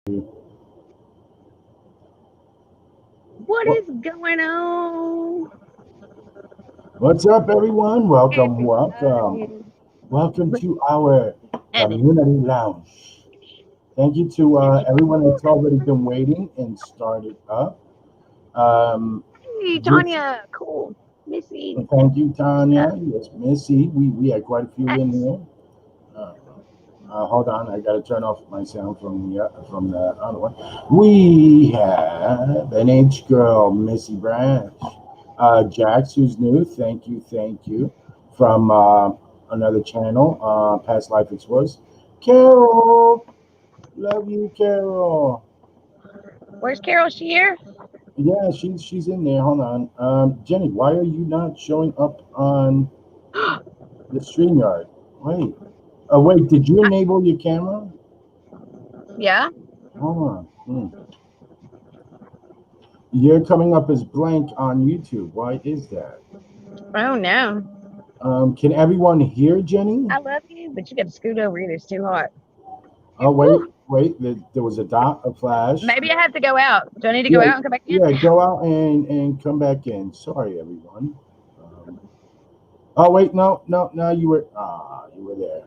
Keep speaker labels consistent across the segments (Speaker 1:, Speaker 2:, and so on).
Speaker 1: What is going on?
Speaker 2: What's up, everyone?
Speaker 1: Everybody.
Speaker 2: Welcome to our
Speaker 1: Edit.
Speaker 2: community lounge. Thank you to everyone that's already been waiting and started up. Um,
Speaker 1: Hey,
Speaker 2: this,
Speaker 1: Tanya. Cool. Missy.
Speaker 2: Thank you, Tanya.
Speaker 1: Stuff.
Speaker 2: Yes, Missy. We had quite a few in
Speaker 1: Nice.
Speaker 2: here. Uh, Hold on, I got to turn off my sound from the other one. We have an H girl, Missy Branch. Jax, who's new. Thank you. From another channel, Past Life Explorers. Carol, love you, Carol.
Speaker 1: Where's Carol? She here?
Speaker 2: Yeah, she's in there. Hold on, Jenny. Why are you not showing up on the StreamYard? Wait, wait. Did you enable your camera?
Speaker 1: Yeah.
Speaker 2: Hold on. You're coming up as blank on YouTube. Why is that?
Speaker 1: Oh, no.
Speaker 2: Can everyone hear Jenny?
Speaker 1: I love you, but you got to scoot over here. It's too hot.
Speaker 2: Oh,
Speaker 1: Whew.
Speaker 2: wait. There was a flash.
Speaker 1: Maybe I have to go out. Do I need to go
Speaker 2: Yeah,
Speaker 1: out and come back in?
Speaker 2: yeah. Go out and come back in. Sorry, everyone. Um, oh, wait. No. You were there.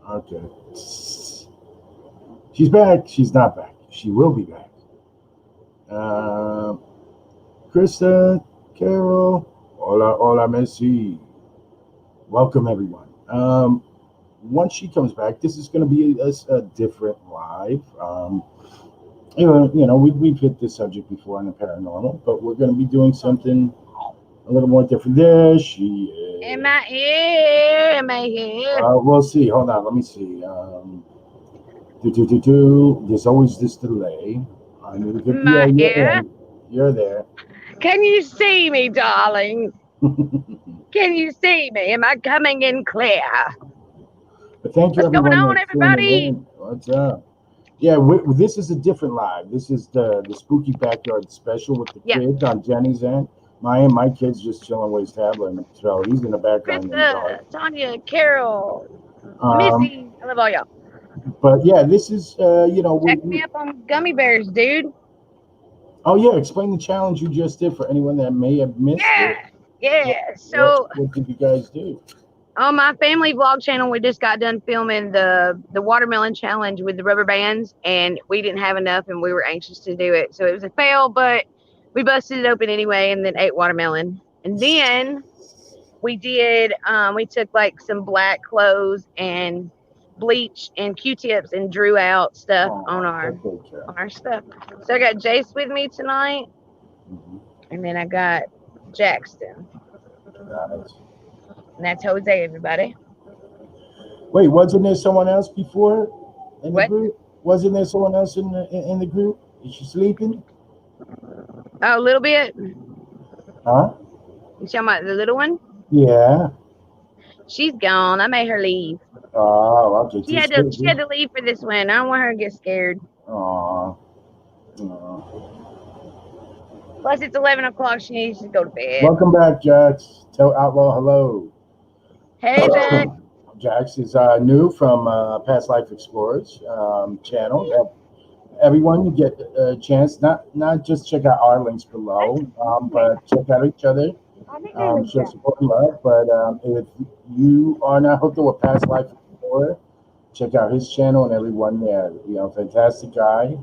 Speaker 2: Okay. She's back. She's not back. She will be back. Um, Krista, Carol, hola, Messi. Welcome, everyone. Once she comes back, this is going to be a different live. We've hit this subject before on the paranormal, but we're going to be doing something a little more different. There she
Speaker 1: Am
Speaker 2: is.
Speaker 1: I here? Am I here?
Speaker 2: We'll see. Hold on. Let me see. There's always this delay.
Speaker 1: Am
Speaker 2: Yeah,
Speaker 1: I
Speaker 2: you're
Speaker 1: here?
Speaker 2: in. You're there.
Speaker 1: Can you see me, darling? Can you see me? Am I coming in clear?
Speaker 2: But thank you,
Speaker 1: What's going
Speaker 2: everyone
Speaker 1: on,
Speaker 2: that's tuning
Speaker 1: everybody?
Speaker 2: in. What's up? Yeah, this is a different live. This is the spooky backyard special with the
Speaker 1: Yeah.
Speaker 2: kids on Jenny's end. My kid's just chilling with his tablet, so he's in the background enjoying.
Speaker 1: Krista, Tanya, Carol,
Speaker 2: Um,
Speaker 1: Missy. I love all y'all.
Speaker 2: but yeah, this is
Speaker 1: Check me up on gummy bears, dude.
Speaker 2: oh yeah, explain the challenge you just did for anyone that may have missed
Speaker 1: Yeah.
Speaker 2: it.
Speaker 1: Yeah. So
Speaker 2: What did you guys do?
Speaker 1: on my family vlog channel, we just got done filming the watermelon challenge with the rubber bands, and we didn't have enough, and we were anxious to do it. So it was a fail, but we busted it open anyway, and then ate watermelon. And then we took like some black clothes and bleach and Q-tips and drew out stuff on
Speaker 2: Oh,
Speaker 1: our
Speaker 2: okay, Carol.
Speaker 1: stuff. So I got Jace with me tonight,
Speaker 2: Mhm.
Speaker 1: and then I got Jackson,
Speaker 2: Got it.
Speaker 1: and that's Jose. Everybody,
Speaker 2: Wait, wasn't there someone else before in the
Speaker 1: what?
Speaker 2: group? Wasn't there someone else in the group? Is she sleeping?
Speaker 1: Oh, a little bit.
Speaker 2: Huh?
Speaker 1: You talking about the little one?
Speaker 2: Yeah.
Speaker 1: She's gone. I made her leave.
Speaker 2: Oh, okay.
Speaker 1: She had to. She had to leave for this one. I don't want her to get scared.
Speaker 2: Aw.
Speaker 1: Plus, it's 11 o'clock. She needs to go to bed.
Speaker 2: Welcome back, Jax. Tell Outlaw hello.
Speaker 1: Hey, Jack.
Speaker 2: Jax is new from Past Life Explorers channel. Everyone, you get a chance not just check out our links below, but check out each other. Show support and love. But if you are not hooked up with Past Life Explorer, check out his channel and everyone there. Fantastic guy.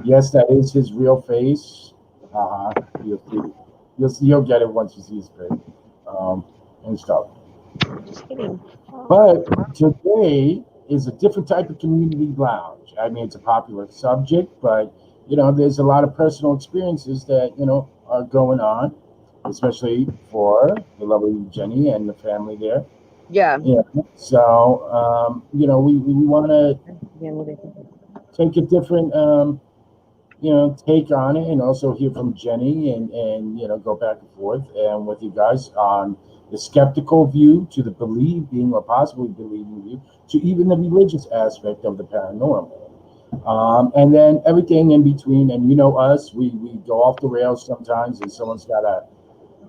Speaker 2: Yes, that is his real face. You'll see. You'll get it once you see his face and stuff.
Speaker 1: Just kidding.
Speaker 2: But today is a different type of community lounge. I mean, it's a popular subject, but there's a lot of personal experiences that are going on, especially for the lovely Jenny and the family there.
Speaker 1: Yeah.
Speaker 2: Yeah. So we want to take a different take on it, and also hear from Jenny, and go back and forth and with you guys on the skeptical view to the believing or possibly believing view to even the religious aspect of the paranormal. And then everything in between. And us, we go off the rails sometimes, and someone's got to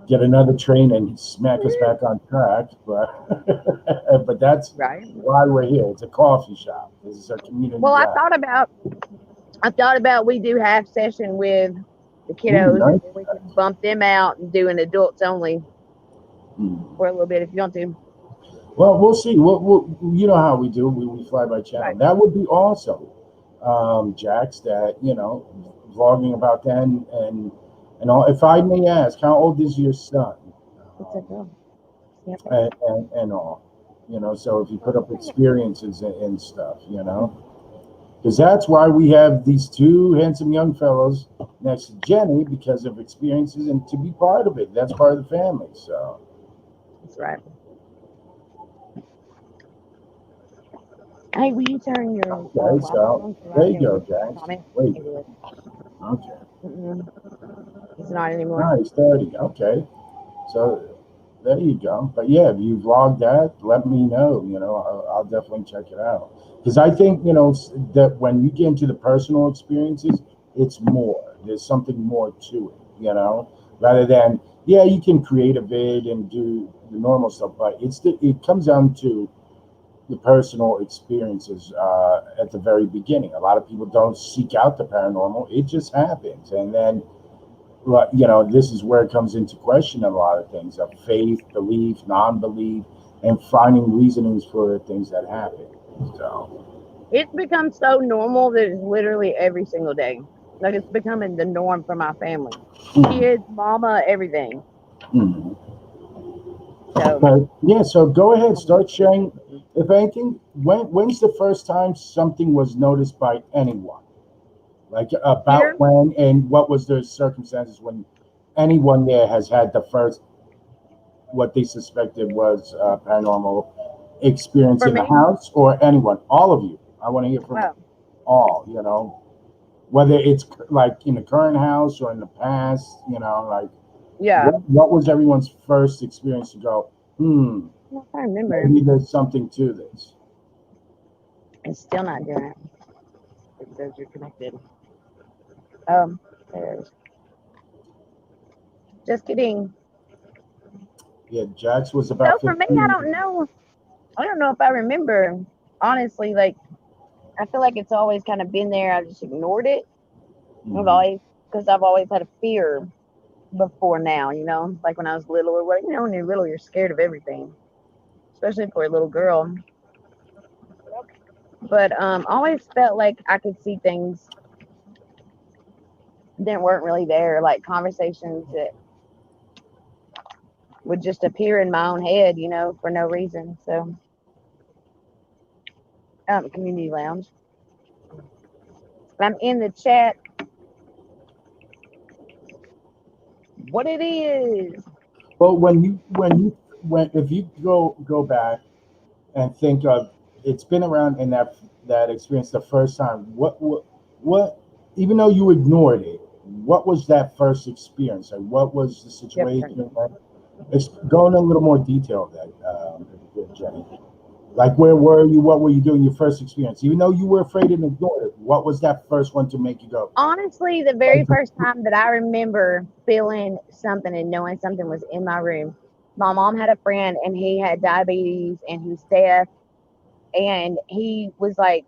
Speaker 2: get another train and smack us back on track. But that's
Speaker 1: Right.
Speaker 2: why we're here. It's a coffee shop. This is our community.
Speaker 1: Well, I thought about I thought about we do half session with the
Speaker 2: Ooh,
Speaker 1: kiddos, and
Speaker 2: nice.
Speaker 1: then we can bump them out and do an adults only
Speaker 2: Hmm.
Speaker 1: for a little bit if you want to.
Speaker 2: Well, we'll see. You know how we do. We fly by channel.
Speaker 1: Right.
Speaker 2: That would be awesome, Jax. That vlogging about that and all. If I may ask, how old is your son?
Speaker 1: It's a
Speaker 2: Um,
Speaker 1: girl. Yep.
Speaker 2: and all. So if you put up experiences and stuff, because that's why we have these two handsome young fellows next to Jenny because of experiences and to be part of it. That's part of the family. So.
Speaker 1: That's right. Hey, will you turn your
Speaker 2: Okay,
Speaker 1: Wi-Fi
Speaker 2: so
Speaker 1: on so I
Speaker 2: there you
Speaker 1: can
Speaker 2: go,
Speaker 1: read the
Speaker 2: Jax.
Speaker 1: comments?
Speaker 2: Wait,
Speaker 1: It is.
Speaker 2: okay,
Speaker 1: Mm-mm. It's not anymore.
Speaker 2: nice, 30. Okay, so there you go. But yeah, if you vlog that, let me know. I'll definitely check it out because I think that when you get into the personal experiences, it's more. There's something more to it. Rather than yeah, you can create a vid and do the normal stuff, but it comes down to the personal experiences at the very beginning. A lot of people don't seek out the paranormal; it just happens, and then this is where it comes into question a lot of things of faith, belief, non-belief, and finding reasonings for things that happen. So,
Speaker 1: It's become so normal that it's literally every single day. Like it's becoming the norm for my family.
Speaker 2: mm,
Speaker 1: Kids, mama, everything.
Speaker 2: mm.
Speaker 1: So
Speaker 2: But yeah, so go ahead, start sharing. If anything, when's the first time something was noticed by anyone? Like
Speaker 1: here
Speaker 2: about when and what was the circumstances when anyone there has had the first what they suspected was paranormal experience
Speaker 1: for
Speaker 2: in the
Speaker 1: me,
Speaker 2: house or anyone, all of you. I want to hear from
Speaker 1: well,
Speaker 2: all, whether it's like in the current house or in the past, like
Speaker 1: yeah.
Speaker 2: what was everyone's first experience to go,
Speaker 1: I don't know if I remember.
Speaker 2: maybe there's something to this.
Speaker 1: It's still not doing it. It says you're connected. Um, there it is. Just kidding.
Speaker 2: Yeah, Jax was
Speaker 1: So
Speaker 2: about
Speaker 1: for me, I
Speaker 2: 15.
Speaker 1: don't know. I don't know if I remember. Honestly, like I feel like it's always kind of been there. I just ignored it. I've
Speaker 2: Mhm.
Speaker 1: always because I've always had a fear before now. Like when I was little or what. When you're little, you're scared of everything, especially for a little girl. But always felt like I could see things that weren't really there, like conversations that would just appear in my own head, for no reason. So, community lounge. I'm in the chat. What it is?
Speaker 2: But when if you go back and think of it's been around in that experience the first time, what even though you ignored it, what was that first experience? Like what was the
Speaker 1: You have to turn
Speaker 2: situation? Go in a little more detail of that, if you could, Jenny. Like where were you? What were you doing? Your first experience, even though you were afraid and ignored it, what was that first one to make you go?
Speaker 1: Honestly, the very first time that I remember feeling something and knowing something was in my room, my mom had a friend and he had diabetes and he was deaf and he was like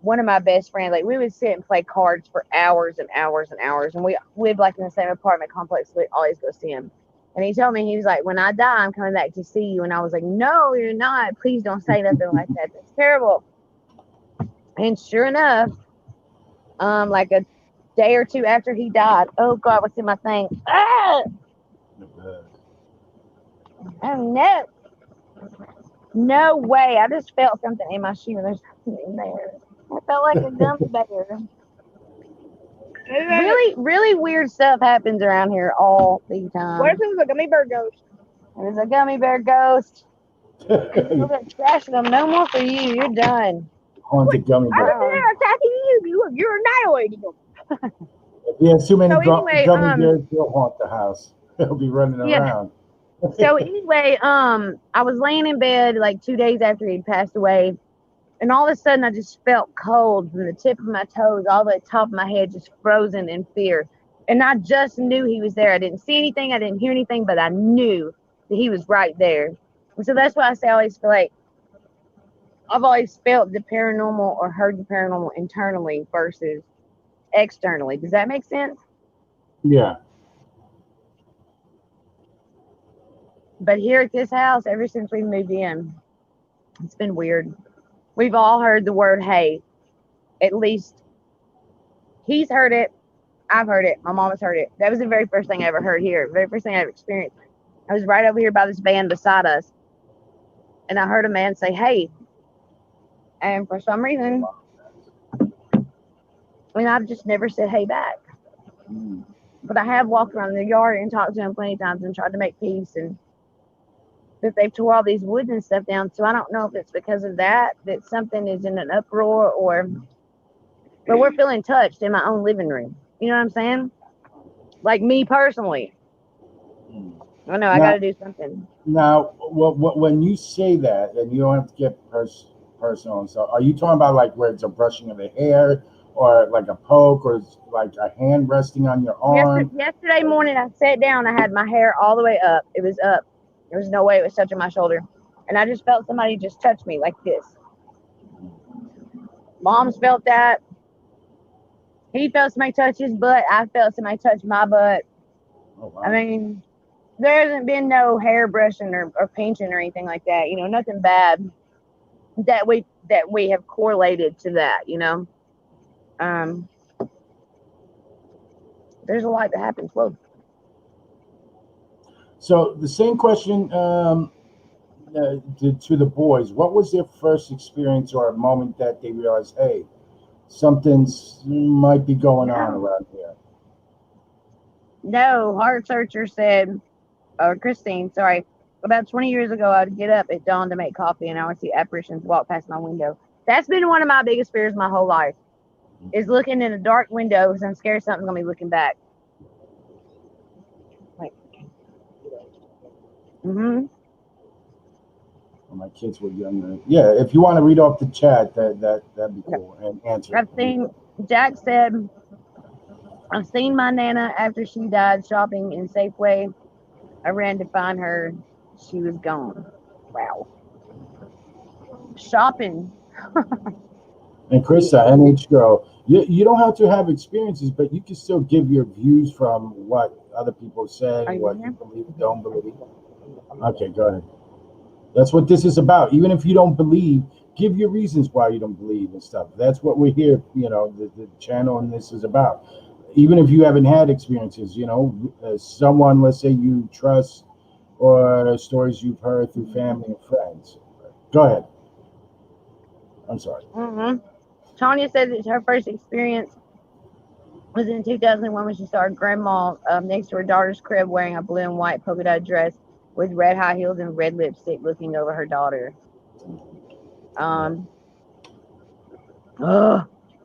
Speaker 1: one of my best friends. Like we would sit and play cards for hours and hours and hours, and we lived like in the same apartment complex. So we always go see him. And he told me he was like, "When I die, I'm coming back to see you." And I was like, "No, you're not. Please don't say nothing like that. That's terrible." And sure enough, like a day or two after he died, oh God, what's in my thing? Ah, oh no, no way! I just felt something in my shoe. There's something in there. I felt like a gummy bear. Really, really weird stuff happens around here all the time. What if it was a gummy bear ghost? It was a gummy bear ghost. People are trashing them. No more for you. You're done.
Speaker 2: Haunted gummy
Speaker 1: I
Speaker 2: bear.
Speaker 1: was there attacking you. You're annihilating them.
Speaker 2: If he has too many
Speaker 1: So anyway,
Speaker 2: gummy bears, he'll haunt the house. He'll be running
Speaker 1: yeah.
Speaker 2: around.
Speaker 1: So anyway, I was laying in bed like 2 days after he'd passed away, and all of a sudden I just felt cold from the tip of my toes all the way to the top of my head, just frozen in fear. And I just knew he was there. I didn't see anything, I didn't hear anything, but I knew that he was right there. And so that's why I say I always feel like I've always felt the paranormal or heard the paranormal internally versus externally. Does that make sense?
Speaker 2: Yeah.
Speaker 1: But here at this house, ever since we moved in, it's been weird. We've all heard the word hey. At least he's heard it. I've heard it. My mom has heard it. That was the very first thing I ever heard here. The very first thing I ever experienced. I was right over here by this van beside us, and I heard a man say hey. And for some reason, I mean, I've just never said hey back.
Speaker 2: Mm.
Speaker 1: But I have walked around the yard and talked to him plenty of times and tried to make peace. And but they've tore all these woods and stuff down, so I don't know if it's because of that something is in an uproar, or but we're feeling touched in my own living room. You know what I'm saying? Like me personally.
Speaker 2: Mm.
Speaker 1: I know I got
Speaker 2: Now,
Speaker 1: to do something.
Speaker 2: now, when you say that, and you don't have to get personal and stuff, are you talking about like where it's a brushing of the hair, or like a poke, or it's like a hand resting on your arm?
Speaker 1: Yesterday morning, I sat down. I had my hair all the way up. It was up. There was no way it was touching my shoulder, and I just felt somebody just touch me like this. Mom's felt that. He felt somebody touch his butt. I felt somebody touch my butt.
Speaker 2: Oh
Speaker 1: I
Speaker 2: wow.
Speaker 1: mean, there hasn't been no hair brushing or pinching or anything like that. You know, nothing bad that we have correlated to that. You know, um, there's a lot that happens. Whoa.
Speaker 2: So the same question to the boys. What was their first experience or a moment that they realized, hey, something's might be going on
Speaker 1: No,
Speaker 2: around here?
Speaker 1: no. Heart searcher said, or Christine, sorry. About 20 years ago, I would get up at dawn to make coffee, and I would see apparitions walk past my window. That's been one of my biggest fears my whole life. Is looking in a dark window because I'm scared something's gonna be looking back. Like,
Speaker 2: When my kids were younger. Yeah, if you want to read off the chat, that'd be
Speaker 1: yep.
Speaker 2: cool and answer.
Speaker 1: I've seen. Jack said, I've seen my nana after she died shopping in Safeway. I ran to find her. She was gone. Wow. Shopping.
Speaker 2: And Krista, NH girl, you don't have to have experiences, but you can still give your views from what other people say,
Speaker 1: Are you
Speaker 2: what you
Speaker 1: here?
Speaker 2: believe, don't believe. Okay, go ahead. That's what this is about. Even if you don't believe, give your reasons why you don't believe and stuff. That's what we're here, the channel and this is about. Even if you haven't had experiences, someone, let's say you trust, or stories you've heard through family and friends. Go ahead. I'm sorry.
Speaker 1: Tanya said that her first experience was in 2001 when she saw her grandma next to her daughter's crib wearing a blue and white polka dot dress with red high heels and red lipstick looking over her daughter.
Speaker 2: Yeah.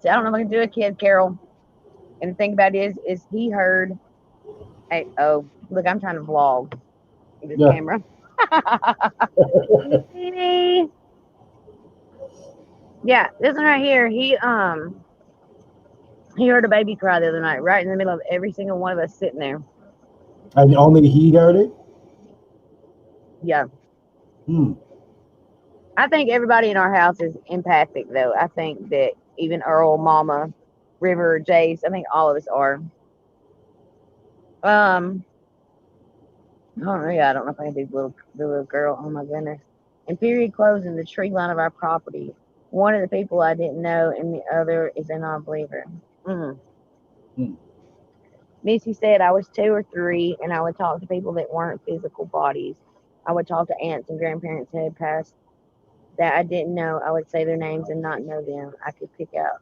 Speaker 1: See, I don't know if I can do a kid, Carol. And the thing about it is he heard, hey, oh, look, I'm trying to vlog this
Speaker 2: Yeah.
Speaker 1: camera. Yeah, this one right here, he heard a baby cry the other night, right in the middle of every single one of us sitting there.
Speaker 2: And only he heard it?
Speaker 1: Yeah.
Speaker 2: Hmm.
Speaker 1: I think everybody in our house is empathic, though. I think that even Earl, Mama, River, Jace, I think all of us are. Um, oh yeah, I don't know if I can do the little girl. Oh my goodness. In period closing the tree line of our property. One of the people I didn't know, and the other is a non-believer. Mm.
Speaker 2: Hmm.
Speaker 1: Missy said I was 2 or 3, and I would talk to people that weren't physical bodies. I would talk to aunts and grandparents who had passed that I didn't know. I would say their names and not know them. I could pick out.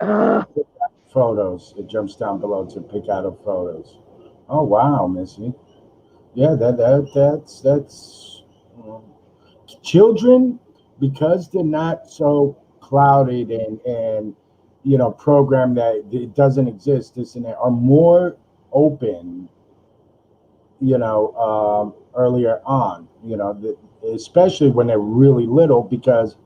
Speaker 1: Ugh.
Speaker 2: Photos. It jumps down below to pick out of photos. Oh wow, Missy. Yeah, that's children, because they're not so clouded and programmed that it doesn't exist. This and that are more open. Earlier on. Especially when they're really little, because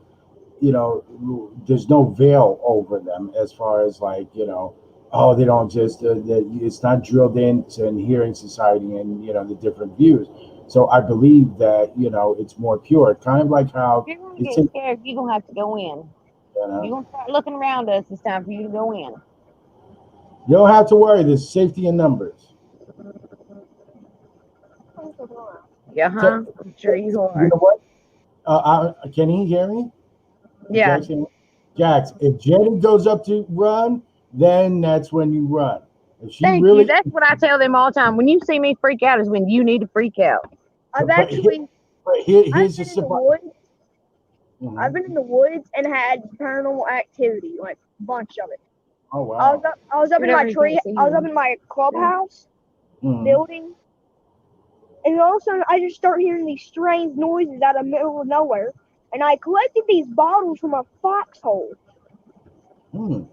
Speaker 2: there's no veil over them as far as like, oh, they don't just, it's not drilled into and hearing society and, the different views. So I believe that, it's more pure, kind of like
Speaker 1: If
Speaker 2: how
Speaker 1: you're gonna
Speaker 2: it's
Speaker 1: get
Speaker 2: in,
Speaker 1: scared, you're gonna have to go in.
Speaker 2: You
Speaker 1: You're
Speaker 2: know,
Speaker 1: gonna start looking around us. It's time for you to go in.
Speaker 2: you don't have to worry. There's safety in numbers.
Speaker 1: Yeah,
Speaker 2: Te-
Speaker 1: huh? I'm sure you
Speaker 2: You
Speaker 1: are.
Speaker 2: know what? Can he hear me?
Speaker 1: Yeah.
Speaker 2: Jackson, Jax, if Jenny goes up to run, then that's when you run. If she
Speaker 1: Thank you.
Speaker 2: really,
Speaker 1: That's what I tell them all the time. When you see me freak out is when you need to freak out.
Speaker 3: I've
Speaker 2: but here,
Speaker 3: actually
Speaker 2: but here,
Speaker 3: I've
Speaker 2: here's the
Speaker 3: been in the
Speaker 2: surprise.
Speaker 3: woods. I've
Speaker 2: Mhm.
Speaker 3: been in the woods and had paranormal activity, like a bunch of it.
Speaker 2: Oh wow.
Speaker 3: I was up
Speaker 1: Scoot
Speaker 3: in my
Speaker 1: over, you can't
Speaker 3: tree.
Speaker 1: see
Speaker 3: I was up
Speaker 1: me.
Speaker 3: in my clubhouse
Speaker 2: Hmm.
Speaker 3: building, and all of a sudden I just start hearing these strange noises out of the middle of nowhere. And I collected these bottles from a foxhole,
Speaker 2: Hmm.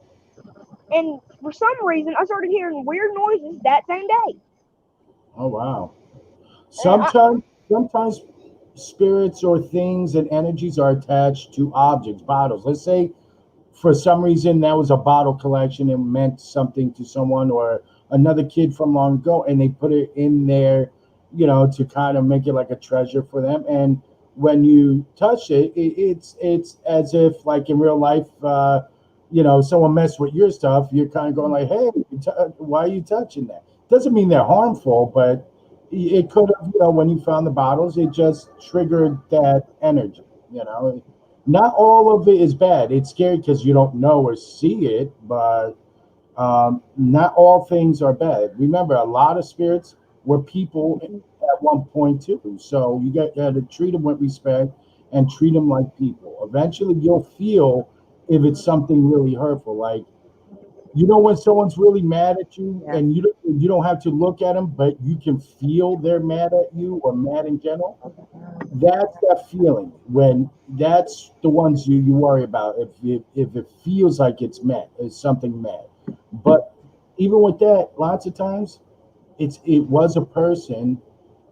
Speaker 3: and for some reason I started hearing weird noises that same day.
Speaker 2: Oh wow.
Speaker 3: And I,
Speaker 2: Sometimes spirits or things and energies are attached to objects, bottles. Let's say for some reason that was a bottle collection and meant something to someone or another kid from long ago, and they put it in there, to kind of make it like a treasure for them. And when you touch it, it's as if like in real life, someone messed with your stuff. You're kind of going like, hey, why are you touching that? Doesn't mean they're harmful, but it could have, when you found the bottles, it just triggered that energy. Not all of it is bad. It's scary because you don't know or see it, but not all things are bad. Remember, a lot of spirits were people at one point too. So you got to treat them with respect and treat them like people. Eventually, you'll feel if it's something really hurtful. Like when someone's really mad at you,
Speaker 1: Yeah.
Speaker 2: and you don't have to look at them, but you can feel they're mad at you or mad in general. That's that feeling when that's the ones you worry about if it feels like it's something mad. But even with that, lots of times it was a person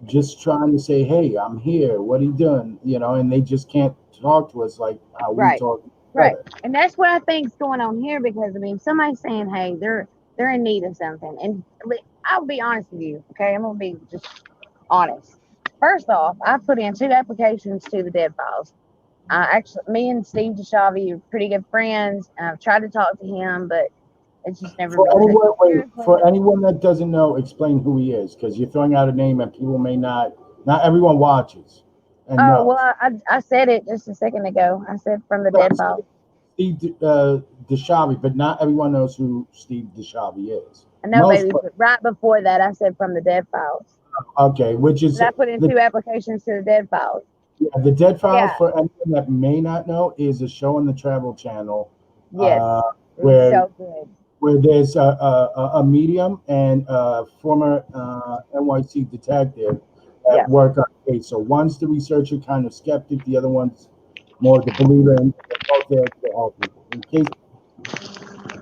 Speaker 2: just trying to say, hey, I'm here, what are you doing, and they just can't talk to us like how we
Speaker 1: Right.
Speaker 2: talk to each
Speaker 1: Right.
Speaker 2: other.
Speaker 1: And that's what I think's going on here because I mean somebody's saying, hey, they're in need of something. And I'll be honest with you, okay? I'm gonna be just honest. First off, I put in 2 applications to the dead files. Actually, me and Steve DeShavi are pretty good friends, and I've tried to talk to him, but it's just never
Speaker 2: For
Speaker 1: been put.
Speaker 2: anyone, wait,
Speaker 1: Seriously.
Speaker 2: for anyone that doesn't know, explain who he is, because you're throwing out a name and people may not everyone watches and
Speaker 1: Oh well,
Speaker 2: knows.
Speaker 1: I said it just a second ago. I said from the
Speaker 2: No,
Speaker 1: dead files.
Speaker 2: Steve Deshavi, but not everyone knows who Steve Deshavi is.
Speaker 1: I know,
Speaker 2: Most,
Speaker 1: baby, but right before that, I said from the dead files.
Speaker 2: okay, which is
Speaker 1: But I put in
Speaker 2: the
Speaker 1: 2 applications to the dead files.
Speaker 2: the Dead Files.
Speaker 1: Yeah.
Speaker 2: For anyone that may not know, is a show on the Travel Channel,
Speaker 1: Yes.
Speaker 2: uh,
Speaker 1: It was
Speaker 2: where
Speaker 1: so good.
Speaker 2: there's a medium and a former NYC detective
Speaker 1: Yeah.
Speaker 2: that work on a case. So one's the researcher, kind of skeptic. The other one's more the believer, and they're both there to help people. In case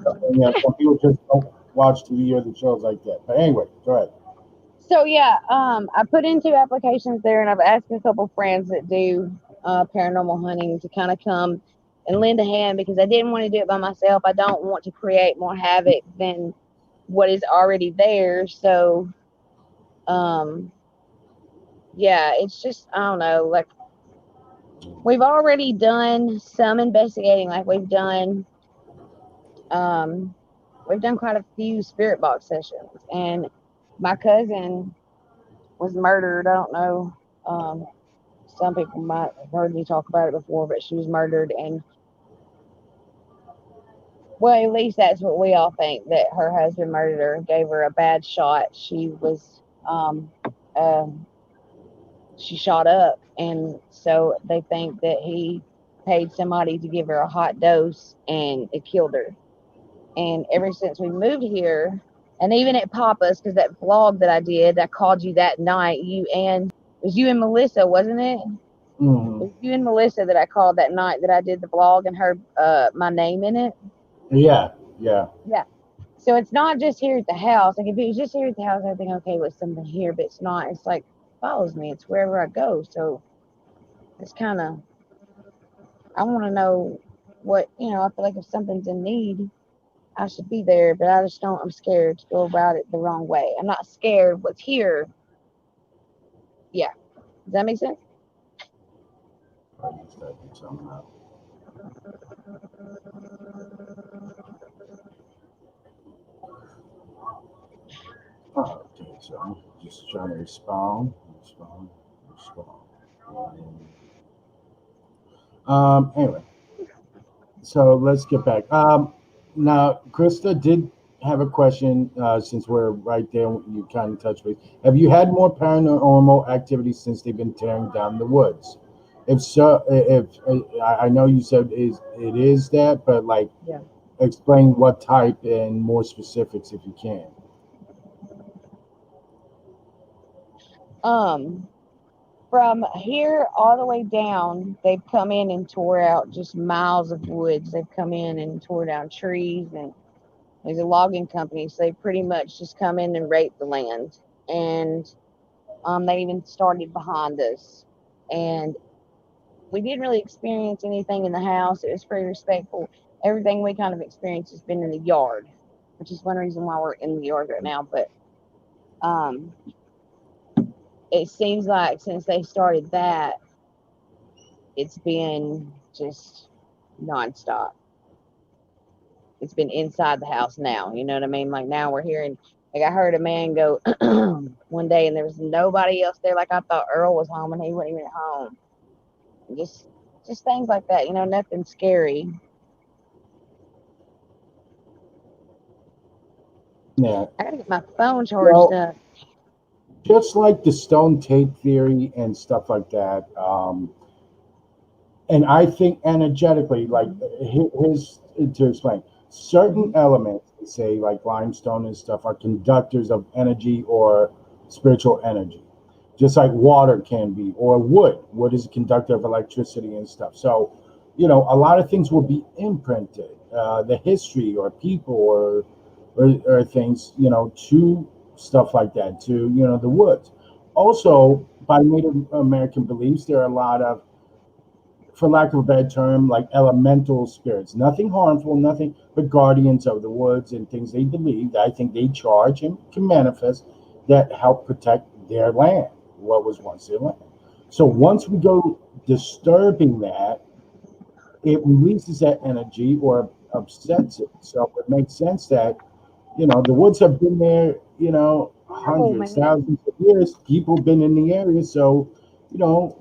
Speaker 2: some people just don't watch TV or the shows like that. But anyway, go ahead.
Speaker 1: So yeah, I put in 2 applications there, and I've asked a couple friends that do paranormal hunting to kind of come and lend a hand because I didn't want to do it by myself. I don't want to create more havoc than what is already there. So, um, yeah, it's just I don't know. Like we've already done some investigating. Like um, we've done quite a few spirit box sessions, and my cousin was murdered. I don't know. Some people might have heard me talk about it before, but she was murdered, and well, at least that's what we all think that her husband murdered her, gave her a bad shot. Um, she shot up, and so they think that he paid somebody to give her a hot dose, and it killed her. And ever since we moved here, and even at Papa's, because that vlog that I did, I called you that night. It was you and Melissa, wasn't it? It
Speaker 2: Hmm.
Speaker 1: was you and Melissa that I called that night that I did the vlog and heard my name in it.
Speaker 2: Yeah, yeah.
Speaker 1: Yeah. So it's not just here at the house. Like if it was just here at the house, I'd think, okay, what's something here, but it's not. It's like follows me. It's wherever I go. So it's kind of I want to know what I feel like if something's in need, I should be there, but I just don't. I'm scared to go about it the wrong way. I'm not scared what's here. Yeah. Does that make sense?
Speaker 2: I just gotta get something out. Okay, so I'm just trying to respond. Anyway, so let's get back. Now, Krista did have a question. Since we're right there, you kind of touched base. Have you had more paranormal activity since they've been tearing down the woods? If so, if I know you said it is that, but like,
Speaker 1: Yeah.
Speaker 2: explain what type and more specifics if you can.
Speaker 1: Um, from here all the way down, they've come in and tore out just miles of woods. They've come in and tore down trees, and there's a logging company, so they pretty much just come in and rape the land. And they even started behind us. And we didn't really experience anything in the house. It was pretty respectful. Everything we kind of experienced has been in the yard, which is one reason why we're in the yard right now. But um, it seems like since they started that, it's been just nonstop. It's been inside the house now. You know what I mean? Like now we're hearing. Like I heard a man go one day, and there was nobody else there. Like I thought Earl was home, and he wasn't even at home. And just things like that. You know, nothing scary.
Speaker 2: Yeah.
Speaker 1: I gotta get my phone charged
Speaker 2: Well,
Speaker 1: up.
Speaker 2: just like the stone tape theory and stuff like that. And I think energetically, like here's to explain certain
Speaker 1: Hmm.
Speaker 2: elements, say like limestone and stuff, are conductors of energy or spiritual energy, just like water can be, or wood. Wood is a conductor of electricity and stuff. So, a lot of things will be imprinted, the history or people or things, to stuff like that, to the woods. Also, by Native American beliefs, there are a lot of, for lack of a better term, like elemental spirits. Nothing harmful, nothing but guardians of the woods and things they believe. I think they charge and can manifest that help protect their land, what was once their land. So once we go disturbing that, it releases that energy or upsets it. So it makes sense that the woods have been there,
Speaker 1: Oh
Speaker 2: hundreds,
Speaker 1: man.
Speaker 2: thousands of years. People been in the area, so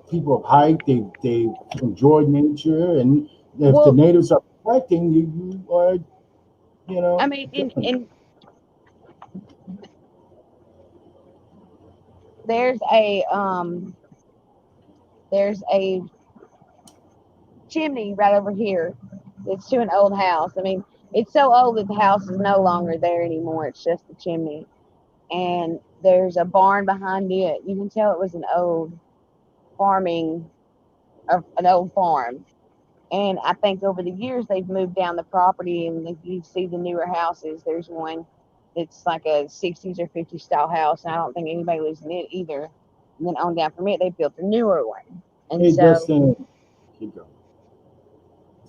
Speaker 2: people have hiked. They enjoyed nature, and if the
Speaker 1: Well,
Speaker 2: natives are protecting you, you are,
Speaker 1: I mean, in
Speaker 2: doing it.
Speaker 1: in there's a there's a chimney right over here. It's to an old house. I mean, it's so old that the house is no longer there anymore. It's just the chimney. And there's a barn behind it. You can tell it was farming, an old farm. And I think over the years they've moved down the property, and if you see the newer houses, there's one that's like a 60s or 50s style house, and I don't think anybody lives in it either. And then on down from it, they built a newer one. And
Speaker 2: Hey,
Speaker 1: so,
Speaker 2: Dustin, keep going.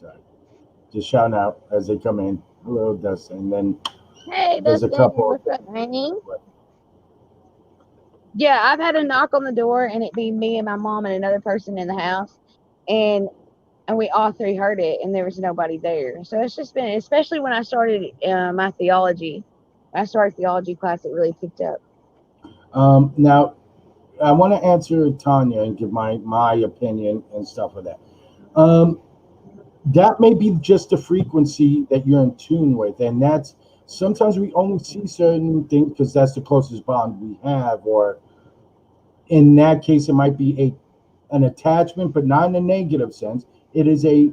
Speaker 2: Sorry, just shouting out as they come in. Hello, Dustin. And then
Speaker 1: hey,
Speaker 2: there's a
Speaker 1: Dustin,
Speaker 2: couple.
Speaker 1: what's up, honey? Yeah, I've had a knock on the door, and it be me and my mom and another person in the house, and we all three heard it, and there was nobody there. So it's just been, especially when I started my theology. When I started theology class, it really picked up.
Speaker 2: Now, I want to answer Tanya and give my opinion and stuff like that. Um, that may be just the frequency that you're in tune with, and that's sometimes we only see certain things because that's the closest bond we have, or in that case, it might be an attachment, but not in a negative sense. It is a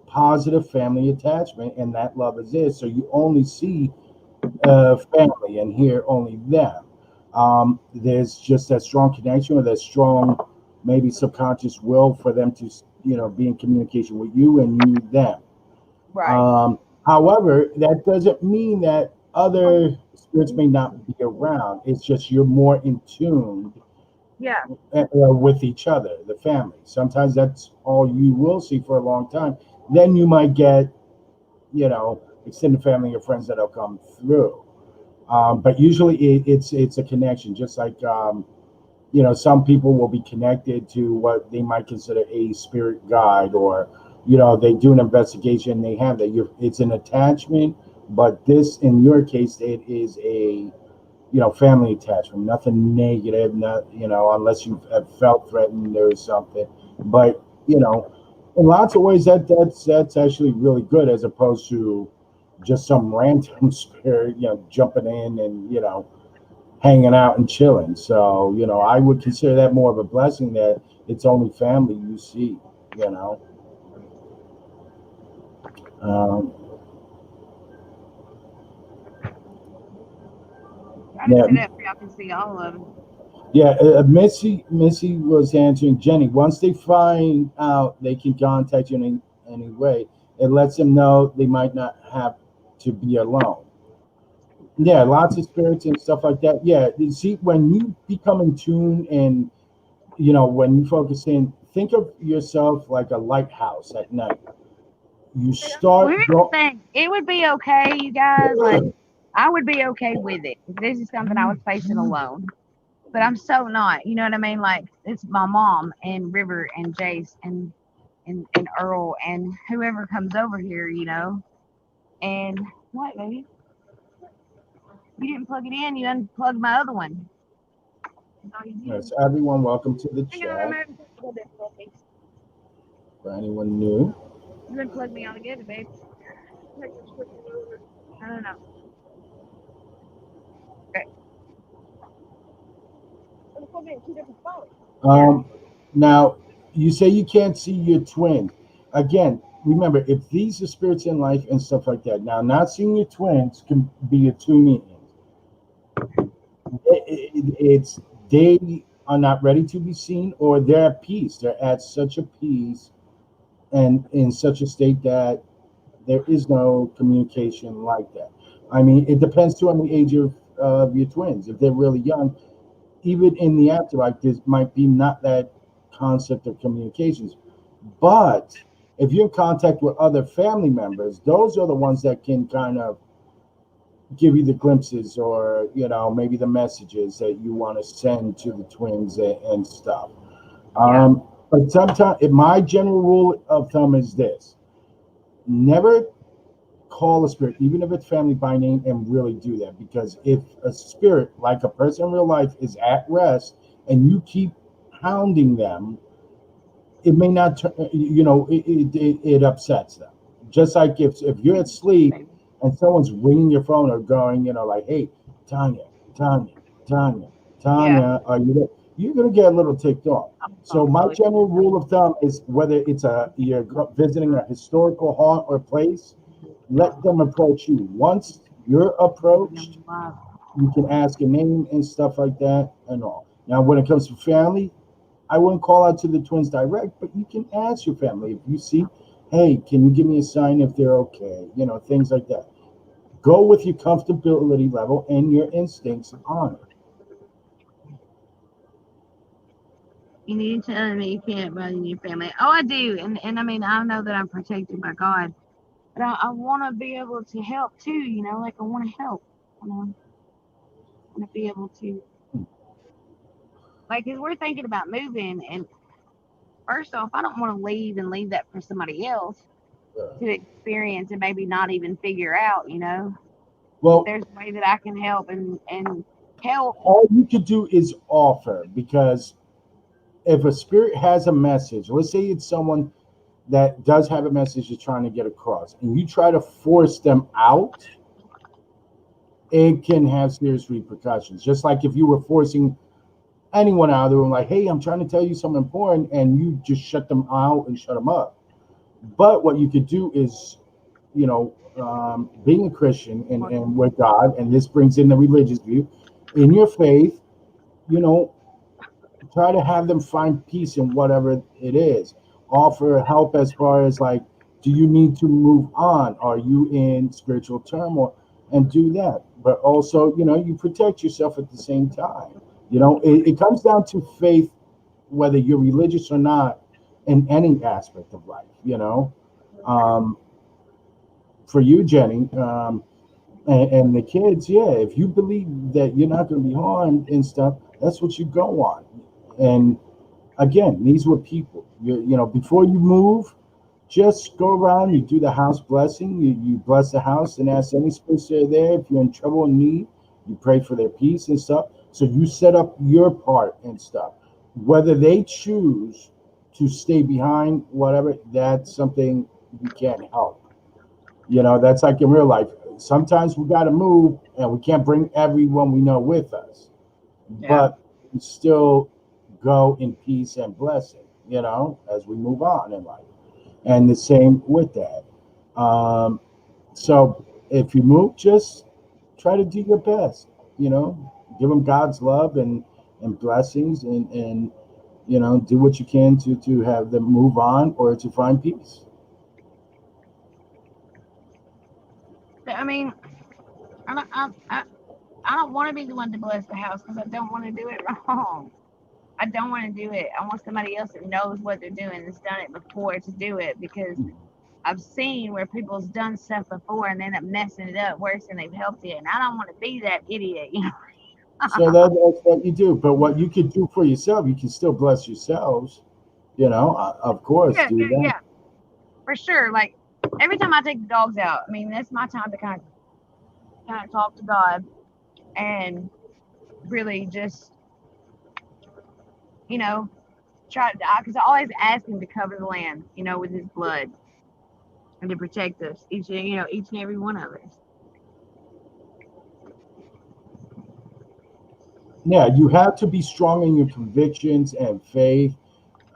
Speaker 2: positive family attachment, and that love is it. So you only see family and hear only them. There's just that strong connection or that strong, maybe subconscious will for them to, be in communication with you and you them.
Speaker 1: Right.
Speaker 2: However, that doesn't mean that other spirits may not be around. It's just you're more in tune
Speaker 1: Yeah.
Speaker 2: with each other, the family. Sometimes that's all you will see for a long time. Then you might get, extended family or friends that'll come through. But usually it's a connection, just like some people will be connected to what they might consider a spirit guide or they do an investigation. They have that. It's an attachment, but this, in your case, it is a family attachment. Nothing negative. Not unless you have felt threatened or something. But in lots of ways, that's actually really good, as opposed to just some random spirit, jumping in and hanging out and chilling. So I would consider that more of a blessing that it's only family you see. You know. Um,
Speaker 1: I
Speaker 2: yeah,
Speaker 1: just set up where y'all can see all of them.
Speaker 2: yeah. Missy was answering Jenny. Once they find out they can contact you in any way, it lets them know they might not have to be alone. Yeah, lots of spirits and stuff like that. Yeah, you see, when you become in tune and when you focus in, think of yourself like a lighthouse at night. You
Speaker 1: Well,
Speaker 2: start
Speaker 1: here's the
Speaker 2: go.
Speaker 1: thing. It would be okay, you guys. Like, I would be okay with it if this is something I was facing alone. But I'm so not. You know what I mean? Like, it's my mom and River and Jace and Earl and whoever comes over here, And what, baby? You didn't plug it in. You unplugged my other one. That's all you
Speaker 2: Yes,
Speaker 1: did.
Speaker 2: everyone, welcome to the
Speaker 1: Hang on, I'm
Speaker 2: chat.
Speaker 1: having technical difficulties.
Speaker 2: For anyone new,
Speaker 1: You unplugged me altogether, babe. I don't know. Okay.
Speaker 3: I'm plugging in two different phones.
Speaker 1: Yeah.
Speaker 2: um, now you say you can't see your twins. Again, remember, if these are spirits in life and stuff like that. Now, not seeing your twins can be a two meanings. It's they are not ready to be seen, or they're at peace. They're at such a peace and in such a state that there is no communication like that. I mean, it depends too on the age of your twins. If they're really young, even in the afterlife, there might be not that concept of communications. But if you're in contact with other family members, those are the ones that can kind of give you the glimpses, or maybe the messages that you want to send to the twins and stuff.
Speaker 1: Yeah.
Speaker 2: But sometimes, my general rule of thumb is this: never call a spirit, even if it's family, by name, and really do that. Because if a spirit, like a person in real life, is at rest and you keep hounding them, it may not, it upsets them. Just like if you're at sleep
Speaker 1: Baby.
Speaker 2: and someone's ringing your phone or going, like, hey, Tanya, Tanya, Tanya,
Speaker 1: Yeah.
Speaker 2: Tanya, are you there? You're going to get a little ticked off. So
Speaker 1: I'm
Speaker 2: my
Speaker 1: totally.
Speaker 2: general rule of thumb is, whether it's you're visiting a historical haunt or place, let them approach you. Once you're approached, you can ask a name and stuff like that and all. Now, when it comes to family, I wouldn't call out to the twins direct, but you can ask your family. If you see, hey, can you give me a sign if they're okay? Things like that. Go with your comfortability level and your instincts on it.
Speaker 1: You need to tell me you can't run your family. Oh, I do. And I mean, I know that I'm protected by God, but I want to be able to help too, like I want to help. I want to be able to, like, because we're thinking about moving. And first off, I don't want to leave and leave that for somebody else to experience and maybe not even figure out, if
Speaker 2: Well,
Speaker 1: there's a way that I can help and help.
Speaker 2: all you could do is offer, because if a spirit has a message, let's say it's someone that does have a message you're trying to get across, and you try to force them out, it can have serious repercussions. Just like if you were forcing anyone out of the room, like, hey, I'm trying to tell you something important, and you just shut them out and shut them up. But what you could do is, being a Christian and with God, and this brings in the religious view, in your faith, you know, try to have them find peace in whatever it is. Offer help as far as, like, do you need to move on? Are you in spiritual turmoil? And do that. But also, you protect yourself at the same time. It comes down to faith, whether you're religious or not, in any aspect of life. Um, for you, Jenny, and the kids, yeah, if you believe that you're not going to be harmed and stuff, that's what you go on. And again, these were people. Before you move, just go around, you do the house blessing, you bless the house and ask any spirits that are there. If you're in trouble and need, you pray for their peace and stuff. So you set up your part and stuff. Whether they choose to stay behind, whatever, that's something you can't help. That's like in real life. Sometimes we got to move and we can't bring everyone we know with us,
Speaker 1: Yeah.
Speaker 2: but we still go in peace and blessing, as we move on in life. And the same with that. Um, so if you move, just try to do your best, give them God's love and blessings and do what you can to have them move on or to find peace.
Speaker 1: I mean, I don't, I don't want to be the one to bless the house because I don't want to do it wrong. I don't want to do it. I want somebody else that knows what they're doing, that's done it before to do it because I've seen where people's done stuff before and end up messing it up worse than they've helped it. And I don't want to be that idiot, you know.
Speaker 2: So that's what you do. But what you can do for yourself, you can still bless yourselves. Of course,
Speaker 1: Yeah,
Speaker 2: do
Speaker 1: yeah,
Speaker 2: that.
Speaker 1: yeah, for sure. Like every time I take the dogs out, I mean, that's my time to kind of talk to God and really just, you know, try to, because I always ask him to cover the land, with his blood and to protect us, each and every one of us.
Speaker 2: Yeah, you have to be strong in your convictions and faith,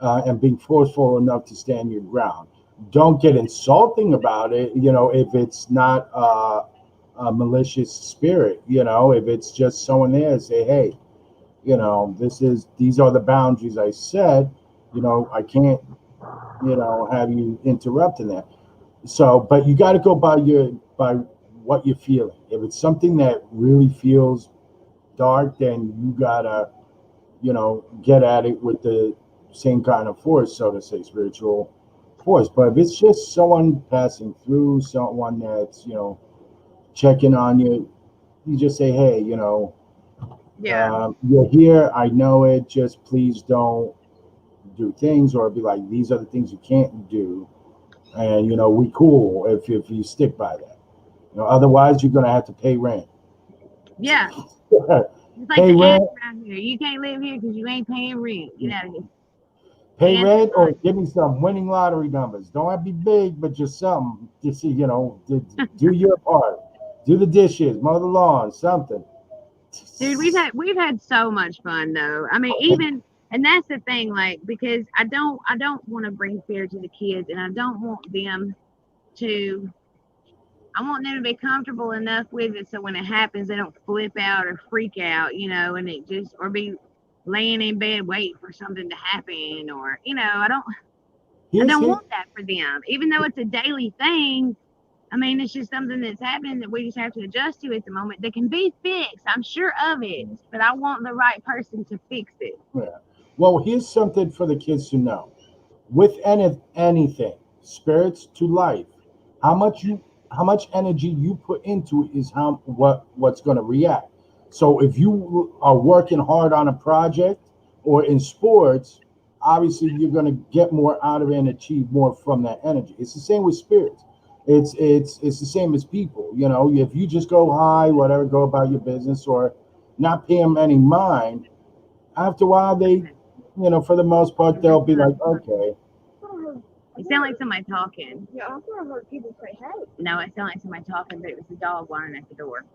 Speaker 2: and being forceful enough to stand your ground. Don't get insulting about it, if it's not a malicious spirit, if it's just someone there, say, hey, these are the boundaries I set, I can't, have you interrupting that. So, but you got to go by what you're feeling. If it's something that really feels dark, then you gotta, get at it with the same kind of force, so to say, spiritual force. But if it's just someone passing through, someone that's, checking on you, you just say, hey,
Speaker 1: Yeah,
Speaker 2: you're here. I know it. Just please don't do things, or be like, these are the things you can't do. And, we cool if you stick by that. Otherwise, you're going to have to pay rent.
Speaker 1: yeah. It's like
Speaker 2: Pay
Speaker 1: the ads
Speaker 2: rent,
Speaker 1: around here. You can't live here because you ain't paying rent. Get out of here.
Speaker 2: pay
Speaker 1: And
Speaker 2: rent, or give me some winning lottery numbers. Don't have to be big, but just something. Just see, do your part. Do the dishes, mow the lawn, something.
Speaker 1: dude, we've had so much fun though. I mean, even and that's the thing, like because I don't want to bring fear to the kids, and I don't want them to. I want them to be comfortable enough with it so when it happens, they don't flip out or freak out, and it just or be laying in bed waiting for something to happen, or I
Speaker 2: Here's
Speaker 1: don't
Speaker 2: here.
Speaker 1: want that for them, even though it's a daily thing. I mean, it's just something that's happening that we just have to adjust to at the moment. That can be fixed. I'm sure of it, but I want the right person to fix it.
Speaker 2: Yeah. Well, here's something for the kids to know. With anything, spirits to life, how much you how much energy you put into it is what's going to react. So if you are working hard on a project or in sports, obviously you're going to get more out of it and achieve more from that energy. It's the same with spirits. It's the same as people. If you just go high, whatever, go about your business, or not pay them any mind, after a while for the most part, they'll be like, okay.
Speaker 1: You sound like somebody talking.
Speaker 3: Yeah, I've heard people say, hey.
Speaker 1: No, it sounded like somebody talking, but it was the dog whining at the door.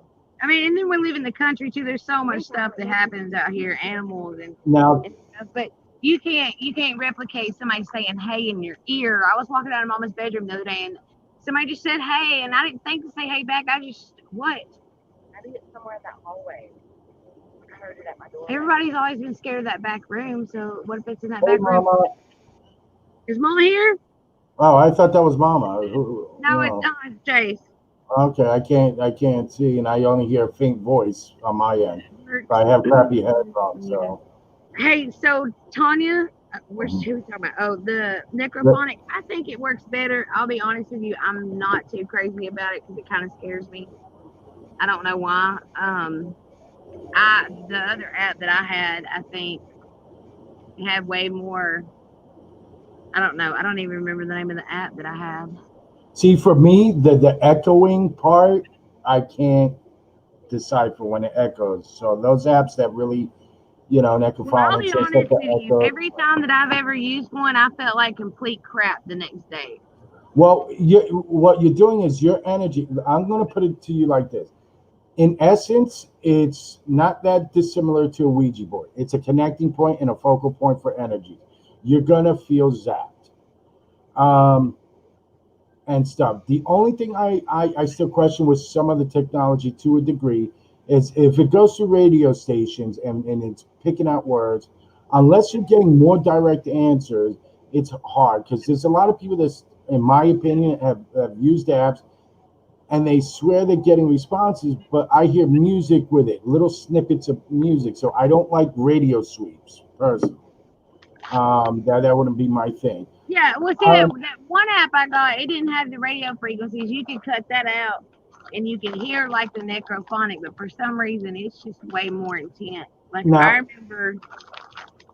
Speaker 1: I mean, and then we live in the country too. There's so much stuff that happens out here, animals
Speaker 2: Now,
Speaker 1: and stuff. But you can't replicate somebody saying "hey" in your ear. I was walking out of Mama's bedroom the other day, and somebody just said "hey," and I didn't think to say "hey" back. I just what? I did it somewhere in that hallway. I heard it at my door. Everybody's always been scared of that back room. So what if it's in that
Speaker 2: hey,
Speaker 1: back room?
Speaker 2: Mama.
Speaker 1: Is Mama here?
Speaker 2: Oh, I thought that was Mama.
Speaker 1: No, it's not. It's Jace.
Speaker 2: Okay, I can't see, and I only hear a faint voice on my end. But I have crappy headphones,
Speaker 1: Yeah.
Speaker 2: so.
Speaker 1: Hey, so Tanya, where's
Speaker 2: Mhm.
Speaker 1: she was talking about? Oh, the
Speaker 2: The-
Speaker 1: necrophonic. I think it works better. I'll be honest with you. I'm not too crazy about it because it kind of scares me. I don't know why. The other app that I had, I think, had way more. I don't know. I don't even remember the name of the app that I have.
Speaker 2: See, for me, the echoing part, I can't decipher when it echoes. So those apps that really, an
Speaker 1: Well, I'll be
Speaker 2: echophonics and stuff
Speaker 1: honest
Speaker 2: that
Speaker 1: with you.
Speaker 2: echo.
Speaker 1: Every time that I've ever used one, I felt like complete crap the next day.
Speaker 2: Well, what you're doing is your energy. I'm going to put it to you like this. In essence, it's not that dissimilar to a Ouija board. It's a connecting point and a focal point for energy. You're going to feel zapped. And stuff. The only thing I still question with some of the technology to a degree is if it goes through radio stations and it's picking out words, unless you're getting more direct answers, it's hard because there's a lot of people that, in my opinion, have used apps and they swear they're getting responses, but I hear music with it, little snippets of music. So I don't like radio sweeps personally. That wouldn't be my thing.
Speaker 1: Yeah, well, see, that
Speaker 2: Um,
Speaker 1: one app I got, it didn't have the radio frequencies. You could cut that out, and you can hear like the necrophonic, but for some reason, it's just way more intense. Like I
Speaker 2: now
Speaker 1: remember,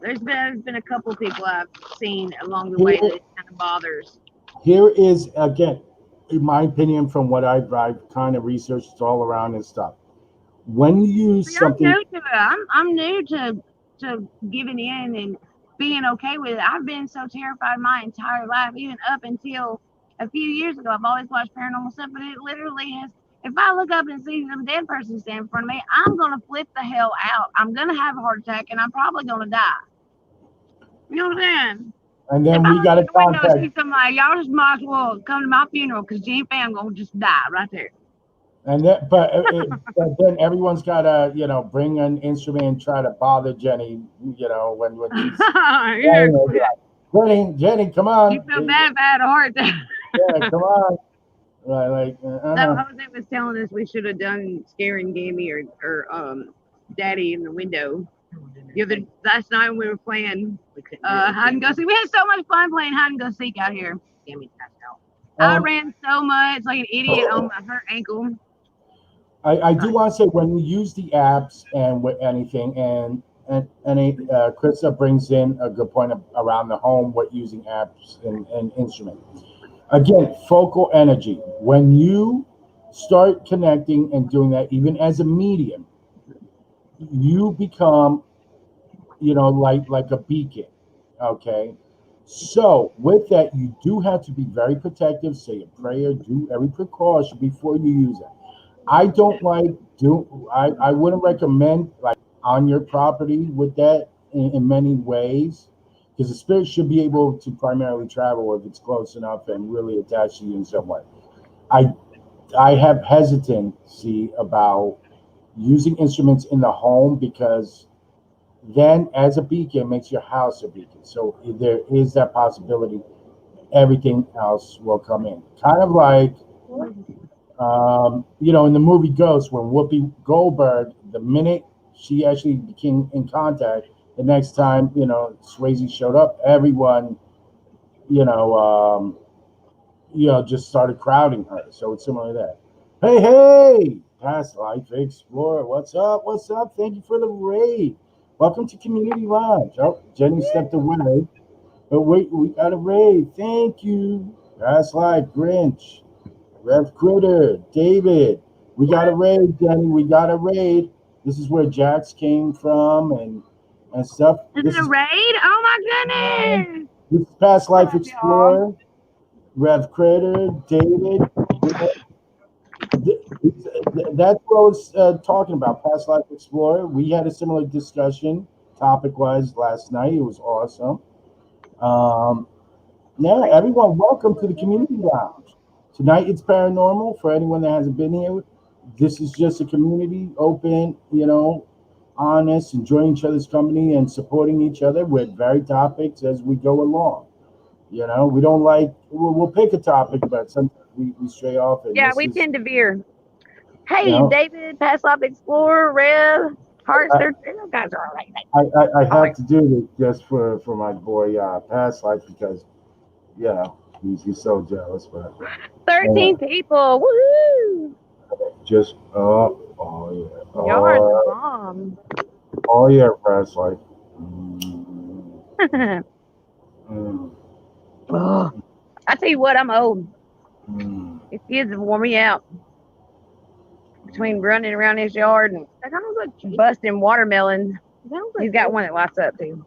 Speaker 1: there's been a couple people I've seen along the way
Speaker 2: here
Speaker 1: that it kind of bothers.
Speaker 2: here is again, in my opinion, from what I've kind of researched all around and stuff. When you use
Speaker 1: See, I'm
Speaker 2: something,
Speaker 1: new to it. I'm new to giving in and being okay with it. I've been so terrified my entire life, even up until a few years ago. I've always watched paranormal stuff, but it literally has. If I look up and see some dead person standing in front of me, I'm gonna flip the hell out. I'm gonna have a heart attack, and I'm probably gonna die. You know what I'm saying?
Speaker 2: and
Speaker 1: If
Speaker 2: then
Speaker 1: I
Speaker 2: we
Speaker 1: look
Speaker 2: got to
Speaker 1: out the window and
Speaker 2: contact,
Speaker 1: see somebody, y'all just might as well come to my funeral because Gene Fan gonna just die right there.
Speaker 2: and then, but then everyone's got to, bring an instrument and try to bother Jenny, when she's,
Speaker 1: Yeah,
Speaker 2: Jenny, come
Speaker 1: you
Speaker 2: on,
Speaker 1: feel bad if I had a heart attack.
Speaker 2: yeah, come on, like,
Speaker 1: No, Jose was telling us we should have done scaring Gammy or Daddy in the window. Last night when we were playing hide and go seek. We had so much fun playing hide and go seek out here. Gammy passed out. I
Speaker 2: um,
Speaker 1: ran so much like an idiot on my hurt ankle.
Speaker 2: I do want to say when we use the apps and with anything, Krista brings in a good point around the home with using apps and instruments. Again, focal energy. When you start connecting and doing that, even as a medium, you become, like a beacon. Okay. So with that, you do have to be very protective. Say a prayer. Do every precaution before you use it. I don't like do. I wouldn't recommend like on your property with that in many ways because the spirit should be able to primarily travel if it's close enough and really attach to you in some way. I I have hesitancy about using instruments in the home because then as a beacon makes your house a beacon. So there is that possibility everything else will come in. Kind of like in the movie Ghost, when Whoopi Goldberg, the minute she actually became in contact, the next time, Swayze showed up, everyone, you know, um, just started crowding her. So it's similar to that. Hey, hey, Past Life Explorer, what's up? What's up? Thank you for the raid. Welcome to Community Lounge. Oh, Jenny stepped away, but wait, we got a raid. Thank you, Past Life Grinch. Rev Critter, David. We got a raid, Jenny. We got a raid. This is where Jax came from and stuff.
Speaker 1: Is
Speaker 2: This
Speaker 1: it a
Speaker 2: is
Speaker 1: raid? Oh my goodness!
Speaker 2: this is Past
Speaker 1: What
Speaker 2: Life
Speaker 1: up, y'all?
Speaker 2: Explorer, Rev Critter, David. That's what I was talking about. Past Life Explorer. We had a similar discussion topic-wise last night. It was awesome. Um, Yeah, everyone, welcome to the Community Lounge. Tonight it's paranormal for anyone that hasn't been here. This is just a community, open, honest, enjoying each other's company and supporting each other with varied topics as we go along. We don't like, we'll pick a topic, but sometimes we stray off, and
Speaker 1: Yeah,
Speaker 2: this
Speaker 1: we
Speaker 2: is,
Speaker 1: tend to veer.
Speaker 2: you
Speaker 1: Hey,
Speaker 2: know,
Speaker 1: David, Past Life Explorer, Rev, Hearts,
Speaker 2: I,
Speaker 1: those guys are all right.
Speaker 2: I
Speaker 1: All
Speaker 2: have
Speaker 1: right.
Speaker 2: to do this just for my boy Past Life because, he's so jealous, but.
Speaker 1: 13 people. Woohoo!
Speaker 2: Just oh yeah,
Speaker 1: Y'all are the bomb.
Speaker 2: yeah, Brad's like, mm, mm.
Speaker 1: Oh, I tell you what, I'm old.
Speaker 2: Mm.
Speaker 1: These kids have worn me out between running around his yard and busting watermelons. He's got one that lights up too.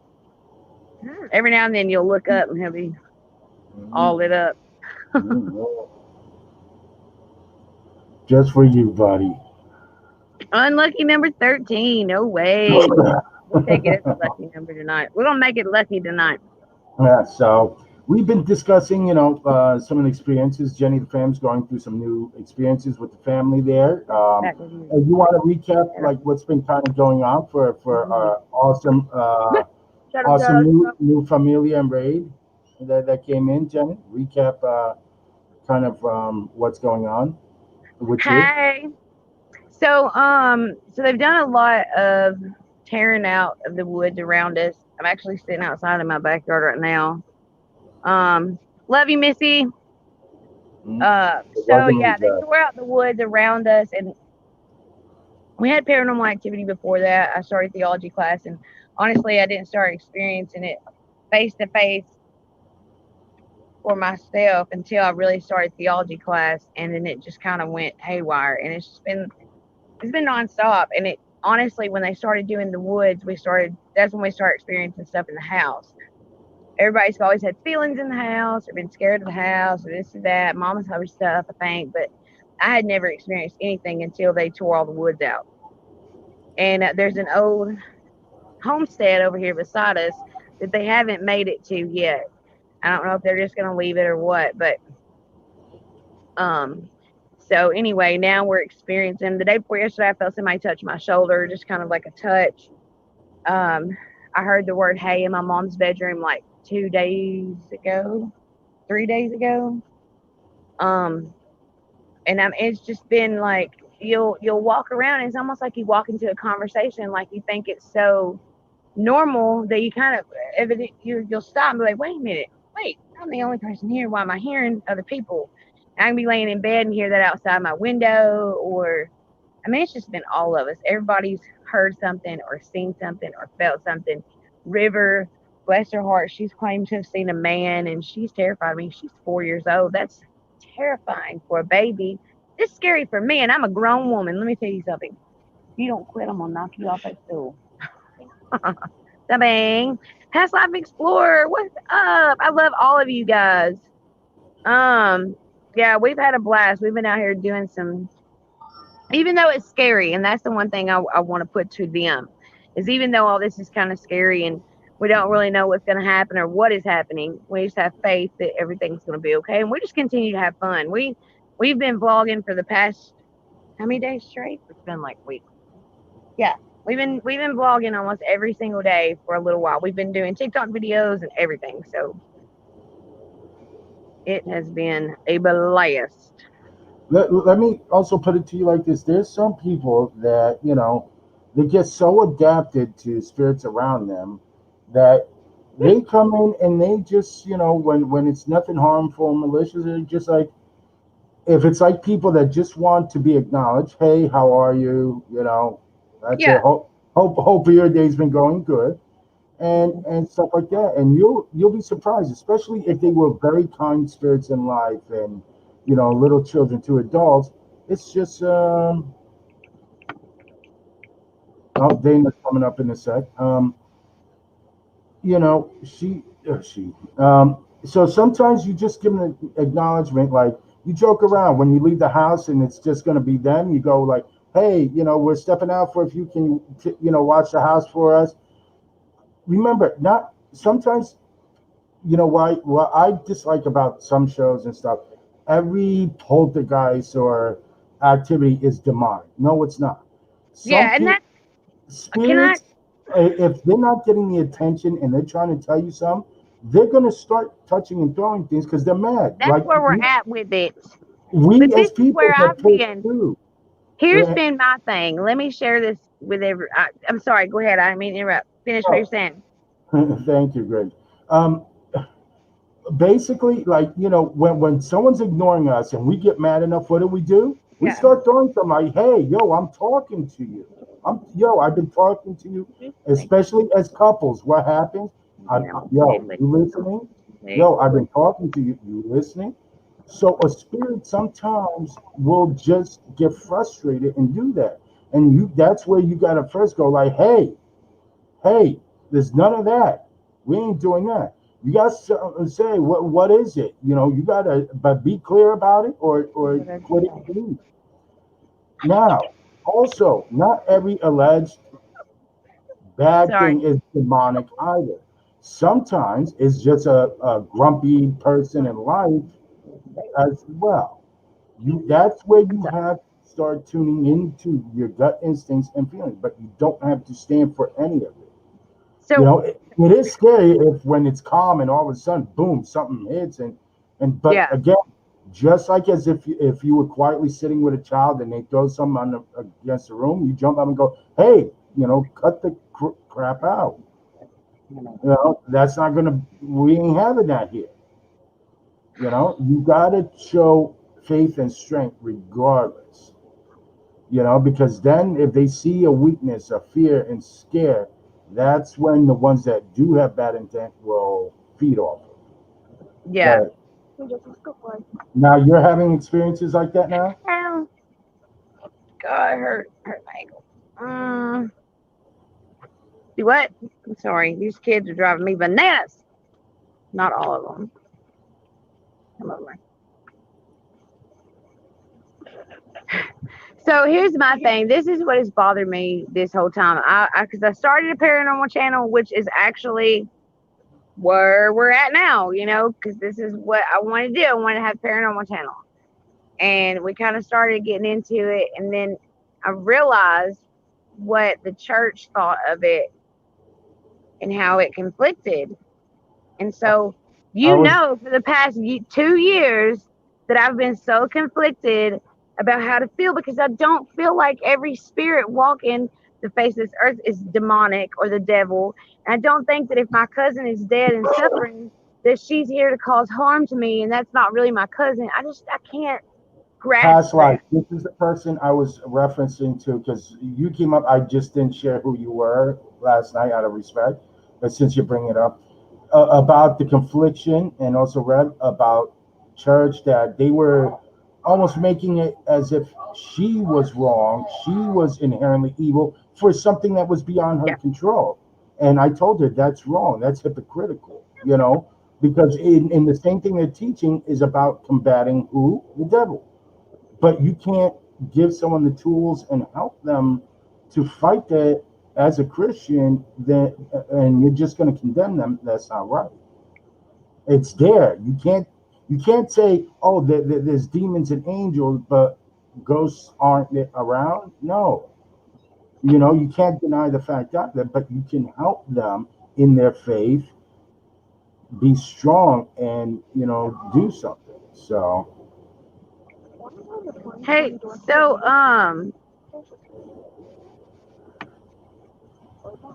Speaker 1: Every now and then you'll look up and he'll be all
Speaker 2: Mm.
Speaker 1: lit up.
Speaker 2: Mm. Well, just for you, buddy.
Speaker 1: Unlucky number 13. No way. We'll take it as a lucky number tonight. We're gonna make it lucky tonight.
Speaker 2: Yeah, so we've been discussing, some of the experiences. Jenny, the fam's going through some new experiences with the family there.
Speaker 1: Back with you.
Speaker 2: You want to recap like what's been kind of going on for our awesome
Speaker 1: Shut up,
Speaker 2: awesome
Speaker 1: shut
Speaker 2: new
Speaker 1: up.
Speaker 2: new familia and raid that came in, Jenny? Recap kind of what's going on with you.
Speaker 1: Hey. So they've done a lot of tearing out of the woods around us. I'm actually sitting outside in my backyard right now. Um, love you, Missy.
Speaker 2: Mm.
Speaker 1: So
Speaker 2: Welcome,
Speaker 1: yeah, they
Speaker 2: Lisa.
Speaker 1: tore out the woods around us, and we had paranormal activity before that. I started theology class, and honestly, I didn't start experiencing it face to face for myself until I really started theology class, and then it just kind of went haywire, and it's been nonstop. And it honestly, when they started doing the woods, that's when we started experiencing stuff in the house. Everybody's always had feelings in the house or been scared of the house or this or that, mama's other stuff, I think, but I had never experienced anything until they tore all the woods out. And there's an old homestead over here beside us that they haven't made it to yet. I don't know if they're just going to leave it or what, but um so anyway, now we're experiencing the day before yesterday I felt somebody touch my shoulder, just kind of like a touch. um I heard the word hey in my mom's bedroom like 2 days ago, 3 days ago. um and it's just been like you'll walk around and it's almost like you walk into a conversation, like you think it's so normal that you kind of you'll stop and be like, wait a minute, wait, I'm the only person here. Why am I hearing other people? I can be laying in bed and hear that outside my window, or I mean, it's just been all of us. Everybody's heard something or seen something or felt something. River, bless her heart, she's claimed to have seen a man, and she's terrified of me. She's 4 years old. That's terrifying for a baby. It's scary for me, and I'm a grown woman. Let me tell you something. If you don't quit, I'm gonna knock you off that stool. The bang. Past Life Explorer, what's up? I love all of you guys. Um, yeah, we've had a blast. We've been out here doing some, even though it's scary, and that's the one thing I want to put to them, is even though all this is kind of scary and we don't really know what's going to happen or what is happening, we just have faith that everything's going to be okay, and we just continue to have fun. We've been vlogging for the past how many days straight? It's been like weeks. Yeah, we've been vlogging almost every single day for a little while. We've been doing TikTok videos and everything, so it has been a blast.
Speaker 2: Let me also put it to you like this. There's some people that, they get so adapted to spirits around them that they come in and they just, when it's nothing harmful and malicious, they're just like, if it's like people that just want to be acknowledged, hey, how are you? That's it.
Speaker 1: Yeah,
Speaker 2: Hope your day's been going good, and stuff like that. And you'll be surprised, especially if they were very kind spirits in life, and little children to adults. It's just oh, Dana's coming up in a sec. She. So sometimes you just give them an acknowledgement, like you joke around when you leave the house and it's just going to be them. You go like, hey, we're stepping out for if you can, watch the house for us. Remember, not sometimes, what I dislike about some shows and stuff, every poltergeist or activity is demonic. No, it's not. Some
Speaker 1: yeah, and
Speaker 2: people,
Speaker 1: that's can I?
Speaker 2: spirits, if they're not getting the attention and they're trying to tell you something, they're going to start touching and throwing things because they're mad.
Speaker 1: That's
Speaker 2: Like
Speaker 1: where we're at with it.
Speaker 2: we
Speaker 1: But this
Speaker 2: as
Speaker 1: is
Speaker 2: people
Speaker 1: where
Speaker 2: get
Speaker 1: I've
Speaker 2: pissed
Speaker 1: been.
Speaker 2: too.
Speaker 1: Here's
Speaker 2: Yeah.
Speaker 1: been my thing. Let me share this with I'm sorry. Go ahead. I didn't mean to interrupt. Finish what you're
Speaker 2: Oh,
Speaker 1: saying.
Speaker 2: thank you, Greg. Um, Basically, like when someone's ignoring us and we get mad enough, what do? We
Speaker 1: Yeah.
Speaker 2: start throwing them like, hey, yo, I'm talking to you. I've been talking to you,
Speaker 1: Thank
Speaker 2: especially as couples. What happens?
Speaker 1: you.
Speaker 2: Yo, you listening? Yo, I've been talking to you. You listening? So a spirit sometimes will just get frustrated and do that. And that's where you gotta first go like, hey, there's none of that. We ain't doing that. You got to say what is it? You gotta but be clear about it or quit it and leave. Now, also, not every alleged bad
Speaker 1: Sorry.
Speaker 2: thing is demonic either. Sometimes it's just a grumpy person in life as well. That's where you have to start tuning into your gut instincts and feelings, but you don't have to stand for any of it.
Speaker 1: So
Speaker 2: It is scary if when it's calm and all of a sudden, boom, something hits but
Speaker 1: yeah.
Speaker 2: again, just like as if you were quietly sitting with a child and they throw something against the room, you jump up and go, hey, cut the crap out. That's not gonna. We ain't having that here. You gotta show faith and strength regardless. Because then if they see a weakness, a fear, and scare, that's when the ones that do have bad intent will feed off it.
Speaker 1: Yeah.
Speaker 2: But now you're having experiences like that now.
Speaker 1: Ow. God, hurt my ankle. Do what? I'm sorry. These kids are driving me bananas. Not all of them. Some of them are. So here's my thing. This is what has bothered me this whole time. Because I started a paranormal channel, which is actually where we're at now. Because this is what I want to do. I want to have a paranormal channel, and we kind of started getting into it, and then I realized what the church thought of it and how it conflicted. And so,
Speaker 2: I was
Speaker 1: for the past 2 years that I've been so conflicted about how to feel because I don't feel like every spirit walking the face of this earth is demonic or the devil. And I don't think that if my cousin is dead and suffering, that she's here to cause harm to me. And that's not really my cousin. I can't grasp
Speaker 2: past
Speaker 1: that.
Speaker 2: life. This is the person I was referencing to because you came up. I just didn't share who you were last night out of respect, but since you bring it up, about the confliction and also read about church that they were almost making it as if she was wrong, she was inherently evil for something that was beyond her
Speaker 1: Yeah.
Speaker 2: control. And I told her that's wrong, that's hypocritical, because in the same thing they're teaching is about combating who? The devil. But you can't give someone the tools and help them to fight that as a Christian, and you're just going to condemn them. That's not right. It's there. You can't say, oh, there's demons and angels, but ghosts aren't around. No, you can't deny the fact that, but you can help them in their faith, be strong, and do something. So
Speaker 1: Hey, so,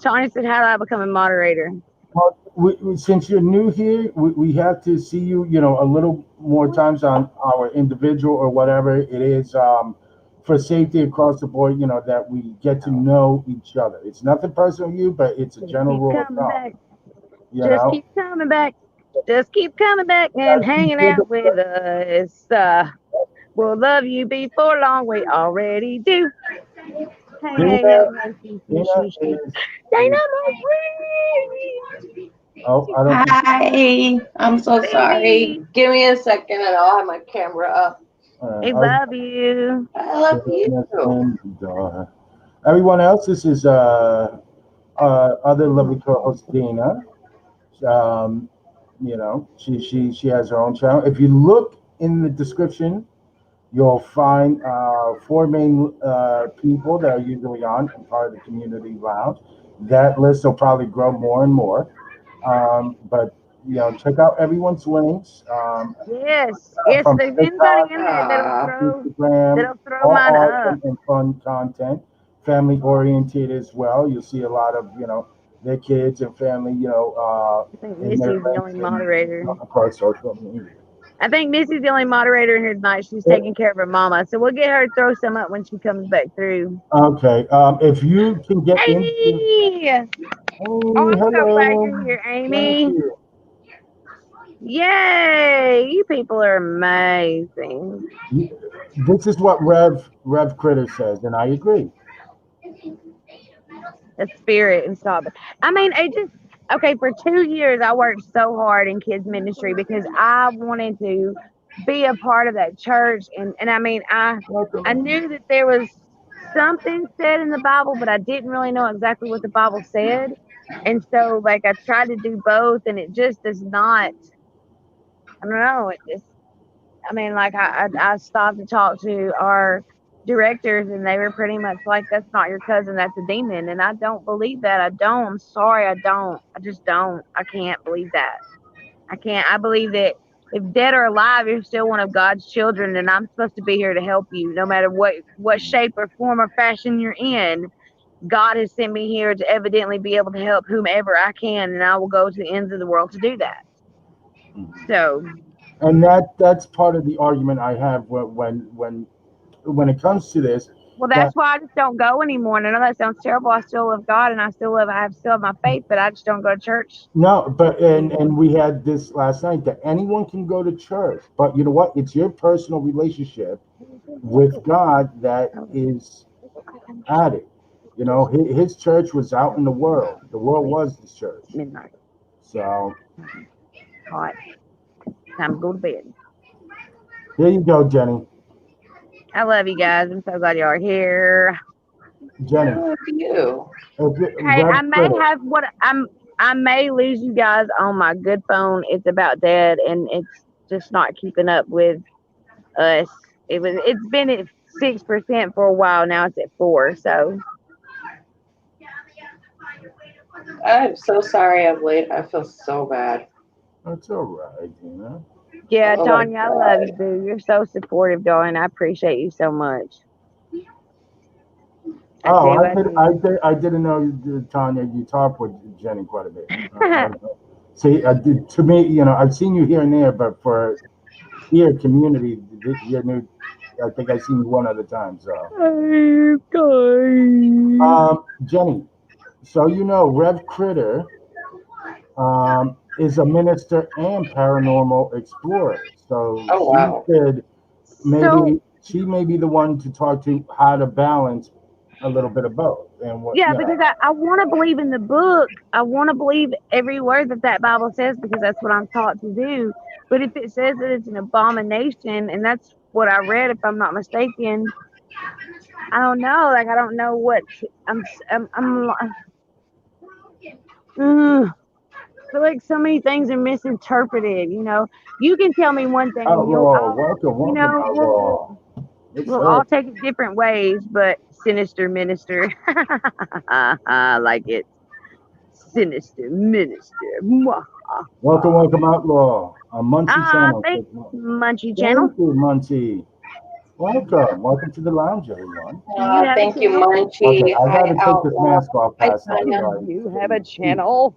Speaker 1: Tony said, how do I become a moderator?
Speaker 2: well, since you're new here, we have to see you, a little more times on our individual or whatever it is, for safety across the board, that we get to know each other. It's nothing personal to you, but it's a
Speaker 1: Just
Speaker 2: general
Speaker 1: keep
Speaker 2: rule of
Speaker 1: coming
Speaker 2: thumb.
Speaker 1: back.
Speaker 2: You
Speaker 1: Just
Speaker 2: know,
Speaker 1: keep coming back. Just keep coming back and hanging out with us. We'll love you before long. We already do. Hey,
Speaker 2: Dana,
Speaker 1: hey, hey, hey, she,
Speaker 2: Dana
Speaker 1: she.
Speaker 2: is.
Speaker 1: Dynamite
Speaker 2: Oh, I don't think.
Speaker 4: Hi, I'm so sorry.
Speaker 1: baby.
Speaker 4: Give me a second and I'll have my camera up.
Speaker 1: We
Speaker 2: I was
Speaker 1: love you.
Speaker 4: I love you.
Speaker 2: and everyone else. This is other lovely co-host Dana. Um, she has her own channel. If you look in the description, you'll find four main people that are usually on and part of the community lounge. That list will probably grow more and more. But check out everyone's links
Speaker 1: Yes, yes. If
Speaker 2: from
Speaker 1: there's anybody
Speaker 2: TikTok,
Speaker 1: in there that'll
Speaker 2: Instagram,
Speaker 1: mine
Speaker 2: all
Speaker 1: up.
Speaker 2: awesome and fun content, family oriented as well. You'll see a lot of their kids and family,
Speaker 1: I think
Speaker 2: in their
Speaker 1: Missy's the only
Speaker 2: links and
Speaker 1: moderator.
Speaker 2: across social media.
Speaker 1: I think Missy's the only moderator in here tonight. She's taking care of her mama, so we'll get her to throw some up when she comes back through.
Speaker 2: Okay. If you can get into,
Speaker 1: Amy!
Speaker 2: hey,
Speaker 1: Oh, I'm so glad
Speaker 2: hello.
Speaker 1: you're here,
Speaker 2: Thank
Speaker 1: Amy.
Speaker 2: you.
Speaker 1: Yay! You people are amazing.
Speaker 2: This is what Rev Critter says, and I agree.
Speaker 1: The spirit and stuff. I mean, it just okay. For 2 years, I worked so hard in kids ministry because I wanted to be a part of that church, and I mean, I knew that there was something said in the Bible, but I didn't really know exactly what the Bible said, and so like I tried to do both, and it just does not. I don't know. It just I mean, like I stopped to talk to our directors, and they were pretty much like, "That's not your cousin. That's a demon." And I don't believe that. I don't. I'm sorry. I don't. I just don't. I can't believe that. I can't. I believe that if dead or alive, you're still one of God's children, and I'm supposed to be here to help you, no matter what shape or form or fashion you're in. God has sent me here to evidently be able to help whomever I can, and I will go to the ends of the world to do that. So
Speaker 2: And that's part of the argument I have when it comes to this.
Speaker 1: well,
Speaker 2: That
Speaker 1: that's why I just don't go anymore. And I know that sounds terrible. I still love God, and I still have my faith, but I just don't go to church.
Speaker 2: no, but and we had this last night that anyone can go to church, but you know what? It's your personal relationship with God that is added. You know, his church was out in the world. The world was his church.
Speaker 1: Midnight.
Speaker 2: So
Speaker 1: Hot. Time to go to bed.
Speaker 2: here you go, Jenny.
Speaker 1: I love you guys. I'm so glad you are here.
Speaker 2: Jenny.
Speaker 4: Good for you.
Speaker 1: Hey,
Speaker 2: Rev
Speaker 1: I may
Speaker 2: Critter.
Speaker 1: have what I may lose you guys on my good phone. It's about dead, and it's just not keeping up with us. It's been at 6% for a while now. It's at 4. So
Speaker 4: I'm so sorry I'm late. I feel so bad.
Speaker 2: That's all right, you know.
Speaker 1: yeah,
Speaker 4: Oh my
Speaker 1: Tanya, I love
Speaker 4: God.
Speaker 1: you, boo. You're so supportive, darling. I appreciate you so much. I
Speaker 2: Oh,
Speaker 1: do. I do.
Speaker 2: I didn't know, Tanya. You talk with Jenny quite a bit. See, to me, you know, I've seen you here and there, but for here community, you're new. I think I've seen you one other time. So, Jenny, so you know, Rev Critter is a minister and paranormal explorer. So
Speaker 4: Oh wow.
Speaker 1: So
Speaker 2: she may be the one to talk to how to balance a little bit of both and what
Speaker 1: yeah,
Speaker 2: you
Speaker 1: because
Speaker 2: know.
Speaker 1: I want to believe in the book. I want to believe every word that Bible says because that's what I'm taught to do. But if it says that it's an abomination, and that's what I read, if I'm not mistaken, I don't know. Like I don't know what I feel like so many things are misinterpreted. You know, you can tell me one thing, and
Speaker 2: Outlaw, welcome,
Speaker 1: you
Speaker 2: welcome,
Speaker 1: know,
Speaker 2: Outlaw. What's
Speaker 1: we'll all
Speaker 2: up?
Speaker 1: take it different ways. But sinister minister, I like it. Sinister minister. Mwah.
Speaker 2: Welcome, Outlaw. Muncie channel.
Speaker 1: Thanks, Munchie Channel.
Speaker 2: Thank you, Muncie. Welcome to the lounge, everyone.
Speaker 1: Do you have a
Speaker 4: Thank you,
Speaker 1: channel?
Speaker 2: Okay,
Speaker 4: Munchie.
Speaker 2: I got
Speaker 4: Hi,
Speaker 2: to take this
Speaker 4: Outlaw.
Speaker 2: mask off
Speaker 4: Hi,
Speaker 2: past that.
Speaker 4: Tanya.
Speaker 2: So
Speaker 1: You
Speaker 2: I
Speaker 1: have a
Speaker 2: can see.
Speaker 1: channel.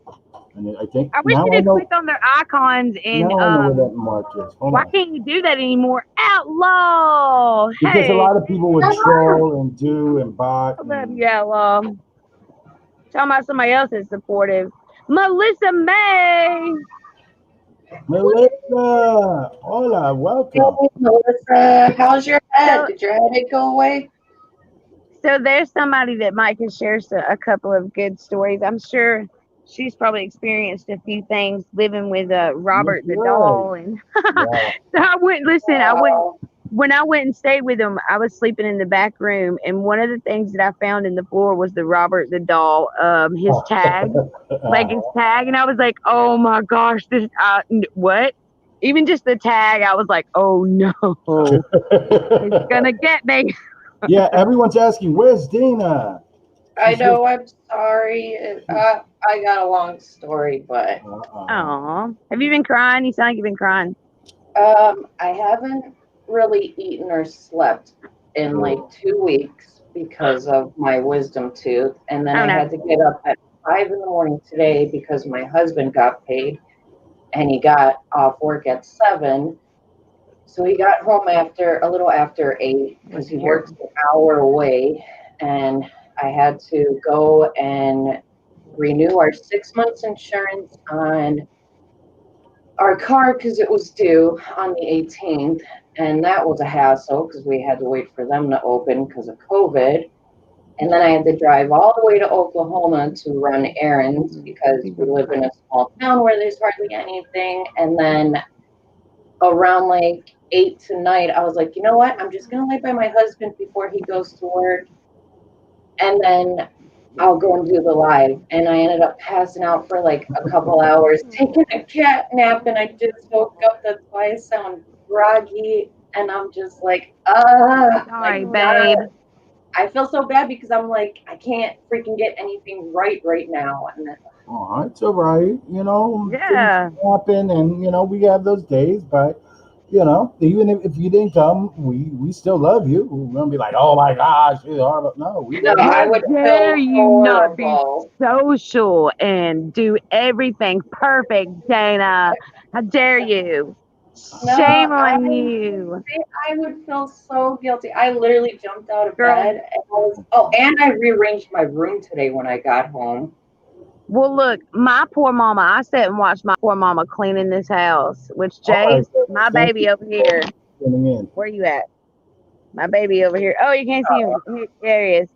Speaker 2: And I think
Speaker 1: I wish you
Speaker 2: now I
Speaker 1: could click
Speaker 2: know.
Speaker 1: on their icons and
Speaker 2: Now I know where that mark is. Hold
Speaker 1: why
Speaker 2: on.
Speaker 1: can't you do that anymore? Outlaw.
Speaker 2: Because a
Speaker 1: Hey,
Speaker 2: lot of people would troll and do and bot
Speaker 1: I love
Speaker 2: and
Speaker 1: you, Outlaw. Talking about somebody else that's supportive. Melissa May.
Speaker 2: Melissa. Hola, welcome.
Speaker 4: Hey, Melissa. How's your head?
Speaker 1: So,
Speaker 4: Did your headache go away?
Speaker 1: so there's somebody that might can share a couple of good stories. I'm sure she's probably experienced a few things living with
Speaker 2: Yes,
Speaker 1: Robert the
Speaker 2: right.
Speaker 1: doll, and
Speaker 2: Yeah.
Speaker 1: so I went. Listen, I went
Speaker 4: Wow.
Speaker 1: when I went and stayed with him. I was sleeping in the back room, and one of the things that I found in the floor was the Robert the doll, his tag, like his tag, and I was like, oh my gosh, this what? Even just the tag, I was like, oh no, it's gonna get me.
Speaker 2: Yeah, everyone's asking, where's Dina?
Speaker 4: I
Speaker 2: She's just
Speaker 4: know. I'm sorry. I got a long story, but
Speaker 1: Aw. Have you been crying? You sound like you've been crying.
Speaker 4: I haven't really eaten or slept in like 2 weeks because of my wisdom tooth, and then
Speaker 1: Oh
Speaker 4: I
Speaker 1: no.
Speaker 4: had to get up at 5 in the morning today because my husband got paid, and he got off work at 7. So he got home after a little after 8 because he works an hour away, and I had to go and renew our 6 months insurance on our car because it was due on the 18th, and that was a hassle because we had to wait for them to open because of COVID. And then I had to drive all the way to Oklahoma to run errands because we live in a small town where there's hardly anything. And then around like 8 tonight, I was like, you know what? I'm just going to lay by my husband before he goes to work. And then I'll go and do the live. And I ended up passing out for like a couple hours, taking a cat nap. And I just woke up. That's why I sound groggy. And I'm just like,
Speaker 1: Sorry,
Speaker 4: like,
Speaker 1: babe.
Speaker 4: I feel so bad because I'm like, I can't freaking get anything right now. And
Speaker 2: Oh, it's all right.
Speaker 1: Yeah.
Speaker 2: Things happen, and we have those days. But even if you didn't come, we still love you. We're gonna be like, oh my gosh, it's horrible. No, we
Speaker 4: no,
Speaker 2: love you.
Speaker 4: I
Speaker 1: How
Speaker 4: would
Speaker 1: dare
Speaker 4: feel
Speaker 1: you not be
Speaker 4: horrible.
Speaker 1: social and do everything perfect, Dana? How dare you?
Speaker 4: No,
Speaker 1: Shame on you.
Speaker 4: I would feel so guilty. I literally jumped out of
Speaker 1: Girl.
Speaker 4: bed and and I rearranged my room today when I got home.
Speaker 1: Well, look, my poor mama, I sat and watched my poor mama cleaning this house, which
Speaker 2: All right,
Speaker 1: Jace,
Speaker 2: so
Speaker 1: my
Speaker 2: thank
Speaker 1: baby
Speaker 2: you
Speaker 1: over
Speaker 2: for
Speaker 1: here.
Speaker 2: tuning in.
Speaker 1: Where you at? My baby over here. Oh, you can't see him. There he is.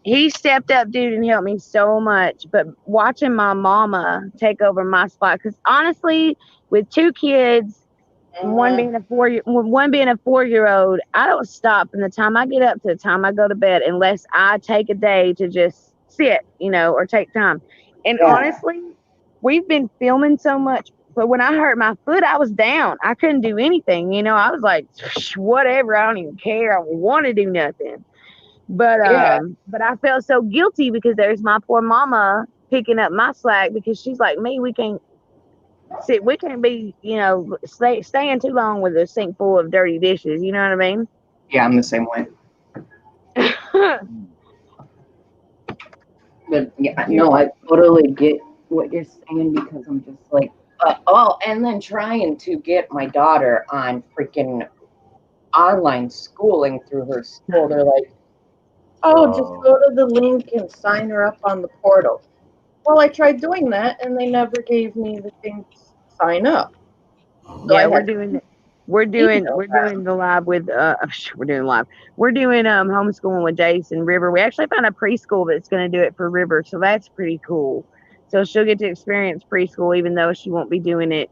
Speaker 1: He stepped up, dude, and helped me so much. But watching my mama take over my spot, because honestly, with two kids, one being a 4-year old, I don't stop from the time I get up to the time I go to bed unless I take a day to just sit, or take time. And
Speaker 4: Yeah.
Speaker 1: honestly, we've been filming so much. But when I hurt my foot, I was down. I couldn't do anything. I was like, whatever. I don't even care. I want to do nothing. But
Speaker 4: Yeah.
Speaker 1: but I felt so guilty because there's my poor mama picking up my slack because she's like me. We can't sit. We can't be staying too long with a sink full of dirty dishes. You know what I mean?
Speaker 4: Yeah, I'm the same way. But yeah, no, I totally get what you're saying because I'm just like, and then trying to get my daughter on freaking online schooling through her school. They're like, oh, just go to the link and sign her up on the portal. Well, I tried doing that and they never gave me the thing to sign up. So
Speaker 1: Yeah,
Speaker 4: I
Speaker 1: we're
Speaker 4: had
Speaker 1: doing the live with we're doing live. We're doing homeschooling with Jace and River. We actually found a preschool that's going to do it for River, so that's pretty cool. So she'll get to experience preschool even though she won't be doing it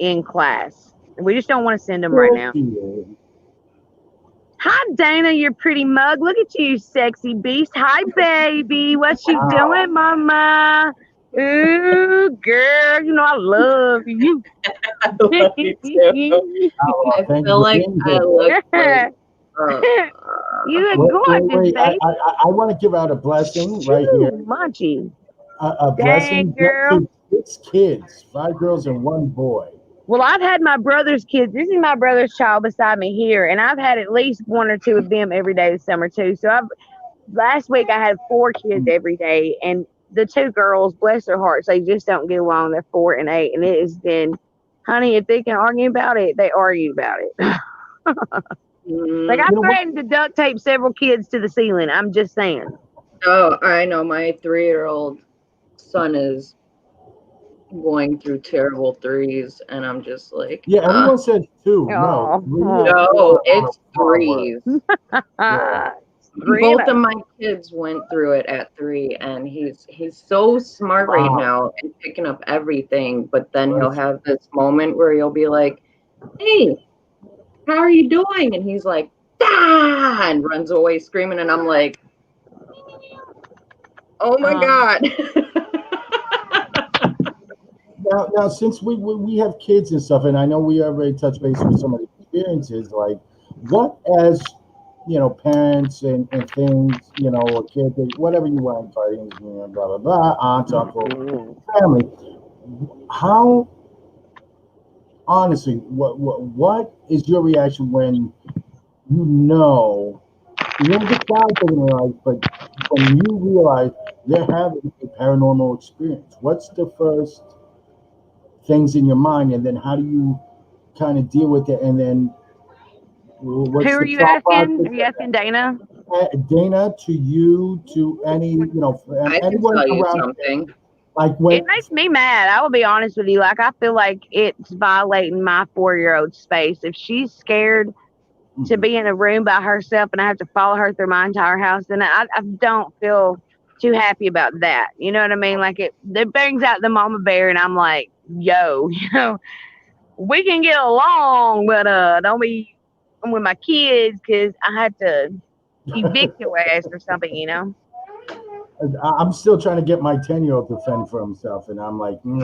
Speaker 1: in class. We just don't want to send them right now. Hi, Dana, you pretty mug. Look at you, sexy beast. Hi, baby. What you doing, mama? Ooh, girl, I love you.
Speaker 4: I love you too. I feel like I look like
Speaker 1: you look gorgeous,
Speaker 2: wait.
Speaker 1: baby.
Speaker 2: I want to give out a blessing right here.
Speaker 1: Munchie.
Speaker 2: A
Speaker 1: Dang,
Speaker 2: blessing
Speaker 1: girl.
Speaker 2: to 6 kids, 5 girls and 1 boy.
Speaker 1: Well, I've had my brother's kids. This is my brother's child beside me here, and I've had at least 1 or 2 of them every day this summer too. So last week I had 4 kids every day, and the 2 girls, bless their hearts, they just don't get along. They're 4 and 8, and it has been, honey, if they can argue about it, they argue about it. Like I threatened to duct tape several kids to the ceiling. I'm just saying.
Speaker 4: Oh, I know. My 3-year-old son is going through terrible 3s, and I'm just like,
Speaker 2: yeah. Everyone says 2. No, 3
Speaker 4: no, it's 3s. Both of my kids went through it at 3, and he's so smart right now and picking up everything. But then he'll have this moment where he'll be like, "Hey, how are you doing?" And he's like, "Ah!" and runs away screaming, and I'm like, "Oh my god!"
Speaker 2: Now, since we have kids and stuff, and I know we already touched base with some of the experiences, like what as parents and things, or kids, whatever you want, guardians, blah blah blah, aunts, uncle, family. How honestly, what is your reaction when you don't get down to in life, but when you realize they're having a paranormal experience? What's the first things in your mind, and then how do you kind of deal with it, and then what's
Speaker 1: Who are you asking? Are you asking Dana?
Speaker 2: Dana, to you, to any
Speaker 4: I can
Speaker 2: anyone
Speaker 4: tell you
Speaker 2: around
Speaker 4: something.
Speaker 2: Like when
Speaker 1: It makes me mad. I will be honest with you. Like, I feel like it's violating my 4-year-old space. If she's scared to be in a room by herself and I have to follow her through my entire house, then I don't feel too happy about that. You know what I mean? Like, it brings out the mama bear, and I'm like, yo, we can get along, but don't be with my kids because I had to evict your ass or something.
Speaker 2: I'm still trying to get my 10-year-old to fend for himself, and I'm like, no,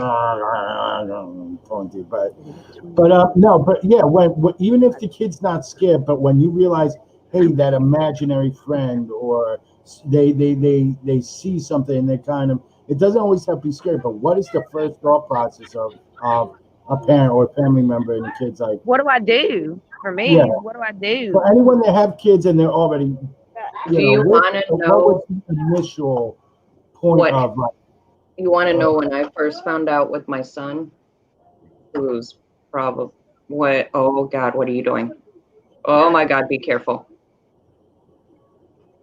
Speaker 2: but yeah, when even if the kid's not scared, but when you realize, hey, that imaginary friend, or they see something, and they kind of, it doesn't always have to be scary, but what is the first thought process of a parent or a family member and the kid's like,
Speaker 1: What do I do? For
Speaker 2: yeah,
Speaker 1: me, what do I do?
Speaker 2: for anyone that have kids and they're already,
Speaker 4: Do you want to
Speaker 2: what was
Speaker 4: know
Speaker 2: the initial point
Speaker 4: what
Speaker 2: of like,
Speaker 4: you want to know? When I first found out with my son, who's probably what? Oh God, what are you doing? Oh my God, be careful.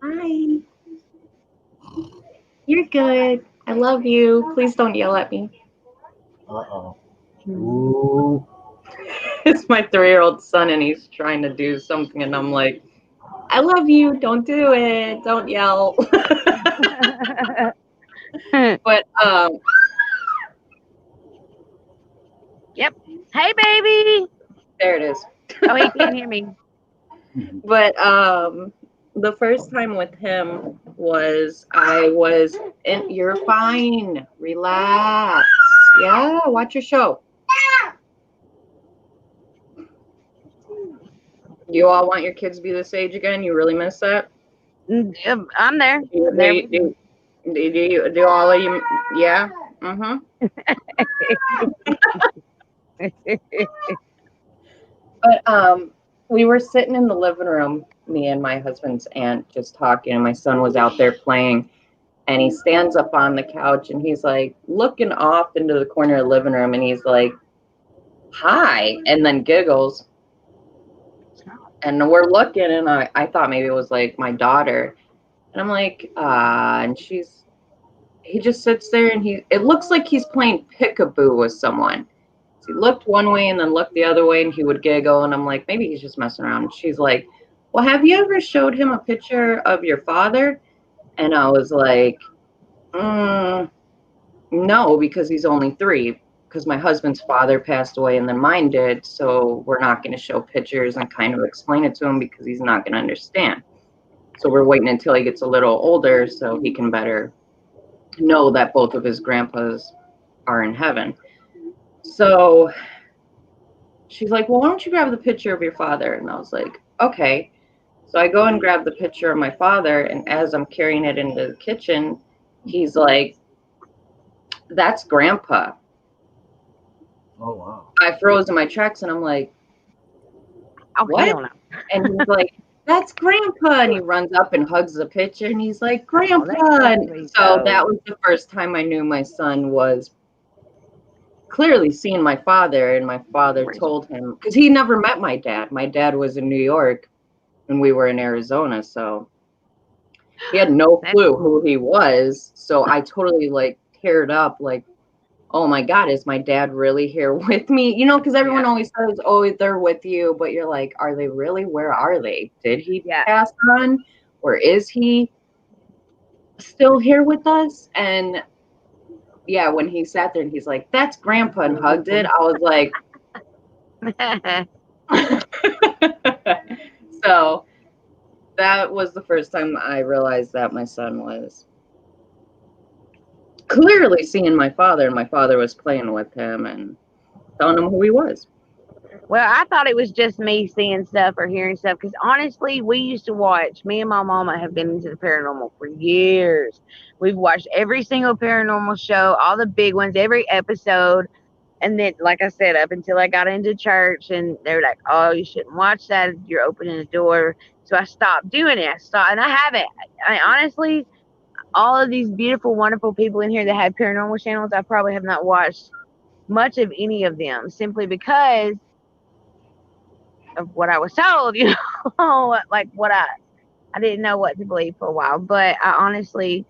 Speaker 4: Hi, you're good. I love you. Please don't yell at me.
Speaker 2: uh-oh, ooh,
Speaker 4: It's my 3-year-old son, and he's trying to do something, and I'm like, I love you. Don't do it. Don't yell. But
Speaker 1: Yep. Hey, baby.
Speaker 4: there it is.
Speaker 1: Oh, he can't hear me.
Speaker 4: But the first time with him was I was in. You're fine. Relax. Yeah, watch your show. You all want your kids to be this age again? You really miss that?
Speaker 1: I'm there.
Speaker 4: Do,
Speaker 1: I'm there
Speaker 4: do,
Speaker 1: with you.
Speaker 4: do all of you? Yeah. Mm-hmm. But we were sitting in the living room, me and my husband's aunt, just talking, and my son was out there playing. And he stands up on the couch, and he's like looking off into the corner of the living room, and he's like, "Hi," and then giggles. And we're looking, and I thought maybe it was like my daughter, and I'm like, and he just sits there, and it looks like he's playing peekaboo with someone. So he looked one way and then looked the other way, and he would giggle, and I'm like, maybe he's just messing around. And she's like, well, have you ever showed him a picture of your father? And I was like, no, because he's only 3. Because my husband's father passed away and then mine did, so we're not going to show pictures and kind of explain it to him because he's not going to understand. So we're waiting until he gets a little older so he can better know that both of his grandpas are in heaven. So she's like, well, why don't you grab the picture of your father? And I was like, okay. So I go and grab the picture of my father, and as I'm carrying it into the kitchen, he's like, that's grandpa.
Speaker 2: oh wow,
Speaker 4: I froze in my tracks, and I'm like,
Speaker 1: Oh,
Speaker 4: what?
Speaker 1: hell no.
Speaker 4: And he's like, that's grandpa. And he runs up and hugs the picture, and he's like, grandpa.
Speaker 1: that's so
Speaker 4: And
Speaker 1: sweet,
Speaker 4: so
Speaker 1: though.
Speaker 4: that was the first time I knew my son was clearly seeing my father, and my father told him, because he never met my dad. My dad was in New York and we were in Arizona, so he had no clue who he was. So I totally like teared up, like, oh my God, is my dad really here with me? You know, because everyone always says, oh, they're with you, but you're like, are they really? Where are they? Did he pass on, or is he still here with us? And yeah, when he sat there and he's like, that's grandpa, and hugged it, I was like, so that was the first time I realized that my son was clearly seeing my father, and my father was playing with him and telling him who he was.
Speaker 1: Well, I thought it was just me seeing stuff or hearing stuff because honestly, we used to watch. Me and my mama have been into the paranormal for years. We've watched every single paranormal show, all the big ones, every episode. And then, like I said, up until I got into church, and they were like, "Oh, you shouldn't watch that. You're opening the door." So I stopped doing it. I stopped, and I haven't. Honestly, all of these beautiful, wonderful people in here that have paranormal channels, I probably have not watched much of any of them simply because of what I was told, like what I didn't know what to believe for a while. But I honestly,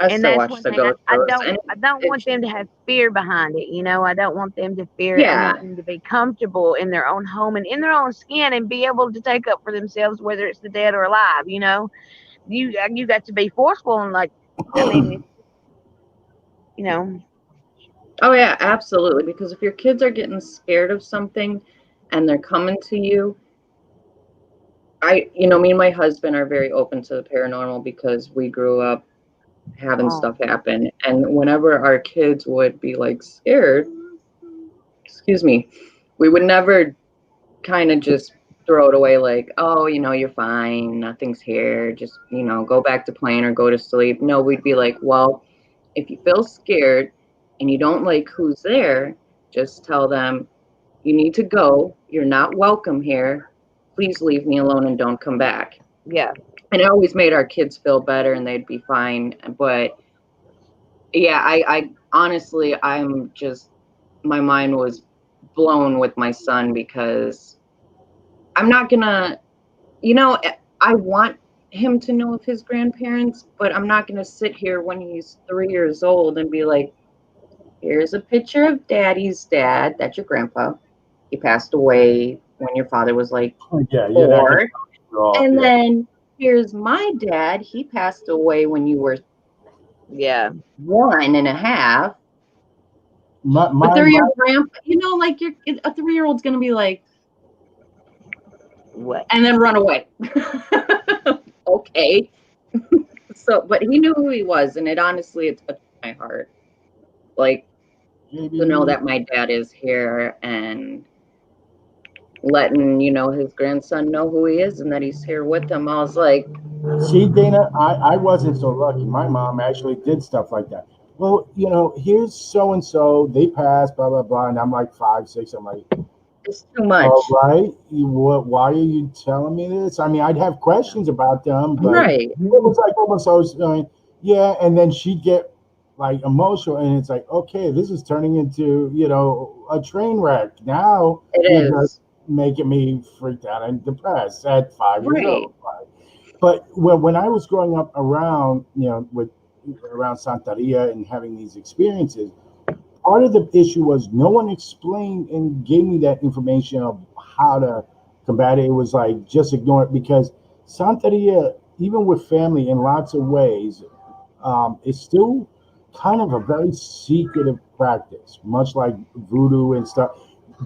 Speaker 4: I
Speaker 1: And
Speaker 4: still
Speaker 1: that's
Speaker 4: watch
Speaker 1: one
Speaker 4: the
Speaker 1: thing
Speaker 4: ghost shows, and
Speaker 1: I don't
Speaker 4: it,
Speaker 1: want them to have fear behind it. I don't want them to fear it. I
Speaker 4: yeah,
Speaker 1: want them to be comfortable in their own home and in their own skin and be able to take up for themselves, whether it's the dead or alive. You got to be forceful and like, I mean, you know,
Speaker 4: oh yeah, absolutely. Because if your kids are getting scared of something, and they're coming to you, me and my husband are very open to the paranormal because we grew up having
Speaker 1: oh
Speaker 4: stuff happen, and whenever our kids would be like scared, excuse me, we would never kind of just throw it away like, oh, you're fine, nothing's here, just, go back to playing or go to sleep. No, we'd be like, well, if you feel scared and you don't like who's there, just tell them you need to go. You're not welcome here. Please leave me alone and don't come back.
Speaker 1: yeah,
Speaker 4: And it always made our kids feel better and they'd be fine. But yeah, I honestly, my mind was blown with my son because I'm not gonna, I want him to know of his grandparents, but I'm not gonna sit here when he's 3 years old and be like, here's a picture of daddy's dad. That's your grandpa. He passed away when your father was like
Speaker 2: Yeah, you're not gonna
Speaker 4: 4.
Speaker 2: grow up.
Speaker 4: And
Speaker 2: Yeah,
Speaker 4: then here's my dad. He passed away when you were
Speaker 1: yeah,
Speaker 4: 1.5.
Speaker 2: my
Speaker 4: But
Speaker 2: my,
Speaker 4: they're
Speaker 2: my
Speaker 4: your grandpa. Like a 3-year-old's gonna be like,
Speaker 1: what?
Speaker 4: and then run away. Okay. So, but he knew who he was, and it honestly, it touched my heart. Like, to know
Speaker 2: baby.
Speaker 4: that my dad is here and letting his grandson know who he is and that he's here with him. I was like,
Speaker 2: See, Dana, I wasn't so lucky. My mom actually did stuff like that. Well, here's so and so. They passed, blah blah blah, and I'm like 5, 6. I'm like,
Speaker 4: it's too
Speaker 2: all
Speaker 4: much.
Speaker 2: right, why are you telling me this? I mean, I'd have questions about them, but it
Speaker 4: Right.
Speaker 2: was like almost I was going, yeah, and then she'd get like emotional, and it's like, okay, this is turning into a train wreck. Now
Speaker 4: It
Speaker 2: you're just
Speaker 4: is.
Speaker 2: making me freaked out and depressed at 5 years
Speaker 4: Right.
Speaker 2: old. But when I was growing up around, with around Santeria and having these experiences, part of the issue was no one explained and gave me that information of how to combat it. It was like just ignore it because Santeria, even with family in lots of ways, is still kind of a very secretive practice, much like voodoo and stuff.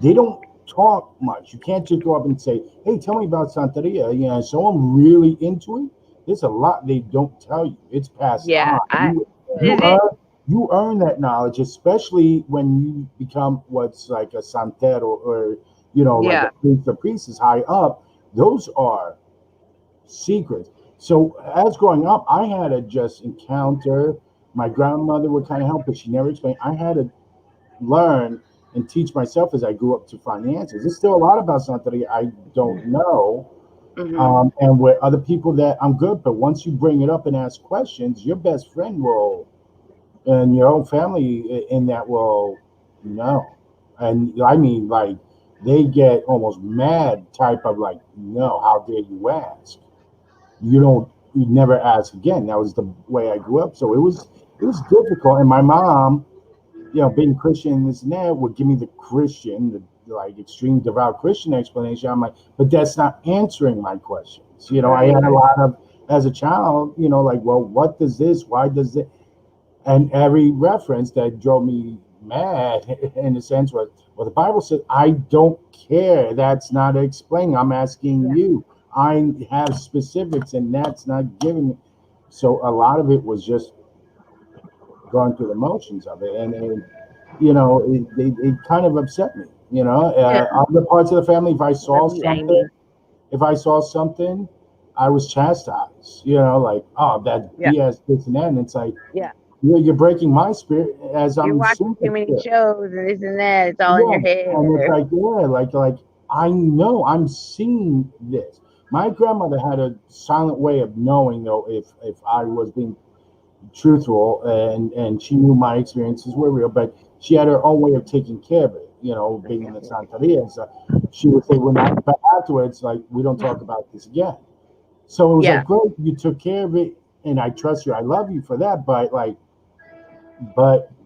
Speaker 2: They don't talk much. You can't just go up and say, "Hey, tell me about Santeria." Someone really into it. There's a lot they don't tell you. It's passed
Speaker 1: Yeah,
Speaker 2: on. You
Speaker 1: is it?
Speaker 2: earn that knowledge, especially when you become what's like a santero or like a
Speaker 1: Yeah,
Speaker 2: priest. The priest is high up. Those are secrets. So as growing up, I had to just encounter. My grandmother would kind of help, but she never explained. I had to learn and teach myself as I grew up to finances. There's still a lot about something I don't know,
Speaker 4: Hmm.
Speaker 2: and with other people that I'm good. But once you bring it up and ask questions, your best friend will, and your own family in that will know. And I mean, like they get almost mad, type of like, no, how dare you ask? You never ask again. That was the way I grew up. So it was difficult. And my mom, being Christian and this and that would give me the Christian, the like extreme devout Christian explanation. I'm like, but that's not answering my questions. I
Speaker 1: right.
Speaker 2: had a lot of as a child, like, well, what does this? Why does it? And every reference that drove me mad in a sense was, well, the Bible said, I don't care. That's not explaining. I'm asking
Speaker 1: Yeah,
Speaker 2: you. I have specifics, and that's not giving me. So a lot of it was just going through the motions of it, and it kind of upset me.
Speaker 4: Yeah.
Speaker 2: Other parts of the family,
Speaker 1: love you, Amy.
Speaker 2: if I saw something, I was chastised. Like, oh, that
Speaker 1: Yeah,
Speaker 2: BS, this and that. And it's like,
Speaker 1: yeah.
Speaker 2: you're breaking my spirit as
Speaker 1: You're
Speaker 2: I'm
Speaker 1: watching too
Speaker 2: sensitive.
Speaker 1: many shows and this and that. It's all in
Speaker 2: Yeah,
Speaker 1: your head.
Speaker 2: and it's like, yeah, like I know I'm seeing this. My grandmother had a silent way of knowing though if I was being truthful, and she knew my experiences were real, but she had her own way of taking care of it. Being in the Santeria, so she would say, but afterwards, like, we don't talk about this again. So it was
Speaker 1: Yeah,
Speaker 2: like, great, you took care of it. and I trust you. I love you for that. But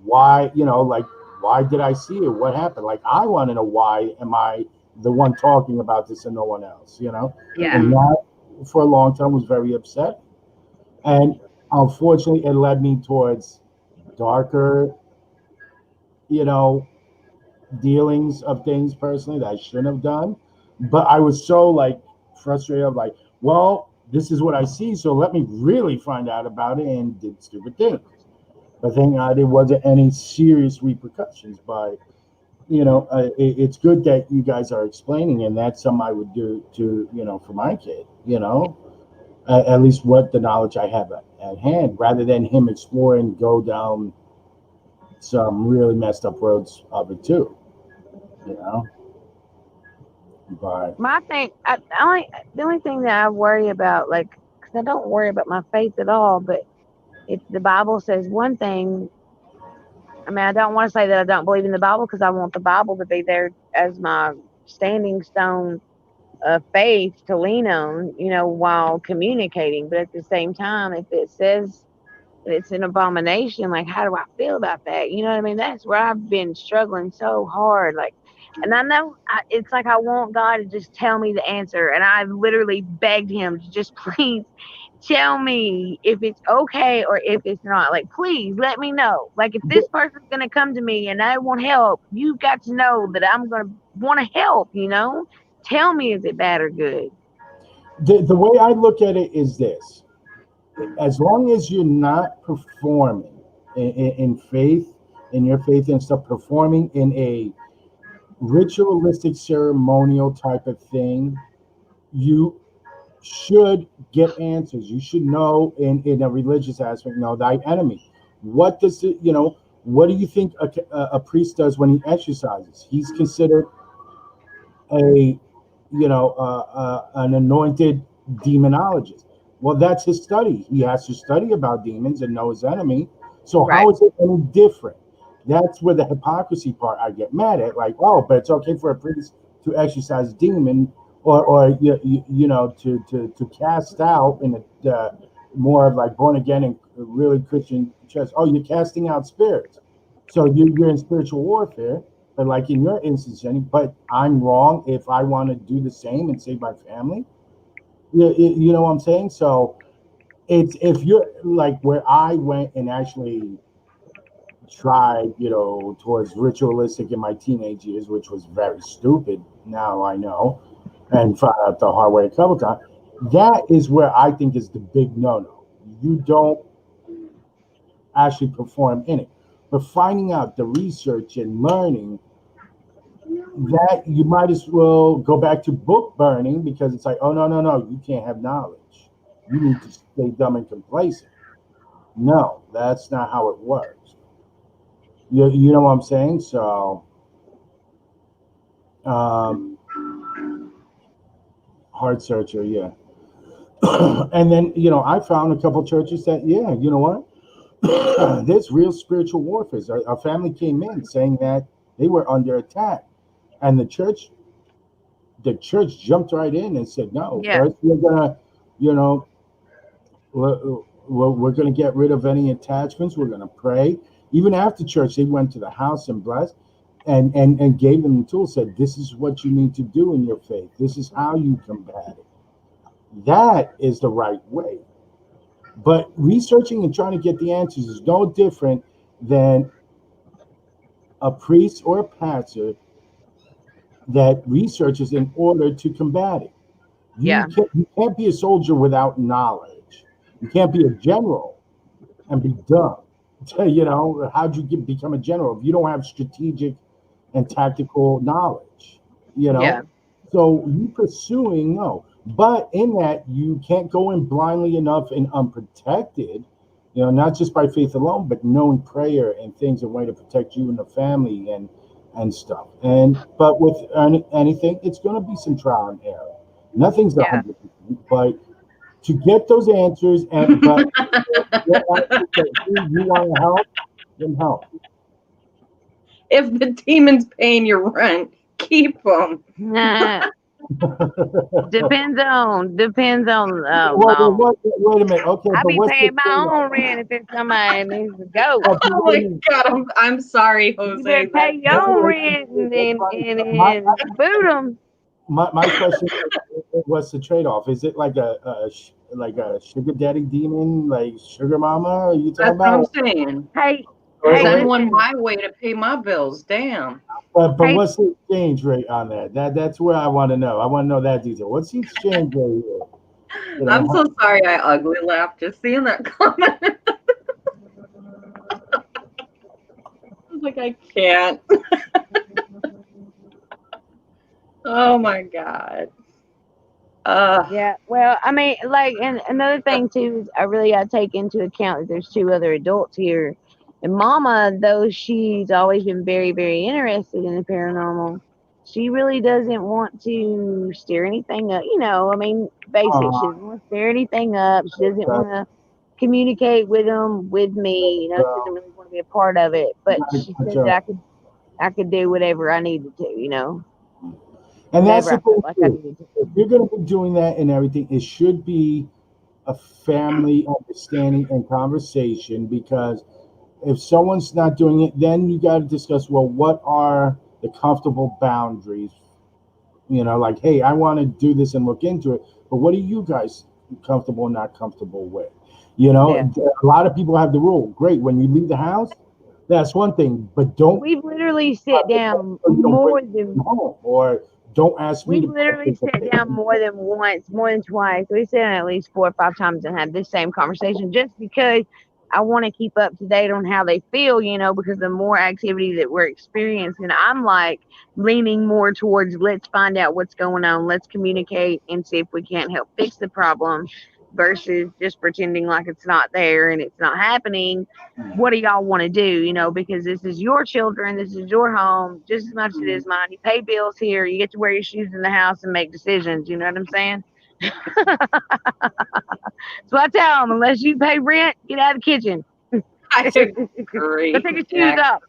Speaker 2: why, like, why did I see it? What happened? Like, I want to know, why am I the one talking about this and no one else,
Speaker 1: Yeah.
Speaker 2: And that for a long time was very upset. And unfortunately, it led me towards darker, you know, dealings of things personally that I shouldn't have done. But I was so like frustrated. I'm like, well, this is what I see, so let me really find out about it, and did stupid things. But thank God there wasn't any serious repercussions. But it's good that you guys are explaining, and that's something I would do to for my kid. At least what the knowledge I have at hand, rather than him explore and go down some really messed up roads of it too. You know, but
Speaker 1: My thing, the only thing that I worry about, like, because I don't worry about my faith at all, but if the Bible says one thing, I mean, I don't want to say that I don't believe in the Bible, because I want the Bible to be there as my standing stone of faith to lean on, while communicating. But at the same time, if it says that it's an abomination, like, how do I feel about that? You know what I mean? That's where I've been struggling so hard. Like, and I know it's like I want God to just tell me the answer. And I've literally begged him to just please tell me if it's okay or if it's not. Like, please let me know. Like, if this person's going to come to me and I want help, you've got to know that I'm going to want to help. Tell me, is it bad or good?
Speaker 2: the way I look at it is this: as long as you're not performing in faith, in your faith and stuff, performing in a ritualistic ceremonial type of thing, you should get answers. You should know in a religious aspect, know thy enemy. What does it, what do you think a priest does when he exercises? He's considered a, an anointed demonologist. Well, that's his study. He has to study about demons and know his enemy. So
Speaker 1: Right.
Speaker 2: how is it any different? That's where the hypocrisy part I get mad at. Like, oh, but it's okay for a priest to exercise demon, or to cast out in a more of like born again and really Christian church. Oh, you're casting out spirits, so you're in spiritual warfare. But like in your instance, Jenny, but I'm wrong if I want to do the same and save my family. You know what I'm saying? So it's, if you're like where I went and actually tried, towards ritualistic in my teenage years, which was very stupid. Now I know, and found out the hard way a couple times. That is where I think is the big no-no. You don't actually perform in it, but finding out the research and learning that, you might as well go back to book burning, because it's like, oh, no, no, no, you can't have knowledge. You need to stay dumb and complacent. No, that's not how it works. You know what I'm saying? So, um, heart searcher, yeah. And then, I found a couple churches that, yeah, you know what? There's real spiritual warfare. Our family came in saying that they were under attack, and the church jumped right in and said, no,
Speaker 1: Yeah.
Speaker 2: first we're gonna, you know, we're gonna get rid of any attachments. We're gonna pray. Even after church, they went to the house and blessed, and gave them the tools. Said, this is what you need to do in your faith. This is how you combat it. That is the right way. But researching and trying to get the answers is no different than a priest or a pastor that researches in order to combat it.
Speaker 1: Yeah.
Speaker 2: You can't be a soldier without knowledge. You can't be a general and be dumb. How'd you become a general if you don't have strategic and tactical knowledge? You
Speaker 1: Yeah.
Speaker 2: know, so you pursuing, no, but in that you can't go in blindly enough and unprotected. Not just by faith alone, but knowing prayer and things, a way to protect you and the family and stuff. But with anything, it's going to be some trial and error. Nothing's a
Speaker 1: Yeah.
Speaker 2: 100%, but to get those answers, but you want to help, then help.
Speaker 4: If the demon's paying your rent, keep them.
Speaker 1: Nah. Depends on
Speaker 2: wait a minute. Okay,
Speaker 1: I
Speaker 2: but
Speaker 1: be
Speaker 2: what's the
Speaker 1: paying my own rent if it's somebody that needs to go.
Speaker 2: but
Speaker 4: Oh
Speaker 2: wait a
Speaker 4: my
Speaker 2: minute.
Speaker 4: God, I'm sorry,
Speaker 1: You better
Speaker 4: Jose.
Speaker 1: pay your own
Speaker 2: Wait,
Speaker 1: rent and
Speaker 2: that's
Speaker 1: then
Speaker 2: fine.
Speaker 1: boot them.
Speaker 2: My question is, what's the trade-off? Is it like like a sugar daddy demon, like sugar mama? Are you talking
Speaker 4: That's what I'm
Speaker 2: about?
Speaker 4: saying.
Speaker 1: Hey,
Speaker 2: Or,
Speaker 1: hey,
Speaker 2: or,
Speaker 4: Send one
Speaker 1: listen.
Speaker 4: my way to pay my bills. Damn.
Speaker 2: but
Speaker 1: Hey,
Speaker 2: what's the exchange rate on that? That's where I want to know. I want to know that detail. What's the exchange rate here? You know,
Speaker 4: I'm so sorry I ugly laughed just seeing that comment. I was like, I can't. Oh my God.
Speaker 1: yeah, well, I mean, like, and another thing too is I really got to take into account that there's two other adults here. And Mama, though she's always been very, very interested in the paranormal, she really doesn't want to stir anything up. You know, I mean, basic. She doesn't want to stir anything up. She doesn't want to communicate with them, with me. You know, she doesn't really want to be a part of it. But she said that I could do whatever I needed to. You know,
Speaker 2: and that's
Speaker 1: whatever
Speaker 2: the
Speaker 1: I
Speaker 2: thing
Speaker 1: felt like I
Speaker 2: too.
Speaker 1: needed to.
Speaker 2: If you're going to be doing that and everything, it should be a family understanding and conversation, because if someone's not doing it, then you got to discuss, well, what are the comfortable boundaries? You know, like, hey, I want to do this and look into it, but what are you guys comfortable or not comfortable with? You know,
Speaker 1: Yeah.
Speaker 2: a lot of people have the rule. Great, when you leave the house, that's one thing, but don't
Speaker 1: We've literally sit down
Speaker 2: you don't bring
Speaker 1: more
Speaker 2: it
Speaker 1: than
Speaker 2: home, or don't ask me
Speaker 1: we've
Speaker 2: to
Speaker 1: literally sat down
Speaker 2: participate.
Speaker 1: more than once, more than twice. We sat down at least 4 or 5 times and had this same conversation just because I want to keep up to date on how they feel, you know, because the more activity that we're experiencing, I'm like leaning more towards let's find out what's going on, let's communicate and see if we can't help fix the problem versus just pretending like it's not there and it's not happening. What do y'all want to do? You know, because this is your children, this is your home just as much as it is mine. You pay bills here, you get to wear your shoes in the house and make decisions. You know what I'm saying? So I tell them, unless you pay rent, get out of the kitchen.
Speaker 4: I
Speaker 1: Go
Speaker 4: agree.
Speaker 1: take your shoes
Speaker 4: Jack.
Speaker 1: off.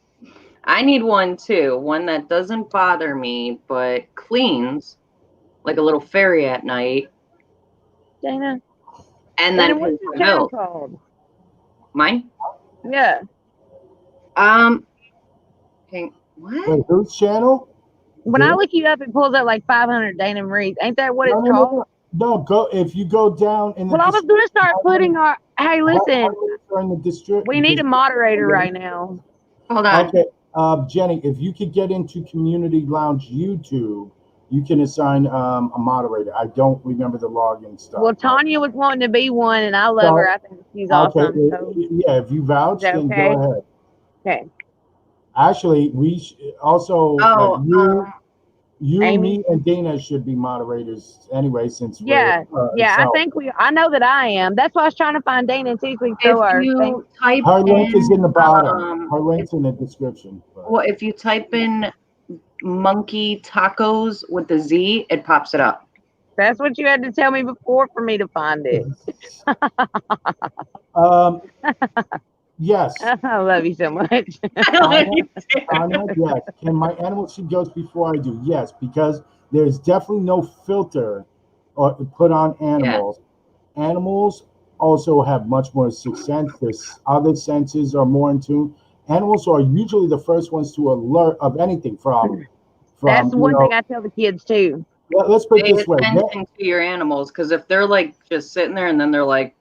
Speaker 4: I need one too. One that doesn't bother me, but cleans like a little fairy at night,
Speaker 1: Dana,
Speaker 4: and
Speaker 1: Dana,
Speaker 4: then
Speaker 1: what's
Speaker 4: pays
Speaker 1: your
Speaker 4: my
Speaker 1: channel
Speaker 4: bills.
Speaker 1: called?
Speaker 4: Mine?
Speaker 1: Yeah.
Speaker 4: Um, what?
Speaker 2: Wait, whose channel?
Speaker 1: When I look you up, it pulls up like 500 Dana Marie's. Ain't that what
Speaker 2: No,
Speaker 1: it's
Speaker 2: no, no,
Speaker 1: called?
Speaker 2: no. No, go if you go down in the
Speaker 1: Well, I was going to start putting our. Hey, listen,
Speaker 2: in the district.
Speaker 1: we need a moderator right now.
Speaker 4: Hold on.
Speaker 2: Okay, Jenny, if you could get into Community Lounge YouTube, you can assign a moderator. I don't remember the login stuff.
Speaker 1: Well, Tanya was wanting to be one, and I love her.
Speaker 2: So,
Speaker 1: I think she's
Speaker 2: okay,
Speaker 1: awesome. So,
Speaker 2: yeah, if you
Speaker 1: is
Speaker 2: vouch,
Speaker 1: that
Speaker 2: then
Speaker 1: okay?
Speaker 2: go ahead.
Speaker 1: Okay.
Speaker 2: Actually, also like
Speaker 4: Oh,
Speaker 2: you,
Speaker 1: Amy?
Speaker 2: me, and Dana should be moderators anyway, since we're
Speaker 1: Yeah. Yeah, I
Speaker 2: so
Speaker 1: think I know that I am. That's why I was trying to find Dana and see if we can
Speaker 4: if
Speaker 1: throw our thing.
Speaker 4: you type
Speaker 2: her link is in
Speaker 4: in
Speaker 2: the bottom. Her link's in the description.
Speaker 4: well, if you type in monkey tacos with the Z, it pops it up.
Speaker 1: That's what you had to tell me before for me to find it.
Speaker 2: um, yes,
Speaker 1: I love you so much.
Speaker 2: Tanya, yes. Can my animal see ghosts before I do? Yes, because there's definitely no filter or put on
Speaker 4: Yeah.
Speaker 2: animals. Animals also have much more sixth sense. Their other senses are more in tune. Animals are usually the first ones to alert of anything
Speaker 1: That's
Speaker 2: you
Speaker 1: one thing
Speaker 2: know.
Speaker 1: I tell the kids too.
Speaker 2: Let's put it
Speaker 4: Pay
Speaker 2: this way.
Speaker 4: attention to your animals, because if they're like just sitting there and then they're like,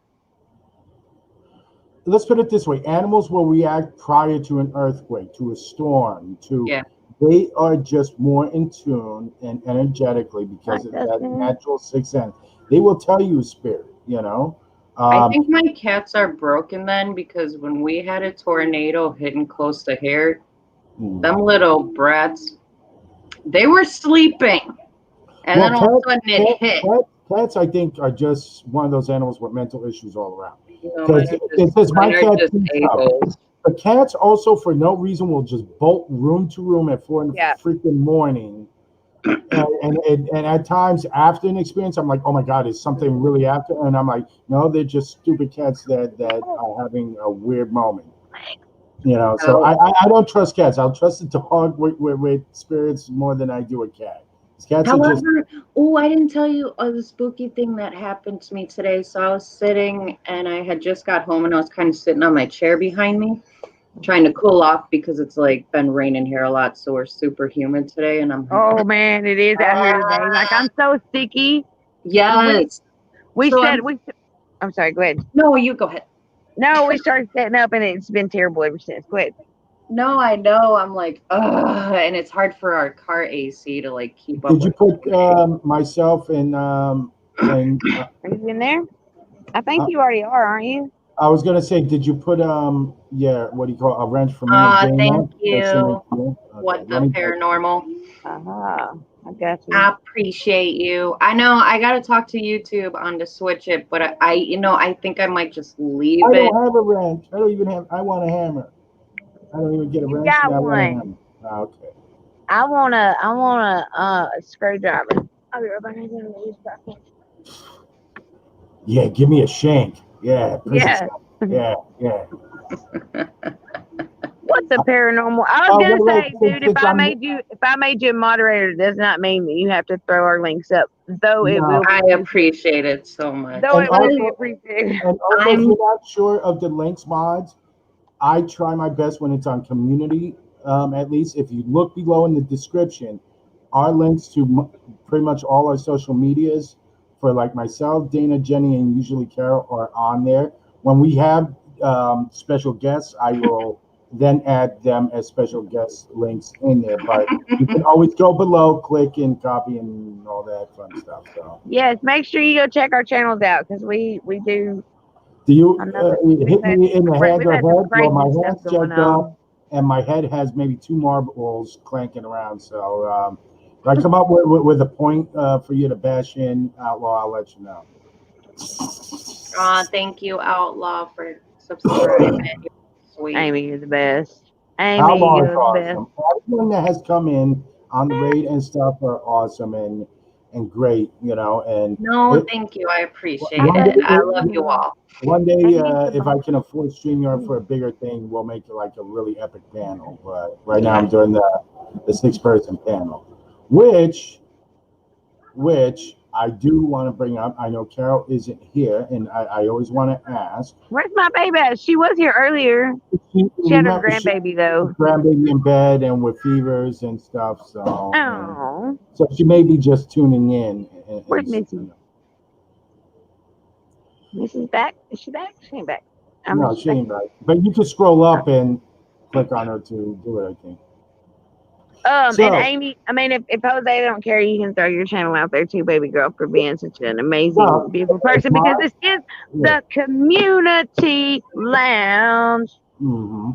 Speaker 2: Let's put it this way. Animals will react prior to an earthquake, to a storm,
Speaker 4: yeah,
Speaker 2: they are just more in tune and energetically because
Speaker 1: Like
Speaker 2: of
Speaker 1: that
Speaker 2: that
Speaker 1: thing.
Speaker 2: natural sixth sense. They will tell you a spirit, you know.
Speaker 4: I think my cats are broken then, because when we had a tornado hitting close to here, them little brats, they were sleeping, and then all of a sudden it hit.
Speaker 2: Cats, I think, are just one of those animals with mental issues all around.
Speaker 4: No, mine are just a-holes.
Speaker 2: The cats also, for no reason, will just bolt room to room at 4 in the
Speaker 1: Yeah.
Speaker 2: freaking morning. And at times after an experience, I'm like, oh my God, is something really after? And I'm like, no, they're just stupid cats that are having a weird moment. You know, so I don't trust cats. I'll trust a dog with spirits more than I do a cat. Cats are just.
Speaker 4: However, I didn't tell you the spooky thing that happened to me today. So I was sitting and I had just got home and I was kind of sitting on my chair behind me, trying to cool off because it's like been raining here a lot. So we're super humid today. And I'm
Speaker 1: Oh man, it is out here today. Like I'm so sticky.
Speaker 4: yes.
Speaker 1: We
Speaker 4: So
Speaker 1: said we. I'm sorry. Go ahead.
Speaker 4: No, you go ahead.
Speaker 1: No, we started setting up, and it's been terrible ever since. Go ahead.
Speaker 4: No, I know. I'm like, ugh, and it's hard for our car AC to like keep up
Speaker 2: Did you
Speaker 4: with.
Speaker 2: put myself and
Speaker 1: Are you in there? I think
Speaker 2: uh,
Speaker 1: you already are, aren't you?
Speaker 2: I was gonna say, did you put yeah, what do you call it, a wrench for me and Dana?
Speaker 4: Thank
Speaker 2: That she
Speaker 4: you.
Speaker 2: makes you? Okay,
Speaker 4: What
Speaker 2: let
Speaker 4: the
Speaker 2: me
Speaker 4: paranormal?
Speaker 1: I got you.
Speaker 4: I appreciate you. I know I gotta talk to YouTube on to switch it, but I think I might just leave
Speaker 2: I
Speaker 4: it.
Speaker 2: don't have a wrench. I don't even have. I want a hammer. I don't even get a
Speaker 1: You
Speaker 2: wrench.
Speaker 1: got
Speaker 2: And I want a
Speaker 1: one.
Speaker 2: hammer. Ah, okay.
Speaker 1: I want a screwdriver. I'll be right back. I'm gonna use that.
Speaker 2: Yeah, give me a shank. Yeah, prison
Speaker 1: Yeah.
Speaker 2: stuff. Yeah, yeah.
Speaker 1: What's a paranormal? I was gonna
Speaker 2: Wait,
Speaker 1: say, dude, if I made you a moderator, it does not mean that you have to throw our links up. Though it
Speaker 2: No.
Speaker 1: will be
Speaker 4: I appreciate it so much.
Speaker 1: though
Speaker 2: And
Speaker 1: it will be
Speaker 2: also,
Speaker 1: appreciated.
Speaker 2: and also, if
Speaker 4: I'm
Speaker 2: you're not sure of the links mods, I try my best when it's on community. At least if you look below in the description, our links to pretty much all our social medias for like myself, Dana, Jenny, and usually Carol are on there. When we have special guests, I will then add them as special guest links in there. But you can always go below, click, and copy, and all that fun stuff. So,
Speaker 1: Yes, make sure you go check our channels out because we do.
Speaker 2: do you
Speaker 1: I know that
Speaker 2: hit me in the head
Speaker 1: we've
Speaker 2: or
Speaker 1: had some
Speaker 2: head? Well,
Speaker 1: crazy
Speaker 2: my
Speaker 1: stuff
Speaker 2: head's
Speaker 1: going
Speaker 2: checked off,
Speaker 1: on.
Speaker 2: and my head has maybe two marbles clanking around. So, if I come up with a point for you to bash in, Outlaw, I'll let you know.
Speaker 4: thank you, Outlaw, for subscribing. Sweet.
Speaker 1: Amy, you're the best. Amy,
Speaker 2: Outlaw is
Speaker 1: you're the best.
Speaker 2: awesome. Everyone that has come in on the raid and stuff are awesome and great, and
Speaker 4: No,
Speaker 2: it,
Speaker 4: thank you. I appreciate
Speaker 2: one
Speaker 4: it. I
Speaker 2: day,
Speaker 4: love you all.
Speaker 2: one day,
Speaker 1: Amy's the
Speaker 2: if I
Speaker 1: best.
Speaker 2: can afford StreamYard for a bigger thing, we'll make it like a really epic panel. But right now, I'm doing the 6-person panel, which I do want to bring up. I know Carol isn't here, and I always want to ask.
Speaker 1: Where's my baby at? She was here earlier. She had her
Speaker 2: She
Speaker 1: grandbaby though.
Speaker 2: grandbaby in bed and with fevers and stuff.
Speaker 1: Oh,
Speaker 2: So she may be just tuning in.
Speaker 1: where's Missy? Missy's back. Is she back? She ain't back.
Speaker 2: No, she ain't right. But you can scroll up and click on her to do it, I think.
Speaker 1: And Amy, I mean, if Jose don't care, you can throw your channel out there too, baby girl, for being such an amazing, beautiful person. Because this is the community lounge.
Speaker 2: Mm-hmm.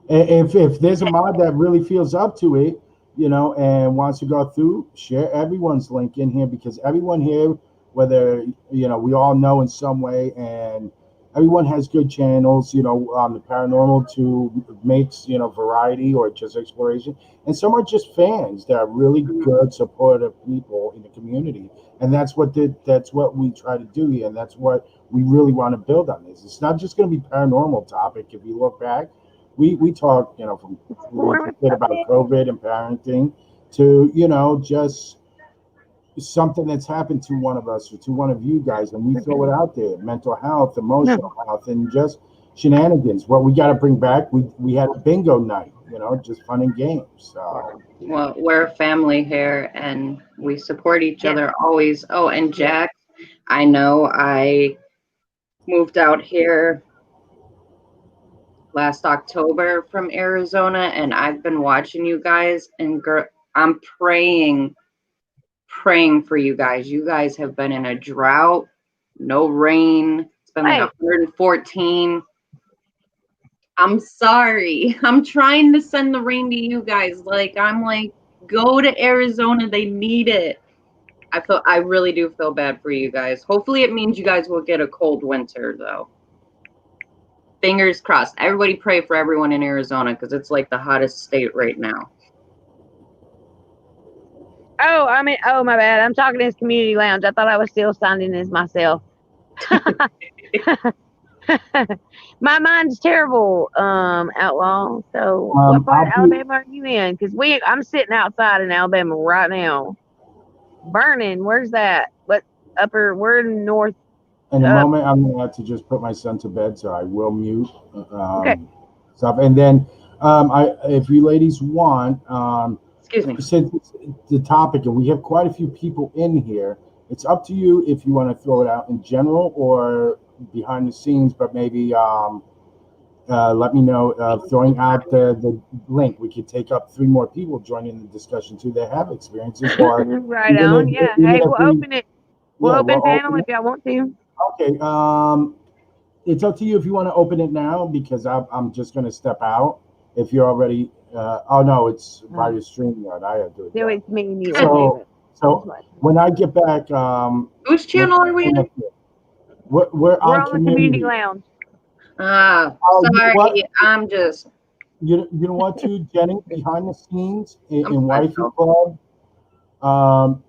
Speaker 2: If there's a mod that really feels up to it, and wants to go through, share everyone's link in here because everyone here, whether we all know in some way, and everyone has good channels, on the paranormal to makes variety or just exploration, and some are just fans that are really good, supportive people in the community, and that's what we try to do here, and that's what we really want to build on this. It's not just going to be paranormal topic. If you look back. We talk, from about COVID and parenting to, just something that's happened to one of us or to one of you guys, and we throw it out there: mental health, emotional health, and just shenanigans. What we got to bring back. We had a bingo night, just fun and games. So.
Speaker 4: Well, we're a family here, and we support each other always. Oh, and Jack, I know I moved out here last October from Arizona, and I've been watching you guys, and I'm praying for you guys. You guys have been in a drought, no rain. It's been like 114. I'm sorry. I'm trying to send the rain to you guys. I'm like, go to Arizona. They need it. I really do feel bad for you guys. Hopefully it means you guys will get a cold winter though. Fingers crossed. Everybody pray for everyone in Arizona because it's like the hottest state right now.
Speaker 1: Oh, my bad. I'm talking in this community lounge. I thought I was still signing as myself. My mind's terrible, Outlaw. So what part of Alabama are you in? Because I'm sitting outside in Alabama right now. Vernon, where's that? What upper? We're north.
Speaker 2: In a
Speaker 1: Up.
Speaker 2: moment, I'm going to have to just put my son to bed, so I will mute
Speaker 1: Okay.
Speaker 2: stuff. And then, if you ladies want,
Speaker 4: Excuse me.
Speaker 2: since it's the topic, and we have quite a few people in here, it's up to you if you want to throw it out in general or behind the scenes, but maybe let me know, throwing out the link. We could take up 3 more people joining the discussion too that have experiences. Or
Speaker 1: Right
Speaker 2: even
Speaker 1: on.
Speaker 2: if-
Speaker 1: Yeah.
Speaker 2: even
Speaker 1: Hey,
Speaker 2: if
Speaker 1: we'll
Speaker 2: we-
Speaker 1: open it. We'll
Speaker 2: yeah,
Speaker 1: open
Speaker 2: we'll
Speaker 1: panel
Speaker 2: open
Speaker 1: if y'all want to.
Speaker 2: Okay. It's up to you if you want to open it now, because I'm just going to step out. If you're already, oh no, it's by the stream yard. I have to do it.
Speaker 1: So it's me and you.
Speaker 2: So when I get back,
Speaker 4: Whose channel are we in?
Speaker 2: we're
Speaker 1: on
Speaker 2: on
Speaker 1: the community lounge.
Speaker 2: Oh, you know
Speaker 4: Sorry,
Speaker 2: what?
Speaker 4: I'm just.
Speaker 2: You know what, too, Jenny, behind the scenes in
Speaker 4: I'm
Speaker 2: Wifey
Speaker 4: special.
Speaker 2: Club,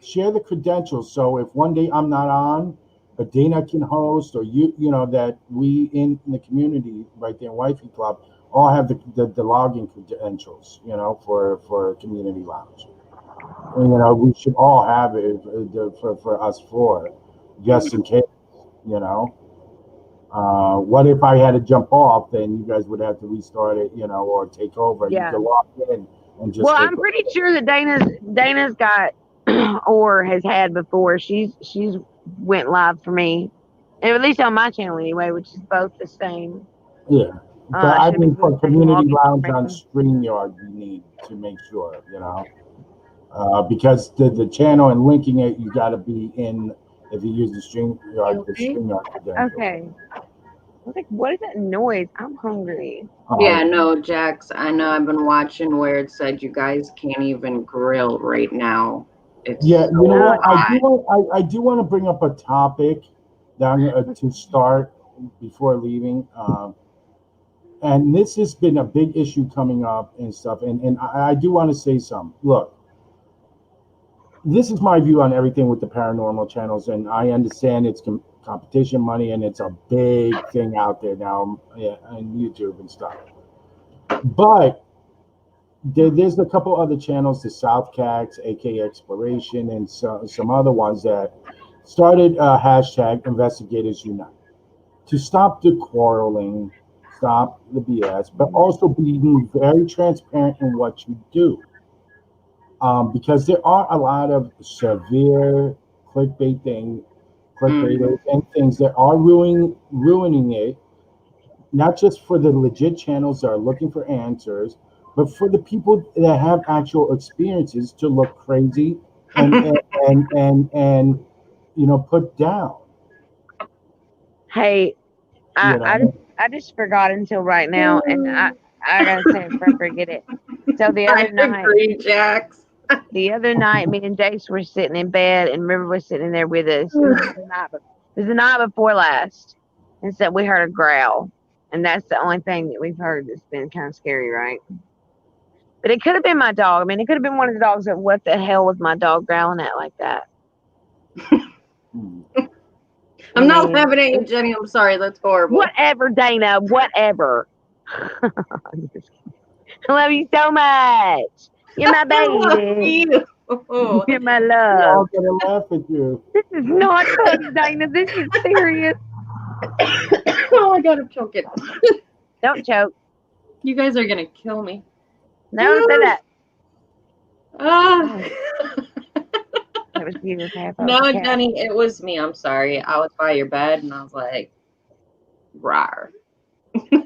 Speaker 2: share the credentials. So if one day I'm not on, but Dana can host, or you know, that we in the community right there in Wifey Club all have the login credentials, you know, for community lounge. And, you know, we should all have it for us four, just in case, you know. What if I had to jump off? Then you guys would have to restart it, you know, or take over.
Speaker 1: Yeah.
Speaker 2: You can log in and just.
Speaker 1: Well,
Speaker 2: take
Speaker 1: I'm pretty sure that Dana's got or has had before. She's went live for me, and at least on my channel anyway, which is both the same.
Speaker 2: Yeah, but I
Speaker 1: should be
Speaker 2: mean, for
Speaker 1: good
Speaker 2: community
Speaker 1: login
Speaker 2: lounge on
Speaker 1: information.
Speaker 2: StreamYard, we need to make sure, you know, because the channel and linking it, you got to be in. If you use the StreamYard, the
Speaker 4: Okay.
Speaker 2: StreamYard credentials.
Speaker 1: Okay. I was like, what is that noise? I'm hungry.
Speaker 4: Yeah, no, Jax, I know I've been watching where it said you guys can't even grill right now. It's
Speaker 2: Yeah,
Speaker 4: so
Speaker 2: you know what?
Speaker 4: hot.
Speaker 2: I do want to bring up a topic down to start before leaving. And this has been a big issue coming up and stuff. And I do want to say something. Look, this is my view on everything with the paranormal channels, and I understand it's competition money, and it's a big thing out there now, on YouTube and stuff. But there's a couple other channels, the South Cats, AK Exploration, and some other ones that started hashtag Investigators Unite to stop the quarreling, stop the BS, but also being very transparent in what you do. Because there are a lot of severe clickbaiters and things that are ruining it, not just for the legit channels that are looking for answers, but for the people that have actual experiences to look crazy and you know, put down.
Speaker 1: Hey,
Speaker 2: You know?
Speaker 1: I just forgot until right now, and I gotta say it before I forget it. So the
Speaker 4: I
Speaker 1: other night,
Speaker 4: agree, Jax.
Speaker 1: me and Jace were sitting in bed, and River was sitting there with us. It was the night before last, and so we heard a growl, and that's the only thing that we've heard that's been kind of scary, right? But it could have been my dog. I mean, it could have been one of the dogs. That what the hell was my dog growling at like that?
Speaker 4: I'm not laughing at you, Jenny. I'm sorry. That's horrible.
Speaker 1: Whatever, Dana. Whatever. I love you so much. You're my baby. You're my
Speaker 2: We're
Speaker 1: love.
Speaker 2: all gonna laugh at you.
Speaker 1: This is not fun, Dana. This is serious.
Speaker 4: Oh my God, I'm choking.
Speaker 1: Don't choke.
Speaker 4: You guys are gonna kill me.
Speaker 1: No, don't say that.
Speaker 4: Ah.
Speaker 1: That was you. Okay,
Speaker 4: No, Jenny, it was me. I'm sorry. I was by your bed and I was like, rawr.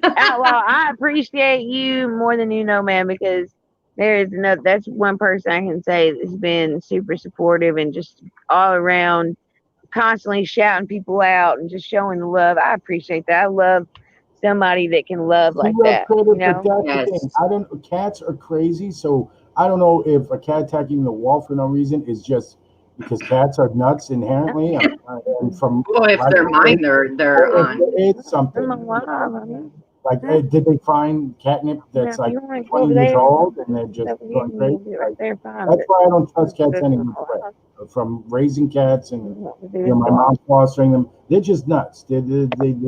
Speaker 1: Outlaw, I appreciate you more than you know, man, because that's one person I can say that's been super supportive and just all around constantly shouting people out and just showing the love. I appreciate that. I love somebody that can love like that. You know?
Speaker 2: That's the thing. Cats are crazy, so I don't know if a cat attacking the wall for no reason is just because cats are nuts inherently. And from
Speaker 4: if they're mine, they're on.
Speaker 2: It's something. Like, did they find catnip that's like 20 years old and they're just going crazy? That's why I don't trust cats anymore. From raising cats and my mom fostering them, they're just nuts. They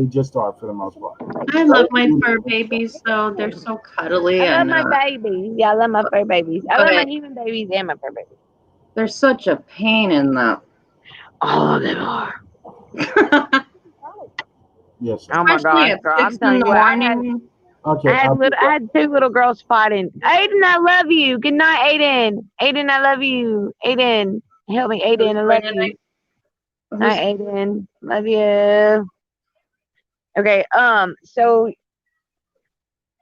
Speaker 2: just are for the most part.
Speaker 4: I love my fur babies, though. They're so cuddly.
Speaker 1: I love my babies. Yeah, I love my fur babies. I love my human babies and my fur babies.
Speaker 4: There's such a pain in the.
Speaker 1: All of them are.
Speaker 2: Yes.
Speaker 1: Oh my
Speaker 4: Especially
Speaker 1: gosh,
Speaker 4: at
Speaker 1: girl!
Speaker 4: 6
Speaker 1: I'm
Speaker 4: in
Speaker 1: telling
Speaker 4: the
Speaker 1: you what,
Speaker 4: morning.
Speaker 2: Okay.
Speaker 1: I had two little girls fighting. Aiden, I love you. Good night, Aiden. Aiden, I love you. Aiden, help me, Aiden. I love you.
Speaker 4: Who's,
Speaker 1: Night, Aiden. Love you. Okay. So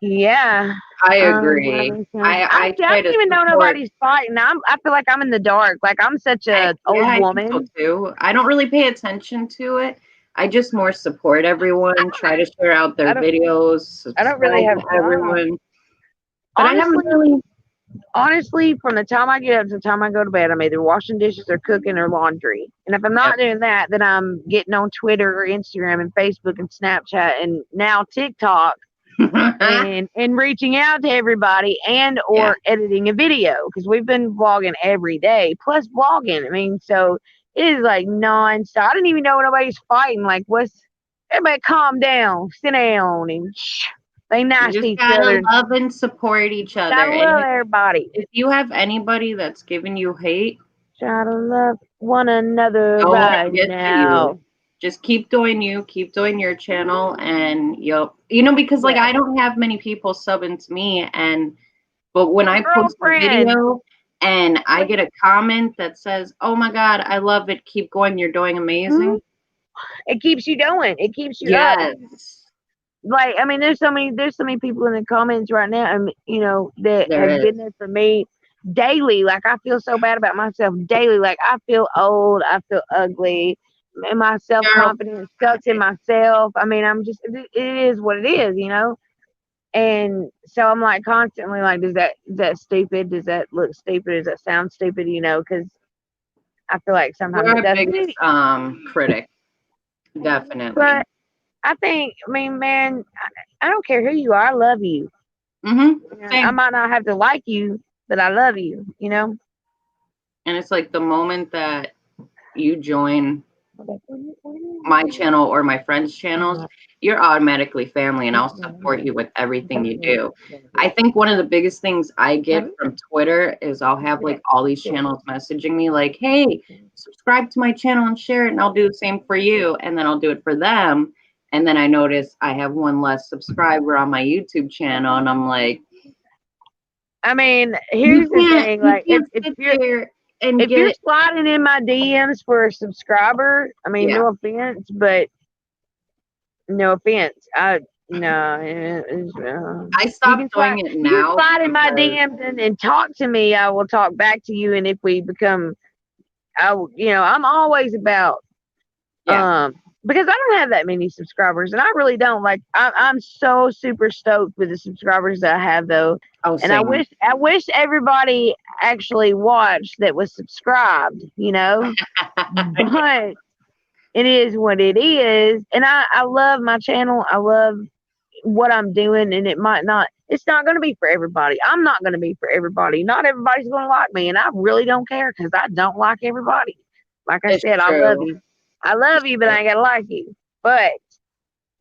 Speaker 1: yeah.
Speaker 4: I agree. I
Speaker 1: I
Speaker 4: try
Speaker 1: don't
Speaker 4: to
Speaker 1: even know
Speaker 4: support.
Speaker 1: nobody's fighting. I feel like I'm in the dark. Like I'm such a old
Speaker 4: I think so
Speaker 1: woman.
Speaker 4: too. I don't really pay attention to it. I just more support everyone, try to share out
Speaker 1: I
Speaker 4: their
Speaker 1: don't.
Speaker 4: videos,
Speaker 1: I don't really
Speaker 4: subscribe
Speaker 1: have
Speaker 4: to
Speaker 1: time.
Speaker 4: everyone. But I haven't
Speaker 1: Honestly,
Speaker 4: really.
Speaker 1: honestly, from the time I get up to the time I go to bed, I'm either washing dishes or cooking or laundry. And if I'm
Speaker 4: Yep.
Speaker 1: not doing that, then I'm getting on Twitter or Instagram and Facebook and Snapchat and now TikTok and reaching out to everybody and
Speaker 4: Yeah.
Speaker 1: or editing a video because we've been vlogging every day plus blogging. I mean, so it is like nonstop. I didn't even know nobody's fighting. Like, what's everybody? Calm down, sit down, and shh. They
Speaker 4: You
Speaker 1: nice to
Speaker 4: just
Speaker 1: each
Speaker 4: gotta
Speaker 1: other.
Speaker 4: love and support each other.
Speaker 1: Gotta love
Speaker 4: And
Speaker 1: everybody.
Speaker 4: if you have anybody that's giving you hate,
Speaker 1: Try to love one another
Speaker 4: don't
Speaker 1: right
Speaker 4: get to you.
Speaker 1: now.
Speaker 4: Just keep doing you, keep doing your channel, and because like
Speaker 1: Yeah.
Speaker 4: I don't have many people subbing to me, but when I post a
Speaker 1: Girlfriend.
Speaker 4: video and I get a comment that says, "Oh my God, I love it. Keep going. You're doing amazing."
Speaker 1: It keeps you going. It keeps you up.
Speaker 4: Yes,
Speaker 1: Like, I mean, there's so many people in the comments right now, and that
Speaker 4: there
Speaker 1: have
Speaker 4: is.
Speaker 1: been there for me daily. Like, I feel so bad about myself daily. Like, I feel old. I feel ugly. And my self
Speaker 4: Girl,
Speaker 1: confidence sucks in myself. I mean, it is what it is. And so I'm like constantly like, is that stupid? Does that look stupid? Does that sound stupid? Because I feel like sometimes
Speaker 4: we're
Speaker 1: it
Speaker 4: our
Speaker 1: does.
Speaker 4: biggest critic, definitely.
Speaker 1: But I mean, man, I don't care who you are. I love you. I
Speaker 4: Same.
Speaker 1: might not have to like you, but I love you.
Speaker 4: And it's like the moment that you join my channel or my friends' channels, you're automatically family, and I'll support you with everything you do. I think one of the biggest things I get from Twitter is I'll have like all these channels messaging me like, "Hey, subscribe to my channel and share it," and I'll do the same for you, and then I'll do it for them. And then I notice I have one less subscriber on my YouTube channel, and I'm like,
Speaker 1: I mean,
Speaker 4: you
Speaker 1: here's the
Speaker 4: can't,
Speaker 1: thing.
Speaker 4: you
Speaker 1: Like,
Speaker 4: can't sit there and
Speaker 1: if you're
Speaker 4: get.
Speaker 1: sliding in my DMs for a subscriber, I mean,
Speaker 4: Yeah.
Speaker 1: no offense, but no offense. No.
Speaker 4: I
Speaker 1: You
Speaker 4: stopped
Speaker 1: can
Speaker 4: doing
Speaker 1: slide.
Speaker 4: it
Speaker 1: You can
Speaker 4: now
Speaker 1: slide in my
Speaker 4: because
Speaker 1: DMs and talk to me. I will talk back to you. And if we become, I'm always about
Speaker 4: yeah.
Speaker 1: because I don't have that many subscribers, and I really don't. Like, I'm so super stoked with the subscribers that I have, though.
Speaker 4: Oh,
Speaker 1: And I
Speaker 4: same.
Speaker 1: wish everybody actually watched that was subscribed. But it is what it is, and I love my channel. I love what I'm doing, and it's not going to be for everybody. I'm not going to be for everybody. Not everybody's going to like me, and I really don't care because I don't like everybody. Like I
Speaker 4: It's
Speaker 1: said, I love
Speaker 4: true.
Speaker 1: you. I love
Speaker 4: It's
Speaker 1: you, but
Speaker 4: true.
Speaker 1: I ain't got to like you. But,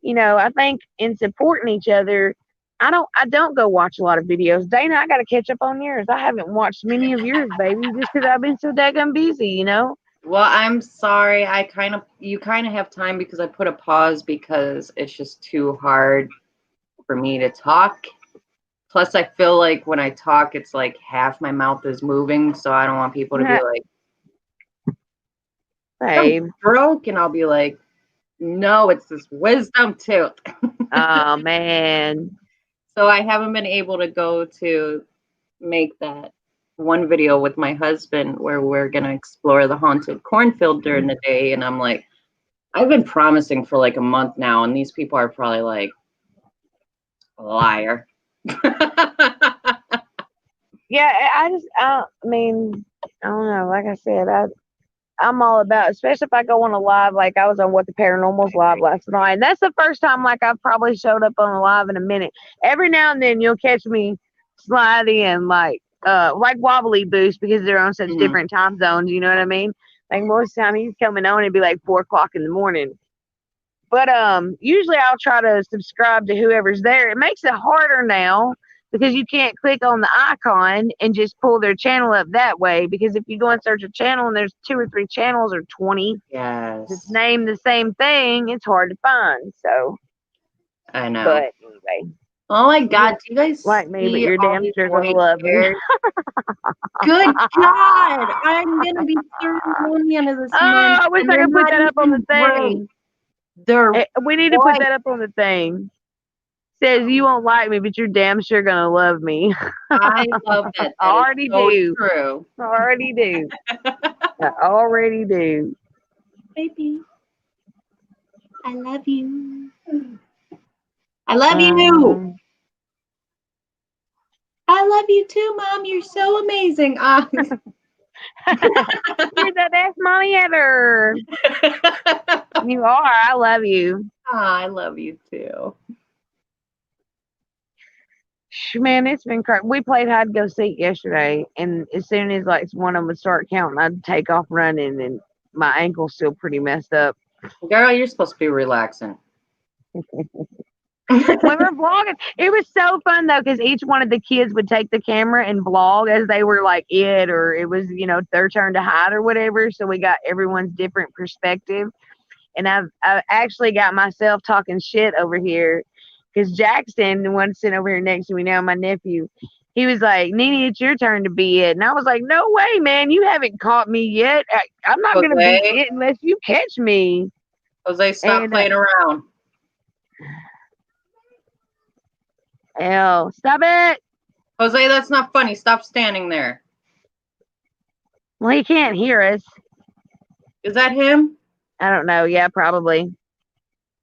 Speaker 1: I think in supporting each other, I don't go watch a lot of videos. Dana, I got to catch up on yours. I haven't watched many of yours, baby, just because I've been so daggone busy.
Speaker 4: Well, I'm sorry. You kind of have time because I put a pause because it's just too hard for me to talk. Plus, I feel like when I talk, it's like half my mouth is moving, so I don't want people to be like,
Speaker 1: Babe.
Speaker 4: broke, and I'll be like, no, it's this wisdom tooth.
Speaker 1: Oh, man.
Speaker 4: So I haven't been able to go to make that one video with my husband where we're going to explore the haunted cornfield during the day. And I'm like, I've been promising for like a month now, and these people are probably like, liar.
Speaker 1: Yeah, I mean, I don't know. Like I said, I'm all about, especially if I go on a live, like I was on What the Paranormal's live last night. And that's the first time, like, I've probably showed up on a live in a minute. Every now and then you'll catch me slide in, like Wobbly Boost because they're on such different time zones. You know what I mean? Like, most of the time he's coming on, it'd be like 4 o'clock in the morning. But usually I'll try to subscribe to whoever's there. It makes it harder now because you can't click on the icon and just pull their channel up that way. Because if you go and search a channel and there's 2 or 3 channels or 20 that's
Speaker 4: Yes.
Speaker 1: named the same thing, it's hard to find. So,
Speaker 4: I know.
Speaker 1: but anyway,
Speaker 4: Oh my God! Do you guys
Speaker 1: like me, but
Speaker 4: see
Speaker 1: you're
Speaker 4: all
Speaker 1: damn
Speaker 4: these
Speaker 1: sure gonna
Speaker 4: white
Speaker 1: love me.
Speaker 4: hairs? Good God! I'm gonna be 31 the end of this
Speaker 1: Oh,
Speaker 4: month,
Speaker 1: I wish
Speaker 4: and
Speaker 1: I
Speaker 4: they're
Speaker 1: could put
Speaker 4: not
Speaker 1: that up on the
Speaker 4: even gray.
Speaker 1: thing.
Speaker 4: They're
Speaker 1: We need to put
Speaker 4: white.
Speaker 1: that up on the thing. Says you won't like me, but you're damn sure gonna love me.
Speaker 4: I love that.
Speaker 1: I
Speaker 4: That is
Speaker 1: already
Speaker 4: so
Speaker 1: do.
Speaker 4: true.
Speaker 1: I already do. I already do.
Speaker 4: Baby, I love you. I love you. I love you too, Mom. You're so amazing.
Speaker 1: You're the best mommy ever. You are. I love you.
Speaker 4: I love you too.
Speaker 1: Man, it's been crazy. We played hide and go seek yesterday, and as soon as like one of them would start counting, I'd take off running, and my ankle's still pretty messed up.
Speaker 4: Girl, you're supposed to be relaxing.
Speaker 1: When we're vlogging, it was so fun though, because each one of the kids would take the camera and vlog as they were like it, or it was, you know, their turn to hide or whatever. So we got everyone's different perspective. And I actually got myself talking shit over here, because Jackson, the one sitting over here next to me now, my nephew, he was like, Nene, it's your turn to be it. And I was like, no way, man, you haven't caught me yet. I'm not going to be it unless you catch me.
Speaker 4: Jose, stop playing around.
Speaker 1: Hell, stop it.
Speaker 4: Jose, that's not funny. Stop standing there.
Speaker 1: Well, he can't hear us.
Speaker 4: Is that him?
Speaker 1: I don't know. Yeah, probably.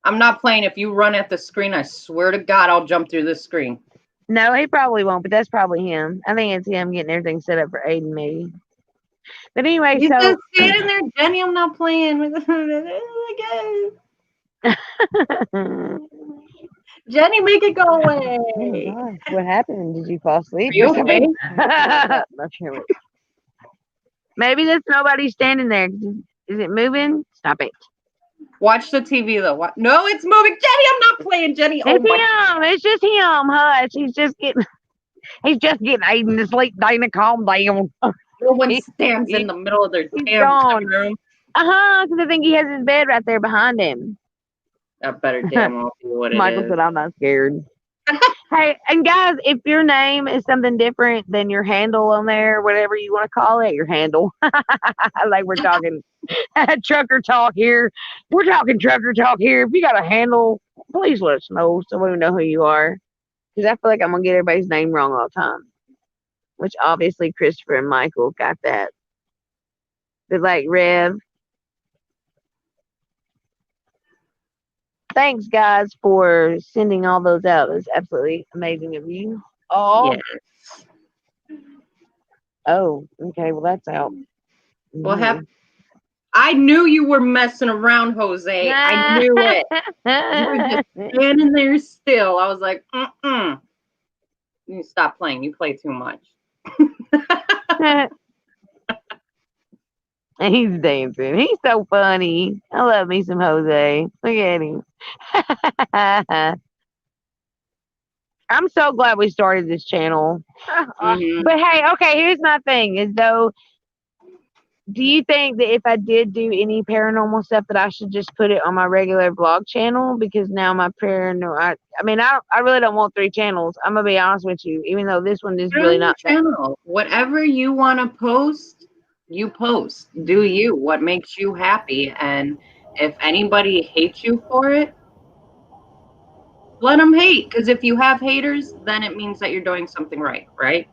Speaker 4: I'm not playing. If you run at the screen, I swear to God, I'll jump through this screen.
Speaker 1: No, he probably won't, but that's probly him. I think it's him getting everything set up for Aiden, maybe. But anyway,
Speaker 4: He's
Speaker 1: so
Speaker 4: just standing there, Jenny. I'm not playing with Jenny, make it go away.
Speaker 1: Oh my gosh, what happened? Did you fall asleep?
Speaker 4: Are you okay?
Speaker 1: Maybe there's nobody standing there. Is it moving? Stop it.
Speaker 4: Watch the TV though. No, it's moving. Jenny, I'm not playing, Jenny.
Speaker 1: It's him. It's just him. Hush. He's just getting Aiden to sleep. Dana, calm down.
Speaker 4: No one stands in the middle of their damn living room.
Speaker 1: Because I think he has his bed right there behind him.
Speaker 4: That better damn well be what it
Speaker 1: Michael
Speaker 4: is.
Speaker 1: said, I'm not scared. Hey, and guys, if your name is something different than your handle on there, whatever you want to call it, your handle. Like we're talking trucker talk here. We're talking trucker talk here. If you got a handle, please let us know so we know who you are. Because I feel like I'm going to get everybody's name wrong all the time. Which obviously Christopher and Michael got that. But like Rev. Thanks, guys, for sending all those out. It was absolutely amazing of you. Oh.
Speaker 4: Yes.
Speaker 1: Oh, okay. Well, that's out.
Speaker 4: What happened? I knew you were messing around, Jose. I knew it. You were just standing there still. I was like, You stop playing. You play too much.
Speaker 1: He's dancing. He's so funny. I love me some Jose. Look at him. I'm so glad we started this channel.
Speaker 4: Mm-hmm.
Speaker 1: But hey, okay, here's my thing is though, do you think that if I did do any paranormal stuff that I should just put it on my regular vlog channel? Because now my I really don't want 3 channels. I'm going to be honest with you, even though this one is really not
Speaker 4: channel. Whatever you want to post, you post. Do you. What makes you happy. And if anybody hates you for it, let them hate. Because if you have haters, then it means that you're doing something right, right?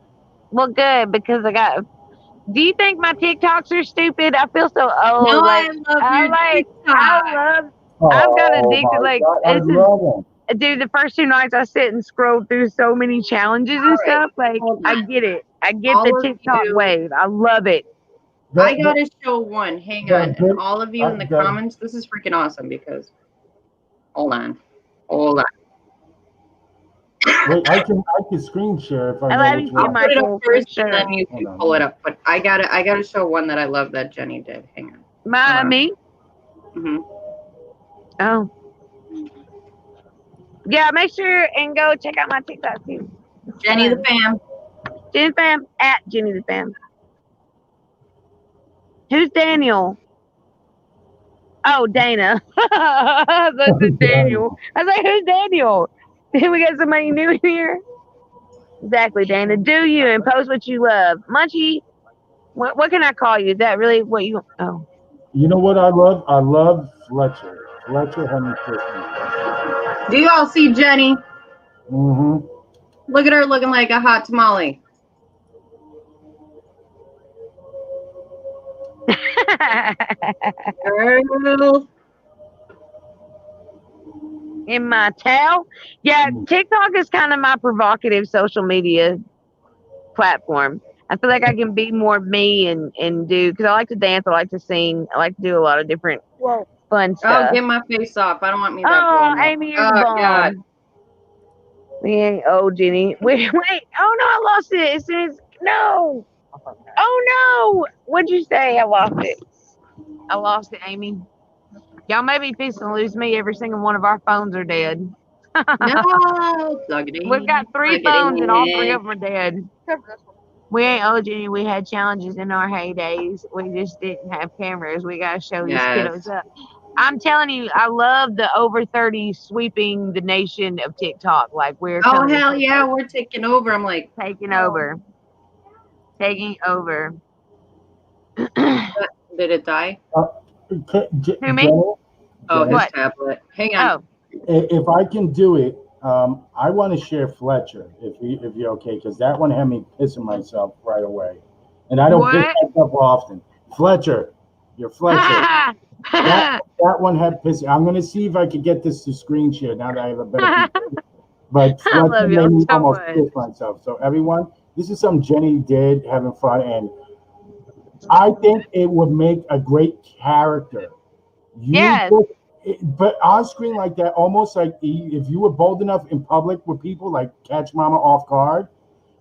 Speaker 1: Well, good, because do you think my TikToks are stupid? I feel so old.
Speaker 4: No,
Speaker 1: like,
Speaker 4: I love
Speaker 1: I've got addicted. Like,
Speaker 2: I love it.
Speaker 1: Dude, the first 2 nights I sit and scroll through so many challenges and stuff. Like, I get it. I get the TikTok wave. I love it.
Speaker 4: I gotta show one. Hang on. And all of you in the comments, this is freaking awesome because hold on.
Speaker 2: Wait, I can screen share if I know
Speaker 1: love
Speaker 2: which
Speaker 1: you,
Speaker 2: one.
Speaker 4: I'll put it up
Speaker 1: Michael,
Speaker 4: first
Speaker 1: sure.
Speaker 4: and then you can pull it up. But I gotta show one that I love that Jenny did. Hang on.
Speaker 1: Me?
Speaker 4: Mm-hmm.
Speaker 1: Oh. Yeah, make sure and go check out my TikTok too.
Speaker 4: Jenny the Fam.
Speaker 1: Jenny the Fam at Jenny the Fam. Who's Daniel? Oh, Dana. That's a Daniel. I was like, who's Daniel? We got somebody new in here. Exactly, Dana. Do you and post what you love, Munchie? What can I call you? Is that really what you? Oh,
Speaker 2: You know what I love? I love Fletcher. Fletcher Henry Christmas.
Speaker 4: Do you all see Jenny?
Speaker 2: Mm-hmm.
Speaker 4: Look at her looking like a hot tamale. Girl.
Speaker 1: in my towel. Yeah, TikTok is kind of my provocative social media platform. I feel like I can be more me and do because I like to dance, I like to sing, I like to do a lot of different fun
Speaker 4: Oh,
Speaker 1: stuff.
Speaker 4: get my face off. I don't want me that
Speaker 1: Oh,
Speaker 4: blown up.
Speaker 1: Amy, you're the
Speaker 4: Oh,
Speaker 1: bomb.
Speaker 4: God.
Speaker 1: We ain't. Oh, Jenny. Wait. Oh no, I lost it. As soon as no. Oh no. What'd you say? I lost it. I lost it, Amy. Y'all may be fixing to lose me. Every single one of our phones are dead.
Speaker 4: No. Plug it in.
Speaker 1: We've got 3
Speaker 4: Plug it
Speaker 1: phones and all 3
Speaker 4: in.
Speaker 1: of them are dead. We ain't old, Jenny. We had challenges in our heydays. We just didn't have cameras. We gotta show these kiddos up. I'm telling you, I love the over 30 sweeping the nation of TikTok. Like we're
Speaker 4: Oh, hell yeah. We're taking over. I'm like,
Speaker 1: taking over. Taking over.
Speaker 4: did it die?
Speaker 1: Who, me?
Speaker 4: Oh, his
Speaker 1: What?
Speaker 4: tablet. Hang on.
Speaker 1: Oh,
Speaker 2: If I can do it, I want to share Fletcher, if you're okay, because that one had me pissing myself right away, and I don't piss myself often. Fletcher, you're Fletcher. that one had pissing. I'm gonna see if I can get this to screen share now that I have a better. But Fletcher made me almost piss myself. So everyone, this is something Jenny did, having fun, and I think it would make a great character.
Speaker 1: Yes.
Speaker 2: But on screen like that, almost like if you were bold enough in public with people, like catch Mama off guard,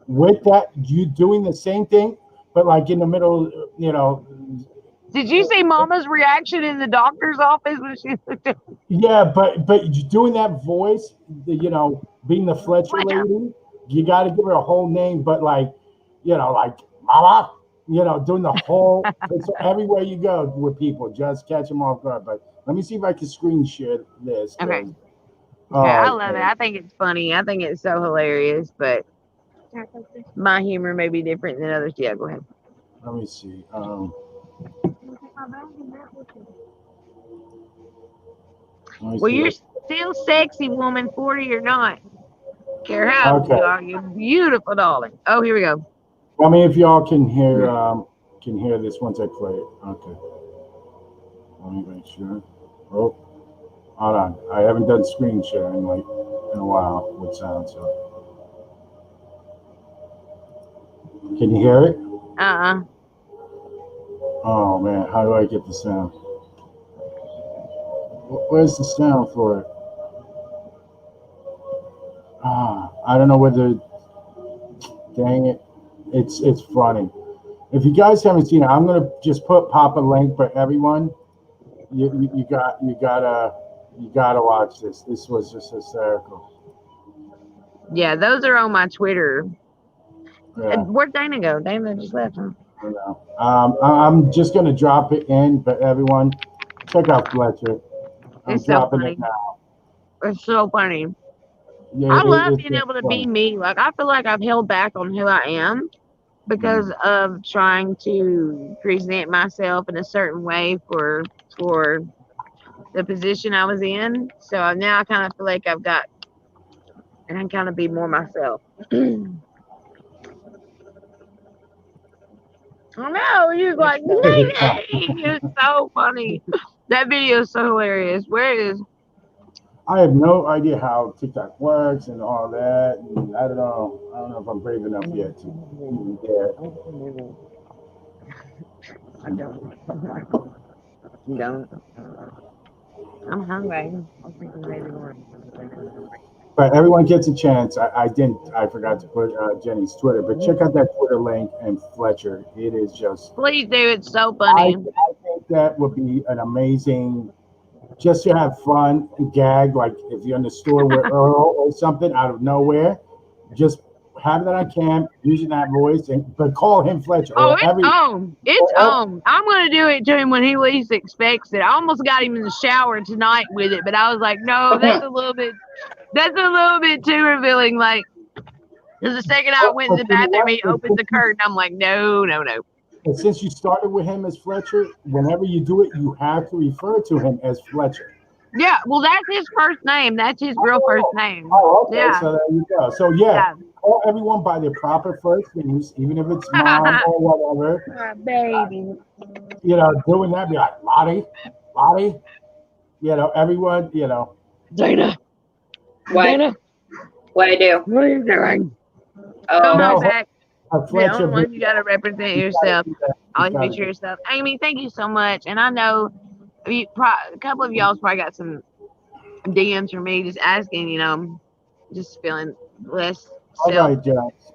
Speaker 2: with that, you doing the same thing, but like in the middle, you know.
Speaker 1: Did you see Mama's reaction in the doctor's office when she looked at?
Speaker 2: Yeah, but doing that voice, you know, being the Fletcher lady, you got to give her a whole name, but like, you know, like Mama, you know, doing the whole, it's everywhere you go with people, just catch them off guard. But let me see if I can screen share this.
Speaker 1: Okay. I love it. I think it's funny. I think it's so hilarious, but my humor may be different than others. Yeah, go ahead.
Speaker 2: Let me see.
Speaker 1: Well, you're still sexy, woman, 40 or not. Care how old you are, you're beautiful, darling. Oh, here we go.
Speaker 2: Tell me if y'all can hear this once I play it. Okay. Let me make sure. Oh, hold on. I haven't done screen sharing like in a while with sound. So, can you hear it? Oh man, how do I get the sound? Where's the sound for it? I don't know whether. Dang it! It's funny. If you guys haven't seen it, I'm gonna just pop a link. But everyone, you gotta watch this. This was just hysterical.
Speaker 1: Yeah, those are on my Twitter.
Speaker 2: Yeah.
Speaker 1: Where'd Dana go? Dana just left. Huh?
Speaker 2: I know. I'm just gonna drop it in, but everyone, check out Fletcher. I'm dropping it now.
Speaker 1: It's so funny.
Speaker 2: Yeah,
Speaker 1: I love being able to be me. Like I feel like I've held back on who I am because of trying to present myself in a certain way for the position I was in. So now I kind of feel like I can kind of be more myself. Oh no, you're like, it's so funny. That video is so hilarious. Where is?
Speaker 2: I have no idea how TikTok works and all that. And I don't know if I'm brave enough yet to even dare.
Speaker 1: I don't. I'm hungry.
Speaker 2: But everyone gets a chance. I forgot to put Jenny's Twitter, but check out that Twitter link and Fletcher. It is just.
Speaker 1: Please do. It's so funny.
Speaker 2: I think that would be an amazing. Just to have fun and gag, like if you're in the store with Earl or something out of nowhere, just have that on cam, using that voice, but call him Fletcher.
Speaker 1: Oh,
Speaker 2: Or
Speaker 1: it's
Speaker 2: every,
Speaker 1: on. It's
Speaker 2: or,
Speaker 1: on. I'm gonna do it to him when he least expects it. I almost got him in the shower tonight with it, but I was like, no, that's a little bit too revealing. Like, because the second I went in the
Speaker 2: but you know
Speaker 1: bathroom,
Speaker 2: what?
Speaker 1: he opened the curtain. I'm like, no, no, no.
Speaker 2: And since you started with him as Fletcher, whenever you do it, you have to refer to him as Fletcher.
Speaker 1: Yeah, well, that's his first name. That's his real first name.
Speaker 2: Oh, okay.
Speaker 1: Yeah.
Speaker 2: So there you go. So yeah, call everyone by their proper first names, even if it's mom or whatever.
Speaker 1: My baby.
Speaker 2: You know, doing that, be like Lottie. You know, everyone. You know,
Speaker 1: Dana.
Speaker 4: What?
Speaker 1: Dana,
Speaker 4: What I do?
Speaker 1: what are you doing?
Speaker 4: Oh,
Speaker 1: Come
Speaker 2: no,
Speaker 1: on back.
Speaker 2: Fletcher.
Speaker 1: The only one you gotta represent yourself. Always
Speaker 2: gotta
Speaker 1: be yourself. Amy, thank you so much. And I know a couple of y'all's probably got some DMs from me just asking, you know, just feeling less
Speaker 2: All right, Jax.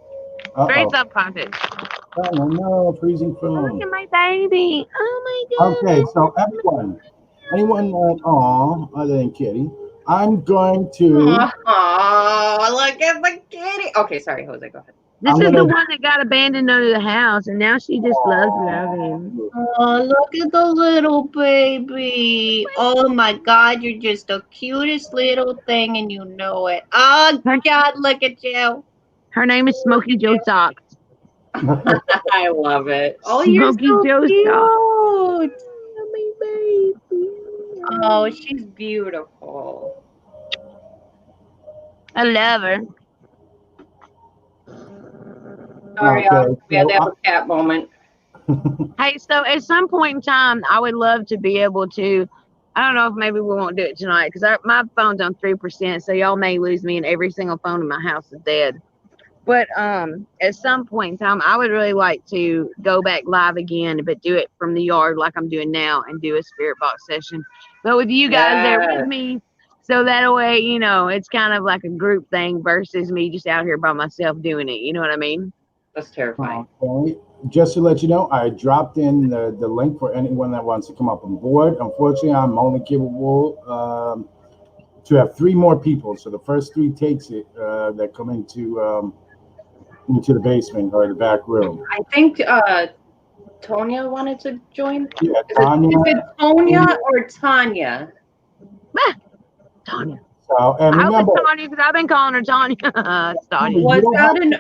Speaker 1: very self-conscious.
Speaker 2: Oh no, freezing
Speaker 1: Oh, look
Speaker 2: phone.
Speaker 1: at my baby. Oh my god.
Speaker 2: Okay, so anyone other than Kitty, I'm going to.
Speaker 4: Oh, look at the kitty. Okay, sorry, Jose, go ahead.
Speaker 1: This
Speaker 2: I'm
Speaker 1: is the
Speaker 2: gonna-
Speaker 1: one that got abandoned under the house, and now she just loves loving.
Speaker 5: Oh, look at the little baby. Oh my God, you're just the cutest little thing and you know it. Oh God, look at you.
Speaker 1: Her name is Smokey Joe Socks.
Speaker 4: I love it.
Speaker 5: Oh, you're
Speaker 1: Smokey
Speaker 5: so
Speaker 1: Joe
Speaker 5: cute.
Speaker 1: Socks. My baby.
Speaker 5: Oh, she's beautiful.
Speaker 1: I love her.
Speaker 4: Sorry,
Speaker 2: Okay,
Speaker 4: we had to have
Speaker 2: so
Speaker 4: a cat moment.
Speaker 1: Hey, so at some point in time, I would love to be able to. I don't know if maybe we won't do it tonight because my phone's on 3%, so y'all may lose me, and every single phone in my house is dead. But at some point in time, I would really like to go back live again, but do it from the yard like I'm doing now, and do a spirit box session. But with you guys there
Speaker 4: Yes.
Speaker 1: with me, so that way, you know, it's kind of like a group thing versus me just out here by myself doing it. You know what I mean?
Speaker 4: That's terrifying.
Speaker 2: okay. Just to let you know, I dropped in the link for anyone that wants to come up on board. Unfortunately, I'm only capable to have 3 more people. So the first 3 takes it that come into the basement or the back room.
Speaker 4: I think Tonya wanted to join.
Speaker 2: Yeah,
Speaker 4: Is
Speaker 2: Tanya.
Speaker 4: it Tonya or Tanya?
Speaker 1: Tanya.
Speaker 2: So, and
Speaker 1: I hope
Speaker 2: remember,
Speaker 1: it's Tanya because I've been calling her Tanya. It's Tanya.
Speaker 2: you
Speaker 4: Was
Speaker 2: don't
Speaker 4: that
Speaker 2: have
Speaker 4: an?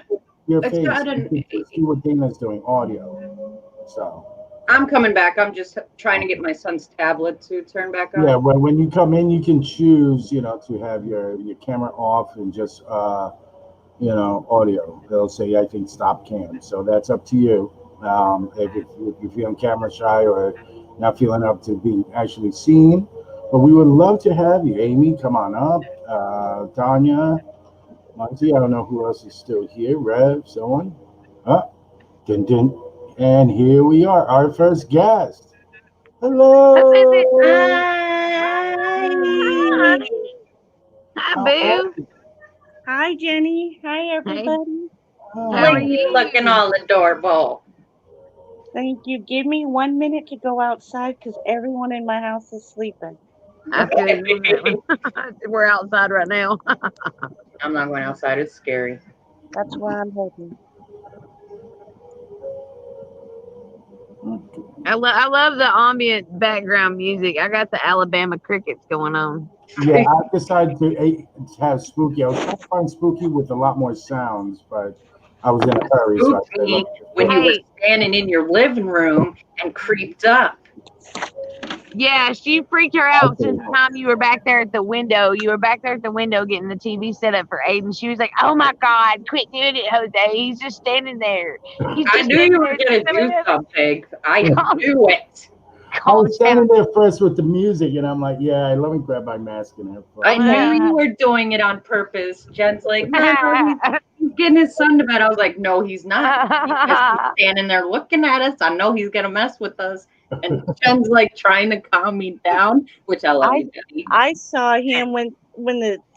Speaker 2: your
Speaker 4: it's
Speaker 2: face.
Speaker 4: got an-
Speaker 2: You can see what Dana's doing, audio. So.
Speaker 4: I'm coming back. I'm just trying to get my son's tablet to turn back on.
Speaker 2: Yeah, when you come in, you can choose, you know, to have your camera off and just, audio. They'll say, I think, stop cam. So that's up to you. If you're feeling camera shy or not feeling up to being actually seen. But we would love to have you. Amy, come on up. Tanya, Monty, I don't know who else is still here. Rev, so on. Dun, dun. And here we are, our first guest. Hello.
Speaker 5: Hi.
Speaker 1: Hi, Boo.
Speaker 5: Hi, Jenny. Hi, everybody.
Speaker 1: How are
Speaker 4: Like
Speaker 1: you?
Speaker 4: you looking all adorable.
Speaker 5: Thank you. Give me 1 minute to go outside because everyone in my house is sleeping.
Speaker 1: I feel you on that one. We're outside right now.
Speaker 4: I'm not going outside. It's scary.
Speaker 5: That's why I'm hoping.
Speaker 1: I love the ambient background music. I got the Alabama crickets going on.
Speaker 2: Yeah, I decided to have spooky. I was trying to find spooky with a lot more sounds, but I was in a hurry. So I
Speaker 4: Spooked
Speaker 2: said,
Speaker 4: me
Speaker 2: "Look,
Speaker 4: when you were
Speaker 1: Hey.
Speaker 4: standing in your living room and creeped up.
Speaker 1: Yeah, she freaked her out since the time you were back there at the window. You were back there at the window getting the TV set up for Aiden. She was like, "Oh my God, quit doing it, Jose. He's just standing there. He's
Speaker 4: I
Speaker 1: just
Speaker 4: knew
Speaker 1: standing
Speaker 4: you were
Speaker 1: there."
Speaker 4: going to do something. I knew it.
Speaker 2: I
Speaker 1: Calm
Speaker 2: was
Speaker 1: down.
Speaker 2: standing there first with the music, and I'm like, yeah, let me grab my mask and have fun.
Speaker 4: I knew you were doing it on purpose. Jen's like, no, he's getting his son to bed. I was like, no, he's not. Because he's standing there looking at us. I know he's going to mess with us. And Jen's like trying to calm me down, which I love you, Jenny.
Speaker 5: I saw him when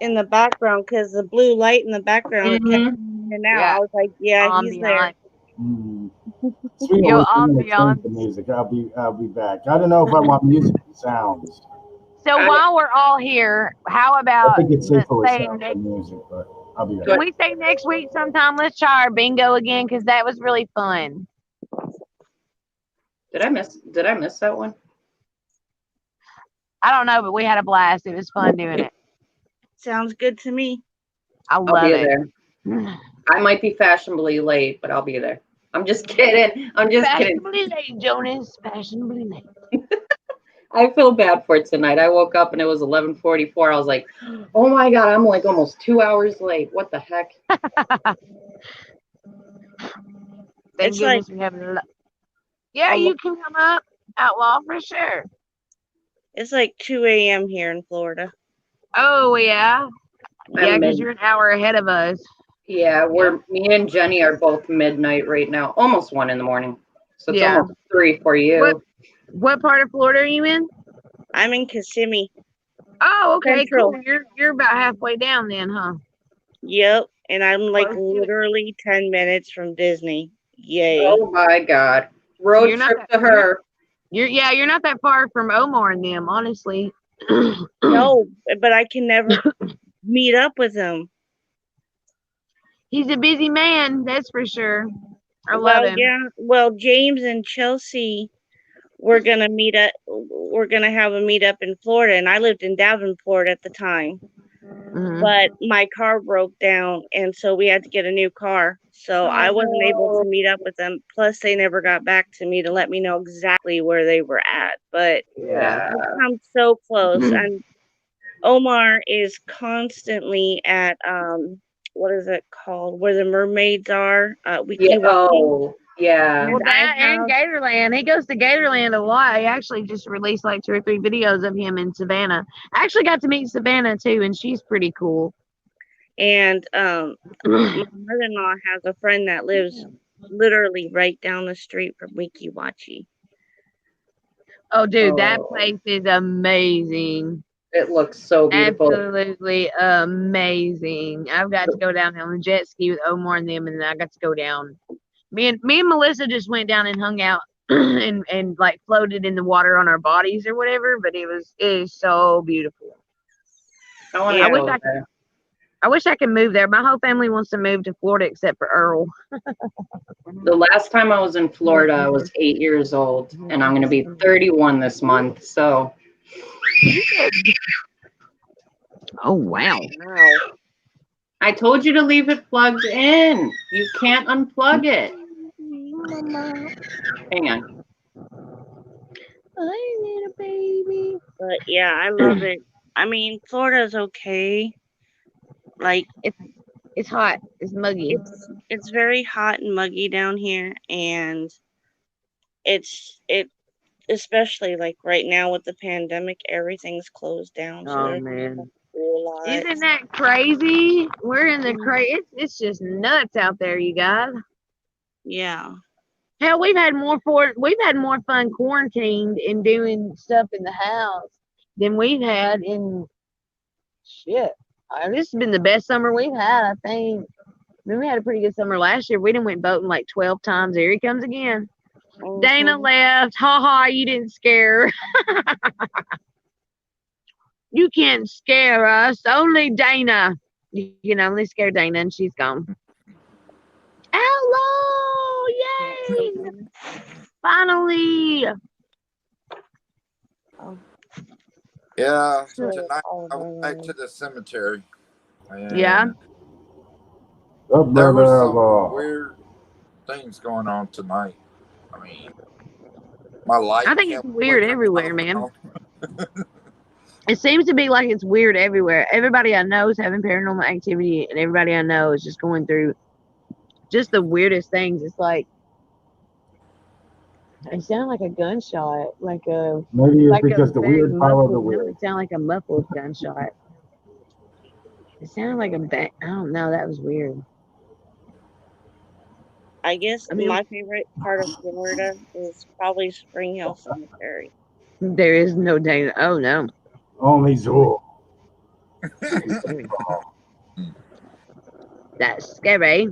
Speaker 5: in the background because the blue light in the background kept coming in and out.
Speaker 1: Yeah.
Speaker 5: I was like, yeah, he's there.
Speaker 2: Mm.
Speaker 1: Yo,
Speaker 2: Sweetheart, I'm gonna change
Speaker 1: ambiance.
Speaker 2: the music. I'll be back. I don't know if I want music or sounds.
Speaker 1: So while we're all here, how
Speaker 2: I
Speaker 1: about
Speaker 2: think it's safer with
Speaker 1: saying
Speaker 2: sound
Speaker 1: next?
Speaker 2: than music, but I'll be
Speaker 1: Can
Speaker 2: there.
Speaker 1: we say next week sometime? Let's try our bingo again because that was really fun.
Speaker 4: Did I miss that one?
Speaker 1: I don't know, but we had a blast. It was fun doing it.
Speaker 5: Sounds good to me.
Speaker 1: I
Speaker 4: I'll
Speaker 1: love
Speaker 4: be
Speaker 1: it.
Speaker 4: there. I might be fashionably late, but I'll be there. I'm just kidding. I'm just kidding.
Speaker 1: Fashionably late, Jonas. Fashionably late.
Speaker 4: I feel bad for tonight. I woke up and it was 11:44. I was like, oh my God, I'm like almost 2 hours late. What the heck?
Speaker 1: Thank
Speaker 5: It's
Speaker 1: goodness we have Yeah,
Speaker 5: almost,
Speaker 1: you can come up, Outlaw, for sure.
Speaker 5: it's like 2 a.m. here in Florida.
Speaker 1: Oh, yeah. Yeah, because
Speaker 4: mid-
Speaker 1: you're an hour ahead of us.
Speaker 4: Yeah, me and Jenny are both midnight right now, almost 1 in the morning. So it's
Speaker 1: Yeah.
Speaker 4: almost 3 for you.
Speaker 1: What part of Florida are you in?
Speaker 5: I'm in Kissimmee.
Speaker 1: Oh, okay,
Speaker 5: Central.
Speaker 1: cool. You're about halfway down then, huh?
Speaker 5: Yep, and I'm like
Speaker 1: Close to it.
Speaker 5: literally 10 minutes from Disney. Yay.
Speaker 4: Oh my God. Road
Speaker 1: You're not
Speaker 4: trip to her.
Speaker 1: You're not that far from Omar and them, honestly.
Speaker 5: No, but I can never meet up with him.
Speaker 1: He's a busy man, that's for sure. I love
Speaker 5: Well,
Speaker 1: him.
Speaker 5: yeah. Well, James and Chelsea were gonna meet up. We're gonna have a meet up in Florida, and I lived in Davenport at the time.
Speaker 1: Mhm.
Speaker 5: But my car broke down, and so we had to get a new car. So I wasn't able to meet up with them. Plus, they never got back to me to let me know exactly where they were at. But
Speaker 1: Yeah.
Speaker 5: I've come so close, and Omar is constantly at what is it called? Where the mermaids are, Wiki
Speaker 4: Yeah.
Speaker 5: Waki.
Speaker 4: Oh, yeah.
Speaker 1: Well,
Speaker 5: And I
Speaker 1: that and
Speaker 5: have,
Speaker 1: Gatorland. He goes to Gatorland a lot. He actually just released like 2 or 3 videos of him in Savannah. I actually got to meet Savannah too, and she's pretty cool.
Speaker 5: and my mother-in-law has a friend that lives literally right down the street from Wiki Wachi.
Speaker 1: Oh, dude, that
Speaker 4: Oh,
Speaker 1: place is amazing.
Speaker 4: it looks so beautiful.
Speaker 1: Absolutely amazing. I've got to go down on the jet ski with Omar and them, and then I got to go down. Me and Melissa just went down and hung out and like floated in the water on our bodies or whatever. But it is so beautiful.
Speaker 4: I want
Speaker 5: Yeah.
Speaker 4: to go there.
Speaker 1: I wish I could move there. My whole family wants to move to Florida except for Earl.
Speaker 4: The last time I was in Florida, I was 8 years old, and I'm going to be 31 this month. So,
Speaker 1: Oh wow.
Speaker 5: Wow.
Speaker 4: I told you to leave it plugged in. You can't unplug it. Hang on.
Speaker 1: I need a baby.
Speaker 5: But yeah, I love it. I mean, Florida's okay. Like
Speaker 1: It's hot. It's muggy.
Speaker 5: it's very hot and muggy down here, and it especially like right now with the pandemic, everything's closed down. So
Speaker 1: Oh
Speaker 5: there's
Speaker 1: man.
Speaker 5: not a whole lot.
Speaker 1: Isn't that crazy? We're in the crazy. It's just nuts out there, you guys.
Speaker 5: Yeah.
Speaker 1: Hell, we've had more fun quarantined and doing stuff in the house than we've had in shit. This has been the best summer we've had, I think. I mean, we had a pretty good summer last year. We done went boating like 12 times. Here he comes again. Dana left. Ha ha, you didn't scare. You can't scare us. Only Dana. You can only scare Dana, and she's gone. Hello! Yay! Finally!
Speaker 6: Yeah, tonight I went back to the cemetery. And
Speaker 1: Yeah.
Speaker 6: there was some weird things going on tonight. I mean, my light.
Speaker 1: I think it's weird everywhere, man. It seems to be like it's weird everywhere. Everybody I know is having paranormal activity, and everybody I know is just going through just the weirdest things. It's like it sounded like a gunshot, like a
Speaker 2: Maybe it's
Speaker 1: like
Speaker 2: because
Speaker 1: a
Speaker 2: the
Speaker 1: very
Speaker 2: weird follow the
Speaker 1: muffled. No,
Speaker 2: weird.
Speaker 1: it sounded like a muffled gunshot. It sounded like a bang. I don't know. That was weird.
Speaker 5: I guess
Speaker 1: I mean,
Speaker 5: my favorite part of Florida is probably Spring Hill Cemetery.
Speaker 1: there is no Dana. Oh no.
Speaker 2: Only Zool.
Speaker 1: That's scary.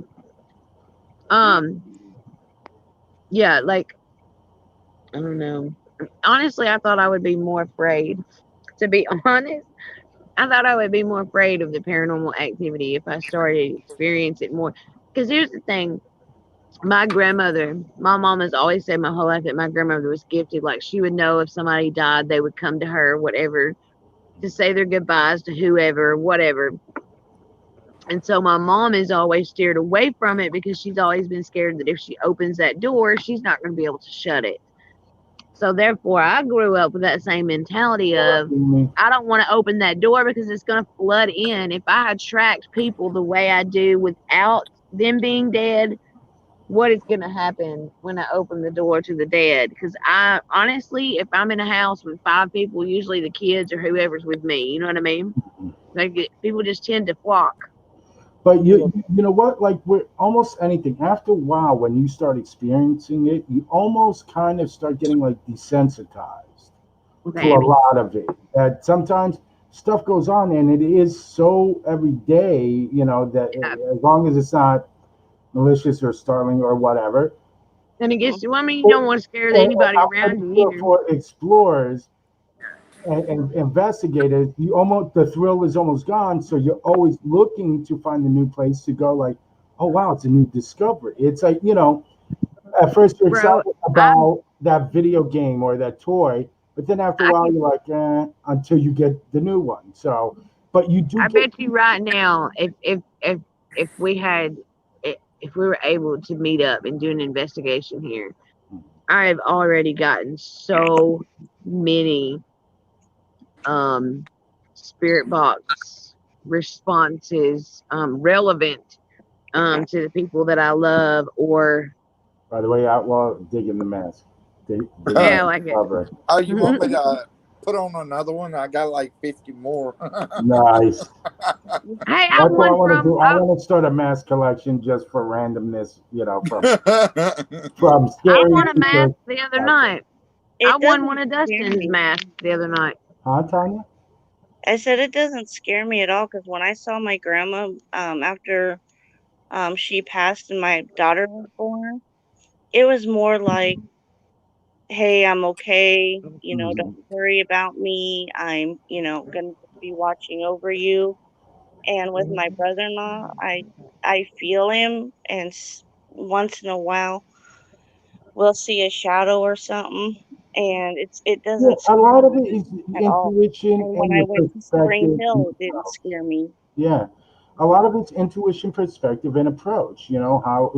Speaker 1: Yeah, like I don't know. Honestly, I thought I would be more afraid. To be honest, I thought I would be more afraid of the paranormal activity if I started experiencing it more. Because here's the thing, my grandmother, my mom has always said my whole life that my grandmother was gifted. Like she would know if somebody died, they would come to her, whatever, to say their goodbyes to whoever, whatever. And so my mom is always steered away from it because she's always been scared that if she opens that door, she's not going to be able to shut it. So therefore, I grew up with that same mentality of I don't want to open that door because it's going to flood in. If I attract people the way I do without them being dead, what is going to happen when I open the door to the dead? Because I honestly, if I'm in a house with 5 people, usually the kids or whoever's with me, you know what I mean? Like people just tend to flock.
Speaker 2: But you know what? Like with almost anything, after a while, when you start experiencing it, you almost kind of start getting like desensitized to a
Speaker 1: Maybe.
Speaker 2: lot of it. That sometimes stuff goes on, and it is so every day. You know that
Speaker 1: Yeah.
Speaker 2: as long as it's not malicious or startling or whatever.
Speaker 1: And it gets I mean, you
Speaker 2: And,
Speaker 1: don't want to scare
Speaker 2: and
Speaker 1: anybody
Speaker 2: I'm
Speaker 1: around
Speaker 2: pretty
Speaker 1: you
Speaker 2: sure
Speaker 1: either.
Speaker 2: for explorers and investigators, you almost the thrill is almost gone. So you're always looking to find a new place to go. Like, oh wow, it's a new discovery. It's like at first you're
Speaker 1: Bro,
Speaker 2: excited
Speaker 1: I
Speaker 2: about that video game or that toy, but then after a
Speaker 1: I
Speaker 2: while
Speaker 1: could
Speaker 2: you're like, until you get the new one. So, but you do
Speaker 1: I
Speaker 2: get.
Speaker 1: bet you right now, if we had if we were able to meet up and do an investigation here, I have already gotten so many um spirit box responses relevant to the people that I love or
Speaker 2: By the way, outlaw digging the mask. Digging
Speaker 1: yeah,
Speaker 2: the
Speaker 1: like it.
Speaker 2: cover.
Speaker 6: Oh, you want me to put on another one? I got like 50 more.
Speaker 2: Nice.
Speaker 1: Hey, I
Speaker 2: That's what I
Speaker 1: won
Speaker 2: want to
Speaker 1: from
Speaker 2: do. I want to start a mask collection just for randomness, from
Speaker 1: I
Speaker 2: scary
Speaker 1: won a mask
Speaker 2: to
Speaker 1: the other night. I
Speaker 5: It
Speaker 1: won one
Speaker 5: doesn't
Speaker 1: of
Speaker 5: scare
Speaker 1: Dustin's
Speaker 5: me.
Speaker 1: masks the other night.
Speaker 2: huh, Tanya?
Speaker 5: I said it doesn't scare me at all because when I saw my grandma after she passed and my daughter was born, it was more like, hey, I'm okay.
Speaker 2: Mhm.
Speaker 5: Don't worry about me. I'm, gonna be watching over you. And with my brother-in-law, I feel him, and once in a while we'll see a shadow or something, and it
Speaker 2: Yeah,
Speaker 5: doesn't
Speaker 2: a
Speaker 5: scare
Speaker 2: lot of
Speaker 5: me
Speaker 2: it is
Speaker 5: at all.
Speaker 2: intuition
Speaker 5: And when
Speaker 2: and
Speaker 5: I
Speaker 2: your
Speaker 5: went to Spring
Speaker 2: perspective.
Speaker 5: Hill, it didn't scare me.
Speaker 2: Yeah, a lot of it's intuition, perspective, and approach. You know how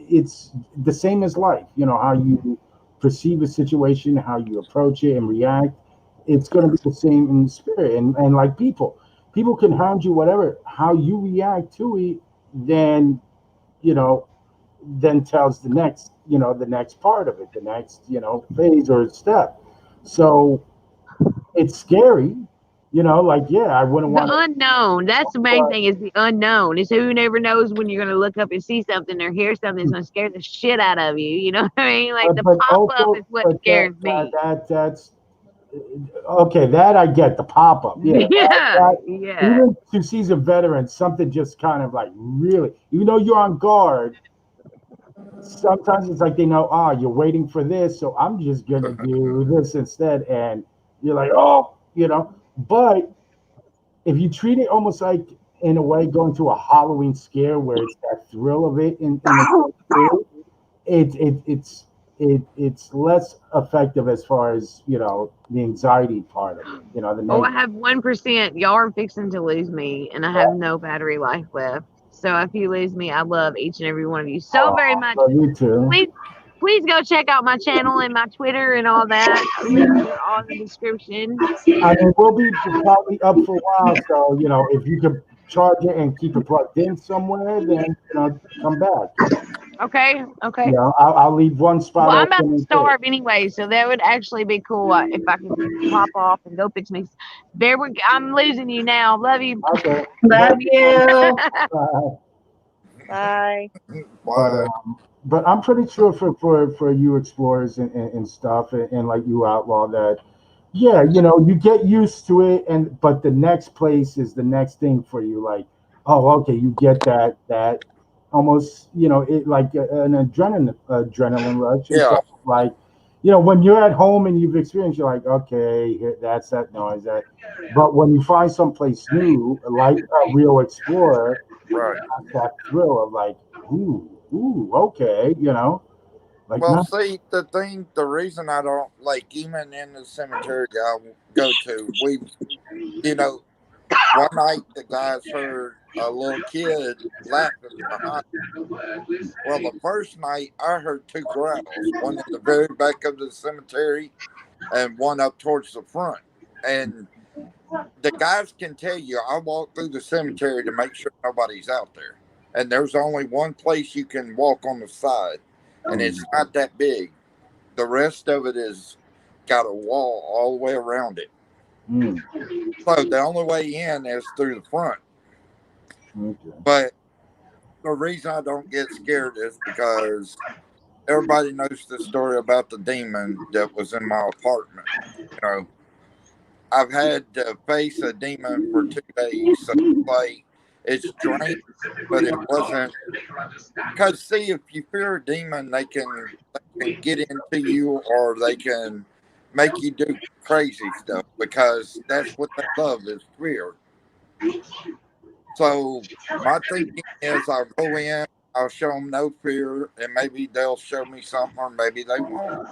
Speaker 2: it's the same as life. You know how you perceive a situation, how you approach it and react. It's going to be the same in spirit, and like people can harm you, whatever. How you react to it, then you know, then tells the next part of it, the next phase or step. So it's scary. Like yeah, I wouldn't
Speaker 1: The
Speaker 2: want
Speaker 1: unknown. That's the main
Speaker 2: to.
Speaker 1: thing is the unknown. Is who never knows when you're gonna look up and see something or hear something that's gonna scare the shit out of you. You know what I mean? Like the
Speaker 2: But
Speaker 1: pop up
Speaker 2: also,
Speaker 1: is what
Speaker 2: but
Speaker 1: scares me.
Speaker 2: that's okay. That I get the pop up. Yeah,
Speaker 1: Yeah,
Speaker 2: that
Speaker 1: yeah.
Speaker 2: even to seasoned veterans, something just kind of like really, even though you're on guard, sometimes it's like they know, you're waiting for this, so I'm just gonna do this instead, and you're like, oh, But if you treat it almost like in a way going to a Halloween scare where it's that thrill of it in a sense too, it, it it's it's less effective as far as the anxiety part of it. The
Speaker 1: Oh, I
Speaker 2: negative.
Speaker 1: have 1%. Y'all are fixing to lose me, and I have no battery life left. So if you lose me, I love each and every one of you so very much.
Speaker 2: Love you too.
Speaker 1: Please, please go check out my channel and my Twitter and all that. Links are all in the description.
Speaker 2: I mean, we'll be probably up for a while, so if you could charge it and keep it plugged in somewhere, then come back.
Speaker 1: Okay, okay.
Speaker 2: I'll leave one
Speaker 1: Well,
Speaker 2: spot
Speaker 1: I'm about
Speaker 2: open
Speaker 1: to
Speaker 2: and say,
Speaker 1: starve anyway, so that would actually be cool if I could pop off and go fix me. There we go. I'm losing you now. Love you.
Speaker 2: okay,
Speaker 4: Love you.
Speaker 2: uh,
Speaker 5: Bye.
Speaker 2: but
Speaker 6: Why?
Speaker 2: but I'm pretty sure for you explorers and stuff and like you outlaw that, yeah, you get used to it, but the next place is the next thing for you. Like, oh, okay, you get that almost it like an adrenaline rush. It's
Speaker 6: Yeah.
Speaker 2: like when you're at home and you've experienced, you're like, okay, that's that noise. But when you find someplace new, like a real explorer,
Speaker 6: Right.
Speaker 2: that thrill of like, ooh, okay, like
Speaker 6: Well,
Speaker 2: not.
Speaker 6: see, the reason I don't like even in the cemetery I go to, you know, one night the guys heard a little kid laughing behind. Well, the first night I heard two growls, one in the very back of the cemetery and one up towards the front. And the guys can tell you I walk through the cemetery to make sure nobody's out there. And there's only one place you can walk on the side, and it's not that big. The rest of it is got a wall all the way around it.
Speaker 2: Mm,
Speaker 6: So the only way in is through the front.
Speaker 2: okay.
Speaker 6: But the reason I don't get scared is because everybody knows the story about the demon that was in my apartment. You know, I've had to face a demon for 2 days, so like it's strange, but it wasn't. Because see, if you fear a demon, they can get into you, or they can make you do crazy stuff because that's what they love is fear. So my thinking is, I'll go in, I'll show them no fear, and maybe they'll show me something, or maybe they won't.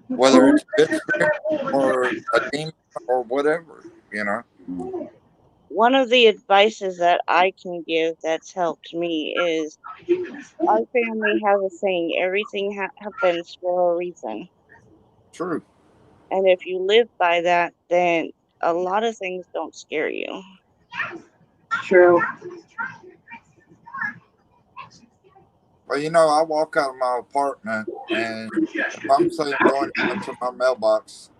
Speaker 6: Whether it's a good spirit or a demon or whatever, you know.
Speaker 5: One of the advices that I can give that's helped me is our family has a saying, everything happens for a reason.
Speaker 6: True.
Speaker 5: And if you live by that, then a lot of things don't scare you.
Speaker 4: True.
Speaker 6: Well, I walk out of my apartment, and if I'm saying going into my mailbox,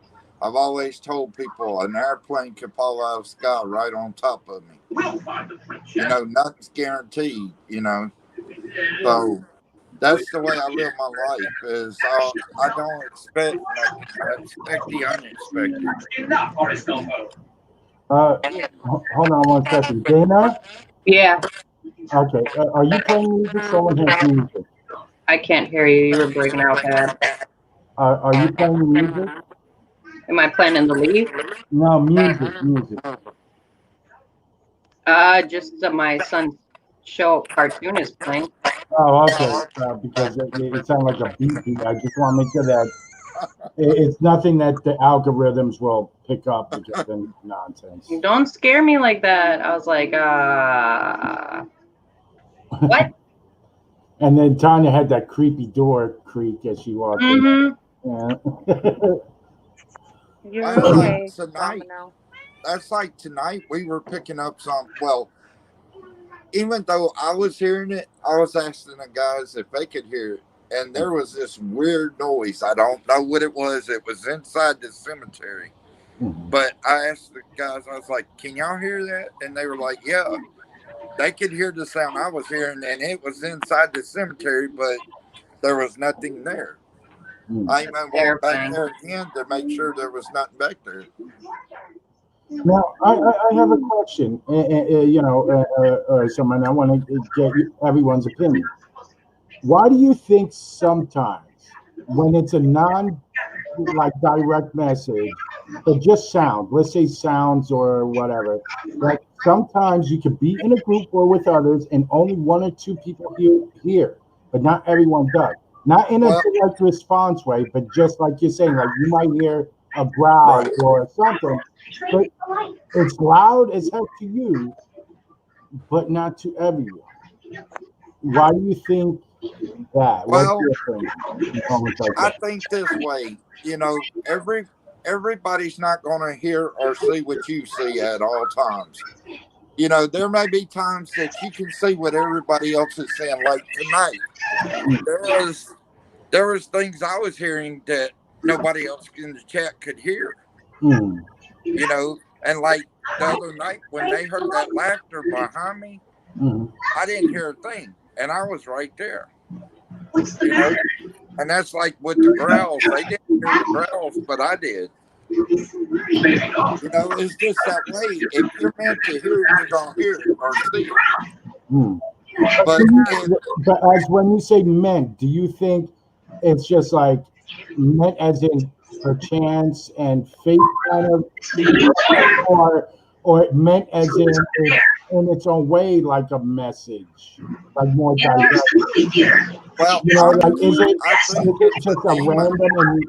Speaker 6: I've always told people an airplane could fall out of the sky right on top of me. Nothing's guaranteed.
Speaker 5: Yeah.
Speaker 6: So that's the way I live my life. Is I don't expect nothing. I expect the unexpected.
Speaker 2: Hold on one second, Dana.
Speaker 4: Yeah,
Speaker 2: Okay, are you playing music? Someone has music.
Speaker 4: I can't hear you. You were breaking out bad.
Speaker 2: Are you playing music?
Speaker 4: Am I planning to leave?
Speaker 2: No, music.
Speaker 4: Just my son's show cartoon is playing.
Speaker 2: Oh, okay. Because it sounded like a beat. I just want to make sure that it's nothing that the algorithms will pick up because of nonsense.
Speaker 4: Don't scare me like that. I was like, what?
Speaker 2: And then Tanya had that creepy door creak as she walked in.
Speaker 4: Mm-hmm.
Speaker 2: Yeah.
Speaker 5: You're
Speaker 6: That's like
Speaker 5: okay,
Speaker 6: tonight.
Speaker 5: Domino.
Speaker 6: That's like tonight. We were picking up some. Well, even though I was hearing it, I was asking the guys if they could hear it. And there was this weird noise. I don't know what it was. It was inside the cemetery.
Speaker 2: Mhm.
Speaker 6: But I asked the guys, I was like, can y'all hear that? And they were like, yeah. They could hear the sound I was hearing, and it was inside the cemetery, but there was nothing there.
Speaker 2: Mm.
Speaker 6: I even walked back there again to make sure there was nothing back there.
Speaker 2: Now, I have a question. Someone I want to get everyone's opinion. Why do you think sometimes when it's a like direct message, but just sound, let's say sounds or whatever, that sometimes you could be in a group or with others and only one or two people hear, but not everyone does. Not in a
Speaker 6: Well,
Speaker 2: direct response way, but just like you're saying, like you might hear a growl
Speaker 6: right.
Speaker 2: or something, but it's loud as heck to you, but not to everyone. Why do you think that? What's
Speaker 6: Well,
Speaker 2: your opinion? Moments like
Speaker 6: I
Speaker 2: that.
Speaker 6: think this way, everybody's not going to hear or see what you see at all times. There may be times that you can see what everybody else is saying. Like tonight, there was there was things I was hearing that nobody else in the chat could hear.
Speaker 2: Mm.
Speaker 6: And like the other night when they heard that laughter behind me,
Speaker 2: Mm.
Speaker 6: I didn't hear a thing, and I was right there. You know, and that's like with the growls. They didn't hear the growls, but I did. It's just that way. If you're meant to hear it, you're gonna hear it or see it.
Speaker 2: Mm.
Speaker 6: But if
Speaker 2: But as when you say men, do you think it's just like meant as in perchance and fate kind of, or it meant as in in its own way like a message, like more direct.
Speaker 6: Well,
Speaker 2: You know, like
Speaker 6: honestly, I think
Speaker 2: is it
Speaker 6: it's a
Speaker 2: just a
Speaker 6: demon.
Speaker 2: random and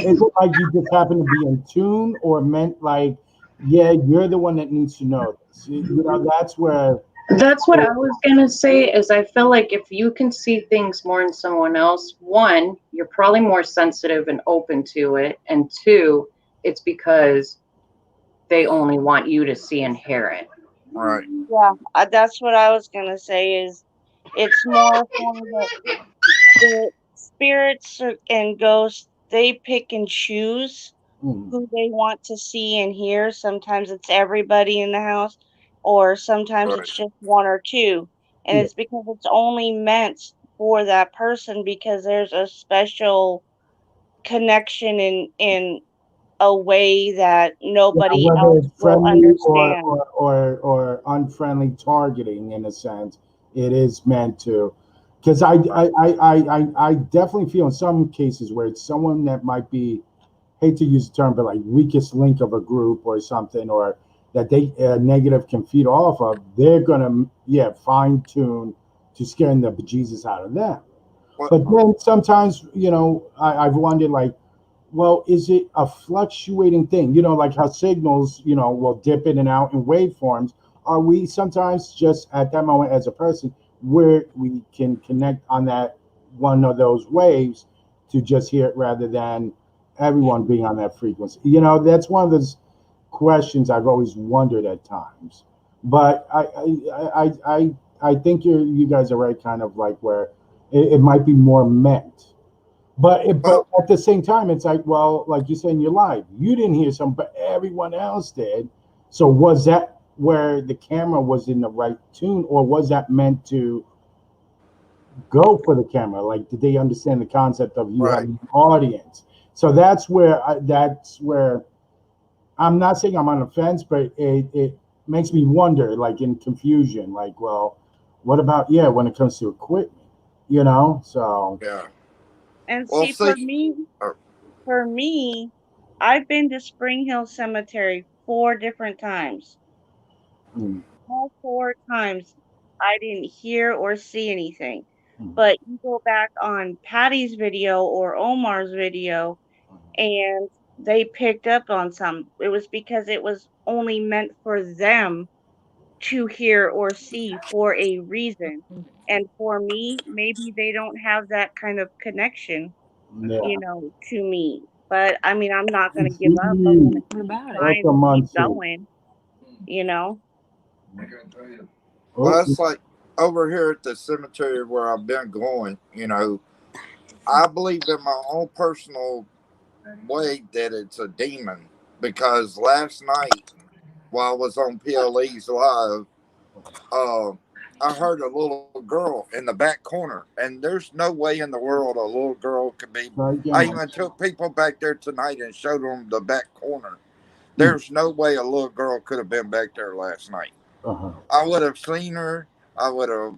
Speaker 2: is it like you just happen to be in tune, or meant like, yeah, you're the one that needs to know this. You know, that's where.
Speaker 4: That's what I was gonna say. Is I feel like if you can see things more in someone else, one, you're probably more sensitive and open to it, and two, it's because they only want you to see and hear it.
Speaker 6: Right.
Speaker 5: Yeah, that's what I was gonna say. Is it's more for the spirits and ghosts. They pick and choose
Speaker 2: Mm,
Speaker 5: who they want to see and hear. Sometimes it's everybody in the house, or sometimes
Speaker 6: Right.
Speaker 5: it's just one or two. And
Speaker 2: yeah.
Speaker 5: it's because it's only meant for that person because there's a special connection in a way that
Speaker 2: Yeah,
Speaker 5: nobody
Speaker 2: whether
Speaker 5: else
Speaker 2: it's
Speaker 5: will
Speaker 2: friendly
Speaker 5: understand.
Speaker 2: or unfriendly targeting in a sense, it is meant to. Because I definitely feel in some cases where it's someone that might be, hate to use the term, but like weakest link of a group or something, or that they negative can feed off of, they're gonna, yeah, fine tune to scaring the bejesus out of them.
Speaker 6: Well,
Speaker 2: But then sometimes, you know, I've wondered like, well, is it a fluctuating thing? You know, like how signals, you know, will dip in and out in waveforms. Are we sometimes just at that moment as a person where we can connect on that one of those waves to just hear it rather than everyone being on that frequency? You know, that's one of those questions I've always wondered at times. But I think you guys are right, kind of like where it might be more meant, but
Speaker 6: well,
Speaker 2: at the same time, it's like, well, like you said in your life, you didn't hear something, but everyone else did. So was that where the camera was in the right tune, or was that meant to go for the camera? Like, did they understand the concept of you
Speaker 6: right.
Speaker 2: having an audience? So that's where I'm not saying I'm on the fence, but it makes me wonder, like in confusion, like, well, what about, yeah, when it comes to equipment, you know? So.
Speaker 6: Yeah.
Speaker 5: And
Speaker 6: Well,
Speaker 5: see,
Speaker 6: see, uh,
Speaker 5: for me, I've been to Spring Hill Cemetery 4 different times.
Speaker 2: Mm,
Speaker 5: All 4 times, I didn't hear or see anything.
Speaker 2: mm,
Speaker 5: But you go back on Patty's video or Omar's video, and they picked up on some. It was because it was only meant for them to hear or see for a reason. And for me, maybe they don't have that kind of connection,
Speaker 2: yeah.
Speaker 5: to me. But I mean, I'm not going to give up. I'm going
Speaker 2: Muncie.
Speaker 5: to keep trying
Speaker 2: Welcome,
Speaker 5: and keep
Speaker 2: Muncie.
Speaker 5: going, you know?
Speaker 6: well,
Speaker 2: Oh,
Speaker 6: it's like over here at the cemetery where I've been going, I believe in my own personal way that it's a demon because last night while I was on PLE's live, uh, I heard a little girl in the back corner, and there's no way in the world a little girl could be.
Speaker 2: try
Speaker 6: I
Speaker 2: again.
Speaker 6: even took people back there tonight and showed them the back corner.
Speaker 2: Mm,
Speaker 6: There's no way a little girl could have been back there last night.
Speaker 2: uh-huh.
Speaker 6: I would have seen her. I would have,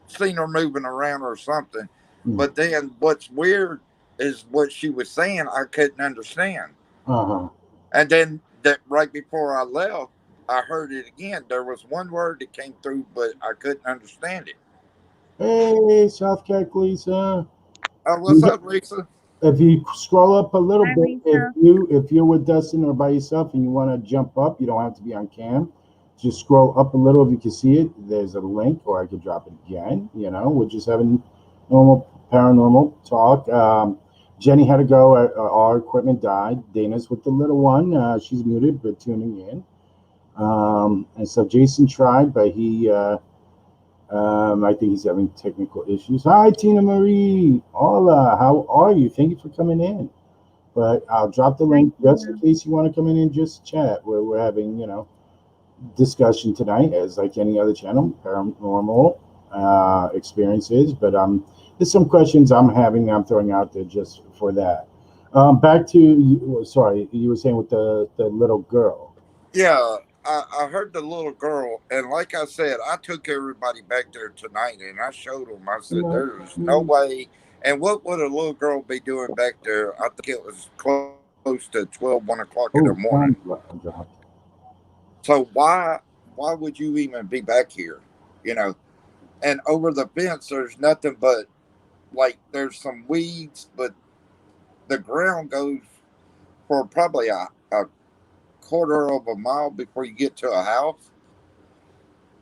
Speaker 6: seen her moving around or something.
Speaker 2: Mm,
Speaker 6: But then what's weird is what she was saying, I couldn't understand.
Speaker 2: uh-huh.
Speaker 6: And then that right before I left, I heard it again. There was one word that came through, but I couldn't understand it.
Speaker 2: Hey, South Carolina, Lisa.
Speaker 6: What's
Speaker 2: You
Speaker 6: up, Lisa?
Speaker 2: If you scroll up a little
Speaker 5: Hi,
Speaker 2: bit, if
Speaker 5: Lisa.
Speaker 2: you're with Dustin or by yourself and you want to jump up, you don't have to be on cam. Just scroll up a little if you can see it. There's a link, or I could drop it again. You know, we're just having normal paranormal talk. Jenny had to go. Our equipment died. Dana's with the little one. She's muted but tuning in. And so Jason tried, but I think he's having technical issues. Hi, Tina Marie. Hola. How are you? Thank you for coming in. But I'll drop the
Speaker 5: Hi,
Speaker 2: link just in
Speaker 5: Tina.
Speaker 2: case you want to come in and just chat. Where we're having, discussion tonight, as like any other channel, paranormal experiences. But there's some questions I'm having. I'm throwing out there just for that. Back to you. Sorry, you were saying with the little girl.
Speaker 6: Yeah, I heard the little girl, and like I said, I took everybody back there tonight, and I showed them. I said, "There's no way." And what would a little girl be doing back there? I think it was close to 12, 1 o'clock in the
Speaker 2: Oh,
Speaker 6: morning.
Speaker 2: time drop.
Speaker 6: So why would you even be back here? You know, and over the fence, there's nothing but like there's some weeds, but the ground goes for probably a quarter of a mile before you get to a house.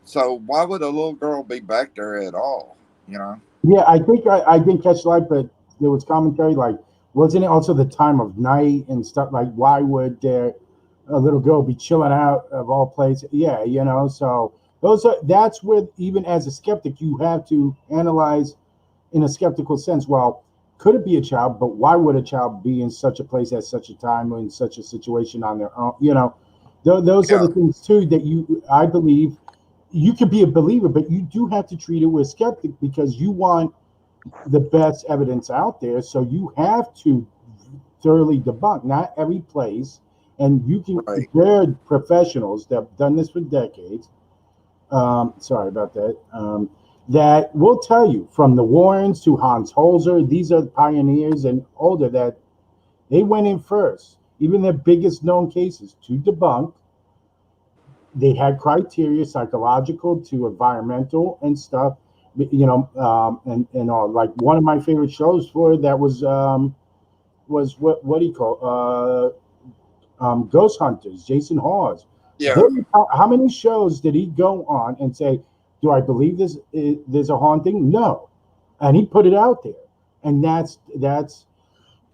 Speaker 6: So why would a little girl be back there at all? You know?
Speaker 2: Yeah, I didn't catch light, but there was commentary like, wasn't it also the time of night and stuff? Like, why would there a little girl be chilling out of all places? Yeah, So that's where even as a skeptic, you have to analyze in a skeptical sense. Well, could it be a child? But why would a child be in such a place at such a time or in such a situation on their own? Those are
Speaker 6: Yeah.
Speaker 2: the things too that I believe you could be a believer, but you do have to treat it with skeptic because you want the best evidence out there. So you have to thoroughly debunk. Not every place, and you can.
Speaker 6: Right.
Speaker 2: There are professionals that have done this for decades. Sorry about that. That will tell you from the Warrens to Hans Holzer. These are the pioneers and older that they went in first. Even their biggest known cases to debunk, they had criteria psychological to environmental and stuff, and all. Like one of my favorite shows for that was what do you call Ghost Hunters, Jason Hawes.
Speaker 6: Yeah.
Speaker 2: How many shows did he go on and say, do I believe there's a haunting? No. And he put it out there. And that's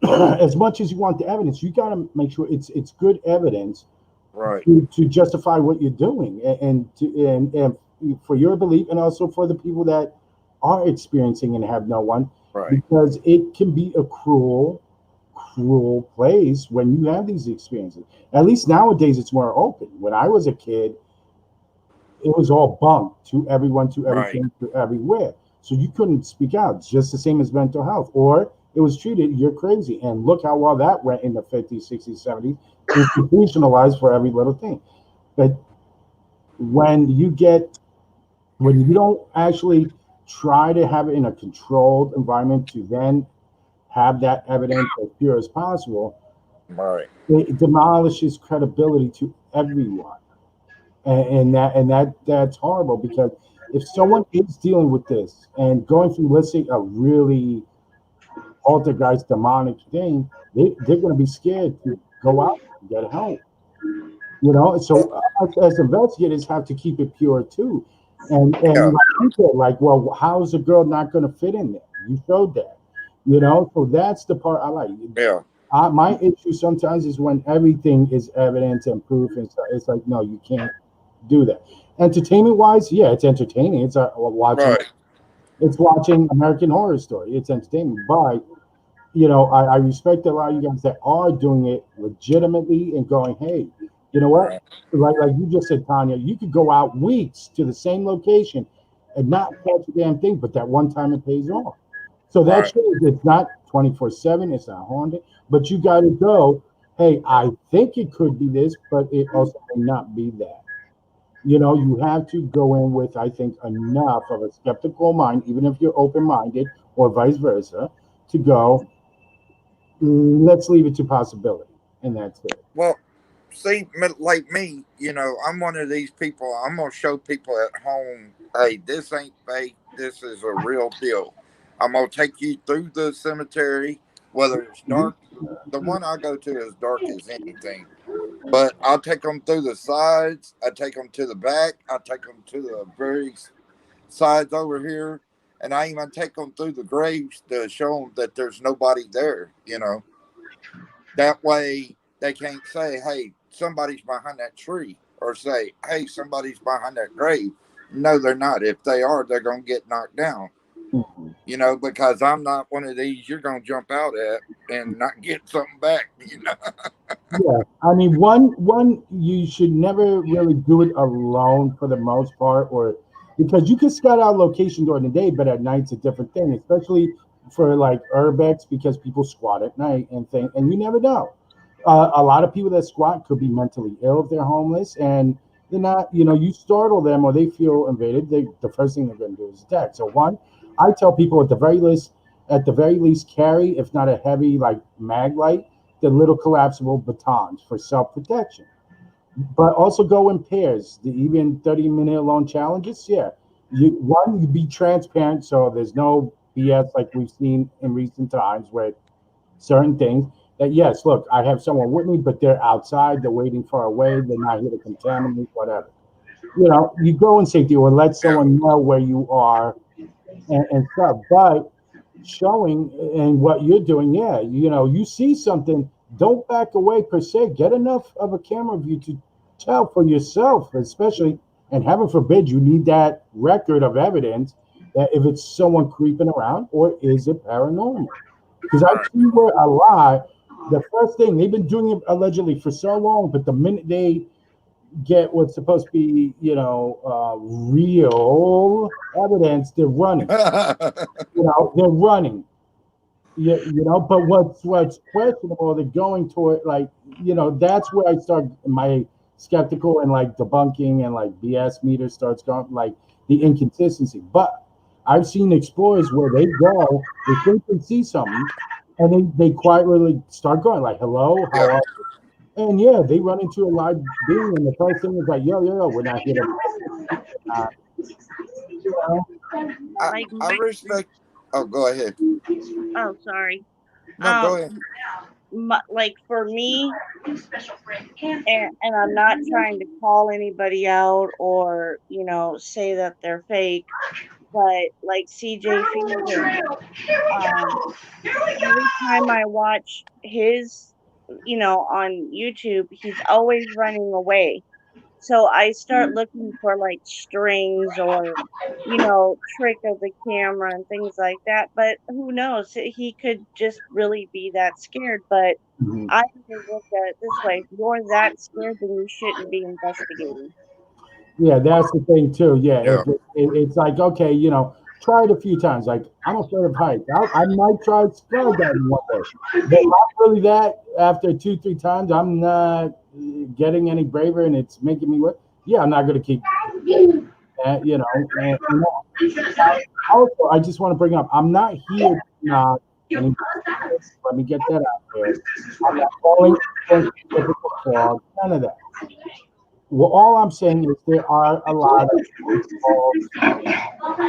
Speaker 2: as much as you want the evidence, you got to make sure it's good evidence
Speaker 6: Right.
Speaker 2: to justify what you're doing and for your belief and also for the people that are experiencing and have no one,
Speaker 6: Right.
Speaker 2: because it can be a cruel place when you have these experiences. At least nowadays it's more open. When I was a kid, it was all bunk to everyone, to
Speaker 6: Right.
Speaker 2: everything, to everywhere. So you couldn't speak out, just the same as mental health. Or it was treated, you're crazy. And look how well that went in the 50s, 60s, 70s, institutionalized for every little thing. But when you get, when you don't actually try to have it in a controlled environment to then have that evidence as pure as possible,
Speaker 6: Right.
Speaker 2: it demolishes credibility to everyone. That's horrible because if someone is dealing with this and going through, let's say, a really poltergeist demonic thing, they're going to be scared to go out and get help.
Speaker 6: Well,
Speaker 2: So as investigators have to keep it pure too, and
Speaker 6: yeah.
Speaker 2: like you said, like, well, how's a girl not going to fit in there? You showed that, so that's the part I like.
Speaker 6: Yeah.
Speaker 2: My issue sometimes is when everything is evidence and proof, and so it's like, no, you can't do that. Entertainment wise, yeah, it's entertaining.
Speaker 6: Right.
Speaker 2: It's watching American Horror Story. It's entertainment, but I respect a lot of you guys that are doing it legitimately and going, hey, you know what?
Speaker 6: Right.
Speaker 2: Like you just said, Tanya, you could go out weeks to the same location and not catch a damn thing, but that one time it pays off. So that
Speaker 6: Right.
Speaker 2: shows it's not 24/7, it's not haunted, but you got to go, hey, I think it could be this, but it also may not be that. You have to go in with, I think, enough of a skeptical mind, even if you're open minded or vice versa, to go, let's leave it to possibility. And that's it.
Speaker 6: Well, see, like me, I'm one of these people. I'm gonna show people at home, hey, this ain't fake. This is a real deal. I'm gonna take you through the cemetery, whether it's
Speaker 2: Mhm.
Speaker 6: dark. The one I go to is dark as anything. But I'll take them through the sides. I take them to the back. I take them to the very sides over here, and I even take them through the graves to show them that there's nobody there. That way they can't say, "Hey, somebody's behind that tree," or say, "Hey, somebody's behind that grave." No, they're not. If they are, they're gonna get knocked down.
Speaker 2: Mhm.
Speaker 6: Because I'm not one of these you're gonna jump out at and not get something back.
Speaker 2: Yeah, I mean, one you should never really do it alone for the most part, or because you can scout out location during the day, but at night's a different thing, especially for like urbex because people squat at night and thing, and you never know. A lot of people that squat could be mentally ill if they're homeless, and they're not. You startle them or they feel invaded. The first thing they're going to do is attack. So one, I tell people at the very least, at the very least carry, if not a heavy like mag light, the little collapsible batons for self-protection. But also go in pairs. The even 30-minute long challenges, yeah. You be transparent so there's no BS like we've seen in recent times where certain things that yes, look, I have someone with me, but they're outside, they're waiting far away, they're not here to contaminate, whatever. You go in safety or let
Speaker 6: Yeah.
Speaker 2: someone know where you are and stuff. But showing and what you're doing, yeah, you see something, don't back away per se. Get enough of a camera view to tell for yourself, especially, and heaven forbid you need that record of evidence that if it's someone creeping around or is it paranormal. Because I
Speaker 6: Right.
Speaker 2: see where a lot, the first thing, they've been doing it allegedly for so long, but the minute they get what's supposed to be, real evidence, they're running. They're running. But what's questionable, they're going toward like, that's where I start my skeptical and like debunking and like BS meter starts going like the inconsistency. But I've seen explorers where they go, they think they see something, and they quietly start going like, "Hello, how
Speaker 6: Yeah.
Speaker 2: are you?" And yeah, they run into a live being, and the first thing is like, "Yo, yo, yo, we're not here to." Uh, you know?
Speaker 5: Like
Speaker 6: I respect. Oh, go ahead.
Speaker 5: oh, sorry.
Speaker 6: No, go ahead.
Speaker 5: Like for me, and I'm not trying to call anybody out or say that they're fake, but like CJ Fielder, um, every time I watch his, on YouTube, he's always running away. So I start looking for like strings or, trick of the camera and things like that. But who knows? He could just really be that scared. But
Speaker 2: Mhm.
Speaker 5: I always look at it this way: if you're that scared, then you shouldn't be investigating.
Speaker 2: Yeah, that's the thing too. Yeah,
Speaker 6: Yeah.
Speaker 2: it's like okay, try it a few times. Like I'm afraid of heights. I might try skydiving one day, but not really that. After 2, 3 times, I'm not getting any braver, and it's making me what? Yeah, I'm not going to keep and also, I just want to bring up, I'm not here to not any. Let me get that out there. I'm not calling anyone typical fraud. None of that. Well, all I'm saying is there are a lot of false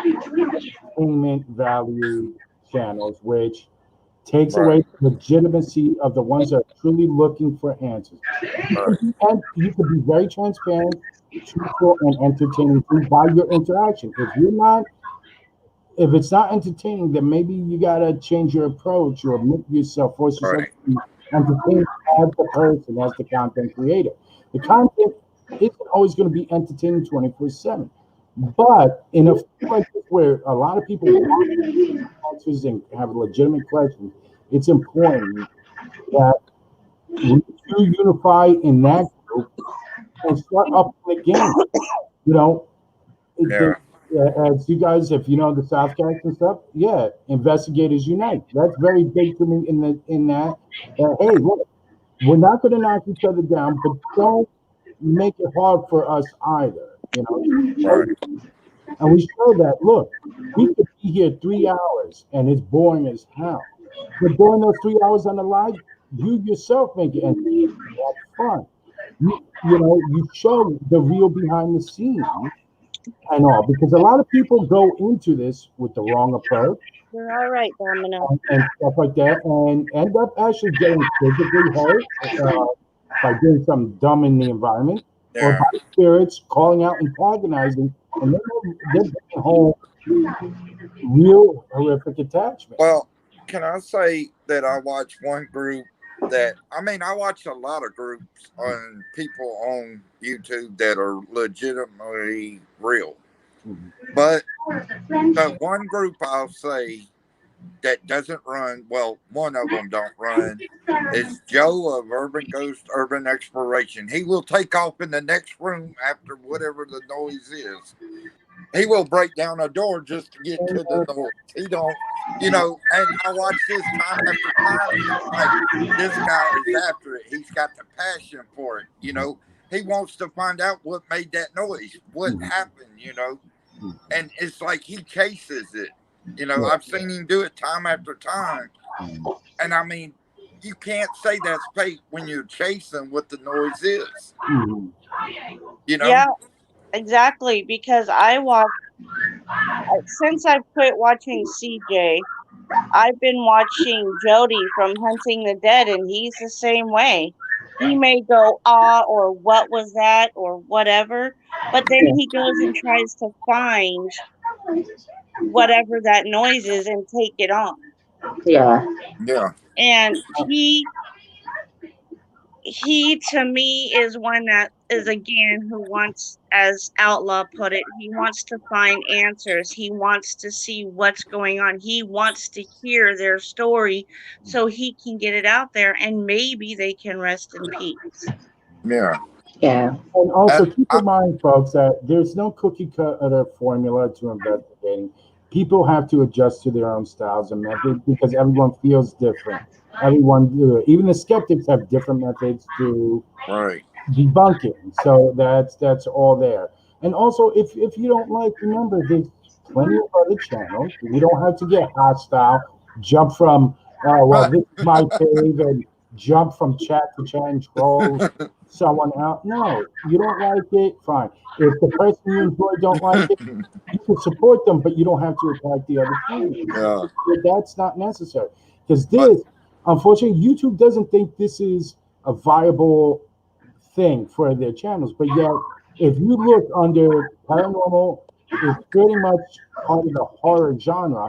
Speaker 2: entertainment value channels, which takes
Speaker 6: Right.
Speaker 2: away the legitimacy of the ones that are truly looking for answers.
Speaker 6: Right.
Speaker 2: And you can be very transparent, truthful, and entertaining by your interaction. If it's not entertaining, then maybe you gotta change your approach or force yourself
Speaker 6: Right.
Speaker 2: to be entertaining as the person, as the content creator. The content isn't always going to be entertaining 24/7. But in a field like this where a lot of people want answers and have legitimate questions, it's important that we do unify in that group and start up the game. You know,
Speaker 6: Yeah.
Speaker 2: as you guys, if you know the Southcast and stuff, yeah, investigators unite. That's very big to me in that. Hey, look, we're not going to knock each other down, but don't make it hard for us either.
Speaker 6: Right.
Speaker 2: And we show that. Look, we could be here 3 hours, and it's boring as hell. But during those 3 hours on the live, you yourself make it entertaining. That's fun. You show the real behind the scenes and all because a lot of people go into this with the wrong approach
Speaker 5: You're all right, Domino.
Speaker 2: and stuff like that and end up actually getting physically hurt by doing something dumb in the environment or
Speaker 6: Yeah.
Speaker 2: by spirits calling out antagonizing and they're bringing home real horrific attachment.
Speaker 6: Well, can I say that I watch one group I watch a lot of groups on people on YouTube that are legitimately real.
Speaker 2: Mhm.
Speaker 6: But the one group I'll say that doesn't run, well, one of them don't run, is Joe of Urban Ghost Urban Exploration. He will take off in the next room after whatever the noise is. He will break down a door just to get to the noise. He don't, and I watch this time after time, and it's like this guy is after it. He's got the passion for it. He wants to find out what made that noise, what happened, and it's like he chases it. You know, I've seen him do it time after time. And I mean, you can't say that's fake when you're chasing what the noise is.
Speaker 2: Mhm.
Speaker 6: You know?
Speaker 5: Yeah, exactly. Because I watch since I quit watching CJ, I've been watching Jody from Hunting the Dead, and he's the same way. He may go, ah, or what was that, or whatever, but then he goes and tries to find whatever that noise is and take it on.
Speaker 4: Yeah.
Speaker 6: Yeah.
Speaker 5: And he to me is one that is again who wants, as Outlaw put it, he wants to find answers, he wants to see what's going on, he wants to hear their story so he can get it out there and maybe they can rest in peace.
Speaker 6: Yeah.
Speaker 4: Yeah.
Speaker 2: And also
Speaker 6: And
Speaker 2: keep in mind, folks, that there's no cookie cutter formula to investigating. People have to adjust to their own styles and methods because everyone feels different. Everyone, even the skeptics, have different methods to
Speaker 6: right.
Speaker 2: debunking. So that's all there. And also, if you don't like, remember there's plenty of other channels. You don't have to get hostile. Jump from well,
Speaker 6: Right.
Speaker 2: this is my cave, and jump from chat to chat and troll someone out. No, you don't like it. Fine. If the person you enjoy don't like it, you can support them, but you don't have to attack the other channel.
Speaker 6: Yeah.
Speaker 2: That's not necessary because
Speaker 6: But
Speaker 2: this, unfortunately, YouTube doesn't think this is a viable thing for their channels. But yet, if you look under paranormal, it's pretty much part of the horror genre.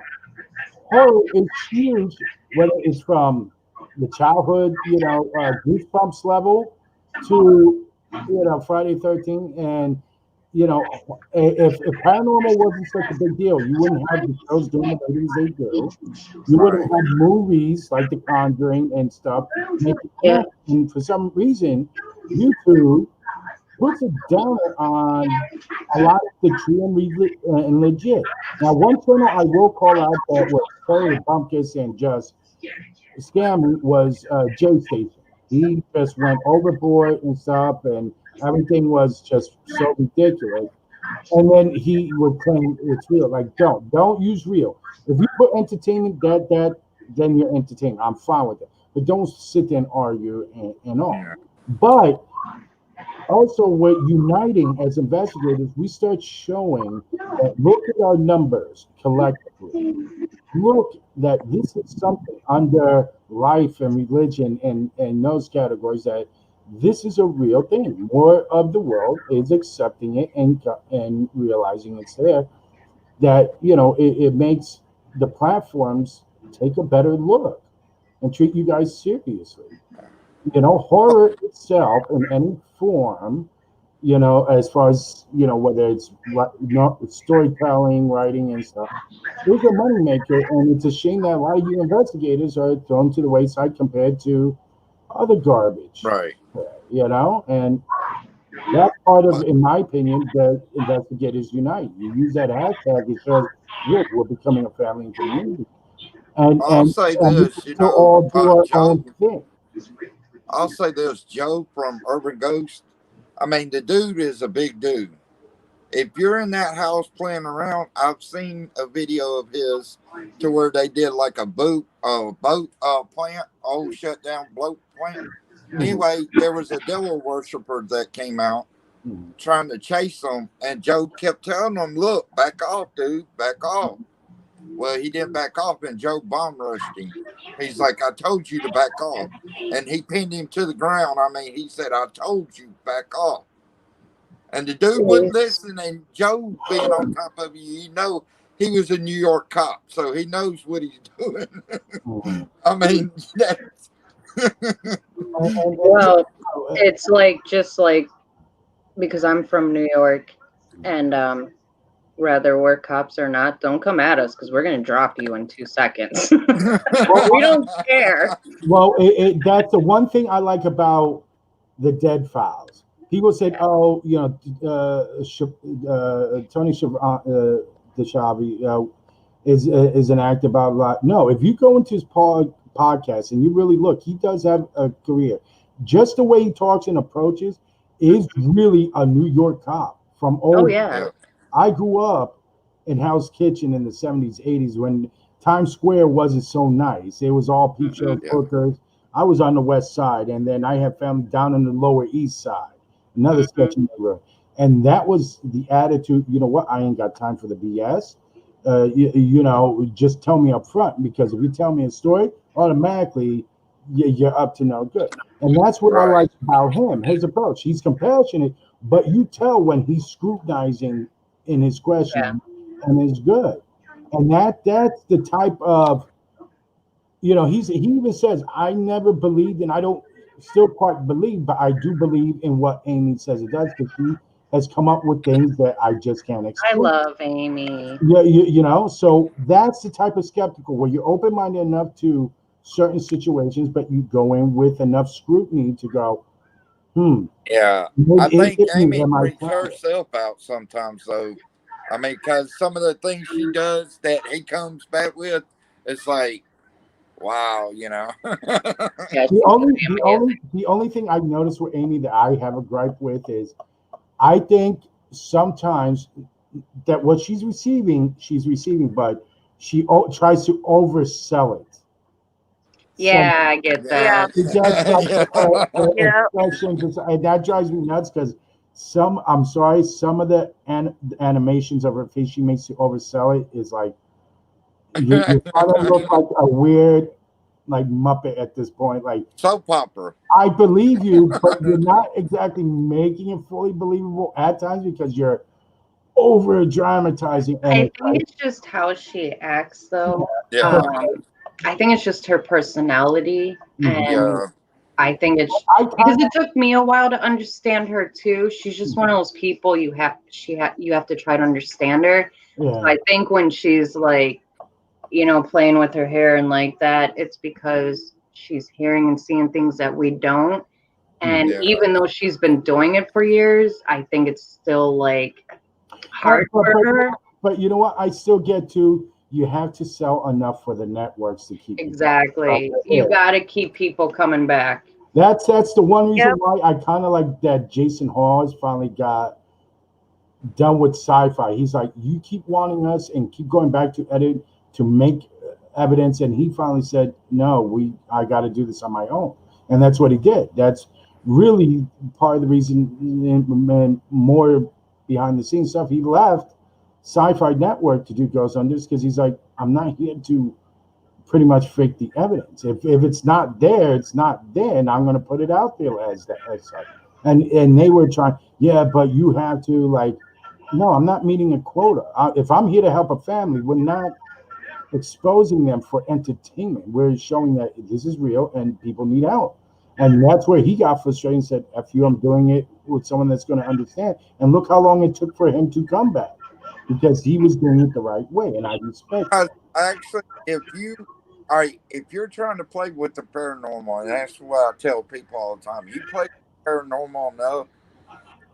Speaker 2: Horror is huge, whether it's from the childhood, Goosebumps level to, Friday 13th. And, if paranormal wasn't such a big deal, you wouldn't have the shows doing the ratings they do. You wouldn't
Speaker 6: right.
Speaker 2: have movies like The Conjuring and stuff making
Speaker 4: Yeah.
Speaker 2: money. And for some reason, YouTube puts a downer on a lot of the true and legit. Now, one channel I will call out that was totally bumpkiss and just scammy was J Station. He just went overboard and stuff, and everything was just so ridiculous. And then he would claim it's real. Like, don't use real. If you put entertainment, then you're entertained. I'm fine with it, but don't sit there and argue and all.
Speaker 6: Yeah.
Speaker 2: But also, we're uniting as investigators. We start showing that look at our numbers collectively. Look that this is something under life and religion and those categories that this is a real thing. More of the world is accepting it and realizing it's there. That it makes the platforms take a better look and treat you guys seriously. Horror itself in any form, as far as, whether it's storytelling, writing, and stuff, is a moneymaker. And it's a shame that a lot of you investigators are thrown to the wayside compared to other garbage,
Speaker 6: Right.
Speaker 2: and that's part of,
Speaker 6: But
Speaker 2: in my opinion, the investigators unite. You use that hashtag, it says, look, we're becoming a family and community. And,
Speaker 6: I'll
Speaker 2: and,
Speaker 6: say
Speaker 2: and we
Speaker 6: this,
Speaker 2: get to all do our own thing.
Speaker 6: I'll say this, Joe from Urban Ghost. I mean, the dude is a big dude. If you're in that house playing around, I've seen a video of his to where they did like a boat plant, old shut down boat plant.
Speaker 2: Mhm.
Speaker 6: Anyway, there was a devil worshiper that came out
Speaker 2: Mhm.
Speaker 6: trying to chase them, and Joe kept telling them, "Look, back off, dude, back off." Well, he didn't back off, and Joe bomb rushed him. He's like, "I told you to back off," and he pinned him to the ground. I mean, he said, "I told you, back off." And the dude wouldn't listen. And Joe, being on top of he was a New York cop, so he knows what he's doing.
Speaker 2: Mhm.
Speaker 6: I mean, that,
Speaker 4: Well,
Speaker 2: Uh,
Speaker 4: it's like just like because I'm from New York, and whether we're cops or not, don't come at us because we're gonna drop you in 2 seconds. We
Speaker 2: well,
Speaker 4: don't care.
Speaker 2: well, that's the one thing I like about the Dead Files. People said, "Oh, Tony DeShavi is an actor." Blah blah. No, if you go into his podcast and you really look, he does have a career. Just the way he talks and approaches is really a New York cop from
Speaker 4: Oh
Speaker 2: old.
Speaker 4: yeah.
Speaker 6: yeah,
Speaker 2: I grew up in Hell's Kitchen in the 70s, 80s when Times Square wasn't so nice. It was all peep shows,
Speaker 6: Yeah.
Speaker 2: hookers. I was on the west side, and then I had family down on the lower east side, another sketchy neighborhood. And that was the attitude. You know what? I ain't got time for the BS. Just tell me up front, because if you tell me a story, automatically you're up to no good. And that's what I
Speaker 6: Right.
Speaker 2: like about him, his approach. He's compassionate, but you tell when he's scrutinizing in his questioning, and is good. And that's the type of, he even says, I never believed, and I don't still quite believe, but I do believe in what Amy says it does, because she has come up with things that I just can't
Speaker 4: I
Speaker 2: explain.
Speaker 4: love Amy.
Speaker 2: Yeah, so that's the type of skeptical where you're open minded enough to certain situations, but you go in with enough scrutiny to go,
Speaker 6: Yeah. I
Speaker 2: maybe
Speaker 6: think Amy
Speaker 2: am I
Speaker 6: freaks herself out sometimes, though. I mean, because some of the things she does that he comes back with, it's like, wow,
Speaker 4: Yeah,
Speaker 2: the
Speaker 4: she's
Speaker 2: only
Speaker 4: pretty
Speaker 2: the
Speaker 4: amazing.
Speaker 2: only the only thing I've noticed with Amy that I have a gripe with is I think sometimes that what she's receiving, but she tries to oversell it. Some
Speaker 4: Yeah, I get
Speaker 5: Yeah.
Speaker 4: that.
Speaker 2: She does like
Speaker 5: Yeah.
Speaker 2: expressions, and that drives me nuts because I'm sorry, some of the animations of her face she makes to oversell it is like you kind of look like a weird like Muppet at this point. Like
Speaker 6: Soap opera.
Speaker 2: I believe you, but you're not exactly making it fully believable at times because you're over dramatizing, and
Speaker 4: I
Speaker 2: it's
Speaker 4: think
Speaker 2: like,
Speaker 4: it's just how she acts, though.
Speaker 6: Yeah.
Speaker 2: but
Speaker 4: I think it's just her personality,
Speaker 2: mhm.
Speaker 4: and
Speaker 6: Yeah.
Speaker 4: I think it's
Speaker 2: I
Speaker 4: because
Speaker 2: kind
Speaker 4: it took me a while to understand her too. She's just one of those people you have to try to understand her.
Speaker 2: of
Speaker 4: So
Speaker 2: yeah.
Speaker 4: I think when she's like, playing with her hair and like that, it's because she's hearing and seeing things that we don't. And
Speaker 6: Yeah.
Speaker 4: even though she's been doing it for years, I think it's still like
Speaker 2: But,
Speaker 4: hard
Speaker 2: but,
Speaker 4: for
Speaker 2: but,
Speaker 4: her.
Speaker 2: but you know what? I still get to you have to sell enough for the networks to keep you going. So,
Speaker 4: Exactly.
Speaker 2: yeah.
Speaker 4: You got to keep people coming back.
Speaker 2: That's the one reason
Speaker 5: Yep.
Speaker 2: why I kind of like that Jason Hawes finally got done with sci-fi. He's like, you keep wanting us and keep going back to edit to make evidence, and he finally said, no, I got to do this on my own, and that's what he did. That's really part of the reason, and more behind the scenes stuff. He left Sci-Fi Network to do Ghost Hunters because he's like, I'm not here to pretty much fake the evidence. If it's not there, it's not there, and I'm going to put it out there as that as such. And they were trying, yeah, but you have to like, no, I'm not meeting a quota. If I'm here to help a family, we're not exposing them for entertainment. We're showing that this is real and people need help. And that's where he got frustrated and said, F you, I'm doing it with someone that's going to understand. And look how long it took for him to come back because he was doing it the right way. And I respect
Speaker 6: I
Speaker 2: that.
Speaker 6: actually, if you're trying to play with the paranormal, and that's what I tell people all the time, you play paranormal enough,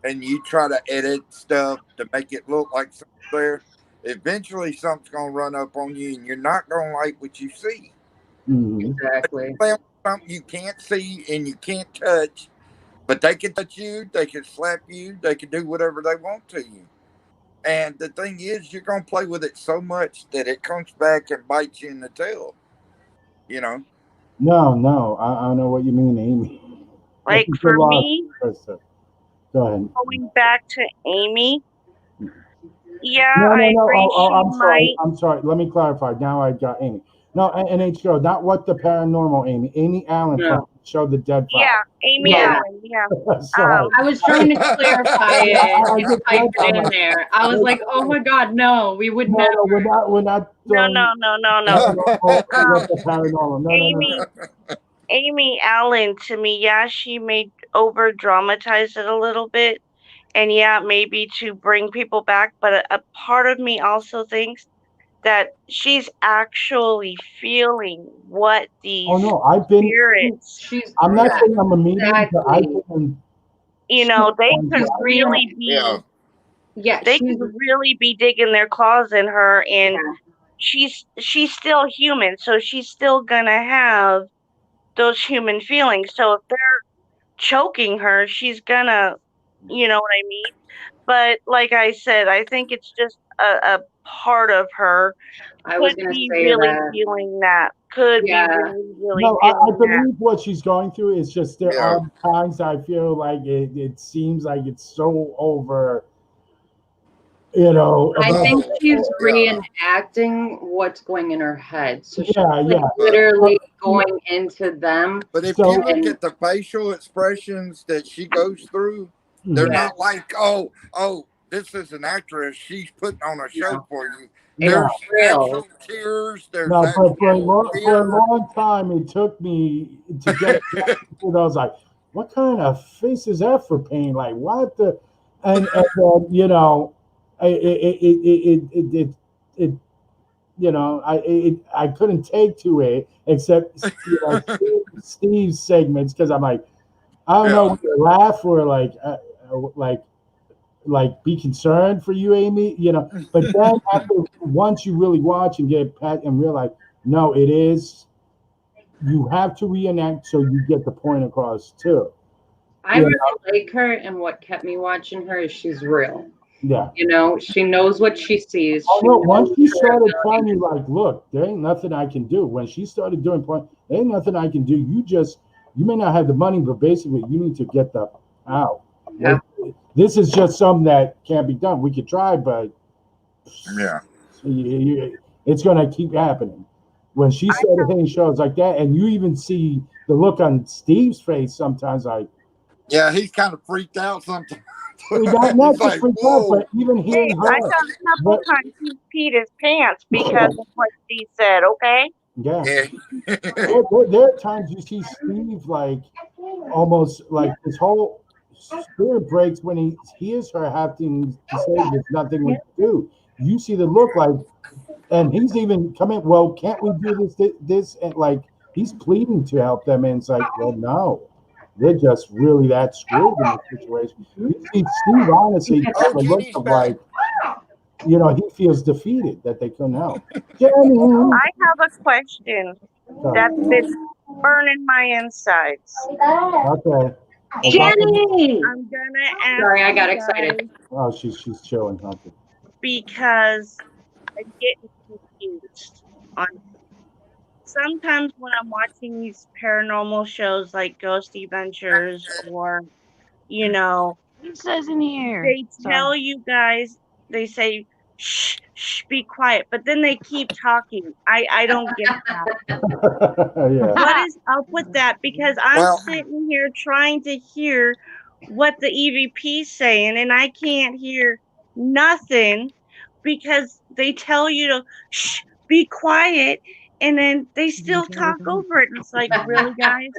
Speaker 6: and you try to edit stuff to make it look like something there. Eventually, something's gonna run up on you, and you're not gonna like what you see.
Speaker 2: Mhm.
Speaker 4: Exactly.
Speaker 6: Play with something you can't see and you can't touch, but they can touch you, they can slap you, they can do whatever they want to you. And the thing is, you're gonna play with it so much that it comes back and bites you in the tail. You know.
Speaker 2: No, I don't know what you mean, Amy. I
Speaker 5: Like
Speaker 2: think you're
Speaker 5: for
Speaker 2: lost,
Speaker 5: me,
Speaker 2: Krista. Go ahead.
Speaker 5: going back to Amy, yeah,
Speaker 2: No,
Speaker 5: I
Speaker 2: no, no.
Speaker 5: agree. She
Speaker 2: I'm sorry.
Speaker 5: might.
Speaker 2: I'm sorry. Let me clarify. Now I got Amy. No, NHO, not what the paranormal Amy. Amy Allen
Speaker 4: No.
Speaker 2: from Show the Dead File.
Speaker 5: Yeah, Amy
Speaker 4: Yeah.
Speaker 5: Allen. Yeah.
Speaker 2: Sorry.
Speaker 4: I was trying to clarify it
Speaker 2: I
Speaker 4: and
Speaker 2: just
Speaker 4: type
Speaker 2: read.
Speaker 4: it
Speaker 2: I'm
Speaker 4: in
Speaker 2: like,
Speaker 4: there. I was like, oh my God, no, we would
Speaker 2: no,
Speaker 4: never.
Speaker 2: no, we're not
Speaker 5: No,
Speaker 2: throwing
Speaker 5: no, no, no, no.
Speaker 2: paranormal. What
Speaker 5: Um,
Speaker 2: the paranormal? No, no, no, no.
Speaker 5: Amy, Amy Allen. To me, yeah, she may over dramatize it a little bit, and yeah, maybe to bring people back. But a part of me also thinks that she's actually feeling what
Speaker 2: Oh
Speaker 5: these
Speaker 2: no, I've been.
Speaker 5: spirits,
Speaker 4: She's,
Speaker 2: I'm not
Speaker 4: yeah,
Speaker 2: saying I'm a medium, but I've
Speaker 4: exactly.
Speaker 2: been in
Speaker 5: they
Speaker 2: situations
Speaker 5: could
Speaker 4: Because
Speaker 2: where
Speaker 5: really
Speaker 6: Yeah.
Speaker 5: be
Speaker 4: yeah,
Speaker 5: they
Speaker 4: she's,
Speaker 5: could really be digging their claws in her, and
Speaker 4: yeah,
Speaker 5: she's still human, so she's still gonna have those human feelings. So if they're choking her, she's gonna, you know what I mean? But like I said, I think it's just a part of her
Speaker 4: I was
Speaker 5: could
Speaker 4: gonna
Speaker 5: be
Speaker 4: say
Speaker 5: really
Speaker 4: that.
Speaker 5: feeling that. Could be
Speaker 4: Yeah.
Speaker 5: really
Speaker 2: No, I
Speaker 5: feeling that.
Speaker 2: believe what she's going through. It's just there
Speaker 6: Yeah.
Speaker 2: are times I feel like it seems like it's so over,
Speaker 4: I
Speaker 6: Well,
Speaker 4: think she's
Speaker 6: yeah.
Speaker 4: reenacting what's going in her head. So she's
Speaker 2: Yeah,
Speaker 4: like
Speaker 2: yeah.
Speaker 4: literally going into them.
Speaker 6: But if
Speaker 2: So
Speaker 6: you look
Speaker 4: And
Speaker 6: at the facial expressions that she goes through, they're
Speaker 2: mhm,
Speaker 4: yeah,
Speaker 6: not like, oh, this is an actress. She's putting on a show
Speaker 4: no,
Speaker 6: for you.
Speaker 4: it's
Speaker 2: no,
Speaker 6: There's
Speaker 4: real.
Speaker 6: actual tears. There's
Speaker 2: no. But
Speaker 6: actual
Speaker 2: for a
Speaker 6: fear.
Speaker 2: long time, it took me to get. I was like, what kind of face is that for pain? Like what the, and then it I couldn't take to it except Steve's segments because I'm like I don't know
Speaker 6: Yeah.
Speaker 2: whether to laugh or like be concerned for you, Amy. But then after once you really watch and get pat and realize no, it is you have to reenact so you get the point across too.
Speaker 4: I
Speaker 2: You
Speaker 4: really
Speaker 2: know?
Speaker 4: like her, and what kept me watching her is she's real.
Speaker 2: Yeah.
Speaker 4: She knows what she sees.
Speaker 2: I
Speaker 4: She
Speaker 2: know once
Speaker 4: knows
Speaker 2: she
Speaker 4: her
Speaker 2: started telling
Speaker 4: ability.
Speaker 2: you, like, look, there ain't nothing I can do. When she started doing point, there ain't nothing I can do. You may not have the money, but basically, you need to get the out.
Speaker 4: Yeah.
Speaker 2: Like, this is just something that can't be done. We could try, but
Speaker 6: Yeah.
Speaker 2: it's going to keep happening. When she started hitting shows like that, and you even see the look on Steve's face sometimes, like,
Speaker 6: Yeah, he's kind of freaked out sometimes.
Speaker 2: not
Speaker 6: He's
Speaker 2: just
Speaker 6: like,
Speaker 2: freaked out,
Speaker 6: whoa.
Speaker 2: but even
Speaker 5: Hey,
Speaker 2: hearing
Speaker 5: I
Speaker 2: her.
Speaker 5: thought a couple
Speaker 2: But,
Speaker 5: times he peed his pants because of what she said, okay?
Speaker 2: yeah.
Speaker 6: Yeah.
Speaker 2: There are times you see Steve like almost like his whole spirit breaks when he hears her having to say there's nothing we can do. You see the look like, and he's even coming. Well, can't we do this? And like he's pleading to help them, and it's like, well, no, they're just really that screwed in the situation. You see Steve honestly have
Speaker 6: Oh,
Speaker 2: a look
Speaker 6: Jenny's
Speaker 2: of
Speaker 6: back.
Speaker 2: like, he feels defeated that they couldn't help. Jenny,
Speaker 5: I have a question that's been burning my insides.
Speaker 2: okay.
Speaker 4: Jenny!
Speaker 5: I'm gonna ask
Speaker 4: Sorry, I got
Speaker 5: you
Speaker 4: excited.
Speaker 5: guys
Speaker 2: Oh, she's chilling. Okay.
Speaker 5: because I'm getting confused on sometimes when I'm watching these paranormal shows like Ghost Adventures or you know,
Speaker 1: It says in here.
Speaker 5: they
Speaker 1: Sorry.
Speaker 5: tell you guys, they say, shh, shh, be quiet, but then they keep talking. I don't get that.
Speaker 2: Yeah.
Speaker 5: What is up with that? Because I'm
Speaker 6: Well,
Speaker 5: sitting here trying to hear what the EVP's saying, and I can't hear nothing because they tell you to shh, be quiet, and then they still talk over it. And it's like, really, guys?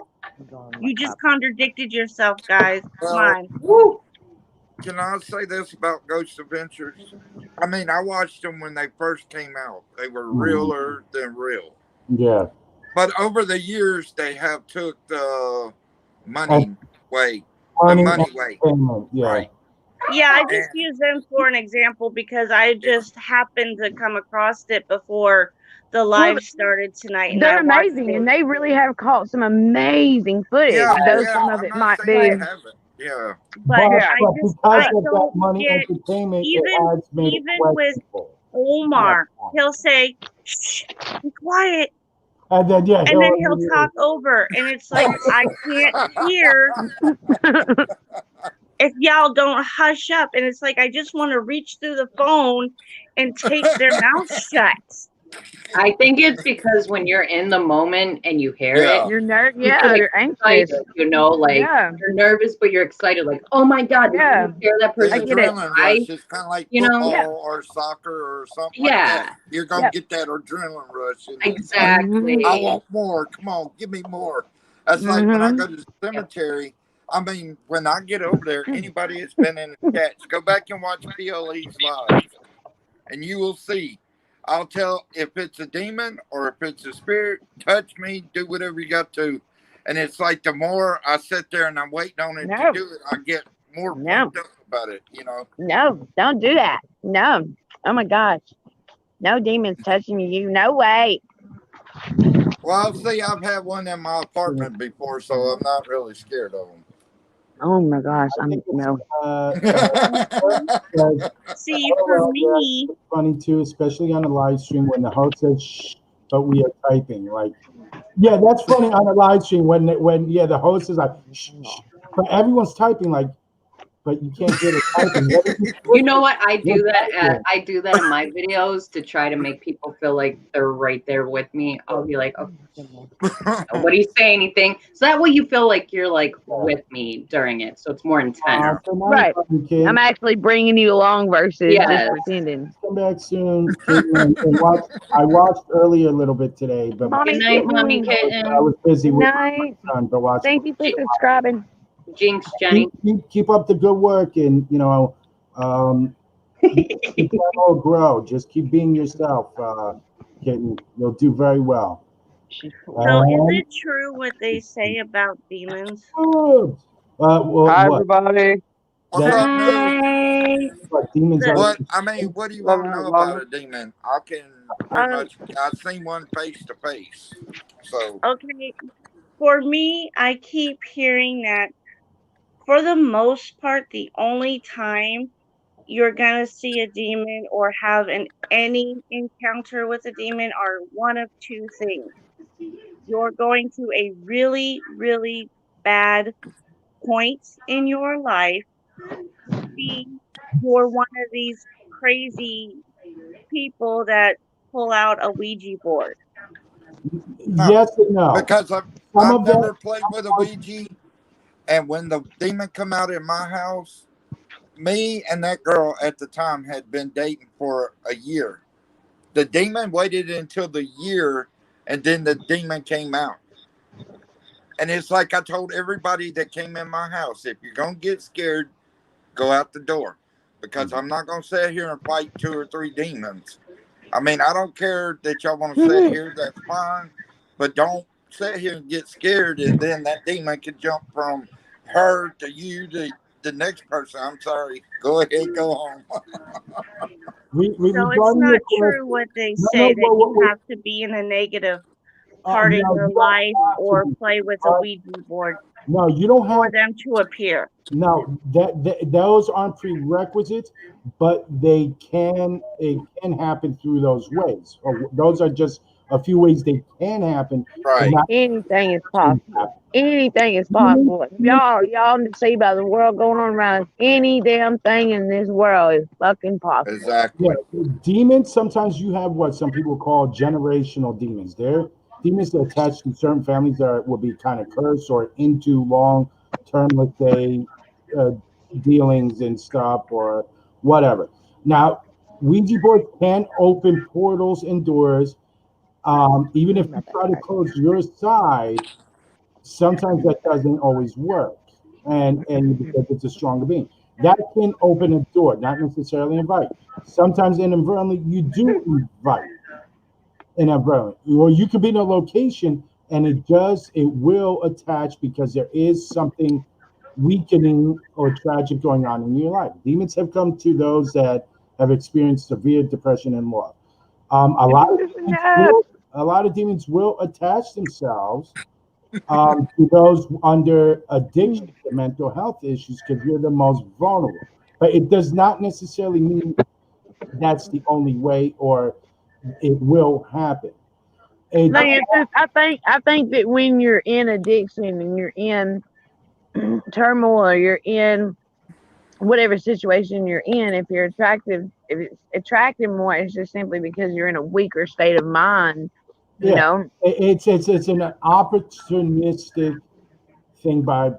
Speaker 5: You just contradicted yourself, guys. Come
Speaker 6: well,
Speaker 5: on.
Speaker 4: Woo!
Speaker 6: can I say this about Ghost Adventures? I mean, I watched them when they first came out. They were realer than real.
Speaker 2: Yeah.
Speaker 6: But over the years, they have took the
Speaker 2: And
Speaker 6: money way, the
Speaker 2: money
Speaker 6: money way,
Speaker 2: entertainment. Yeah.
Speaker 6: right?
Speaker 5: Yeah, I just
Speaker 6: And
Speaker 5: use them for an example because I just happened to come across it before the live started tonight, and I
Speaker 1: They're
Speaker 5: watched
Speaker 1: amazing,
Speaker 5: it.
Speaker 1: and they really have caught some amazing footage.
Speaker 6: yeah,
Speaker 1: Though
Speaker 6: yeah,
Speaker 1: some of
Speaker 6: I'm
Speaker 1: it
Speaker 6: not
Speaker 1: might
Speaker 6: saying
Speaker 1: be.
Speaker 6: they haven't. Yeah,
Speaker 5: But
Speaker 1: Yeah.
Speaker 5: I
Speaker 2: But
Speaker 5: just
Speaker 2: because
Speaker 5: I
Speaker 2: of that
Speaker 5: don't
Speaker 2: money
Speaker 5: get
Speaker 2: entertainment, it
Speaker 5: even
Speaker 2: adds made it
Speaker 5: with
Speaker 2: questionable.
Speaker 5: Omar. He'll say, "Shh, be quiet,"
Speaker 2: And then
Speaker 5: and then he'll talk over, and it's like I can't hear if y'all don't hush up, and it's like I just want to reach through the phone and tape their mouth shut.
Speaker 4: I think it's because when you're in the moment and you hear
Speaker 6: yeah.
Speaker 4: it,
Speaker 1: You're
Speaker 4: you
Speaker 1: yeah,
Speaker 4: get
Speaker 1: you're anxious.
Speaker 4: excited, like
Speaker 1: Yeah.
Speaker 4: you're nervous, but you're excited, like, oh my God, did
Speaker 1: Yeah.
Speaker 4: you hear that
Speaker 6: The
Speaker 4: person
Speaker 1: get it.
Speaker 6: adrenaline
Speaker 4: cry?
Speaker 6: rush is kind of like
Speaker 4: You know?
Speaker 6: football
Speaker 1: Yeah.
Speaker 6: or soccer or something like
Speaker 4: Yeah,
Speaker 6: that. You're gonna
Speaker 1: Yep.
Speaker 6: get that adrenaline rush, and it's like,
Speaker 4: exactly.
Speaker 6: I want more. Come on, give me more. That's like when I go to the
Speaker 4: Yep.
Speaker 6: cemetery. I mean, when I get over there, anybody that's been in the chats, go back and watch PLE's live, and you will see. I'll tell if it's a demon or if it's a spirit, touch me, do whatever you got to. And it's like the more I sit there and I'm waiting on it to
Speaker 1: No.
Speaker 6: do it, I get more
Speaker 1: No.
Speaker 6: pumped up about it,
Speaker 1: No. Don't do that. No. Oh my gosh. No demons touching you. No way.
Speaker 6: Well, see, I've had one in my apartment before, so I'm not really scared of them.
Speaker 1: Oh my gosh,
Speaker 2: I think it's
Speaker 1: no.
Speaker 5: Mhm.
Speaker 2: because
Speaker 5: See, for
Speaker 2: LOL, yeah,
Speaker 5: me,
Speaker 2: it's funny too, especially on a live stream when the host says shh, but we are typing. Like, yeah, that's funny on a live stream when yeah, the host is like shh, shh, but everyone's typing like, but you can't hear the typing. What are you
Speaker 4: You know
Speaker 2: clicking?
Speaker 4: what?
Speaker 2: You're typing.
Speaker 4: I do that in my videos to try to make people feel like they're right there with me. I'll be like, "Oh, nobody say anything," so that way you feel like you're like with me during it, so it's more intense.
Speaker 2: So now
Speaker 1: Right.
Speaker 2: you can
Speaker 1: I'm actually bringing you along versus just
Speaker 4: Yes.
Speaker 1: pretending.
Speaker 2: come back soon, Caitlin, and watch. I watched earlier a little bit today, but
Speaker 4: Good
Speaker 1: Mommy
Speaker 4: night, mommy
Speaker 1: kitten.
Speaker 2: I
Speaker 4: kitten.
Speaker 2: was busy
Speaker 1: Good
Speaker 2: with
Speaker 1: night.
Speaker 2: my son. But watch.
Speaker 1: Thank you for subscribing.
Speaker 4: Jinx, Jenny.
Speaker 2: Keep up the good work, and um, the channel will grow. Just keep being yourself, kitten. You'll do very well.
Speaker 5: so is
Speaker 2: And
Speaker 5: it true what they say about demons?
Speaker 7: Hi,
Speaker 2: what?
Speaker 7: everybody.
Speaker 6: What's
Speaker 2: That
Speaker 6: up, New?
Speaker 1: Hi.
Speaker 2: what demons
Speaker 5: The
Speaker 2: are?
Speaker 6: What I mean, what do you
Speaker 7: Love
Speaker 6: want to
Speaker 7: you,
Speaker 6: know
Speaker 7: love
Speaker 6: about
Speaker 7: you.
Speaker 6: a demon? I can pretty
Speaker 5: uh,
Speaker 6: much. I've seen one face to face. So
Speaker 5: okay, for me, I keep hearing that for the most part, the only time you're gonna see a demon or have any encounter with a demon are one of two things. You're going through a really, really bad point in your life. B, you're one of these crazy people that pull out a Ouija board.
Speaker 6: no,
Speaker 2: Yes and no.
Speaker 6: because
Speaker 2: Some
Speaker 6: I've
Speaker 2: of that
Speaker 6: never played with a Ouija, and when the demon come out in my house, me and that girl at the time had been dating for a year. The demon waited until the year, and then the demon came out. And it's like I told everybody that came in my house, if you're gonna get scared, go out the door, because I'm not gonna sit here and fight two or three demons. I mean, I don't care that y'all want to sit here, that's fine, but don't sit here and get scared, and then that demon can jump from her to you to the next person. I'm sorry. Go ahead, go home.
Speaker 5: So it's
Speaker 2: regarding your
Speaker 5: not
Speaker 2: question.
Speaker 5: true what they
Speaker 2: No, no,
Speaker 5: say that you
Speaker 2: wait.
Speaker 5: have to be in a negative part of
Speaker 2: No,
Speaker 5: your
Speaker 2: you don't
Speaker 5: life
Speaker 2: have to
Speaker 5: or
Speaker 2: be.
Speaker 5: play with a
Speaker 2: Uh,
Speaker 5: Ouija board
Speaker 2: no, you don't
Speaker 5: for
Speaker 2: have.
Speaker 5: them to appear.
Speaker 2: No, those aren't prerequisites, but it can happen through those ways. Or those are just a few ways they can happen, but
Speaker 6: Right.
Speaker 2: not
Speaker 1: Anything is
Speaker 2: to
Speaker 1: possible.
Speaker 2: happen.
Speaker 1: Anything is
Speaker 2: Demons,
Speaker 1: possible.
Speaker 2: demons,
Speaker 1: Y'all see about the world going on around us. Any damn thing in this world is fucking possible.
Speaker 2: yeah,
Speaker 6: Exactly.
Speaker 2: demons. Sometimes you have what some people call generational demons. They're demons that attach to certain families that will be kind of cursed or into long term, let's say, uh, dealings and stuff or whatever. Now, Ouija boards can open portals and doors. Even if you try to close your side, sometimes that doesn't always work, and because it's a stronger being, that can open a door, not necessarily invite. Sometimes inadvertently, you do invite inadvertently, or you could be in a location and it will attach because there is something weakening or tragic going on in your life. Demons have come to those that have experienced severe depression and loss. A lot of demons will, a lot of demons will attach themselves to those under addiction to mental health issues because you're the most vulnerable. But it does not necessarily mean that's the only way or it will happen. It,
Speaker 1: Thing is, I think that when you're in addiction and you're in turmoil or you're in whatever situation you're in, if it's attractive more, it's just simply because you're in a weaker state of mind, you
Speaker 2: yeah,
Speaker 1: know.
Speaker 2: it's an opportunistic thing by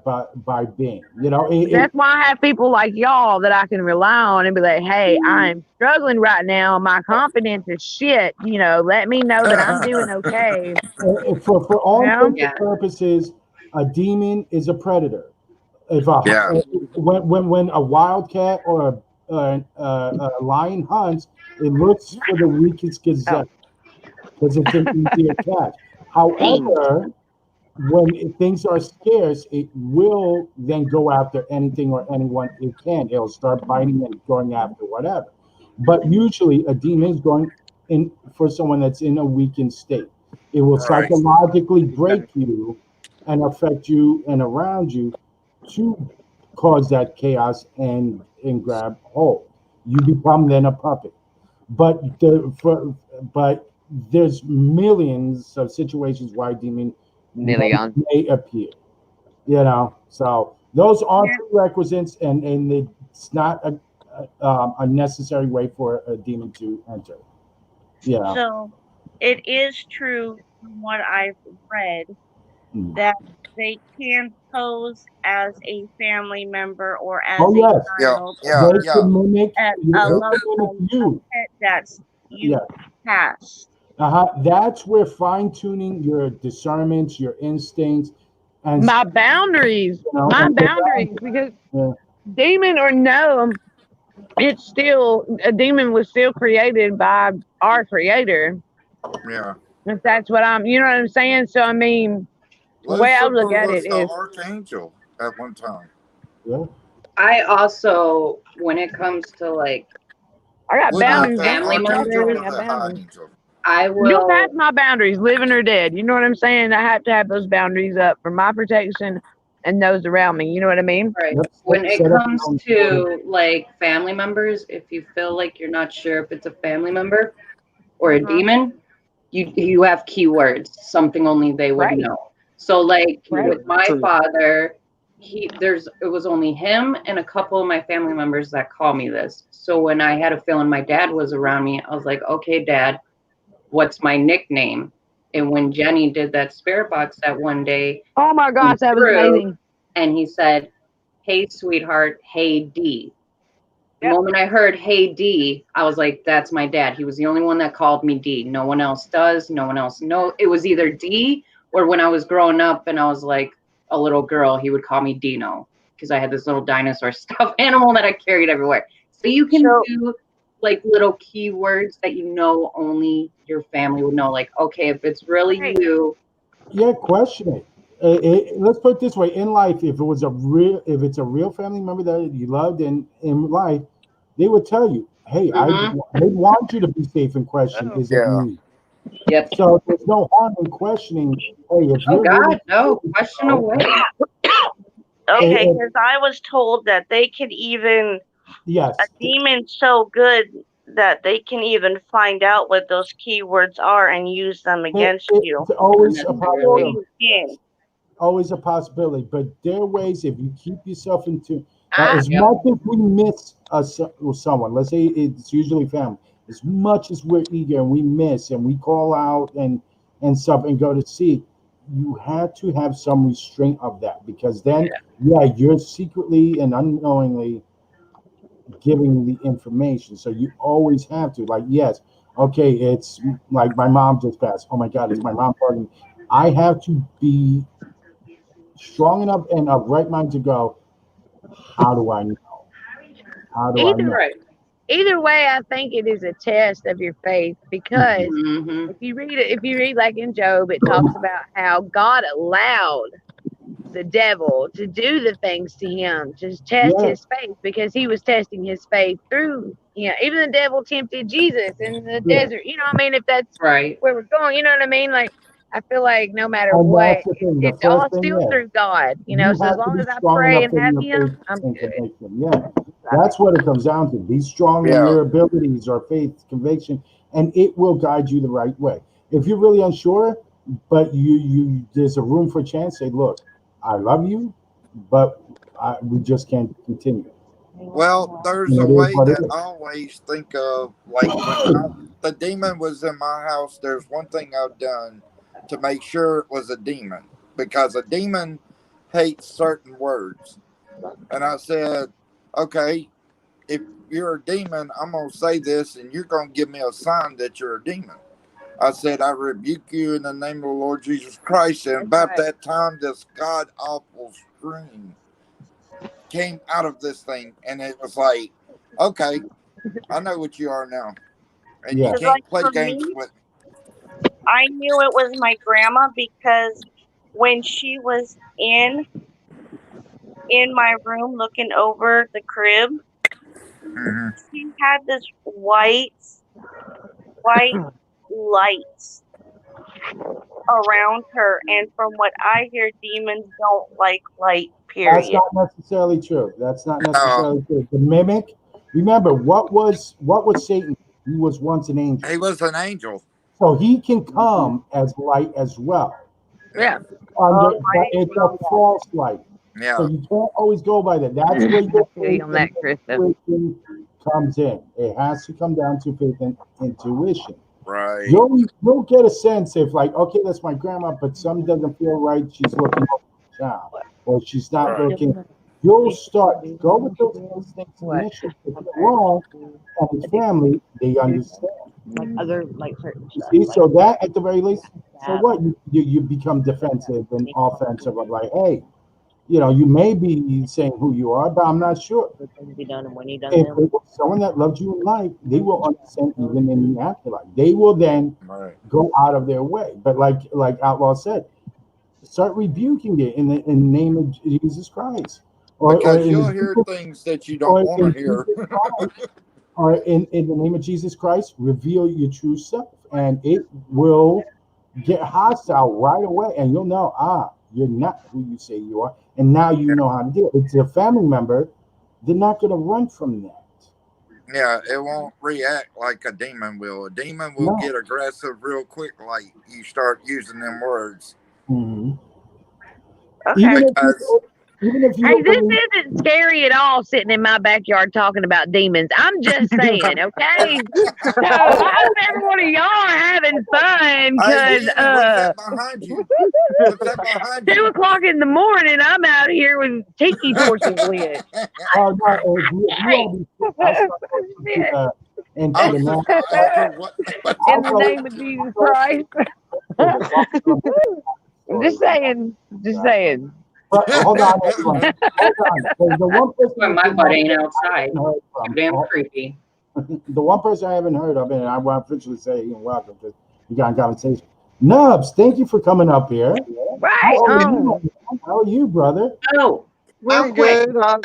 Speaker 2: being.
Speaker 1: But that's why I have people like y'all that I can rely on and be like, hey, I'm struggling right now. My confidence is shit. Let me know that I'm doing okay.
Speaker 2: For all
Speaker 1: Yeah.
Speaker 2: intents and purposes, a demon is a predator. If a
Speaker 6: Yeah.
Speaker 2: when a wildcat or a lion hunts, it looks for the weakest
Speaker 1: Oh,
Speaker 2: gazelle because it's an easier catch.
Speaker 1: dang.
Speaker 2: However, when things are scarce, it will then go after anything or anyone it can. It'll start biting and going after whatever. But usually, a demon is going in for someone that's in a weakened state. It will
Speaker 6: Right.
Speaker 2: psychologically break you and affect you and around you to cause that chaos and grab hold. You become then a puppet. But there's millions of situations why demon
Speaker 1: Million.
Speaker 2: may appear. So those are
Speaker 5: Yeah.
Speaker 2: prerequisites, and it's not a necessary way for a demon to enter. Yeah.
Speaker 5: So it is true from what I've read
Speaker 2: Mm.
Speaker 5: that they can pose as a family member or as
Speaker 2: Oh
Speaker 5: a
Speaker 2: yes,
Speaker 6: Yeah,
Speaker 5: child
Speaker 6: yeah,
Speaker 5: or
Speaker 2: they
Speaker 6: yeah.
Speaker 2: can mimic.
Speaker 5: a
Speaker 2: They
Speaker 5: loved
Speaker 2: can mimic
Speaker 5: one, a
Speaker 2: you.
Speaker 5: pet that's
Speaker 2: Yeah.
Speaker 5: you passed.
Speaker 2: That's where fine tuning your discernments, your instincts, and
Speaker 1: My boundaries, my
Speaker 2: and your
Speaker 1: boundaries,
Speaker 2: boundaries.
Speaker 1: because
Speaker 2: Yeah.
Speaker 1: demon or no, it's still a demon was still created by our creator.
Speaker 6: Yeah.
Speaker 1: If that's what you know what I'm saying. So I mean, the way I
Speaker 6: Lucifer
Speaker 1: look at it
Speaker 6: was the
Speaker 1: is,
Speaker 6: archangel at one time.
Speaker 2: Yeah.
Speaker 4: I also, when it comes to like
Speaker 1: I got
Speaker 6: Wasn't it
Speaker 1: boundaries.
Speaker 6: the
Speaker 1: Don't
Speaker 4: family
Speaker 6: archangel
Speaker 1: underestimate
Speaker 4: members,
Speaker 6: or
Speaker 1: my
Speaker 6: the high
Speaker 1: boundaries.
Speaker 6: angel?
Speaker 4: I
Speaker 1: You'll pass
Speaker 4: will.
Speaker 1: my boundaries, living or dead. You know what I'm saying? I have to have those boundaries up for my protection and those around me. You know what I mean?
Speaker 4: Right.
Speaker 2: Yep.
Speaker 4: When it
Speaker 2: Set up your
Speaker 4: comes
Speaker 2: own boundaries.
Speaker 4: to like family members, if you feel like you're not sure if it's a family member or a
Speaker 1: Uh-huh.
Speaker 4: demon, you have keywords, something only they would
Speaker 1: Right.
Speaker 4: know. So like
Speaker 1: Right.
Speaker 4: with my
Speaker 6: True.
Speaker 4: father, it was only him and a couple of my family members that call me this. So when I had a feeling my dad was around me, I was like, okay, Dad, what's my nickname? And when Jenny did that spirit box that one day
Speaker 1: Oh my
Speaker 4: came
Speaker 1: gosh, that was
Speaker 4: through,
Speaker 1: amazing.
Speaker 4: and he said, "Hey, sweetheart, hey D." The
Speaker 1: Yep.
Speaker 4: moment I heard "Hey D," I was like, "That's my dad." He was the only one that called me D. No one else does. No one else knows. It was either D or when I was growing up and I was like a little girl, he would call me Dino because I had this little dinosaur stuffed animal that I carried everywhere. So you can
Speaker 5: So
Speaker 4: do like little keywords that you know only your family would know. Like, okay, if it's really
Speaker 1: Right.
Speaker 4: you,
Speaker 2: Yeah, question it. Let's put it this way: in life, if it's a real family member that you loved in life, they would tell you, "Hey,
Speaker 4: mm-hmm,
Speaker 2: they want you to be safe and question,
Speaker 1: Oh.
Speaker 2: is it
Speaker 6: Yeah.
Speaker 2: me?"
Speaker 4: yep.
Speaker 2: So there's no harm in questioning. Hey, if
Speaker 4: Oh
Speaker 2: you're really,
Speaker 4: God, no, question
Speaker 2: oh,
Speaker 4: away.
Speaker 5: okay,
Speaker 2: eh,
Speaker 5: because I was told that they can even a
Speaker 2: yes,
Speaker 5: demon so good that they can even find out what those keywords are and use them against you
Speaker 2: it's always
Speaker 4: Not
Speaker 2: a
Speaker 5: before
Speaker 4: necessarily.
Speaker 2: possibility.
Speaker 5: you can.
Speaker 2: Always a possibility. But there are ways if you keep yourself into
Speaker 1: I
Speaker 2: as
Speaker 4: Yep.
Speaker 2: much as we miss someone. Let's say it's usually family. As much as we're eager and we miss and we call out and stuff and go to see, you have to have some restraint of that because then, yeah, you're secretly and unknowingly giving the information. So you always have to, like, yes, okay, it's like my mom just passed. Oh my God, it's my mom bugging me. I have to be strong enough and of right mind to go, how do I know? How do I
Speaker 1: either
Speaker 2: know?
Speaker 4: Right.
Speaker 1: either way, I think it is a test of your faith because
Speaker 4: Mm-hmm.
Speaker 1: if you read like in Job, it talks about how God allowed the devil to do the things to him to test
Speaker 2: Yeah,
Speaker 1: his faith because he was testing his faith through, even the devil tempted Jesus in the
Speaker 2: yeah.
Speaker 1: desert. You know what I mean? If that's
Speaker 4: Right.
Speaker 1: where we're going, you know what I mean? Like, I feel like no matter
Speaker 2: And
Speaker 1: what,
Speaker 2: that's the thing. The
Speaker 1: it's
Speaker 2: first
Speaker 1: all
Speaker 2: thing,
Speaker 1: still
Speaker 2: yeah,
Speaker 1: through God,
Speaker 2: you
Speaker 1: so as
Speaker 2: have to
Speaker 1: long
Speaker 2: be
Speaker 1: as I
Speaker 2: strong
Speaker 1: pray
Speaker 2: enough
Speaker 1: and
Speaker 2: in
Speaker 1: have
Speaker 2: your faith
Speaker 1: him, I'm
Speaker 2: and
Speaker 1: good.
Speaker 2: conviction. Yeah, that's what it comes down to. Be strong in
Speaker 6: Yeah.
Speaker 2: your abilities or faith, conviction, and it will guide you the right way. If you're really unsure, but there's a room for chance. Say, look, I love you, but we just can't continue.
Speaker 6: Well, there's
Speaker 2: And
Speaker 6: a
Speaker 2: it is
Speaker 6: way
Speaker 2: what it
Speaker 6: that
Speaker 2: is.
Speaker 6: I always think of, like the demon was in my house. There's one thing I've done to make sure it was a demon because a demon hates certain words. And I said, okay, if you're a demon, I'm going to say this and you're going to give me a sign that you're a demon. I said, I rebuke you in the name of the Lord Jesus Christ. And
Speaker 1: That's
Speaker 6: about
Speaker 1: right.
Speaker 6: that time, this god awful scream came out of this thing. And it was like, okay, I know what you are now. And you
Speaker 2: Yeah.
Speaker 5: Because,
Speaker 6: can't
Speaker 5: like,
Speaker 6: play
Speaker 5: for
Speaker 6: games
Speaker 5: me,
Speaker 6: with.
Speaker 5: I knew it was my grandma because when she was in my room looking over the crib,
Speaker 6: Mhm.
Speaker 5: she had this white light around her, and from what I hear, demons don't like light.
Speaker 2: That's
Speaker 5: Period.
Speaker 2: not necessarily true. That's not
Speaker 6: No,
Speaker 2: necessarily true. The mimic. Remember, what was Satan? He was once an angel,
Speaker 6: he was an angel.
Speaker 2: so he can come as light as well.
Speaker 1: Yeah.
Speaker 2: Under,
Speaker 5: Oh,
Speaker 2: but
Speaker 5: I didn't
Speaker 2: it's a
Speaker 5: know that.
Speaker 2: false light. So
Speaker 6: Yeah,
Speaker 2: you can't always go by that. That's where
Speaker 1: I
Speaker 2: your
Speaker 1: feel you
Speaker 2: faith
Speaker 1: on
Speaker 2: and
Speaker 1: that, Krista.
Speaker 2: intuition comes in. It has to come down to faith and intuition.
Speaker 6: right.
Speaker 2: You'll get a sense if like, okay, that's my grandma, but something doesn't feel right. She's looking over the child, or she's not
Speaker 6: Right.
Speaker 2: looking. You'll start go with those instincts
Speaker 1: What?
Speaker 2: initially. If you're wrong, and his family, they understand.
Speaker 1: Like other, like certain
Speaker 2: You
Speaker 1: stuff.
Speaker 2: see,
Speaker 1: Like
Speaker 2: so that at the very least, so
Speaker 1: that.
Speaker 2: what? You become defensive and offensive of like, hey, you may be saying who you are, but I'm not sure.
Speaker 1: The things he done and when he done
Speaker 2: If
Speaker 1: them.
Speaker 2: it was someone that loved you in life, they will understand even in the afterlife. They will then
Speaker 6: Right.
Speaker 2: go out of their way. But like Outlaw said, start rebuking it in the name of Jesus Christ, or
Speaker 6: Because
Speaker 2: in
Speaker 6: you'll
Speaker 2: the
Speaker 6: hear things that you don't
Speaker 2: or
Speaker 6: want to hear.
Speaker 2: in the name of Jesus Christ, reveal your true self, and it will get hostile right away, and you'll know, you're not who you say you are, and now you know how to deal. If it's a family member, they're not going to run from that.
Speaker 6: Yeah, it won't react like a demon will. A demon will
Speaker 2: No.
Speaker 6: get aggressive real quick, like you start using them words.
Speaker 2: Mhm.
Speaker 5: Okay.
Speaker 2: Even if you
Speaker 1: Hey,
Speaker 2: don't
Speaker 1: this
Speaker 2: believe,
Speaker 1: isn't scary at all sitting in my backyard talking about demons. I'm just saying, okay? So I hope every one of y'all are having fun
Speaker 6: Hey,
Speaker 1: because
Speaker 6: Jenny, what's that behind you? What's that behind
Speaker 1: 2
Speaker 6: you?
Speaker 1: o'clock in the morning, I'm out here with tiki torches lit.
Speaker 2: oh no, if you
Speaker 1: Hey,
Speaker 2: all be, I'll start going into
Speaker 6: Oh,
Speaker 2: the
Speaker 6: Sister
Speaker 2: natural.
Speaker 6: Esther, what?
Speaker 1: in
Speaker 2: I'll
Speaker 1: the
Speaker 2: go
Speaker 1: name of Jesus Christ.
Speaker 2: into the natural
Speaker 1: I'm just saying. Just saying.
Speaker 2: But hold on, everyone. Hold on. The one person
Speaker 4: But
Speaker 2: that
Speaker 4: my
Speaker 2: came
Speaker 4: butt
Speaker 2: up
Speaker 4: ain't
Speaker 2: that I
Speaker 4: outside.
Speaker 2: haven't heard
Speaker 4: Too
Speaker 2: from,
Speaker 4: damn creepy.
Speaker 2: the one person I haven't heard of, and I want to officially say you're welcome because we got a conversation. Nubs, thank you for coming up here.
Speaker 1: Right
Speaker 2: How are you, brother?
Speaker 4: Oh, real
Speaker 8: Pretty
Speaker 4: quick.
Speaker 8: good. I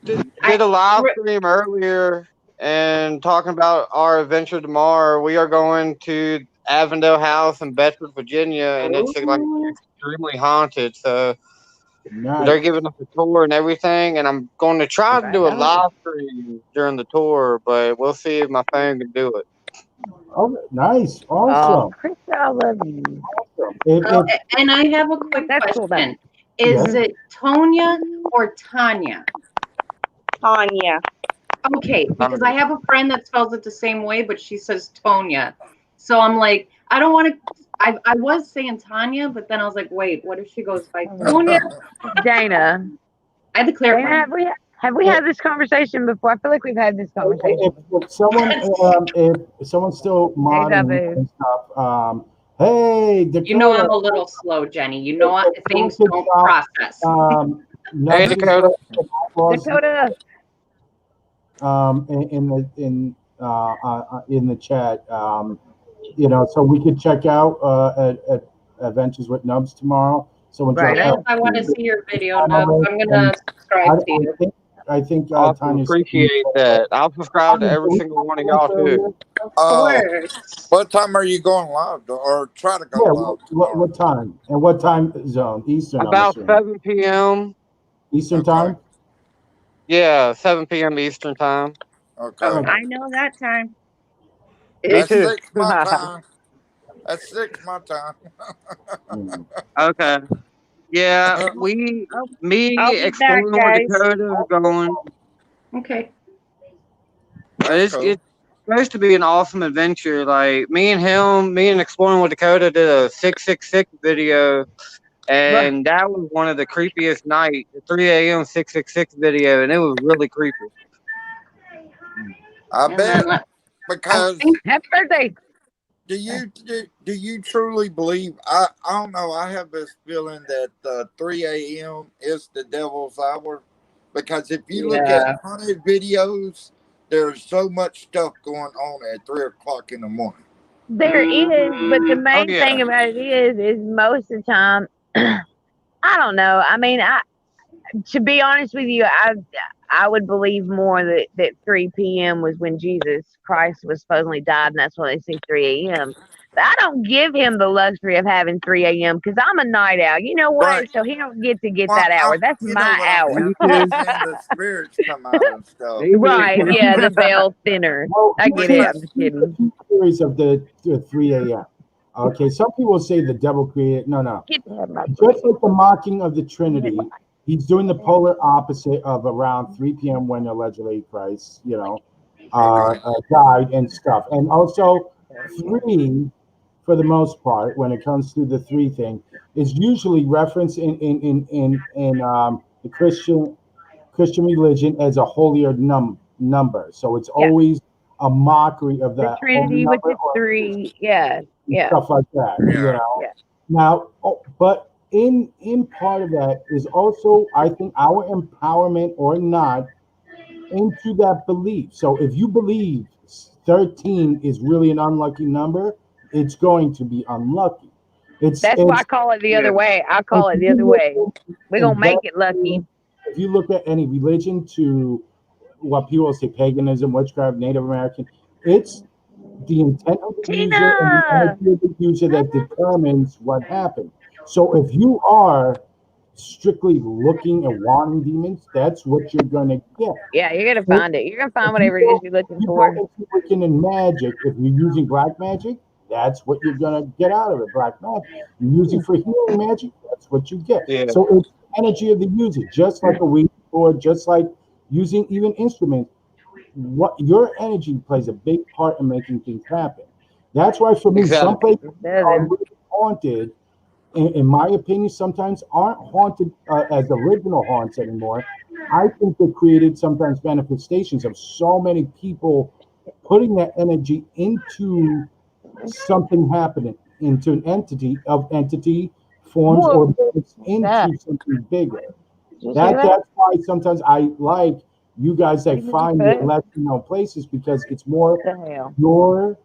Speaker 8: did
Speaker 4: I
Speaker 8: a live stream earlier and talking about our adventure tomorrow. We are going to Avondale House in Bedford, Virginia, and it's like
Speaker 4: Ooh.
Speaker 8: extremely haunted. So
Speaker 2: Nice.
Speaker 8: they're giving us a tour and everything, and I'm going to try to do a
Speaker 1: on.
Speaker 8: live stream during the tour, but we'll see if my phone can do it.
Speaker 2: Oh, nice.
Speaker 1: Oh,
Speaker 2: Awesome.
Speaker 1: Chris, I love you.
Speaker 2: Awesome.
Speaker 4: Oh, and I have a quick
Speaker 1: That's cool, though.
Speaker 4: question. Is
Speaker 2: Yes.
Speaker 4: it Tonya or Tanya?
Speaker 5: Tanya.
Speaker 4: Okay, because I have a friend that spells it the same way, but she says Tonya. So I'm like, I don't want to. I was saying Tanya, but then I was like, wait, what if she goes by Tonya?
Speaker 1: Dana.
Speaker 4: I had to
Speaker 1: Dana,
Speaker 4: clarify.
Speaker 1: have we had this conversation before? I feel like we've had this conversation.
Speaker 2: If someone's still modding
Speaker 1: Dabu.
Speaker 2: and stuff, hey, Dakota.
Speaker 4: You know I'm a little slow, Jenny. You know what? Things don't process.
Speaker 8: Hey, Dakota.
Speaker 1: Dakota.
Speaker 2: In the chat, so we could check out at Adventures with Nubs tomorrow. Someone
Speaker 1: Right.
Speaker 2: dropped
Speaker 4: Yes,
Speaker 2: out.
Speaker 4: I want to see your video, Nub. I'm gonna subscribe to you.
Speaker 2: I think
Speaker 8: Awesome.
Speaker 2: Tanya
Speaker 8: Appreciate that. I'll subscribe to every single one of y'all too.
Speaker 4: Of course.
Speaker 6: What time are you going live, or try to go
Speaker 2: Yeah,
Speaker 6: live tomorrow?
Speaker 2: what time? And what time zone? Eastern, I'm
Speaker 8: About
Speaker 2: assuming.
Speaker 8: 7 p.m.
Speaker 2: Eastern
Speaker 6: Okay.
Speaker 2: time?
Speaker 8: Yeah, 7 p.m. Eastern time.
Speaker 6: Okay.
Speaker 5: I know that time.
Speaker 8: Me
Speaker 6: That's
Speaker 8: too.
Speaker 6: 6 my time. That's 6 my time.
Speaker 2: Mm.
Speaker 8: Okay. Yeah, me
Speaker 5: I'll be back,
Speaker 8: exploring with
Speaker 5: guys.
Speaker 8: Dakota are going.
Speaker 4: Okay.
Speaker 6: That's cool.
Speaker 8: It's supposed to be an awesome adventure. Like me and exploring with Dakota did a 666 video, and that was one of the creepiest nights. The 3 a.m. 666 video, and it was really creepy.
Speaker 6: I
Speaker 4: And
Speaker 6: bet,
Speaker 4: then I
Speaker 6: because
Speaker 4: think
Speaker 1: Happy birthday.
Speaker 6: do you truly believe? I don't know. I have this feeling that 3 a.m. is the devil's hour, because if you look at haunted videos, there's so much stuff going on at 3 o'clock in the morning.
Speaker 1: There is, but the main
Speaker 8: yeah.
Speaker 1: thing about it is most of the time, I don't know. I mean, to be honest with you, I would believe more that 3 p.m. was when Jesus Christ was supposedly died, and that's why they say 3 a.m. I don't give him the luxury of having 3 a.m. because I'm a night owl. You know what?
Speaker 6: Right.
Speaker 1: So he don't get to get
Speaker 6: Well,
Speaker 1: that hour. That's
Speaker 6: you know
Speaker 1: my
Speaker 6: what I'm
Speaker 1: hour.
Speaker 6: getting
Speaker 8: Me
Speaker 6: at.
Speaker 8: too.
Speaker 6: Seeing the spirits come out and stuff.
Speaker 8: Me
Speaker 1: Right.
Speaker 8: too.
Speaker 1: Yeah, the bell thinner.
Speaker 2: Well,
Speaker 1: I get it. I'm just
Speaker 2: here's the
Speaker 1: kidding.
Speaker 2: two theories of the 3 a.m. Okay, some people say the devil created. No, no.
Speaker 1: Get to have my
Speaker 2: Just like the mocking of the Trinity, he's doing the polar opposite of around 3 p.m. when allegedly Christ,
Speaker 6: Okay.
Speaker 2: died and stuff. And also, three, for the most part, when it comes to the three thing, is usually referenced in the Christian religion as a holier number. So it's
Speaker 1: Yeah.
Speaker 2: always a mockery of
Speaker 1: The
Speaker 2: that holy
Speaker 1: Trinity with
Speaker 2: number
Speaker 1: the
Speaker 2: or
Speaker 1: 3. Yeah.
Speaker 2: and
Speaker 1: Yeah.
Speaker 2: stuff like that.
Speaker 6: Yeah.
Speaker 1: Yeah.
Speaker 2: Now, but in part of that is also, I think, our empowerment or not into that belief. So if you believe 13 is really an unlucky number, it's going to be unlucky. It's
Speaker 1: That's why I
Speaker 2: it's
Speaker 1: call it the
Speaker 8: Yeah.
Speaker 1: other way. I
Speaker 2: if
Speaker 1: call it the
Speaker 2: you
Speaker 1: other
Speaker 2: look
Speaker 1: way. We're
Speaker 2: in
Speaker 1: going to make
Speaker 2: that
Speaker 1: it lucky.
Speaker 2: if you look at any religion to what people say paganism, witchcraft, Native American, it's the intent of the user and the
Speaker 1: Tina!
Speaker 2: energy of the user that determines what happens. So if you are strictly looking and wanting demons, that's what you're gonna get.
Speaker 1: Yeah, you're going to
Speaker 2: If,
Speaker 1: find it. You're going to find
Speaker 2: if you
Speaker 1: whatever it is
Speaker 2: go,
Speaker 1: you're looking
Speaker 2: you go
Speaker 1: for.
Speaker 2: into looking in magic, if you're using black magic, that's what you're gonna get out of it. Black magic. You're using for healing magic, that's what you get.
Speaker 8: Yeah.
Speaker 2: So it's energy of the user, just like a weed board, just like using even instruments what your energy plays a big part in making things happen. That's why for me, some
Speaker 8: Exactly.
Speaker 2: places
Speaker 1: It
Speaker 2: are
Speaker 1: doesn't.
Speaker 2: really haunted. In my opinion, sometimes aren't haunted as original haunts anymore. I think they created sometimes manifestations of so many people putting that energy into something happening, into an entity forms or
Speaker 1: Whoa.
Speaker 2: builds
Speaker 1: That.
Speaker 2: into something bigger.
Speaker 1: Did you hear that?
Speaker 2: That's why sometimes I like you guys that
Speaker 1: You did your
Speaker 2: find the
Speaker 1: foot?
Speaker 2: lesser known places because it's more
Speaker 1: What the hell?
Speaker 2: your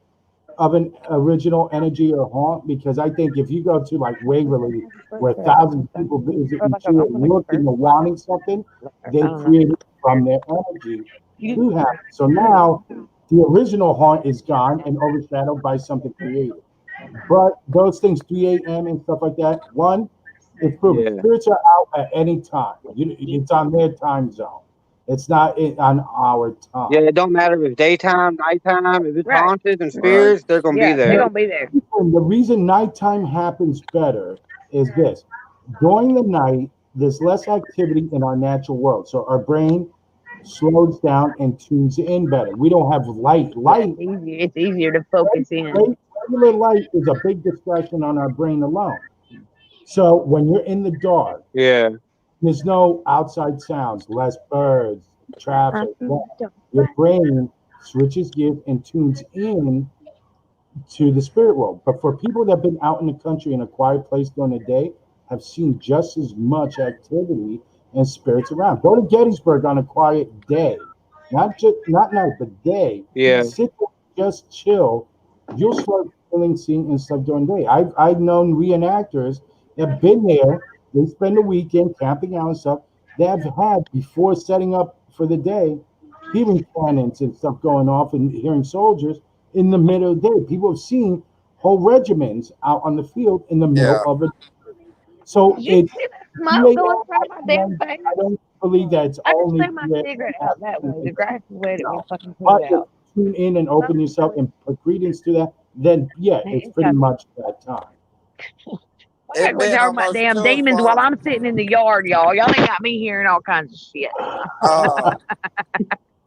Speaker 2: of an original energy or haunt. Because I think if you go to like Waverly, where thousands of people visit
Speaker 1: Or
Speaker 2: each
Speaker 1: like
Speaker 2: year
Speaker 1: I'm like
Speaker 2: looking
Speaker 1: first.
Speaker 2: and wanting something,
Speaker 1: I
Speaker 2: they
Speaker 1: don't know.
Speaker 2: created from their energy
Speaker 1: You
Speaker 2: to happen. So now the original haunt is gone and overshadowed by something created. But those things, 3 a.m. and stuff like that, one, it's proven
Speaker 8: Yeah.
Speaker 2: spirits are out at any time. It's on their time zone. It's not on our
Speaker 8: Yeah.
Speaker 2: time.
Speaker 8: It don't matter if it's daytime, nighttime. If it's
Speaker 1: right.
Speaker 8: haunted and
Speaker 6: Right.
Speaker 8: spirits, they're gonna be
Speaker 1: Yeah, they're
Speaker 8: there.
Speaker 1: gonna be there.
Speaker 2: And the reason nighttime happens better is this. During the night, there's less activity in our natural world. So our brain slows down and tunes in better. We don't have light.
Speaker 1: Yeah,
Speaker 2: Light,
Speaker 1: it's easier to focus in.
Speaker 2: regular light is a big distraction on our brain alone. So when you're in the dark,
Speaker 8: Yeah.
Speaker 2: there's no outside sounds, less birds, traffic. Your brain switches gears and tunes in to the spirit world. But for people that have been out in the country in a quiet place during the day, have seen just as much activity and spirits around. Go to Gettysburg on a quiet day, not night, but day.
Speaker 8: Yeah.
Speaker 2: Sit there, just chill. You'll start feeling, seeing, and stuff during the day. I've known reenactors that've been there. They spend the weekend camping out and stuff. They've had before setting up for the day, hearing cannons and stuff going off and hearing soldiers in the middle of the day. People have seen whole regiments out on the field in the middle
Speaker 6: Yeah.
Speaker 2: of it. So
Speaker 1: Did you
Speaker 2: it's
Speaker 1: see that
Speaker 2: 3
Speaker 1: smoke going
Speaker 2: a.m.
Speaker 1: through my damn face?
Speaker 2: I don't believe that it's
Speaker 1: I just
Speaker 2: only
Speaker 1: threw my
Speaker 2: 3
Speaker 1: cigarette
Speaker 2: a.m.
Speaker 1: out that way. The grass is wet. It
Speaker 2: No.
Speaker 1: won't fucking put
Speaker 2: But
Speaker 1: it
Speaker 2: if
Speaker 1: out.
Speaker 2: you tune in and open yourself and put credence to that, then yeah,
Speaker 1: Man,
Speaker 2: it's
Speaker 1: it's
Speaker 2: pretty
Speaker 1: got
Speaker 2: much that time.
Speaker 1: I gotta
Speaker 6: It
Speaker 1: quit
Speaker 6: been
Speaker 1: talking about
Speaker 6: almost
Speaker 1: damn
Speaker 6: 2
Speaker 1: demons while
Speaker 6: o'clock.
Speaker 1: I'm sitting in the yard, y'all. Y'all ain't got me hearing all kinds of shit.
Speaker 6: Uh,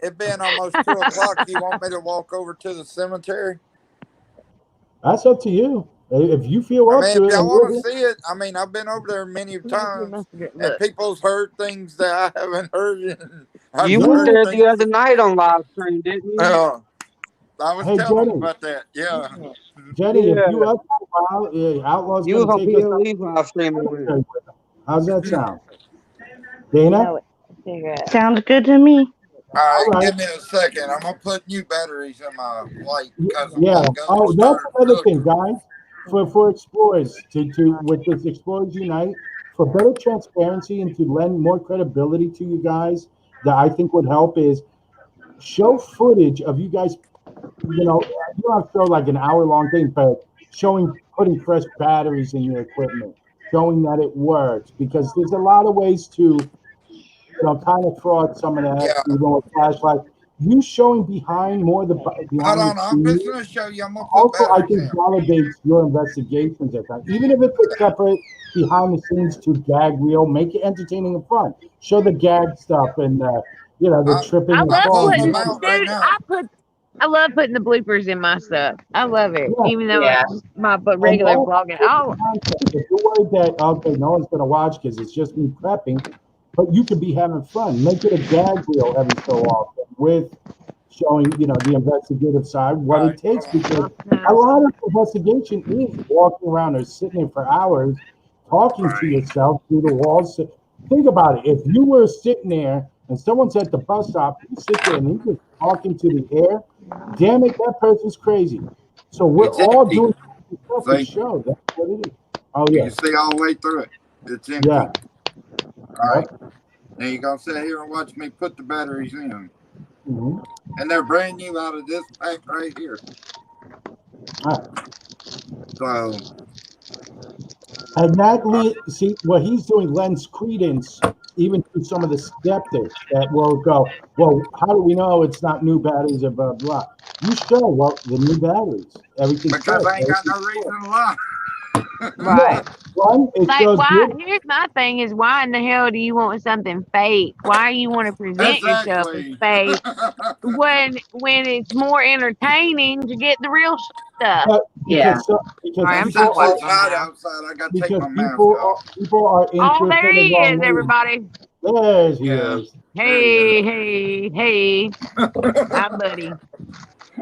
Speaker 6: it been almost 2 o'clock. You want me to walk over to the cemetery?
Speaker 2: That's up to you. If you feel
Speaker 6: I
Speaker 2: up
Speaker 6: mean,
Speaker 2: to
Speaker 6: if
Speaker 2: it,
Speaker 6: y'all
Speaker 2: and
Speaker 6: want to
Speaker 2: you're
Speaker 6: see it, I mean, I've been over there many times, and
Speaker 1: Look,
Speaker 6: people's heard things that I haven't heard, and I've
Speaker 8: You was
Speaker 2: yeah.
Speaker 6: heard
Speaker 8: there the
Speaker 6: things.
Speaker 8: other night on live stream, didn't you?
Speaker 6: I was
Speaker 2: Hey
Speaker 6: telling them
Speaker 2: Jenny,
Speaker 6: about that. Yeah.
Speaker 2: Jenny, if
Speaker 8: Yeah.
Speaker 2: you up for a while, Outlaw's
Speaker 8: You was
Speaker 2: going to
Speaker 8: on
Speaker 2: take us out.
Speaker 8: PLE's live streaming with.
Speaker 2: How's that sound, Dana?
Speaker 1: no, cigarette.
Speaker 5: Sounds good to me.
Speaker 6: All
Speaker 2: All
Speaker 6: right,
Speaker 2: right.
Speaker 6: give me a second. I'm gonna put new batteries in my light because the
Speaker 2: Yeah.
Speaker 6: one gun
Speaker 2: Oh, that's
Speaker 6: started
Speaker 2: another thing,
Speaker 6: cooking.
Speaker 2: guys. For explorers to with this Explorers Unite, for better transparency and to lend more credibility to you guys, that I think would help is show footage of you guys. You don't have to show like an hour long thing, but putting fresh batteries in your equipment, showing that it works, because there's a lot of ways to, kind of fraud some of that,
Speaker 6: Yeah.
Speaker 2: even with flashlight. You showing behind
Speaker 6: Hold
Speaker 2: the
Speaker 6: on, I'm
Speaker 2: scenes.
Speaker 6: fixing to show you. I'm gonna put
Speaker 2: Also, I
Speaker 6: batteries
Speaker 2: think
Speaker 6: in.
Speaker 2: validates your investigations at that. Even if it's a separate behind the scenes to gag reel, make it entertaining and fun. Show the gag stuff and the tripping
Speaker 1: I
Speaker 2: and
Speaker 1: love
Speaker 6: I'm
Speaker 2: falling.
Speaker 6: pulling
Speaker 1: putting,
Speaker 6: them out right
Speaker 1: dude.
Speaker 6: now.
Speaker 1: I love putting the bloopers in my stuff. I love it,
Speaker 2: Yeah.
Speaker 1: even though
Speaker 4: Yeah.
Speaker 1: it's just my
Speaker 2: And
Speaker 1: regular
Speaker 2: also
Speaker 1: vlogging.
Speaker 2: the
Speaker 1: Oh,
Speaker 2: content. If you're worried that no one's gonna watch because it's just me prepping, but you could be having fun. Make it a gag reel every so often with showing, the investigative side, what
Speaker 6: All
Speaker 2: it
Speaker 6: right,
Speaker 2: takes,
Speaker 6: hold on.
Speaker 2: because a
Speaker 1: no.
Speaker 2: lot of investigation is walking around or sitting there for hours
Speaker 6: All
Speaker 2: talking to
Speaker 6: right.
Speaker 2: yourself through the walls. Think about it. If you were sitting there and someone's at the bus stop, you sit there and he's just talking to the air, damn it, that person's crazy. So we're
Speaker 6: It's
Speaker 2: all
Speaker 6: empty.
Speaker 2: doing stuff to
Speaker 6: See,
Speaker 2: show. That's what it is. Oh
Speaker 6: you
Speaker 2: yeah,
Speaker 6: can see all the way through it. It's
Speaker 2: yeah,
Speaker 6: empty. All right.
Speaker 2: yep.
Speaker 6: Now you're gonna sit here and watch me put the batteries in,
Speaker 2: Mm-hmm.
Speaker 6: and they're brand new out of this pack right here.
Speaker 2: All right.
Speaker 6: So
Speaker 2: And see what he's doing lends credence even to some of the skeptics that will go, well, how do we know it's not new batteries or blah blah? You show, well, the new batteries, everything's
Speaker 6: because
Speaker 2: fresh,
Speaker 6: I ain't got
Speaker 2: everything's
Speaker 6: no
Speaker 2: fresh.
Speaker 6: reason to lie.
Speaker 2: Yeah,
Speaker 1: Right.
Speaker 2: one, it
Speaker 1: Like,
Speaker 2: shows
Speaker 1: why?
Speaker 2: good.
Speaker 1: Here's my thing: is why in the hell do you want something fake? Why you want to present yourself as
Speaker 6: Exactly.
Speaker 1: fake when it's more entertaining to get the real stuff?
Speaker 2: But
Speaker 4: Yeah.
Speaker 1: All
Speaker 2: because
Speaker 1: right, I'm
Speaker 6: Since
Speaker 1: just
Speaker 6: it's so
Speaker 1: talking
Speaker 6: hot
Speaker 1: now.
Speaker 6: outside, I gotta take
Speaker 2: because
Speaker 6: my mask off.
Speaker 2: people are
Speaker 1: Oh,
Speaker 2: interested
Speaker 1: there
Speaker 2: in
Speaker 1: he is,
Speaker 2: wrong news.
Speaker 1: everybody.
Speaker 2: There he
Speaker 6: Yeah,
Speaker 2: is.
Speaker 6: there he is.
Speaker 1: Hey, hey, hey. Hi, buddy.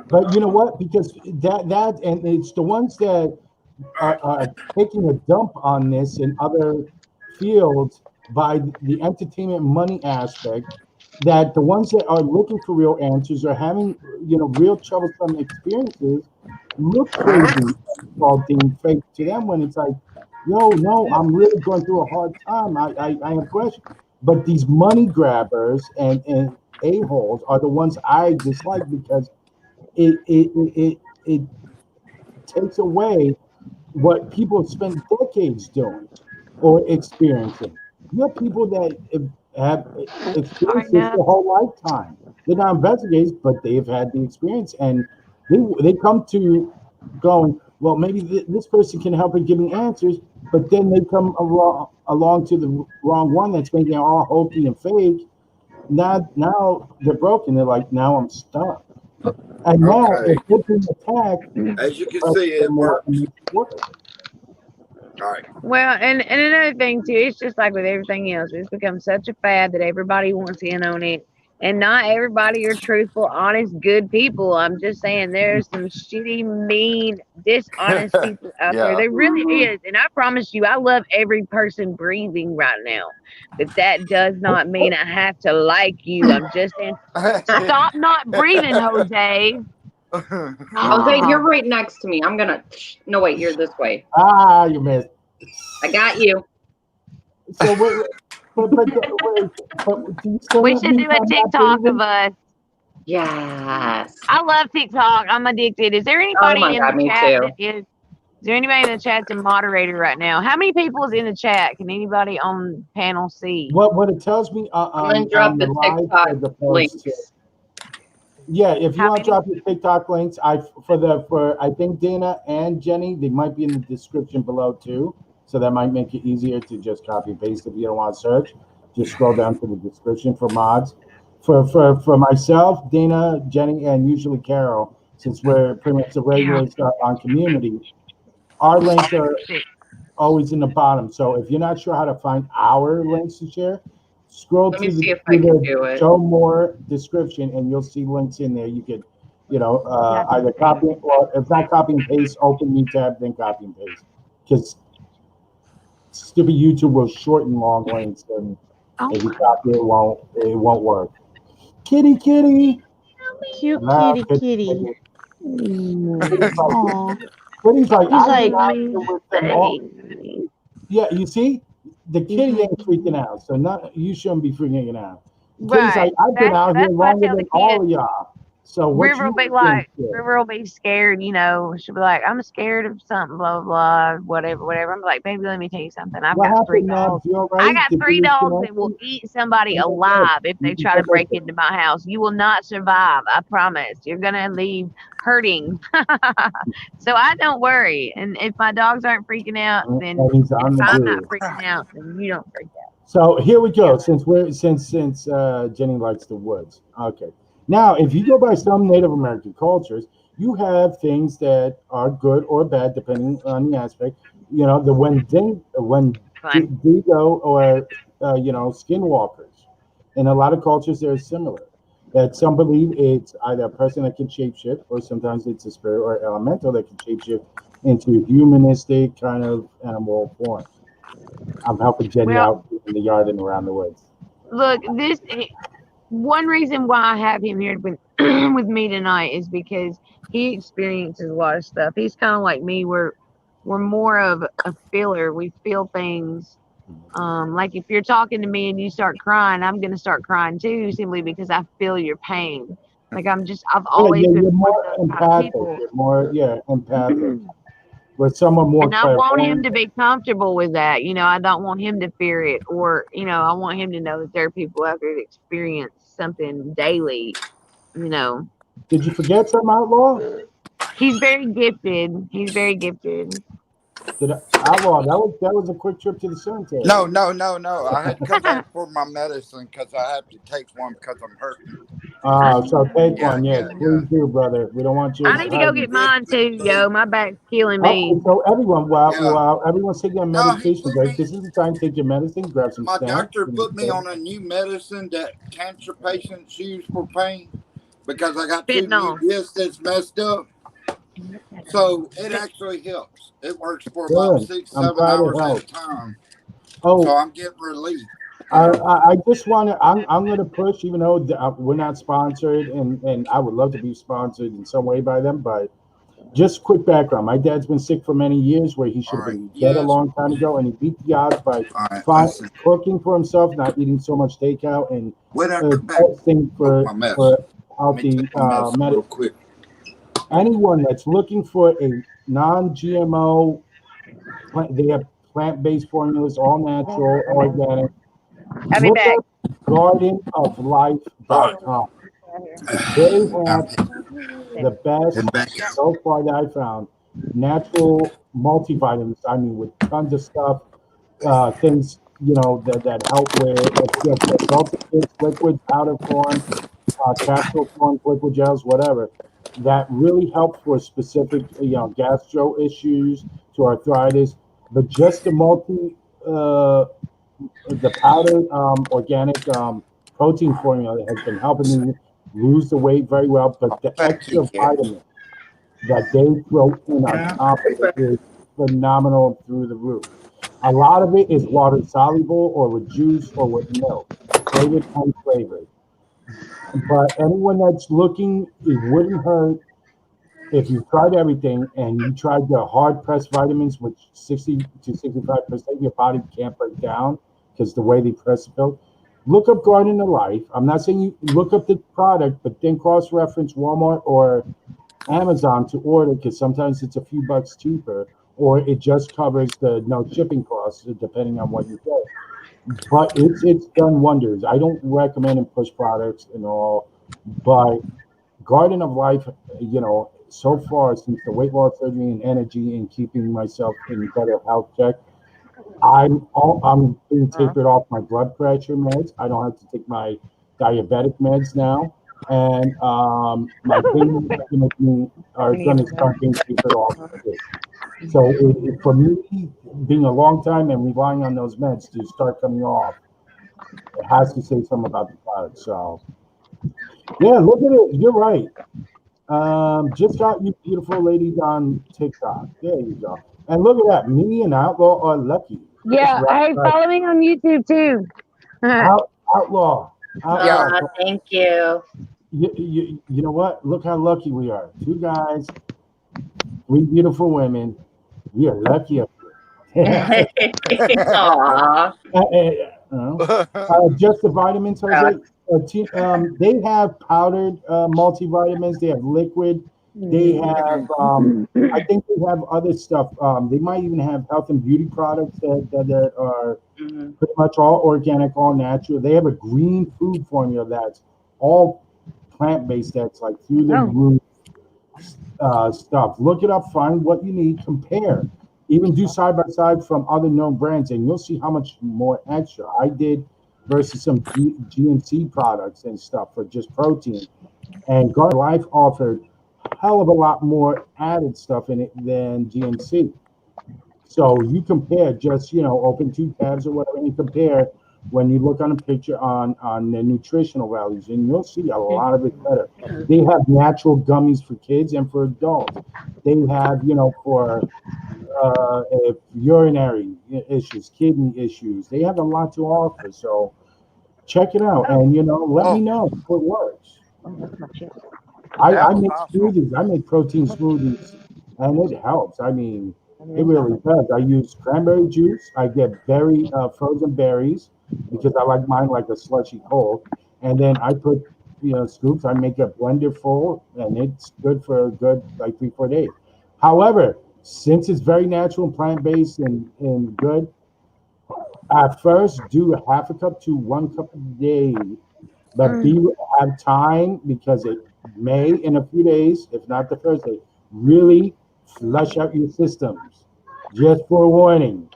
Speaker 2: But you know what? Because that and it's the ones that
Speaker 6: All right.
Speaker 2: are taking a dump on this in other fields by the entertainment money aspect, that the ones that are looking for real answers are having real troublesome experiences, look crazy, all deemed fake to them, when it's like, yo, no, I'm really going through a hard time. I have questions. But these money grabbers and a-holes are the ones I dislike, because it takes away what people have spent decades doing or experiencing. You have people that have
Speaker 1: Sorry,
Speaker 2: experienced this
Speaker 1: enough.
Speaker 2: their whole lifetime. They're not investigators, but they've had the experience, and they come to going, well, maybe this person can help in giving answers, but then they come along to the wrong one that's making it all hokey and fake. Now they're broken. They're like, now I'm stuck. And now,
Speaker 6: Okay.
Speaker 2: if they're being attacked,
Speaker 6: As you can
Speaker 2: press
Speaker 6: see,
Speaker 2: them
Speaker 6: it
Speaker 2: more and
Speaker 6: works.
Speaker 2: make it work.
Speaker 6: All right.
Speaker 1: Well, and another thing too, it's just like with everything else. It's become such a fad that everybody wants in on it. And not everybody are truthful, honest, good people. I'm just saying there's some shitty, mean, dishonest people out there.
Speaker 6: Yeah.
Speaker 1: There really is. And I promise you, I love every person breathing right now. But that does not mean I have to like you. I'm just saying, stop not breathing, Jose.
Speaker 4: Jose, you're
Speaker 1: Stop.
Speaker 4: right next to me. I'm gonna. No, wait. You're this way.
Speaker 2: You missed.
Speaker 4: I got you.
Speaker 2: So wait, but do you still
Speaker 1: We
Speaker 2: not
Speaker 1: should
Speaker 2: mean
Speaker 1: do a
Speaker 2: I'm not
Speaker 1: TikTok of
Speaker 2: breathing?
Speaker 1: us.
Speaker 4: Yes.
Speaker 1: I love TikTok. I'm addicted. Is there
Speaker 4: Oh my
Speaker 1: anybody in
Speaker 4: God,
Speaker 1: the
Speaker 4: me
Speaker 1: chat
Speaker 4: too.
Speaker 1: that is? Is there anybody in the chat that's a moderator right now? How many people is in the chat? Can anybody on panel see?
Speaker 2: What it tells me
Speaker 4: I'm gonna
Speaker 2: on
Speaker 4: drop
Speaker 2: the
Speaker 4: the
Speaker 2: live,
Speaker 4: TikTok
Speaker 2: as opposed to,
Speaker 4: links.
Speaker 2: yeah, if you
Speaker 1: How
Speaker 2: want to
Speaker 1: many?
Speaker 2: drop your TikTok links, for I think Dana and Jenny, they might be in the description below too. So that might make it easier to just copy and paste if you don't want to search. Just scroll down to the description for mods. For myself, Dana, Jenny, and usually Carol, since we're pretty much the
Speaker 1: Carol,
Speaker 2: regulars on community, our links are
Speaker 1: six.
Speaker 2: always in the bottom. So if you're not sure how to find our links to share, scroll
Speaker 4: Let me
Speaker 2: to
Speaker 4: see if I
Speaker 2: to
Speaker 4: can
Speaker 2: the
Speaker 4: do it.
Speaker 2: show more description, and you'll see links in there. You could, either copy, or if not copy and paste, open new tab, then copy and paste. Because stupid YouTube will shorten long links, and
Speaker 1: Oh
Speaker 2: if you
Speaker 1: my.
Speaker 2: copy it won't work. Kitty, kitty.
Speaker 3: Cute
Speaker 2: Love
Speaker 3: kitty
Speaker 2: kitty,
Speaker 3: kitty.
Speaker 2: kitty.
Speaker 1: Mm,
Speaker 2: Kitty's like,
Speaker 3: Aw.
Speaker 2: kitty's like,
Speaker 3: He's
Speaker 2: I've been
Speaker 3: like,
Speaker 2: out
Speaker 1: me
Speaker 2: here with them all.
Speaker 1: say.
Speaker 2: Yeah, you see, the
Speaker 3: he's
Speaker 2: kitty
Speaker 3: like,
Speaker 2: ain't freaking out, so not you shouldn't be freaking out. The kitty's
Speaker 1: Right.
Speaker 2: like, I've been out here
Speaker 1: That's why I
Speaker 2: longer
Speaker 1: tell the
Speaker 2: than all
Speaker 1: kids.
Speaker 2: of y'all. So what
Speaker 1: River
Speaker 2: you
Speaker 1: will be
Speaker 2: think?
Speaker 1: like, River will be scared, she'll be like, I'm scared of something, blah, blah, blah, whatever. I'm like, baby, let me tell you something. I've
Speaker 2: What
Speaker 1: got three
Speaker 2: happened, Matt?
Speaker 1: dogs.
Speaker 2: You all
Speaker 1: I
Speaker 2: right?
Speaker 1: got
Speaker 2: Did
Speaker 1: three
Speaker 2: you
Speaker 1: dogs that will
Speaker 2: connect?
Speaker 1: eat somebody
Speaker 2: Oh my God.
Speaker 1: alive if they try to break into my house. You will not survive. I promise. You're going to leave hurting. So I don't worry. And if my dogs aren't freaking out, then,
Speaker 2: And he's
Speaker 1: and
Speaker 2: on
Speaker 1: if
Speaker 2: the
Speaker 1: I'm not
Speaker 2: groove.
Speaker 1: freaking out, then you don't freak out.
Speaker 2: So here we go. Since Jenny likes the woods. Okay. Now, if you go by some Native American cultures, you have things that are good or bad depending on the aspect. The
Speaker 1: Fine.
Speaker 2: Wendigo or skinwalkers. In a lot of cultures, they're similar. That some believe it's either a person that can shapeshift, or sometimes it's a spirit or elemental that can shapeshift into humanistic kind of animal forms. I'm helping Jenny
Speaker 1: Well,
Speaker 2: out in the yard and around the woods.
Speaker 1: look, one reason why I have him here with with me tonight is because he experiences a lot of stuff. He's kind of like me. We're more of a feeler. We feel things. Like if you're talking to me and you start crying, I'm gonna start crying too, simply because I feel your pain. Like I've
Speaker 2: Yeah,
Speaker 1: always
Speaker 2: yeah,
Speaker 1: been
Speaker 2: you're
Speaker 1: one
Speaker 2: more
Speaker 1: of those kind of
Speaker 2: empathic.
Speaker 1: people.
Speaker 2: You're more, yeah, empathic. With someone more
Speaker 1: And I want him
Speaker 2: clairvoyant.
Speaker 1: to be comfortable with that. I don't want him to fear it, or I want him to know that there are people out there that experience something daily. You know,
Speaker 2: Did you forget some outlaw?
Speaker 1: he's very gifted. He's very gifted.
Speaker 2: Outlaw? That was a quick trip to the cemetery.
Speaker 6: No, no, no, no. I had to come back for my medicine because I have to take one because I'm hurting.
Speaker 2: So take
Speaker 6: Yeah,
Speaker 2: one, yes,
Speaker 6: yeah, yeah.
Speaker 2: please do, brother. We don't want you
Speaker 1: I need to go
Speaker 2: having.
Speaker 1: get mine too, yo. My back's killing me.
Speaker 2: Okay, so everyone, while
Speaker 6: Yeah.
Speaker 2: while everyone's taking a
Speaker 6: No, he
Speaker 2: medication
Speaker 6: put
Speaker 2: break,
Speaker 6: me.
Speaker 2: this is the time to take your medicine, grab some
Speaker 6: My
Speaker 2: snacks.
Speaker 6: doctor put me on a new medicine that cancer patients use for pain because I got two new
Speaker 1: Fentanyl.
Speaker 6: discs that's messed up. So it actually helps. It works for about
Speaker 2: Good.
Speaker 6: six,
Speaker 2: I'm
Speaker 6: 7 hours
Speaker 2: glad
Speaker 6: at
Speaker 2: it
Speaker 6: a time.
Speaker 2: helps.
Speaker 6: So I'm getting relief.
Speaker 2: I just want to. I'm going to push, even though we're not sponsored, and I would love to be sponsored in some way by them. But just quick background: my dad's been sick for many years, where he should
Speaker 6: All
Speaker 2: have
Speaker 6: right.
Speaker 2: been dead a
Speaker 6: Yes.
Speaker 2: long time ago, and he beat the odds by
Speaker 6: All right. Listen.
Speaker 2: cooking for himself, not eating so much takeout, and
Speaker 6: When I come back,
Speaker 2: testing
Speaker 6: look
Speaker 2: for
Speaker 6: my mess.
Speaker 2: for
Speaker 6: Let me
Speaker 2: healthy
Speaker 6: take my medicine real
Speaker 2: medicine.
Speaker 6: quick.
Speaker 2: Anyone that's looking for a non-GMO, they have plant-based formulas, all natural, organic.
Speaker 1: I'll be
Speaker 2: Look
Speaker 1: back.
Speaker 2: up
Speaker 6: All right.
Speaker 2: gardenoflife.com. They have
Speaker 6: I'm
Speaker 2: the best
Speaker 6: heading back out.
Speaker 2: so far that I found natural multivitamins. I mean, with tons of stuff, things that help with just adult liquid, powder form, capsule form, liquid gels, whatever. That really help for specific, gastro issues, to arthritis. But just the powdered organic protein formula has been helping me lose the weight very well. But the
Speaker 6: Thank you,
Speaker 2: extra
Speaker 6: Kat.
Speaker 2: vitamin that they throw in on top of it is phenomenal through the roof. A lot of it is water soluble, or with juice, or with milk, flavored, unflavored. But anyone that's looking, it wouldn't hurt if you tried everything and you tried the hard pressed vitamins, which 60 to 65% your body can't break down because the way they press the pill. Look up Garden of Life. I'm not saying you look up the product, but then cross reference Walmart or Amazon to order, because sometimes it's a few bucks cheaper, or it just covers the no shipping costs depending on what you get. But it's done wonders. I don't recommend and push products and all, but Garden of Life, so far since the weight loss surgery and energy and keeping myself in better health check, I'm being tapered off my blood pressure meds. I don't have to take my diabetic meds now, and my pain medicine are going to start being tapered off too. So for me, being a long time and relying on those meds to start coming off, it has to say something about the product. So yeah, look at it. You're right. Just got you beautiful ladies on TikTok. There you go. And look at that. Me and Outlaw are lucky. Just
Speaker 1: Yeah.
Speaker 2: right,
Speaker 1: Hey,
Speaker 2: right.
Speaker 1: follow me on YouTube too.
Speaker 2: Outlaw.
Speaker 6: Yeah.
Speaker 4: Thank you.
Speaker 2: You know what? Look how lucky we are. Two guys, three beautiful women. We are lucky up here.
Speaker 4: Aw.
Speaker 2: Just the vitamins, Jose. They have powdered multivitamins. They have liquid. They have. I think they have other stuff. They might even have health and beauty products that are
Speaker 4: Mm-hmm.
Speaker 2: pretty much all organic, all natural. They have a green food formula that's all plant based. That's like through the
Speaker 1: Oh.
Speaker 2: roof stuff. Look it up, find what you need, compare, even do side by side from other known brands, and you'll see how much more extra I did versus some GNC products and stuff for just protein. And Garden Life offered a hell of a lot more added stuff in it than GNC. So you compare, just open two tabs or whatever, and you compare when you look on a picture on the nutritional values, and you'll see a lot of it better. They have natural gummies for kids and for adults. They have, for if urinary issues, kidney issues. They have a lot to offer. So check it out, and let me
Speaker 6: Oh,
Speaker 2: know if it works.
Speaker 1: Oh, that's my chip.
Speaker 2: I
Speaker 6: that was
Speaker 2: make
Speaker 6: awesome.
Speaker 2: smoothies. I make protein smoothies, and it helps. I mean, it really does. I use cranberry juice. I get frozen berries because I like mine like a slushy cold, and then I put scoops. I make a blender full, and it's good for a good like 3 4 days. However, since it's very natural and plant based and good, at first do a half a cup to 1 cup a day, but have time because it may in a few days, if not the first day, really flush out your systems. Just forewarning.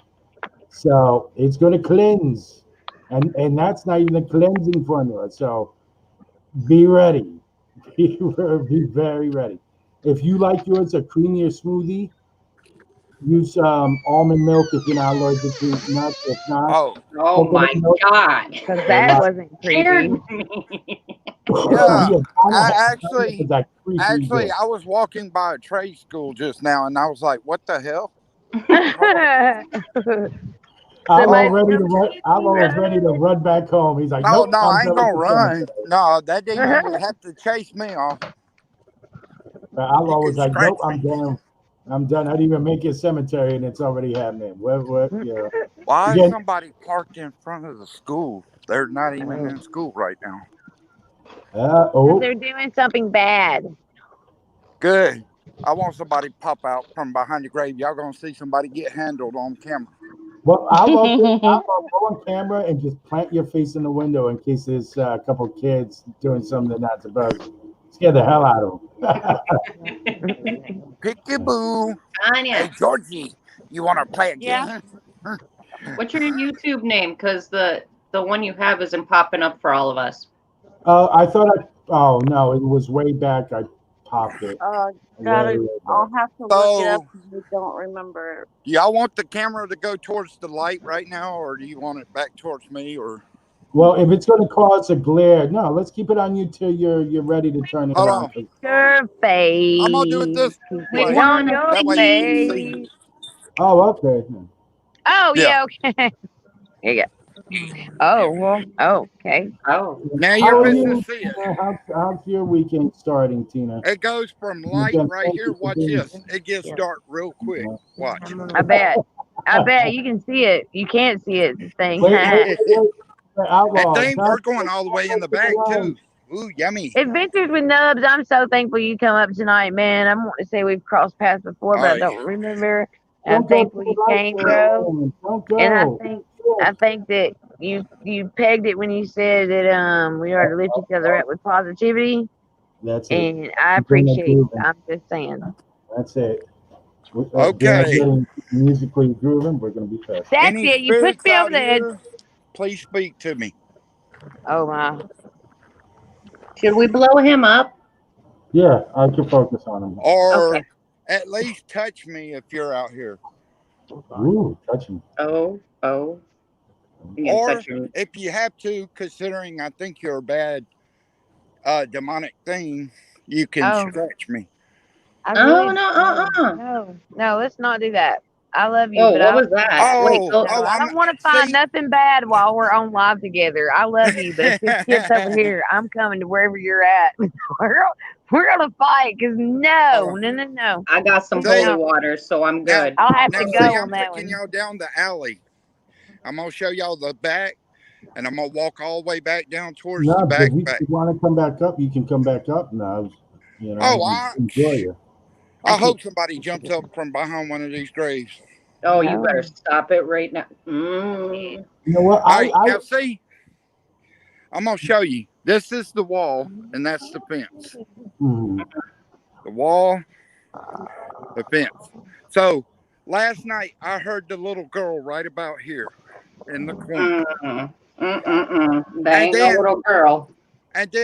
Speaker 2: So it's going to cleanse, and that's not even a cleansing formula. So be ready. Be very ready. If you like yours a creamier smoothie, use almond milk if you're not allergic to nuts. If not,
Speaker 6: Oh,
Speaker 4: Oh
Speaker 2: coconut
Speaker 4: my
Speaker 2: milk.
Speaker 4: God.
Speaker 1: Because
Speaker 2: Or
Speaker 1: that
Speaker 2: like,
Speaker 1: wasn't
Speaker 4: Scared
Speaker 1: creepy.
Speaker 4: me.
Speaker 6: yeah.
Speaker 2: yeah,
Speaker 6: I
Speaker 2: pineapple is
Speaker 6: actually,
Speaker 2: like creepy
Speaker 6: actually,
Speaker 2: good.
Speaker 6: I was walking by a trade school just now, and I was like, "What the hell?" Hold on.
Speaker 1: Somebody
Speaker 6: Oh,
Speaker 2: Alva's ready to run back home. He's like,
Speaker 6: no,
Speaker 2: nope,
Speaker 6: no,
Speaker 2: I'm
Speaker 6: I ain't
Speaker 2: done with
Speaker 6: gonna
Speaker 2: the
Speaker 6: run.
Speaker 2: cemetery.
Speaker 6: No, that demon would have to chase me off. He
Speaker 2: Alva was
Speaker 6: could
Speaker 2: like,
Speaker 6: scratch
Speaker 2: nope, I'm
Speaker 6: me.
Speaker 2: done. I'm done. I didn't even make it cemetery, and it's already happening. What? Yeah.
Speaker 6: Why is
Speaker 2: Again,
Speaker 6: somebody parked in front of the school? They're not even in school right now.
Speaker 1: Because
Speaker 2: oh,
Speaker 1: they're doing something bad.
Speaker 6: Good. I want somebody pop out from behind the grave. Y'all gonna see somebody get handled on camera.
Speaker 2: well, Alva, go on camera and just plant your face in the window in case there's a couple kids doing something they're not supposed to. Scare the hell out of
Speaker 6: Pickaboo.
Speaker 4: Anya,
Speaker 6: Hey, Georgie, you want to play a
Speaker 5: Yeah.
Speaker 6: game?
Speaker 4: what's your YouTube name? Because the one you have isn't popping up for all of us.
Speaker 2: I thought oh no, it was way back. I popped it way
Speaker 5: I'll
Speaker 2: back.
Speaker 5: have to look it up
Speaker 6: So,
Speaker 5: because I don't remember.
Speaker 6: do y'all want the camera to go towards the light right now, or do you want it back towards me? Or
Speaker 2: Well, if it's going to cause a glare, no, let's keep it on you till you're ready to turn it
Speaker 6: hold
Speaker 2: around.
Speaker 6: on,
Speaker 1: Your
Speaker 6: I'm gonna do it
Speaker 1: face.
Speaker 6: this
Speaker 1: Keep
Speaker 4: We
Speaker 1: it
Speaker 6: way.
Speaker 1: on
Speaker 4: want to
Speaker 1: your
Speaker 6: That way you can see.
Speaker 1: face.
Speaker 2: Oh, okay.
Speaker 1: Oh,
Speaker 6: Yeah.
Speaker 1: yeah, okay. Here you go. Oh, well, oh, okay.
Speaker 4: Oh,
Speaker 6: Now you're
Speaker 2: How are
Speaker 6: missing
Speaker 2: you,
Speaker 6: see it.
Speaker 2: Tina? How's your weekend starting, Tina?
Speaker 6: It goes from light
Speaker 2: Again,
Speaker 6: right
Speaker 2: thank
Speaker 6: here.
Speaker 2: you for
Speaker 6: Watch
Speaker 2: being.
Speaker 6: this. It gets dark real quick. Watch.
Speaker 1: I bet. I bet you can see it. You can't see it, this thing.
Speaker 6: And
Speaker 2: Outlaw.
Speaker 6: thing, we're going all the way in the back too. Ooh, yummy.
Speaker 1: Adventures with Nubs, I'm so thankful you come up tonight, man. I'm wanting to say we've crossed paths before, but
Speaker 6: Oh
Speaker 1: I
Speaker 6: yeah.
Speaker 1: don't remember. And I'm
Speaker 2: Don't go to
Speaker 1: thankful
Speaker 2: the
Speaker 1: you
Speaker 2: light
Speaker 1: came,
Speaker 2: for a
Speaker 1: bro.
Speaker 2: moment. Don't
Speaker 1: And
Speaker 2: go.
Speaker 1: I think that you pegged it when you said that we are to lift each other up with positivity.
Speaker 2: That's it.
Speaker 1: And I
Speaker 2: Keep on
Speaker 1: appreciate it.
Speaker 2: grooving.
Speaker 1: I'm just saying.
Speaker 2: That's it. Dan's
Speaker 6: Okay.
Speaker 2: getting musically grooving. We're going to be fast.
Speaker 1: That's
Speaker 6: Any
Speaker 1: it. You pushed
Speaker 6: spirits
Speaker 1: me over
Speaker 6: out
Speaker 1: the edge.
Speaker 6: here, please speak to me.
Speaker 1: Oh my.
Speaker 4: should we blow him up?
Speaker 2: Yeah, I can focus on him.
Speaker 4: Okay.
Speaker 6: Or at least touch me if you're out here.
Speaker 2: Ooh, touching.
Speaker 4: Oh, you can
Speaker 6: Or
Speaker 4: touch him.
Speaker 6: if you have to, considering I think you're a bad demonic thing, you can
Speaker 1: Oh,
Speaker 6: scratch me.
Speaker 1: I
Speaker 4: Oh
Speaker 1: really
Speaker 4: no,
Speaker 1: no. Let's not do that. I love you,
Speaker 4: Oh,
Speaker 1: but
Speaker 4: what
Speaker 1: I
Speaker 4: was
Speaker 1: don't want
Speaker 4: that?
Speaker 1: that.
Speaker 4: Wait,
Speaker 6: Oh,
Speaker 4: go.
Speaker 1: No,
Speaker 6: oh,
Speaker 1: I
Speaker 6: I'm
Speaker 1: don't want to find
Speaker 6: see.
Speaker 1: nothing bad while we're on live together. I love you, but if this gets over here, I'm coming to wherever you're at. we're gonna fight because
Speaker 6: Hold on.
Speaker 1: no.
Speaker 4: I got some
Speaker 1: He's
Speaker 4: holy
Speaker 6: See
Speaker 1: not.
Speaker 4: water, so I'm
Speaker 6: now,
Speaker 4: good.
Speaker 1: I'll have
Speaker 6: now
Speaker 1: to
Speaker 6: see,
Speaker 1: go on
Speaker 6: I'm
Speaker 1: that
Speaker 6: taking
Speaker 1: one.
Speaker 6: y'all down the alley. I'm gonna show y'all the back. and I'm gonna walk all the way back down towards the
Speaker 2: No,
Speaker 6: back.
Speaker 2: if you want to come back up, you can come back up now. You
Speaker 6: Oh,
Speaker 2: know, enjoy it.
Speaker 6: I hope somebody jumps up from behind one of these graves.
Speaker 4: Oh, you better
Speaker 1: No.
Speaker 4: stop it right now.
Speaker 2: You know what?
Speaker 6: All right, now see, I'm gonna show you. This is the wall, and that's the fence.
Speaker 2: Mhm.
Speaker 6: The wall, the fence. So last night I heard the little girl right about here in the corner.
Speaker 4: That
Speaker 6: And
Speaker 4: ain't no
Speaker 6: then
Speaker 4: little girl.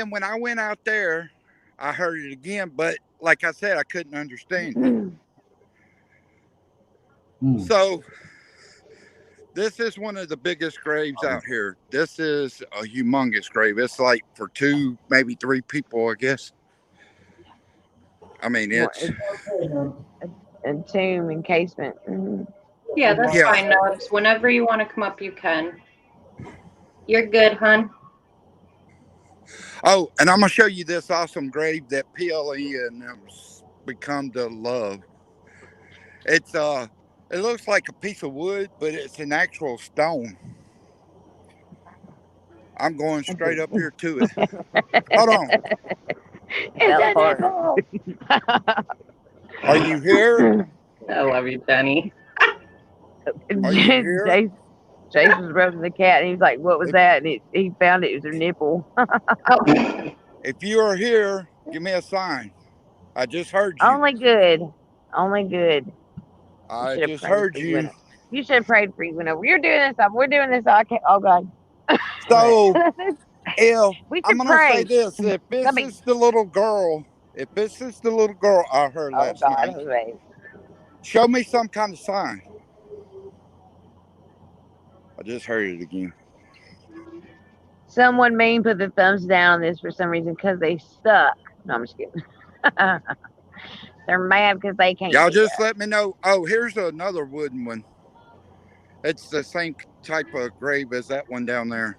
Speaker 6: when I went out there, I heard it again, but like I said, I couldn't understand it. So this is one of the biggest graves out here. This is a humongous grave. It's like for 2, maybe 3 people, I guess. I mean, it's
Speaker 1: a tomb encasement.
Speaker 4: Yeah, that's fine, Nubs. Whenever you want to come up, you can. You're good, hun.
Speaker 6: Oh, and I'm gonna show you this awesome grave that PLE and them's become to love. It's it looks like a piece of wood, but it's an actual stone. I'm going straight up here to it. Hold on.
Speaker 1: It's a nipple.
Speaker 6: Are you here?
Speaker 4: I love you, Denny.
Speaker 6: Are you here?
Speaker 1: Chase was rubbing the cat, and he was like, "What was that?" And he found it was her nipple.
Speaker 6: If you are here, give me a sign. I just heard you.
Speaker 1: Only good. Only good.
Speaker 6: I just heard you.
Speaker 1: You should have prayed for you went over. You're doing this. We're doing this. I can't. Oh God.
Speaker 6: So, if
Speaker 1: we
Speaker 6: I'm
Speaker 1: should
Speaker 6: gonna say
Speaker 1: pray.
Speaker 6: this, if this is the little girl, I heard last night,
Speaker 1: Jose.
Speaker 6: show me some kind of sign. I just heard it again.
Speaker 1: Someone mean put the thumbs down on this for some reason because they suck. No, I'm just kidding. They're mad because they can't.
Speaker 6: Y'all just let me know. Oh, here's another wooden one. It's the same type of grave as that one down there.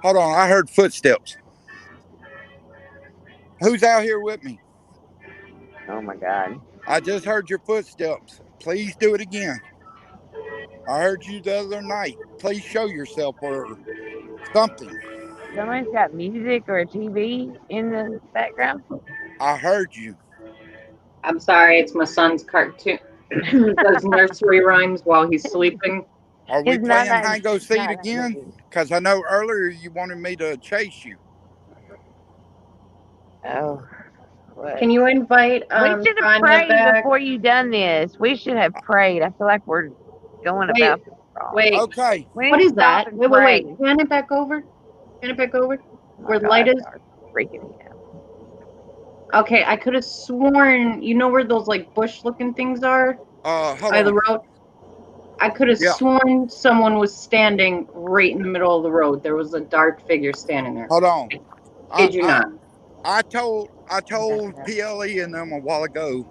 Speaker 6: Hold on, I heard footsteps. Who's out here with me?
Speaker 1: Oh my God.
Speaker 6: I just heard your footsteps. Please do it again. I heard you the other night. Please show yourself or something.
Speaker 1: Somebody's got music or a TV in the background.
Speaker 6: I heard you.
Speaker 4: I'm sorry, it's my son's cartoon. He does nursery rhymes while he's sleeping.
Speaker 6: Are we playing hide and go seek again? Because I know earlier you wanted me to chase you.
Speaker 1: Oh. What?
Speaker 4: Can you invite
Speaker 1: we should have
Speaker 4: Tanya
Speaker 1: prayed
Speaker 4: back?
Speaker 1: before you done this. We should have prayed. I feel like we're going about this wrong.
Speaker 4: Wait.
Speaker 6: Okay.
Speaker 4: What is that? Wait. Hand it back over. Hand it back over. Where the light is.
Speaker 1: Freaking me out.
Speaker 4: Okay, I could have sworn. You know where those like bush-looking things are? By the road. I could have sworn someone was standing right in the middle of the road. There was a dark figure standing there.
Speaker 6: Hold on.
Speaker 4: Did you not?
Speaker 6: I told PLE and them a while ago.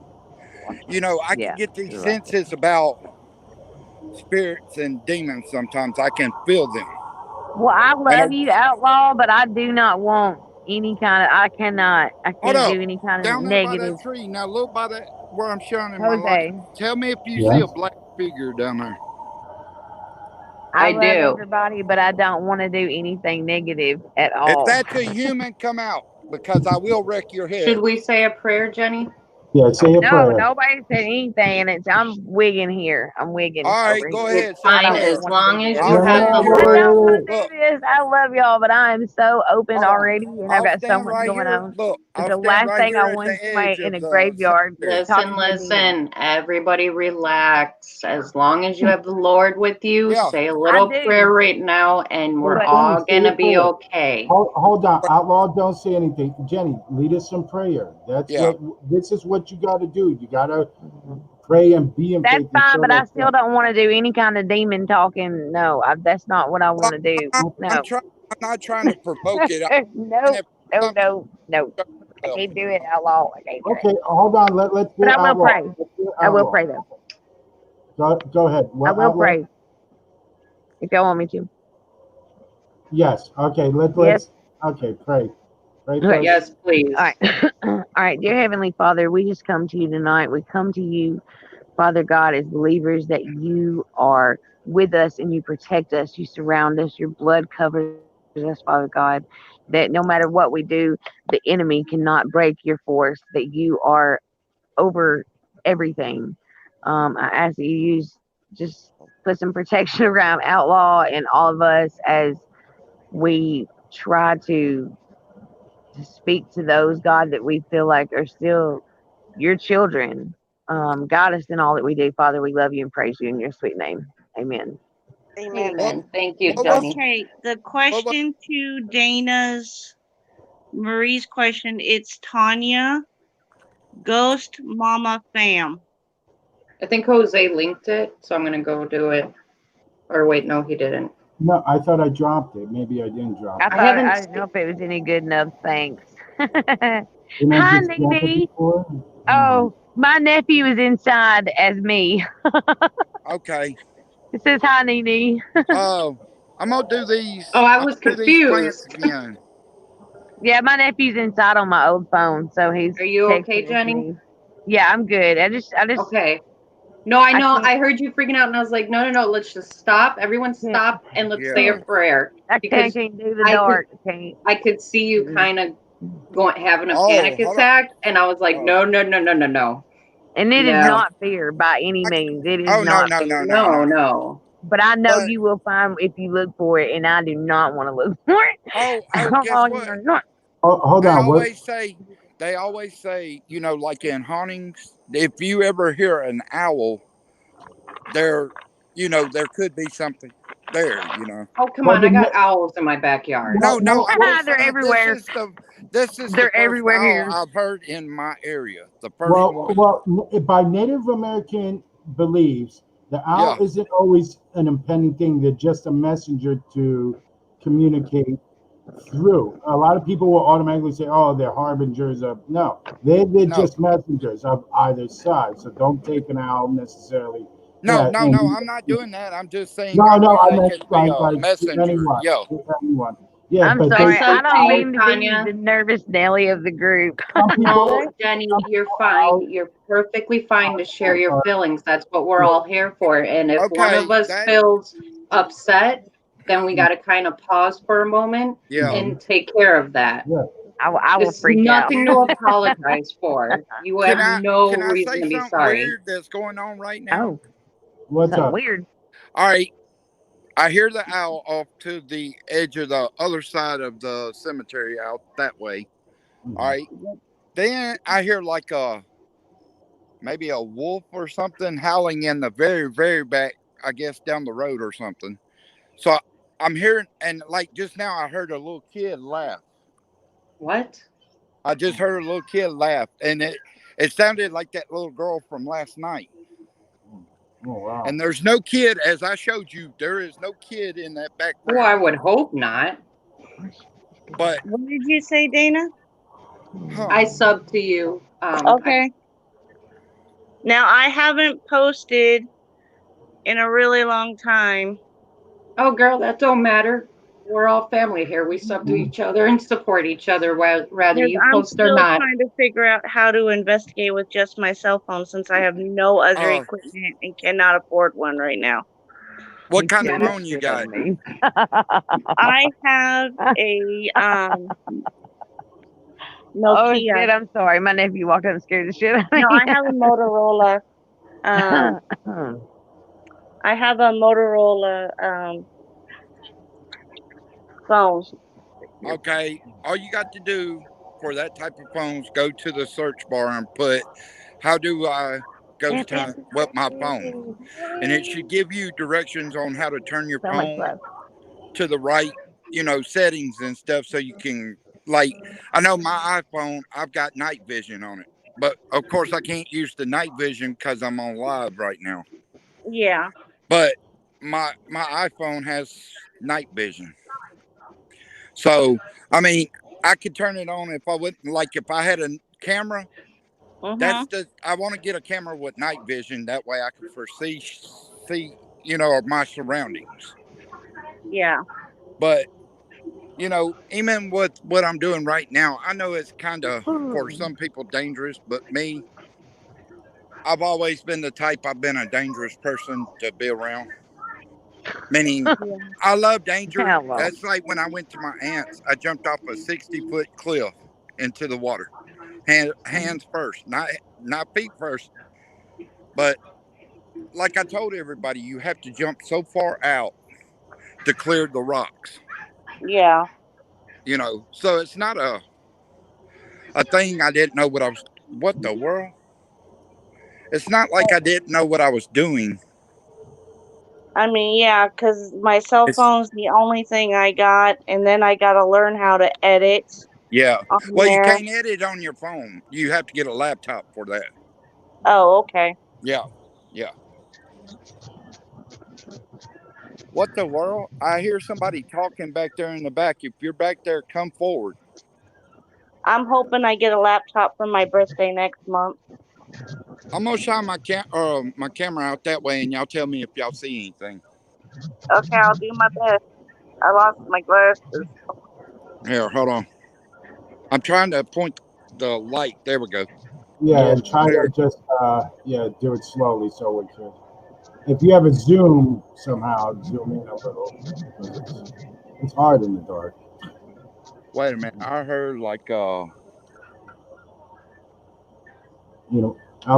Speaker 6: You know, I can get these senses about spirits and demons sometimes. I can feel them.
Speaker 1: Well, I love you, Outlaw, but I do not want any kind of. I can't do any kind of
Speaker 6: down there
Speaker 1: negative.
Speaker 6: by that tree. Now look by that where I'm shining my
Speaker 1: Jose.
Speaker 6: light. Tell me if you see a black figure down there.
Speaker 1: I love everybody, but I don't want to do anything negative at all.
Speaker 6: If that's a human, come out because I will wreck your head.
Speaker 4: Should we say a prayer, Jenny?
Speaker 2: Yeah, say a prayer.
Speaker 1: No, nobody said anything, and I'm wigging here. I'm wigging.
Speaker 6: All right, go ahead.
Speaker 4: Fine, as long as you
Speaker 6: I'll
Speaker 4: have the
Speaker 1: I
Speaker 4: Lord.
Speaker 1: don't want to do this. I love y'all, but I am so open already, and I've got so much going on.
Speaker 6: Look,
Speaker 1: But the last thing I want is somebody in a graveyard.
Speaker 4: Listen. Everybody relax. As long as you have the Lord with you, say a little prayer right now, and we're all gonna be okay.
Speaker 2: Hold on, Outlaw, don't say anything. Jenny, lead us in prayer. This is what you got to do. You got to pray and be in faith.
Speaker 1: That's fine, but I still don't want to do any kind of demon talking. No, that's not what I want to do. No.
Speaker 6: I'm not trying to provoke it.
Speaker 1: No. I can't do it, Outlaw. I can't do
Speaker 2: it. Hold on. Let's do
Speaker 1: but I will pray. I will pray, though.
Speaker 2: Go ahead.
Speaker 1: I will pray. If y'all want me to.
Speaker 2: Yes. Okay. Let's. Okay. Pray.
Speaker 4: Yes, please.
Speaker 1: All right. All right. Dear Heavenly Father, we just come to you tonight. We come to you Father God, as believers, that you are with us and you protect us, you surround us, your blood covers us, Father God, that no matter what we do, the enemy cannot break your force, that you are over everything. I ask that you use just put some protection around Outlaw and all of us as we try to speak to those, God, that we feel like are still your children. Guide us in all that we do, Father. We love you and praise you in your sweet name. Amen.
Speaker 5: Amen.
Speaker 6: What
Speaker 4: Amen. Thank you,
Speaker 6: what was
Speaker 4: Jenny.
Speaker 5: Okay, the
Speaker 6: what was
Speaker 5: question to Dana's Marie's question, it's Tanya, Ghost Mama Fam.
Speaker 4: I think Jose linked it, so I'm gonna go do it. Or wait, no, he didn't.
Speaker 2: No, I thought I dropped it. Maybe I didn't drop
Speaker 1: I
Speaker 2: it.
Speaker 4: I
Speaker 1: thought
Speaker 4: haven't
Speaker 1: I didn't know if it was any good enough. Thanks.
Speaker 2: Didn't I
Speaker 1: Hi,
Speaker 2: just drop it
Speaker 1: Nene.
Speaker 2: before?
Speaker 1: Oh, my nephew is inside as me.
Speaker 6: okay?
Speaker 1: It says hi, Nene.
Speaker 6: Oh, I'm gonna do these.
Speaker 4: Oh, I
Speaker 6: I'm
Speaker 4: was
Speaker 6: gonna do these plants
Speaker 4: confused.
Speaker 6: again.
Speaker 1: Yeah, my nephew's inside on my old phone, so he's
Speaker 4: Are you okay,
Speaker 1: texting with
Speaker 4: Jenny?
Speaker 1: me. Yeah, I'm good.
Speaker 4: Okay. No, I
Speaker 1: I
Speaker 4: know.
Speaker 1: can't,
Speaker 4: I heard you freaking out, and I was like, no, no, no. Let's just stop. Everyone
Speaker 1: can't,
Speaker 4: stop, and let's say a
Speaker 6: Yeah.
Speaker 1: can't,
Speaker 4: prayer because
Speaker 1: can't do the
Speaker 4: I could,
Speaker 1: dark. Can't.
Speaker 4: I could see you kind of going having a
Speaker 6: Oh,
Speaker 4: panic
Speaker 6: hold on.
Speaker 4: attack, and I was like,
Speaker 6: Oh,
Speaker 4: no, no, no, no, no, no,
Speaker 1: And it is
Speaker 4: no,
Speaker 1: not fear by any
Speaker 6: I,
Speaker 1: means. It is
Speaker 6: oh no,
Speaker 1: not
Speaker 6: no,
Speaker 1: fear.
Speaker 6: no, no,
Speaker 4: no,
Speaker 6: no.
Speaker 4: no.
Speaker 1: But I know
Speaker 6: But
Speaker 1: you will find if you look for it, and I do not want to look for it.
Speaker 6: oh, guess
Speaker 1: Oh,
Speaker 6: what?
Speaker 1: you're not.
Speaker 2: Oh, hold
Speaker 6: They
Speaker 2: on. What?
Speaker 6: always say, they always say, like in hauntings, if you ever hear an owl, there, there could be something there.
Speaker 4: Oh, come
Speaker 2: Well,
Speaker 4: on. I got owls in my backyard.
Speaker 6: No,
Speaker 2: no,
Speaker 6: no,
Speaker 2: no.
Speaker 6: I'm just
Speaker 1: They're
Speaker 6: saying
Speaker 1: everywhere.
Speaker 6: this is the
Speaker 1: They're
Speaker 6: first
Speaker 1: everywhere
Speaker 6: owl
Speaker 1: here.
Speaker 6: I've heard in my area. The first
Speaker 2: Well,
Speaker 6: one.
Speaker 2: by Native American beliefs, the owl
Speaker 6: Yeah.
Speaker 2: isn't always an impending thing. They're just a messenger to communicate through. A lot of people will automatically say, "Oh, they're harbingers of." No, they're
Speaker 6: No.
Speaker 2: just messengers of either side. So don't take an owl necessarily.
Speaker 6: No, no, no.
Speaker 2: And
Speaker 6: I'm not doing that. I'm just saying
Speaker 2: no, no, I
Speaker 6: they
Speaker 2: meant
Speaker 6: can be a
Speaker 2: like
Speaker 6: messenger.
Speaker 2: anyone,
Speaker 6: Yeah.
Speaker 2: anyone. Yeah,
Speaker 1: I'm
Speaker 2: but
Speaker 4: I
Speaker 1: sorry.
Speaker 4: sub
Speaker 1: I
Speaker 4: to
Speaker 1: don't
Speaker 2: owls,
Speaker 4: you,
Speaker 1: mean to be
Speaker 4: Tanya.
Speaker 1: the nervous Nelly of the group.
Speaker 2: some
Speaker 4: No,
Speaker 2: people,
Speaker 4: Jenny,
Speaker 2: some
Speaker 4: you're
Speaker 2: people,
Speaker 4: fine.
Speaker 2: owls
Speaker 4: You're perfectly fine to share your
Speaker 2: are,
Speaker 4: feelings. That's what we're all here for. And if one of
Speaker 6: Okay.
Speaker 4: us
Speaker 6: That.
Speaker 4: feels upset, then we got to kind of pause for a moment
Speaker 6: Yeah.
Speaker 4: and take care of that.
Speaker 2: yeah.
Speaker 1: I will
Speaker 4: It's
Speaker 1: freak out.
Speaker 4: nothing to apologize for. You have no
Speaker 6: Can I
Speaker 4: reason
Speaker 6: say
Speaker 4: to be
Speaker 6: something
Speaker 4: sorry.
Speaker 6: weird that's going on right now?
Speaker 1: Oh,
Speaker 2: What's
Speaker 1: something
Speaker 2: up?
Speaker 1: weird.
Speaker 6: All right. I hear the owl off to the edge of the other side of the cemetery out that way. All
Speaker 2: Mhm.
Speaker 6: right. Then I hear like maybe a wolf or something howling in the very, very back, I guess down the road or something. So I'm hearing, and like just now, I heard a little kid laugh.
Speaker 4: What?
Speaker 6: I just heard a little kid laugh, and it sounded like that little girl from last night.
Speaker 2: Oh wow.
Speaker 6: And there's no kid, as I showed you, there is no kid in that
Speaker 4: Oh, I
Speaker 6: background.
Speaker 4: would hope not.
Speaker 6: But,
Speaker 5: What did you say, Dana?
Speaker 6: huh?
Speaker 4: I sub to you.
Speaker 5: Okay. Now I haven't posted in a really long time.
Speaker 4: Oh, girl, that don't matter. We're all family here. We sub to each other and support each other, whether
Speaker 5: Because
Speaker 4: you
Speaker 5: I'm
Speaker 4: post or
Speaker 5: still
Speaker 4: not.
Speaker 5: trying to figure out how to investigate with just my cell phone since I have no other
Speaker 6: Uh,
Speaker 5: equipment and cannot afford one right now.
Speaker 6: what
Speaker 1: He
Speaker 6: kind of
Speaker 4: Yeah,
Speaker 1: scared the
Speaker 6: phone you
Speaker 1: shit out
Speaker 6: got?
Speaker 1: of me.
Speaker 5: I have a
Speaker 1: Oh
Speaker 5: Nokia.
Speaker 1: shit! I'm sorry. My nephew walked up and scared the shit out of
Speaker 5: No,
Speaker 1: me.
Speaker 5: I have a Motorola. I have a Motorola phone.
Speaker 6: Okay, all you got to do for that type of phones, go to the search bar and put, "How do I ghost hunt with my phone?" And it should give you directions on how to turn your
Speaker 1: So much
Speaker 6: phone
Speaker 1: love.
Speaker 6: to the right, settings and stuff, so you can, like, I know my iPhone, I've got night vision on it, but of course I can't use the night vision because I'm on live right now.
Speaker 5: Yeah.
Speaker 6: But my iPhone has night vision, so I mean I could turn it on if I wouldn't, like if I had a camera.
Speaker 5: Mhm.
Speaker 6: I want to get a camera with night vision. That way I can foresee see my surroundings.
Speaker 5: Yeah.
Speaker 6: But even with what I'm doing right now, I know it's kind of for some people dangerous, but me, I've always been the type. I've been a dangerous person to be around. Meaning,
Speaker 5: Yeah.
Speaker 6: I love danger.
Speaker 1: Hello.
Speaker 6: That's like when I went to my aunt's. I jumped off a 60-foot cliff into the water, hands first, not feet first. But like I told everybody, you have to jump so far out to clear the rocks.
Speaker 5: Yeah.
Speaker 6: So it's not a thing I didn't know what I was. What the world? It's not like I didn't know what I was doing.
Speaker 5: I mean, yeah, 'cause my cell
Speaker 6: It's
Speaker 5: phone's the only thing I got, and then I gotta learn how to edit
Speaker 6: Yeah.
Speaker 5: on
Speaker 6: Well, you
Speaker 5: there.
Speaker 6: can't edit on your phone. You have to get a laptop for that.
Speaker 5: Oh, okay.
Speaker 6: Yeah. Yeah. What the world? I hear somebody talking back there in the back. If you're back there, come forward.
Speaker 5: I'm hoping I get a laptop for my birthday next month.
Speaker 6: I'm gonna shine my camera out that way, and y'all tell me if y'all see anything.
Speaker 5: Okay, I'll do my best. I lost my glasses.
Speaker 6: Here, hold on. I'm trying to point the light. There we go.
Speaker 2: Yeah,
Speaker 6: More
Speaker 2: and try to
Speaker 6: clear.
Speaker 2: just do it slowly so we can. If you have a zoom somehow, zoom in a little because it's hard in the dark.
Speaker 6: Wait a minute. I heard like
Speaker 2: I'll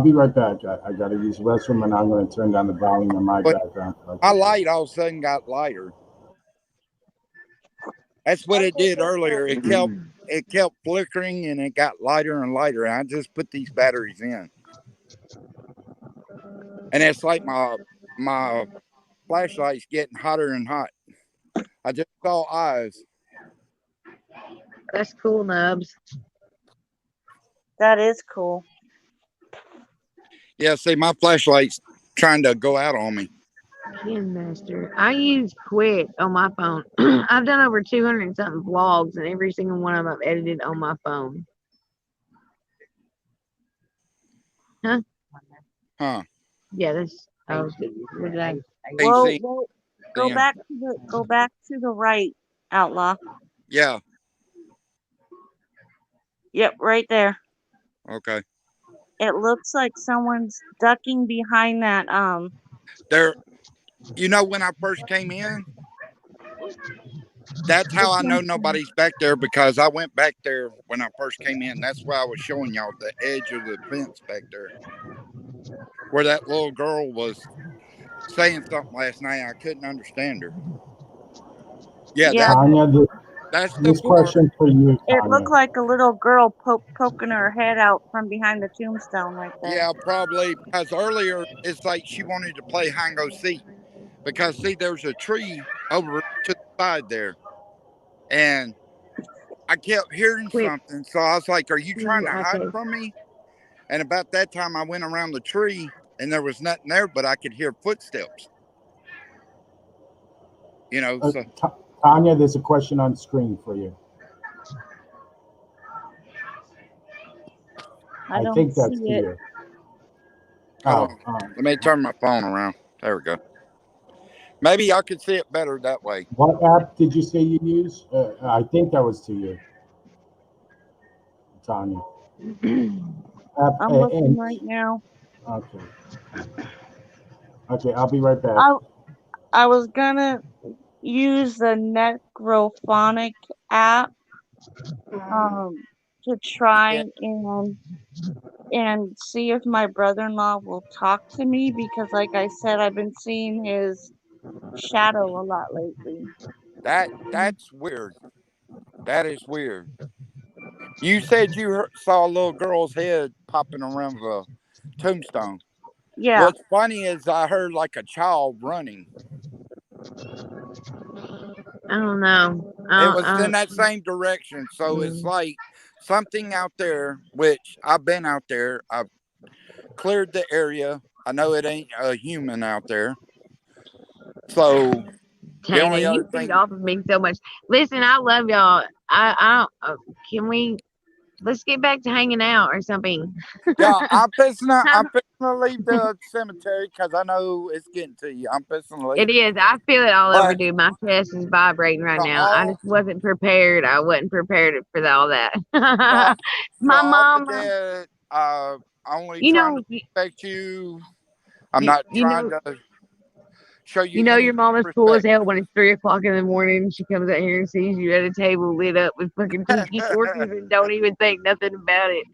Speaker 2: be right back. I got to use the restroom, and I'm going to turn down the volume on my
Speaker 6: but
Speaker 2: background.
Speaker 6: my light all of a sudden got lighter. That's what it did earlier. It kept flickering and it got lighter and lighter. And I just put these batteries in, and it's like my flashlight's getting hotter and hot. I just saw eyes.
Speaker 1: That's cool, Nubs.
Speaker 5: That is cool.
Speaker 6: Yeah, see, my flashlight's trying to go out on me.
Speaker 1: Ken Master. I use Quit on my phone. I've done over 200 and something vlogs, and every single one of them I've edited on my phone. Huh?
Speaker 6: Huh?
Speaker 1: Yeah, that's. Oh, what did I?
Speaker 6: Ain't
Speaker 5: Well,
Speaker 6: seen
Speaker 5: go
Speaker 6: then.
Speaker 5: back to the right, Outlaw.
Speaker 6: Yeah.
Speaker 5: Yep, right there.
Speaker 6: Okay.
Speaker 5: It looks like someone's ducking behind that.
Speaker 6: There. When I first came in, that's how I know nobody's back there because I went back there when I first came in. That's why I was showing y'all the edge of the fence back there, where that little girl was saying something last night. I couldn't understand her. Yeah,
Speaker 5: Yeah,
Speaker 2: Tanya,
Speaker 6: that's the
Speaker 2: this
Speaker 6: part.
Speaker 2: question for you,
Speaker 5: it
Speaker 2: Tanya.
Speaker 5: looked like a little girl poking her head out from behind the tombstone right there.
Speaker 6: Yeah, probably because earlier it's like she wanted to play hide and go seek because see, there's a tree over to the side there, and I kept hearing
Speaker 1: Quit.
Speaker 6: something. So I was like, "Are you trying
Speaker 1: Your
Speaker 6: to hide
Speaker 1: iPad.
Speaker 6: from me?" And about that time, I went around the tree, and there was nothing there, but I could hear footsteps. So
Speaker 2: Tanya, there's a question on screen for you.
Speaker 5: I
Speaker 2: I
Speaker 5: don't
Speaker 2: think that's
Speaker 5: see
Speaker 2: for
Speaker 5: it.
Speaker 2: you.
Speaker 6: hold
Speaker 2: Oh,
Speaker 6: on, let me turn my phone around. There we go. Maybe y'all could see it better that way.
Speaker 2: what app did you say you use? I think that was to you, Tanya. App,
Speaker 5: I'm looking
Speaker 2: and
Speaker 5: right now.
Speaker 2: okay, I'll be right back.
Speaker 5: I was gonna use the Necrophonic app to
Speaker 6: Yeah,
Speaker 5: try and see if my brother-in-law will talk to me because like I said, I've been seeing his shadow a lot lately.
Speaker 6: that's weird. That is weird. You said you saw a little girl's head popping around the tombstone.
Speaker 5: Yeah,
Speaker 6: What's funny is I heard like a child running.
Speaker 1: I don't know.
Speaker 6: It was in that same direction. So it's like something out there, which I've been out there. I've cleared the area. I know it ain't a human out there. So the
Speaker 1: Dana,
Speaker 6: only other
Speaker 1: you feed
Speaker 6: thing,
Speaker 1: off of me so much. Listen, I love y'all. I don't. Can we? Let's get back to hanging out or something.
Speaker 6: yeah, I'm fixing to leave the cemetery because I know it's getting to you. I'm fixing to
Speaker 1: It
Speaker 6: leave.
Speaker 1: is. I feel it all over,
Speaker 6: But
Speaker 1: dude. My chest is vibrating right
Speaker 6: for
Speaker 1: now. I
Speaker 6: all
Speaker 1: just wasn't prepared. I wasn't prepared for all that.
Speaker 6: for
Speaker 1: My
Speaker 6: all the
Speaker 1: mom.
Speaker 6: dead, only
Speaker 1: You
Speaker 6: trying
Speaker 1: know,
Speaker 6: to respect you. I'm not
Speaker 1: you
Speaker 6: trying
Speaker 1: know,
Speaker 6: to show you
Speaker 1: you know
Speaker 6: any
Speaker 1: your mama's cool as
Speaker 6: respect.
Speaker 1: hell when it's 3 o'clock in the morning and she comes out here and sees you at a table lit up with fucking tiki torches and don't even think nothing about it.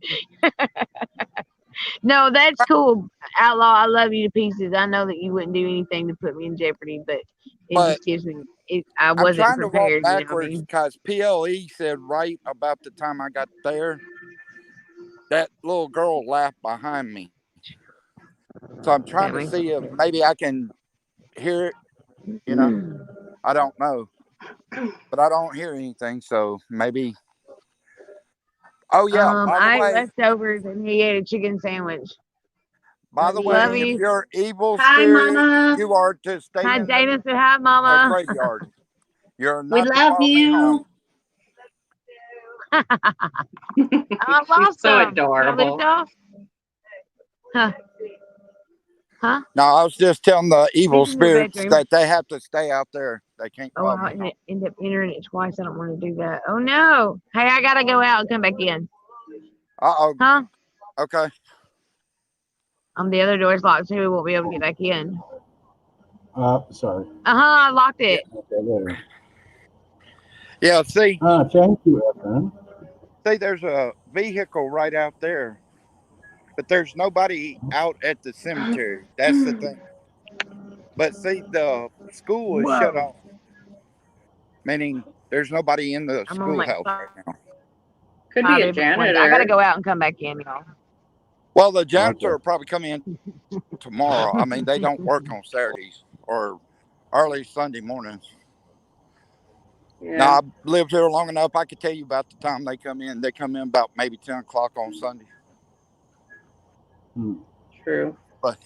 Speaker 1: No, that's cool, Outlaw. I love you to pieces. I know that you wouldn't do anything to put me in jeopardy, but it
Speaker 6: But
Speaker 1: just gives me. I
Speaker 6: I'm
Speaker 1: wasn't
Speaker 6: trying to walk
Speaker 1: prepared. You know what I
Speaker 6: backwards
Speaker 1: mean?
Speaker 6: because PLE said right about the time I got there, that little girl laughed behind me. So I'm trying
Speaker 1: That
Speaker 6: to
Speaker 1: means.
Speaker 6: see if maybe I can hear it. You know, I don't know, but I don't hear anything. So maybe. Oh yeah.
Speaker 1: I ate leftovers and he ate a chicken sandwich.
Speaker 6: By the
Speaker 1: Love
Speaker 6: way, if
Speaker 1: you.
Speaker 6: you're evil
Speaker 4: Hi,
Speaker 6: spirit,
Speaker 4: Mama.
Speaker 6: you are to stay
Speaker 1: Hi,
Speaker 6: in the
Speaker 1: Dana. Said hi, Mama.
Speaker 6: graveyard. You're
Speaker 4: We
Speaker 6: not to
Speaker 4: love
Speaker 6: follow me home.
Speaker 4: you.
Speaker 1: I
Speaker 4: She's
Speaker 1: lost
Speaker 4: so
Speaker 1: them.
Speaker 4: adorable.
Speaker 1: Huh? Huh?
Speaker 6: No, I was just telling the evil
Speaker 1: He's in the
Speaker 6: spirits
Speaker 1: bedroom.
Speaker 6: that they have to stay out there. They can't
Speaker 1: Oh,
Speaker 6: follow
Speaker 1: I
Speaker 6: me home.
Speaker 1: end up entering it twice. I don't want to do that. Oh no! Hey, I gotta go out and come back in.
Speaker 6: Uh-oh.
Speaker 1: Huh?
Speaker 6: Okay.
Speaker 1: The other door's locked, so we won't be able to get back in.
Speaker 2: Sorry.
Speaker 1: I locked it.
Speaker 2: Okay, there.
Speaker 6: Yeah, see,
Speaker 2: Thank you, Evan.
Speaker 6: there's a vehicle right out there, but there's nobody out at the cemetery. That's the thing. But see, the school is shut
Speaker 1: Whoa!
Speaker 6: off, meaning there's nobody in the
Speaker 1: I'm on like
Speaker 6: schoolhouse right now.
Speaker 4: Could
Speaker 1: 5
Speaker 4: be a
Speaker 1: different ones. I gotta
Speaker 4: janitor.
Speaker 1: go out and come back in, y'all.
Speaker 6: Well, the janitor
Speaker 2: Okay.
Speaker 6: will probably come in tomorrow. I mean, they don't work on Saturdays or early Sunday mornings. Now,
Speaker 4: Yeah,
Speaker 6: I've lived here long enough. I could tell you about the time they come in. They come in about maybe 10 o'clock on Sunday.
Speaker 4: true.
Speaker 6: But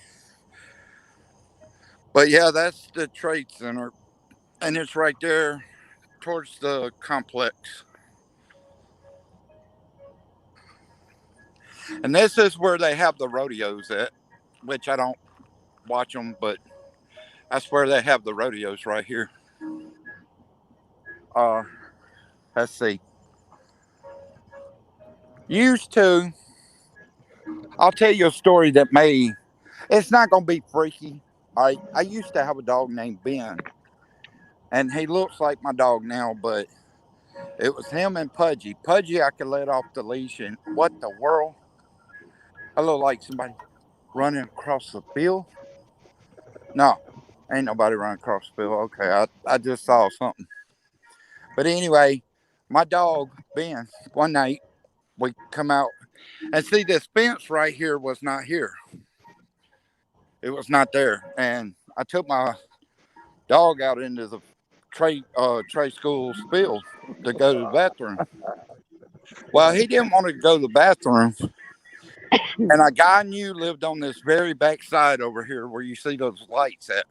Speaker 6: but yeah, that's the trade center, and it's right there towards the complex. And this is where they have the rodeos at, which I don't watch them, but that's where they have the rodeos right here. Uh, let's see. Used to, I'll tell you a story that may, it's not going to be freaky. All right. I used to have a dog named Ben, and he looks like my dog now, but it was him and Pudgy. Pudgy, I could let off the leash, and what the world? I look like somebody running across the field. No, ain't nobody running across the field. Okay, I just saw something. But anyway, my dog, Ben, one night we come out and see this fence right here was not here. It was not there. And I took my dog out into the trade school's field to go to the bathroom. Well, he didn't want to go to the bathroom. And a guy I knew lived on this very back side over here where you see those lights at.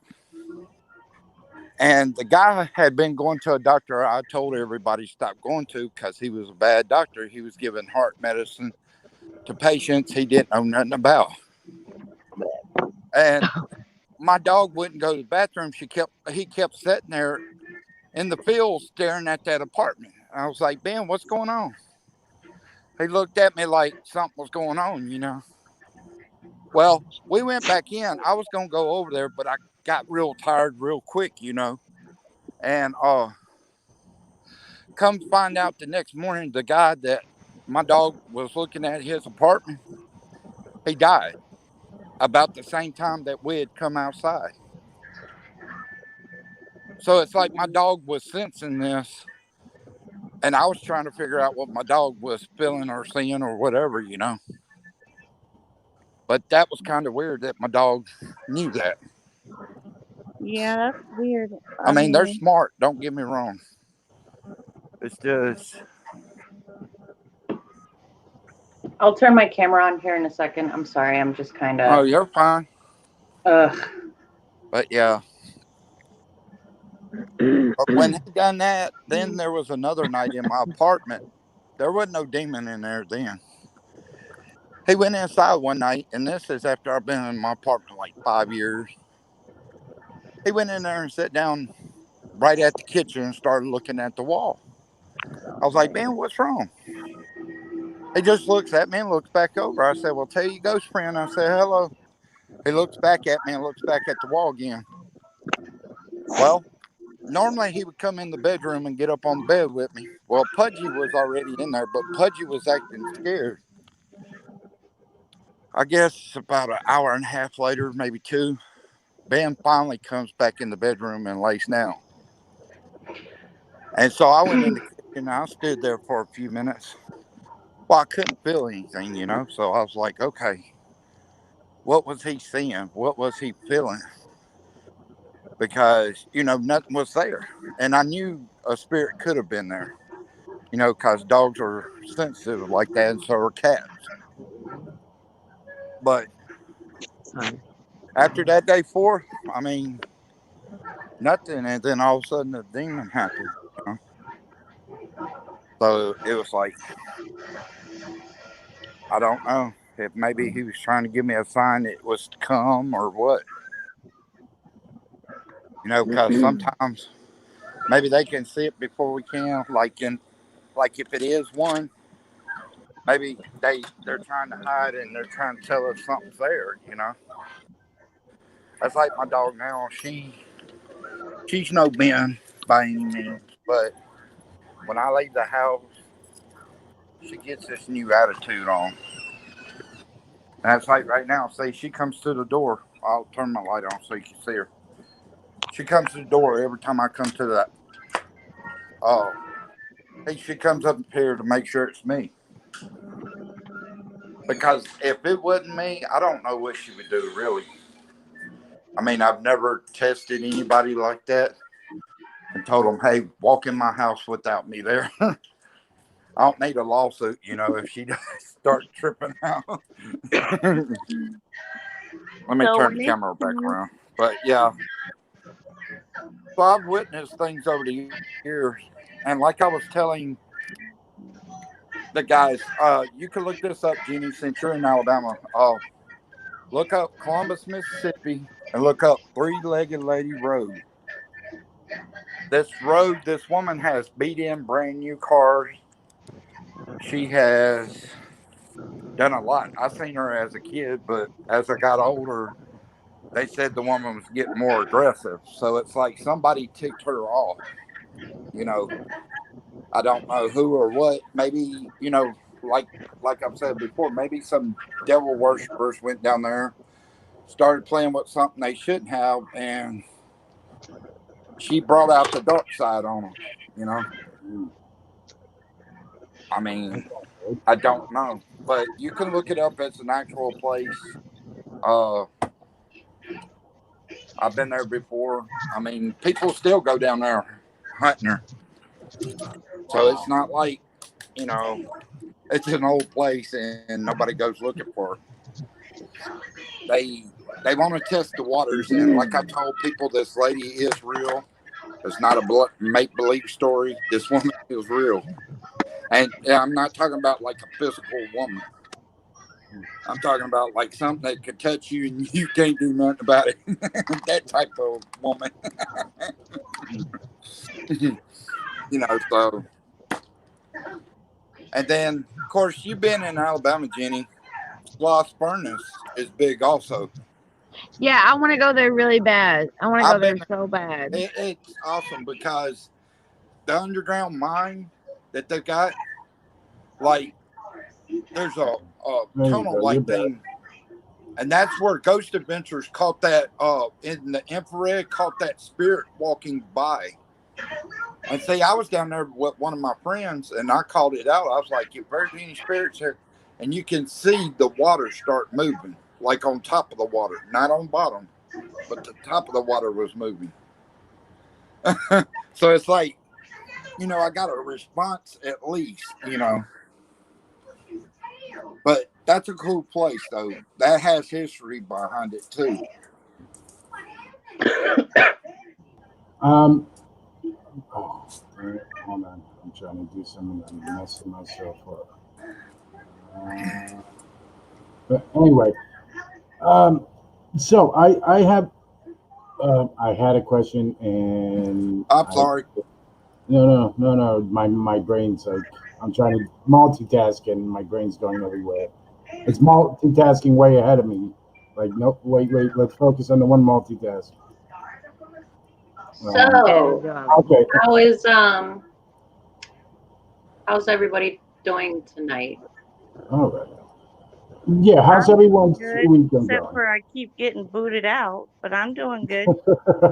Speaker 6: And the guy had been going to a doctor I told everybody stop going to because he was a bad doctor. He was giving heart medicine to patients he didn't know nothing about. And my dog wouldn't go to the bathroom. He kept sitting there in the field staring at that apartment. I was like, Ben, what's going on? He looked at me like something was going on. Well, we went back in. I was gonna go over there, but I got real tired real quick. And come find out the next morning, the guy that my dog was looking at his apartment, he died about the same time that we had come outside. So it's like my dog was sensing this, and I was trying to figure out what my dog was feeling or seeing or whatever. But that was kind of weird that my dog knew that.
Speaker 5: Yeah, that's weird.
Speaker 6: I
Speaker 5: I
Speaker 6: mean, they're
Speaker 5: mean,
Speaker 6: smart. Don't get me wrong. It's just,
Speaker 4: I'll turn my camera on here in a second. I'm sorry. I'm just kind
Speaker 6: oh,
Speaker 4: of.
Speaker 6: you're fine.
Speaker 4: Ugh.
Speaker 6: But yeah. But when he done that, then there was another night in my apartment. There wasn't no demon in there then. He went inside one night, and this is after I've been in my apartment like 5 years. He went in there and sat down right at the kitchen and started looking at the wall. I was like, man, what's wrong? He just looks at me and looks back over. I said, well, tell you ghost friend. I said, hello. He looks back at me and looks back at the wall again. Well, normally he would come in the bedroom and get up on the bed with me. Well, Pudgy was already in there, but Pudgy was acting scared. I guess about an hour and a half later, maybe two, Ben finally comes back in the bedroom and lays down. And so I went in the kitchen and I stood there for a few minutes. Well, I couldn't feel anything, so I was like, okay, what was he seeing? What was he feeling? Because, nothing was there. And I knew a spirit could have been there, because dogs are sensitive like that, and so are cats. But after that day four, I mean, nothing. And then all of a sudden, the demon happened. So it was like, I don't know if maybe he was trying to give me a sign it was to come or what. Because sometimes maybe they can see it before we can. Like if it is one, maybe they're trying to hide and they're trying to tell us something's there. That's like my dog now. She's no Ben by any means, but when I leave the house, she gets this new attitude on. That's like right now. See, she comes to the door. I'll turn my light on so you can see her. She comes to the door every time I come to that. Oh, hey, she comes up here to make sure it's me. Because if it wasn't me, I don't know what she would do, really. I mean, I've never tested anybody like that and told them, hey, walk in my house without me there. I don't need a lawsuit, if she does start tripping out. Let me
Speaker 5: So
Speaker 6: turn
Speaker 5: when
Speaker 6: the
Speaker 5: it
Speaker 6: camera back
Speaker 5: comes,
Speaker 6: around. But yeah, so I've witnessed things over the years. And like I was telling the guys, you can look this up, Jeannie, since you're in Alabama. Look up Columbus, Mississippi, and look up Three-Legged Lady Road. This road, this woman has beat in brand new cars. She has done a lot. I seen her as a kid, but as I got older, they said the woman was getting more aggressive. So it's like somebody ticked her off. You know, I don't know who or what. Maybe, like I've said before, maybe some devil worshippers went down there, started playing with something they shouldn't have, and she brought out the dark side on them. You know, I mean, I don't know, but you can look it up. It's an actual place. Uh, I've been there before. I mean, people still go down there hunting her. So it's not like, you know, it's an old place and nobody goes looking for her. They they want to test the waters, and like I told people, this lady is real. It's not a make believe story. This woman is real, and yeah, I'm not talking about like a physical woman. I'm talking about like something that could touch you and you can't do nothing about it. That type of woman. So. And then, of course, you've been in Alabama, Jenny. Sloss Furnace is big also.
Speaker 1: Yeah, I want to go there really bad. I want to go
Speaker 6: I've
Speaker 1: there
Speaker 6: been
Speaker 1: so bad.
Speaker 6: It's awesome because the underground mine that they've got, like, there's a
Speaker 2: There you
Speaker 6: tunnel
Speaker 2: go. You're
Speaker 6: like
Speaker 2: back.
Speaker 6: thing. And that's where Ghost Adventures caught that, in the infrared, caught that spirit walking by. And see, I was down there with one of my friends, and I called it out. I was like, if there's any spirits here, and you can see the water start moving, like on top of the water, not on bottom, but the top of the water was moving. So it's like, I got a response at least. But that's a cool place, though. That has history behind it, too.
Speaker 2: Oh, all right, hold on. I'm trying to do something. I'm messing myself up. But anyway, so I had a question and
Speaker 6: I'm sorry.
Speaker 2: no. My brain's like I'm trying to multitask and my brain's going everywhere. It's multitasking way ahead of me. Like, nope, wait, let's focus on the one multitask.
Speaker 4: So,
Speaker 2: Okay.
Speaker 4: how's everybody doing tonight?
Speaker 2: All right. Yeah, how's everyone's
Speaker 5: Good,
Speaker 2: weekend
Speaker 5: except
Speaker 2: going?
Speaker 5: for I keep getting booted out, but I'm doing good.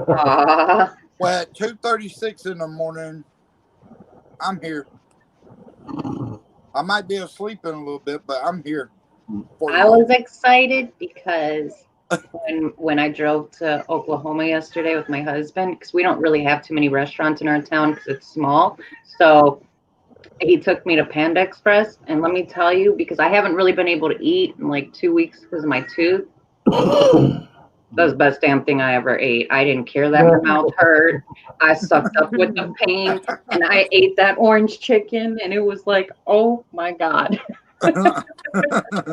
Speaker 4: Uh,
Speaker 6: Well, at 2:36 in the morning, I'm here. I might be asleep in a little bit, but I'm here.
Speaker 4: I was excited because when I drove to Oklahoma yesterday with my husband, because we don't really have too many restaurants in our town because it's small. So he took me to Panda Express, and let me tell you, because I haven't really been able to eat in like 2 weeks because of my tooth. That was the best damn thing I ever ate. I didn't care that my mouth hurt. I sucked up with the pain, and I ate that orange chicken, and it was like, oh my God.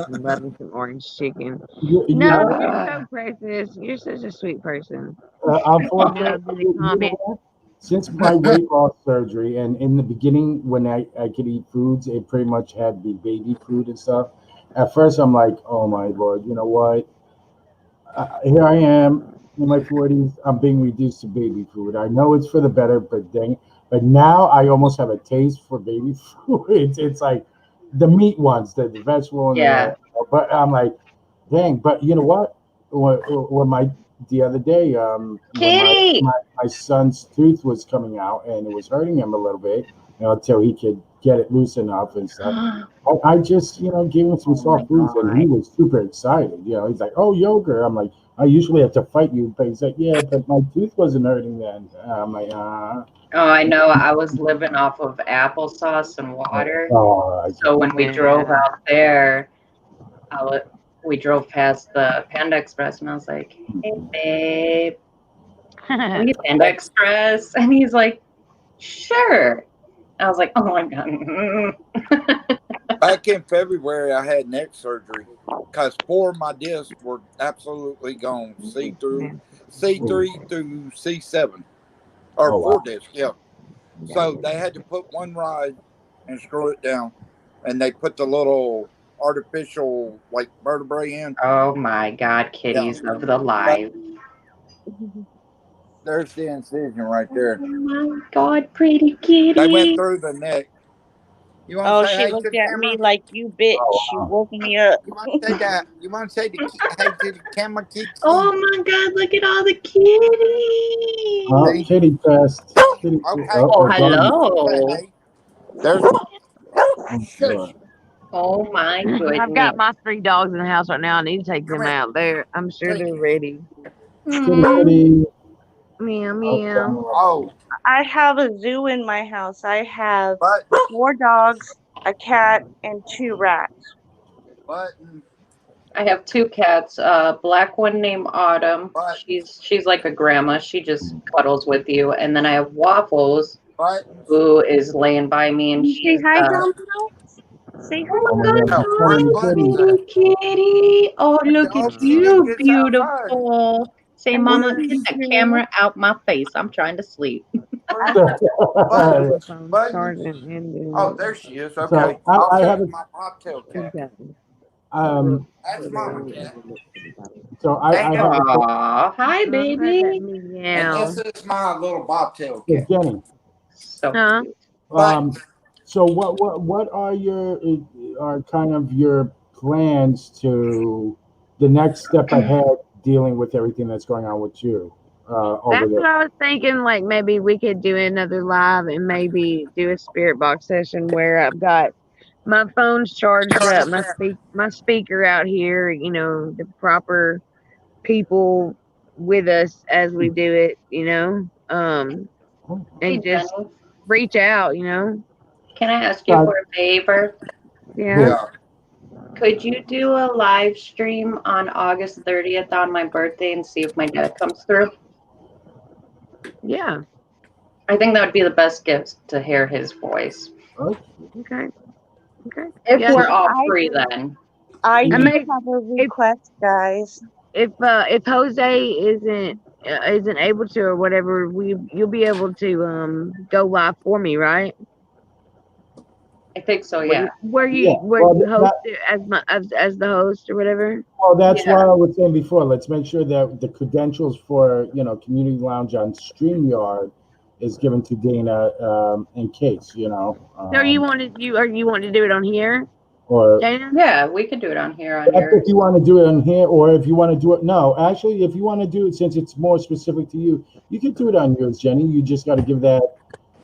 Speaker 1: Loving some orange chicken.
Speaker 2: You
Speaker 1: No,
Speaker 2: know,
Speaker 1: you're so precious. You're such a sweet person.
Speaker 2: unfortunately, you know what? Since my weight loss surgery, and in the beginning when I could eat foods, it pretty much had to be baby food and stuff. At first, I'm like, oh my Lord, you know what? Here I am in my 40s. I'm being reduced to baby food. I know it's for the better, but now I almost have a taste for baby food. It's like the meat ones, the vegetable, and
Speaker 4: Yeah.
Speaker 2: but I'm like, dang. But you know what? When the other day, when
Speaker 4: Kitty!
Speaker 2: my son's tooth was coming out and it was hurting him a little bit, until he could get it loose enough and stuff. I just, gave him some soft foods, and he was super excited. He's like, "Oh, yogurt." I'm like, "I usually have to fight you," but he's like, "Yeah, but my tooth wasn't hurting then." I'm like,
Speaker 4: Oh, I know. I was living off of applesauce and water. So when we drove out there, we drove past the Panda Express, and I was like, "Hey, babe, can we get Panda Express?" And he's like, "Sure." I was like, "Oh my God."
Speaker 6: Back in February, I had neck surgery because 4 of my discs were absolutely gone. C3 through C7, or 4 discs, yeah. So they had to put one rod and screw it down, and they put the little artificial like vertebrae in.
Speaker 4: Oh my God, kitties of the live.
Speaker 6: There's the incision right there.
Speaker 4: Oh my God, pretty kitty.
Speaker 6: They went through the neck. You want
Speaker 5: Oh,
Speaker 6: to say
Speaker 5: she
Speaker 6: hey to
Speaker 5: looked
Speaker 6: the
Speaker 5: at
Speaker 6: camera?
Speaker 5: me like, you bitch, you woke me up.
Speaker 6: You want to say that? You want to say hey to the camera, Kiki?
Speaker 4: Oh my God, look at all the kitties.
Speaker 2: Oh, kitty fest. Kitty.
Speaker 6: Okay.
Speaker 4: Oh, hello.
Speaker 6: There's.
Speaker 4: Oh my goodness.
Speaker 1: I've got my 3 dogs in the house right now. I need to take them out there. I'm sure they're ready.
Speaker 2: Kitty.
Speaker 1: Meow meow.
Speaker 6: Oh,
Speaker 5: I have a zoo in my house. I have 4 dogs, a cat, and 2 rats.
Speaker 6: Button.
Speaker 4: I have 2 cats. Black one named Autumn. She's like a grandma. She just cuddles with you. And then I have Waffles, who is laying by me, and
Speaker 5: Say
Speaker 4: she's
Speaker 5: hi, Domino. Say hi.
Speaker 4: oh my God, pretty kitty. Oh, look at you, beautiful. Say, Mama, get that camera out my face. I'm trying to sleep.
Speaker 6: Oh, there she is.
Speaker 2: So,
Speaker 6: Okay.
Speaker 2: I have
Speaker 6: my bobtail cat. That's Mama cat.
Speaker 2: So I have
Speaker 4: Aw, hi, baby.
Speaker 6: And this is my little bobtail cat.
Speaker 2: Jenny.
Speaker 4: So
Speaker 2: So what are kind of your plans to the next step ahead dealing with everything that's going on with you over
Speaker 1: That's
Speaker 2: there?
Speaker 1: what I was thinking. Like maybe we could do another live and maybe do a spirit box session where I've got my phone's charged up, my speaker out here. The proper people with us as we do it. And just reach out.
Speaker 4: Can I ask you for a favor?
Speaker 1: Yeah.
Speaker 4: Could you do a live stream on August 30th on my birthday and see if my dad comes through?
Speaker 1: Yeah.
Speaker 4: I think that would be the best gift to hear his voice.
Speaker 1: Okay.
Speaker 4: If
Speaker 1: Yeah,
Speaker 4: we're all free, then.
Speaker 5: I do
Speaker 1: may-
Speaker 5: have a request, guys.
Speaker 1: If Jose isn't able to or whatever, you'll be able to go live for me, right?
Speaker 4: I think so, yeah.
Speaker 1: Where
Speaker 2: Yeah.
Speaker 1: you host it as the host or whatever?
Speaker 2: Well, that's
Speaker 4: Yeah.
Speaker 2: why I was saying before. Let's make sure that the credentials for Community Lounge on StreamYard is given to Dana in case
Speaker 1: So you wanted to do it on here,
Speaker 2: or
Speaker 1: Dana?
Speaker 4: Yeah, we could do it on here on
Speaker 2: that's
Speaker 4: your
Speaker 2: if you want to do it on here, or if you want to do it. No, actually, if you want to do it, since it's more specific to you, you can do it on yours, Jenny. You just got to give that,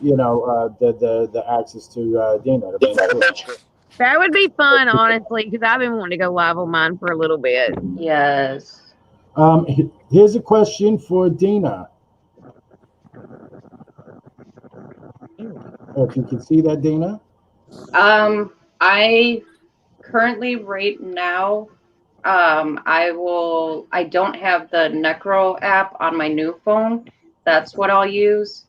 Speaker 2: the access to Dana to make sure.
Speaker 1: That would be fun, honestly, because I've been wanting to go live on mine for a little bit.
Speaker 4: Yes.
Speaker 2: Here's a question for Dana. If you can see that, Dana.
Speaker 4: I currently right now, I don't have the Necro app on my new phone. That's what I'll use.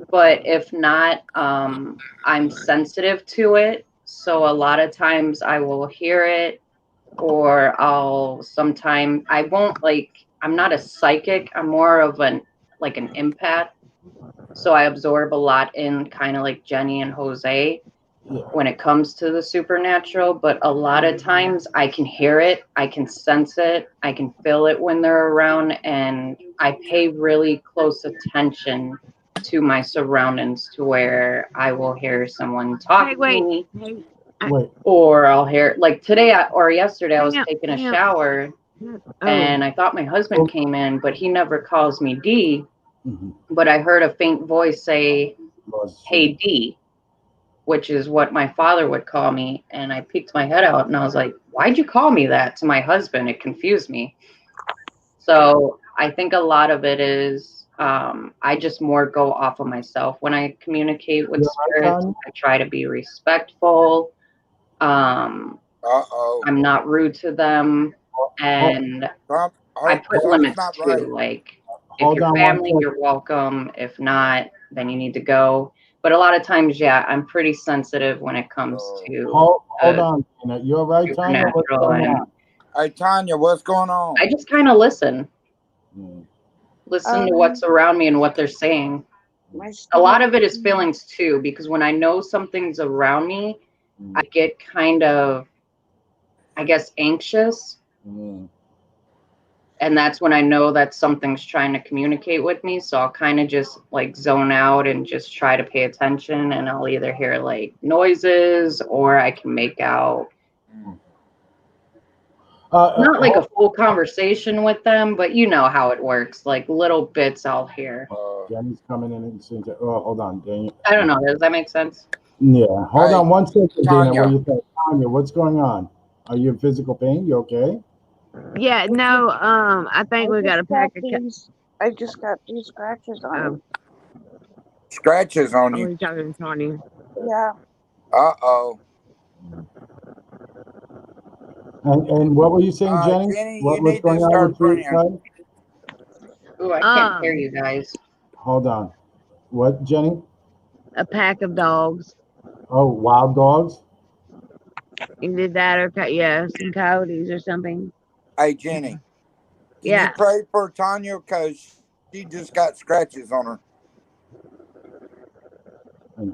Speaker 4: But if not, I'm sensitive to it. So a lot of times I will hear it, or I won't I'm not a psychic. I'm more of an empath. So I absorb a lot in, kind of like Jenny and Jose, when it comes to the supernatural. But a lot of times I can hear it, I can sense it, I can feel it when they're around, and I pay really close attention to my surroundings, to where I will hear someone talk
Speaker 1: Hey,
Speaker 4: to
Speaker 1: wait.
Speaker 4: me,
Speaker 2: Wait.
Speaker 4: or I'll hear, like today or yesterday, I was
Speaker 1: Hang up,
Speaker 4: taking a
Speaker 1: hang up.
Speaker 4: shower,
Speaker 1: Oh,
Speaker 4: and I thought my husband came in, but he never calls me D.
Speaker 2: Mhm.
Speaker 4: But I heard a faint voice say, "Hey D," which is what my father would call me. And I peeked my head out and I was like, "Why'd you call me that?" to my husband. It confused me. So I think a lot of it is, I just more go off of myself when I communicate with spirits. I try to be respectful. I'm not rude to them, and I put limits too.
Speaker 6: Right.
Speaker 4: Like, if you're family, you're welcome. If not, then you need to go. But a lot of times, yeah, I'm pretty sensitive when it comes to
Speaker 2: Hold on, Dana. You're right, Tanya. What's going on?
Speaker 6: Hey, Tanya, what's going on?
Speaker 4: I just kind of listen. Listen to what's around me and what they're saying. A lot of it is feelings too, because when I know something's around me, I get kind of, I guess, anxious. And that's when I know that something's trying to communicate with me. So I'll kind of just zone out and just try to pay attention. And I'll either hear noises, or I can make out not like a full conversation with them, but you know how it works. Like little bits I'll hear.
Speaker 2: Jenny's coming in and saying, hold on, Dana.
Speaker 4: I don't know. Does that make sense?
Speaker 2: Yeah. Hold on one second, Dana.
Speaker 6: Tanya.
Speaker 2: What do you think? Tanya, what's going on? Are you in physical pain? You okay?
Speaker 1: yeah, no. I think we got a pack of.
Speaker 5: I just got these scratches on me.
Speaker 6: Scratches on
Speaker 1: Oh,
Speaker 6: you.
Speaker 1: you're talking to Tanya.
Speaker 5: Yeah.
Speaker 6: Uh-oh.
Speaker 2: And what were you saying, Jenny?
Speaker 6: Jenny,
Speaker 2: What's
Speaker 6: you need
Speaker 2: going
Speaker 6: to
Speaker 2: on
Speaker 6: start
Speaker 2: with your
Speaker 6: praying.
Speaker 2: side?
Speaker 4: Ooh, I can't hear you guys.
Speaker 2: Hold on. What, Jenny?
Speaker 1: A pack of dogs.
Speaker 2: Oh, wild dogs?
Speaker 1: Either that or some coyotes or something.
Speaker 6: Hey, Jenny. Can you pray for Tanya, because she just got scratches on her?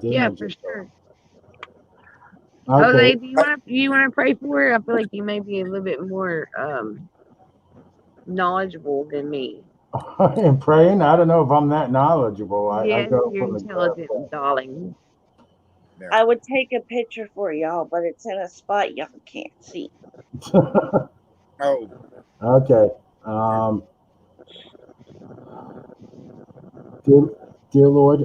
Speaker 1: Yeah, for sure.
Speaker 2: Okay.
Speaker 1: Jose, do you want to pray for her? I feel like you may be a little bit more knowledgeable than me.
Speaker 2: In praying, I don't know if I'm that knowledgeable. I
Speaker 1: Yes,
Speaker 2: go
Speaker 1: you're
Speaker 2: from
Speaker 1: intelligent, darling.
Speaker 5: I would take a picture for y'all, but it's in a spot y'all can't see.
Speaker 6: Oh.
Speaker 2: Okay. Dear Lord,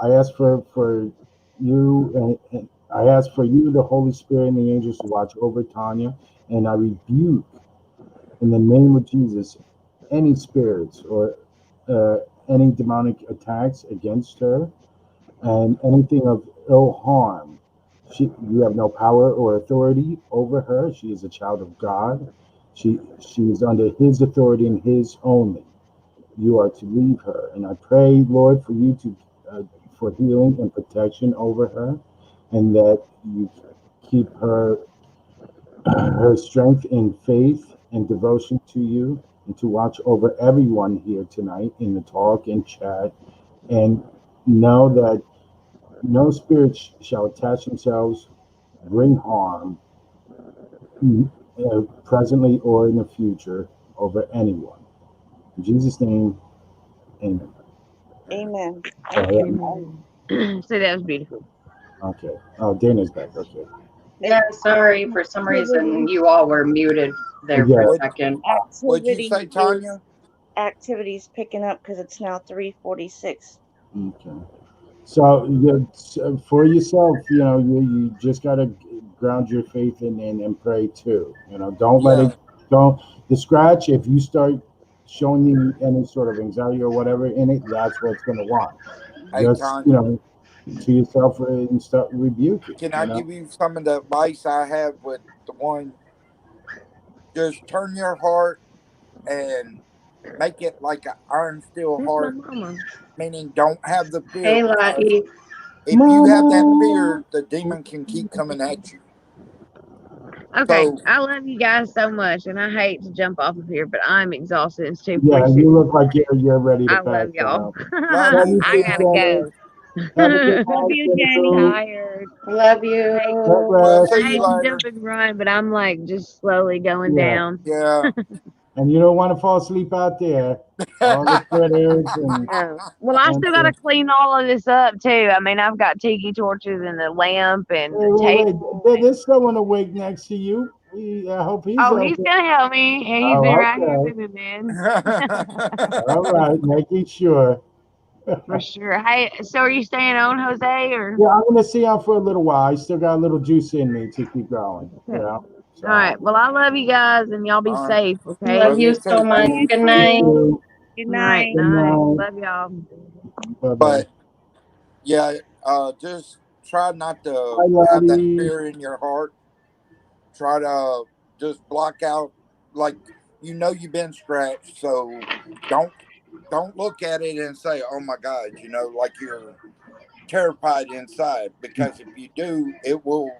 Speaker 2: I ask for you, and I ask for you, the Holy Spirit, and the angels to watch over Tanya, and I rebuke in the name of Jesus any spirits or any demonic attacks against her, and anything of ill harm. You have no power or authority over her. She is a child of God. She is under His authority and His only. You are to leave her, and I pray, Lord, for you to for healing and protection over her, and that you keep her her strength in faith and devotion to you, and to watch over everyone here tonight in the talk and chat, and know that No spirits shall attach themselves, bring harm, presently or in the future, over anyone. In Jesus' name, amen.
Speaker 5: Amen.
Speaker 2: So,
Speaker 1: Amen. So that was beautiful.
Speaker 2: okay. Oh, Dana's back. Okay.
Speaker 4: Yeah, sorry. For some reason, you all were muted there for a
Speaker 2: Yeah.
Speaker 4: second.
Speaker 6: What'd you
Speaker 5: Activity
Speaker 6: say,
Speaker 5: is
Speaker 6: Tanya?
Speaker 5: activities picking up because it's now 3:46.
Speaker 2: Okay. So, for yourself, you just got to ground your faith and pray too. Don't let
Speaker 6: Yeah.
Speaker 2: it, don't, the scratch, if you start showing any sort of anxiety or whatever in it, that's what it's going to want.
Speaker 6: Hey,
Speaker 2: Just,
Speaker 6: Tanya,
Speaker 2: to yourself and start
Speaker 6: can I
Speaker 2: rebuking.
Speaker 6: give you some of the advice I have with the one? Just turn your heart and make it like an iron steel
Speaker 1: That's my
Speaker 6: heart,
Speaker 1: mama.
Speaker 6: meaning don't have the fear,
Speaker 4: Hey,
Speaker 6: because
Speaker 4: Lottie.
Speaker 6: if you have that
Speaker 2: Mama.
Speaker 6: fear, the demon can keep coming at you.
Speaker 1: Okay,
Speaker 6: So,
Speaker 1: I love you guys so much, and I hate to jump off of here, but I'm exhausted. It's
Speaker 2: Yeah,
Speaker 1: 2:46.
Speaker 2: you look like you're ready to
Speaker 1: I
Speaker 2: pass
Speaker 1: love y'all.
Speaker 2: out.
Speaker 6: love
Speaker 2: Love
Speaker 6: you,
Speaker 2: you
Speaker 1: I
Speaker 2: too,
Speaker 1: gotta
Speaker 6: Jenny.
Speaker 2: Jenny.
Speaker 1: go.
Speaker 2: Have a good
Speaker 5: Love
Speaker 2: night,
Speaker 5: you,
Speaker 2: Jenny
Speaker 5: Jenny.
Speaker 2: Boo.
Speaker 1: Tired.
Speaker 4: Love
Speaker 1: I hate,
Speaker 2: Get
Speaker 4: you.
Speaker 6: We'll
Speaker 2: rest.
Speaker 1: I
Speaker 6: see you
Speaker 1: hate to
Speaker 6: later.
Speaker 1: jump and run, but I'm like just slowly going
Speaker 2: Yeah.
Speaker 1: down.
Speaker 6: Yeah.
Speaker 2: And you don't want to fall asleep out there. All the critters
Speaker 1: No. Well, I
Speaker 2: and
Speaker 1: still gotta clean all of this up too. I mean, I've got tiki torches and the lamp and the
Speaker 2: wait.
Speaker 1: table.
Speaker 2: There's someone awake next to you. I hope he's
Speaker 1: Oh, he's
Speaker 2: okay.
Speaker 1: gonna help me, and he's been
Speaker 2: Oh,
Speaker 1: right here
Speaker 2: okay.
Speaker 1: with me, man,
Speaker 2: All right, making sure.
Speaker 1: for sure. Hey, so are you staying on, Jose, or?
Speaker 2: Yeah, I'm gonna see out for a little while. I still got a little juice in me to keep going.
Speaker 1: Okay. All
Speaker 2: So
Speaker 1: right. Well, I love you guys, and y'all be
Speaker 6: All right.
Speaker 1: safe. Okay.
Speaker 4: Love
Speaker 6: Love
Speaker 4: you
Speaker 6: you
Speaker 4: so
Speaker 6: too.
Speaker 5: Love
Speaker 4: much.
Speaker 5: you
Speaker 4: Good
Speaker 2: you
Speaker 4: night.
Speaker 5: too.
Speaker 2: too.
Speaker 5: Good
Speaker 1: Night,
Speaker 5: night.
Speaker 2: Good
Speaker 1: night.
Speaker 2: night.
Speaker 1: Love y'all.
Speaker 2: Bye bye.
Speaker 6: But yeah, just try not to
Speaker 2: Bye,
Speaker 6: have that
Speaker 2: Lottie.
Speaker 6: fear in your heart. Try to just block out, like, you've been scratched, so don't don't look at it and say, "Oh my God," like you're terrified inside, because if you do, it will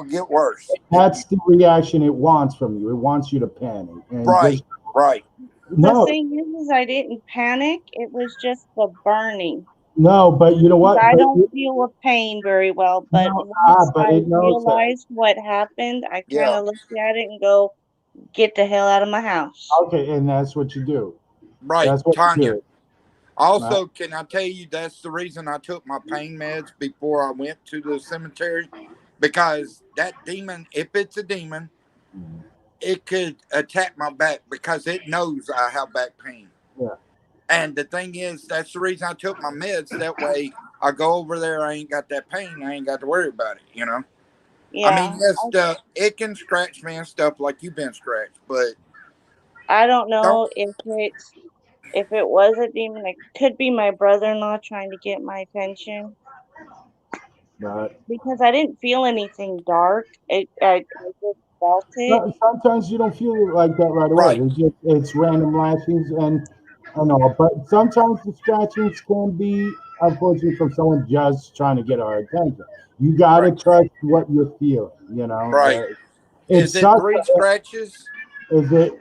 Speaker 6: get worse. If you
Speaker 2: That's the reaction it wants from you. It wants you to panic and
Speaker 6: right,
Speaker 2: just
Speaker 6: right,
Speaker 5: The
Speaker 2: no,
Speaker 5: thing is I didn't panic. It was just the burning.
Speaker 2: no. But you know what?
Speaker 5: I
Speaker 2: But
Speaker 5: don't deal with pain very well, but
Speaker 2: no,
Speaker 5: once
Speaker 2: but
Speaker 5: I
Speaker 2: it knows that.
Speaker 5: realized what happened, I kind
Speaker 6: yeah.
Speaker 5: of looked at it and go, get the hell out of my house.
Speaker 2: Okay, and that's what you do.
Speaker 6: Right,
Speaker 2: That's what you
Speaker 6: Tanya.
Speaker 2: do. Right?
Speaker 6: Also, can I tell you that's the reason I took my pain meds before I went to the cemetery? Because that demon, if it's a demon, it could attack my back because it knows I have back pain.
Speaker 2: Yeah.
Speaker 6: And the thing is, that's the reason I took my meds. That way, I go over there, I ain't got that pain. I ain't got to worry about it. I mean,
Speaker 5: Yeah,
Speaker 6: yes, it can scratch me and stuff like you've been scratched, but
Speaker 5: I don't
Speaker 6: don't.
Speaker 5: know if it was a demon. It could be my brother-in-law trying to get my attention
Speaker 2: Right.
Speaker 5: because I didn't feel anything dark. I just felt it.
Speaker 2: Sometimes you don't feel it like that right away.
Speaker 6: Right,
Speaker 2: It's random lashes and all. But sometimes the scratchings can be unfortunately from someone just trying to get our attention. You gotta
Speaker 6: right,
Speaker 2: trust what you're feeling.
Speaker 6: right.
Speaker 2: That it
Speaker 6: Is it
Speaker 2: sucks.
Speaker 6: 3 scratches?
Speaker 2: Is it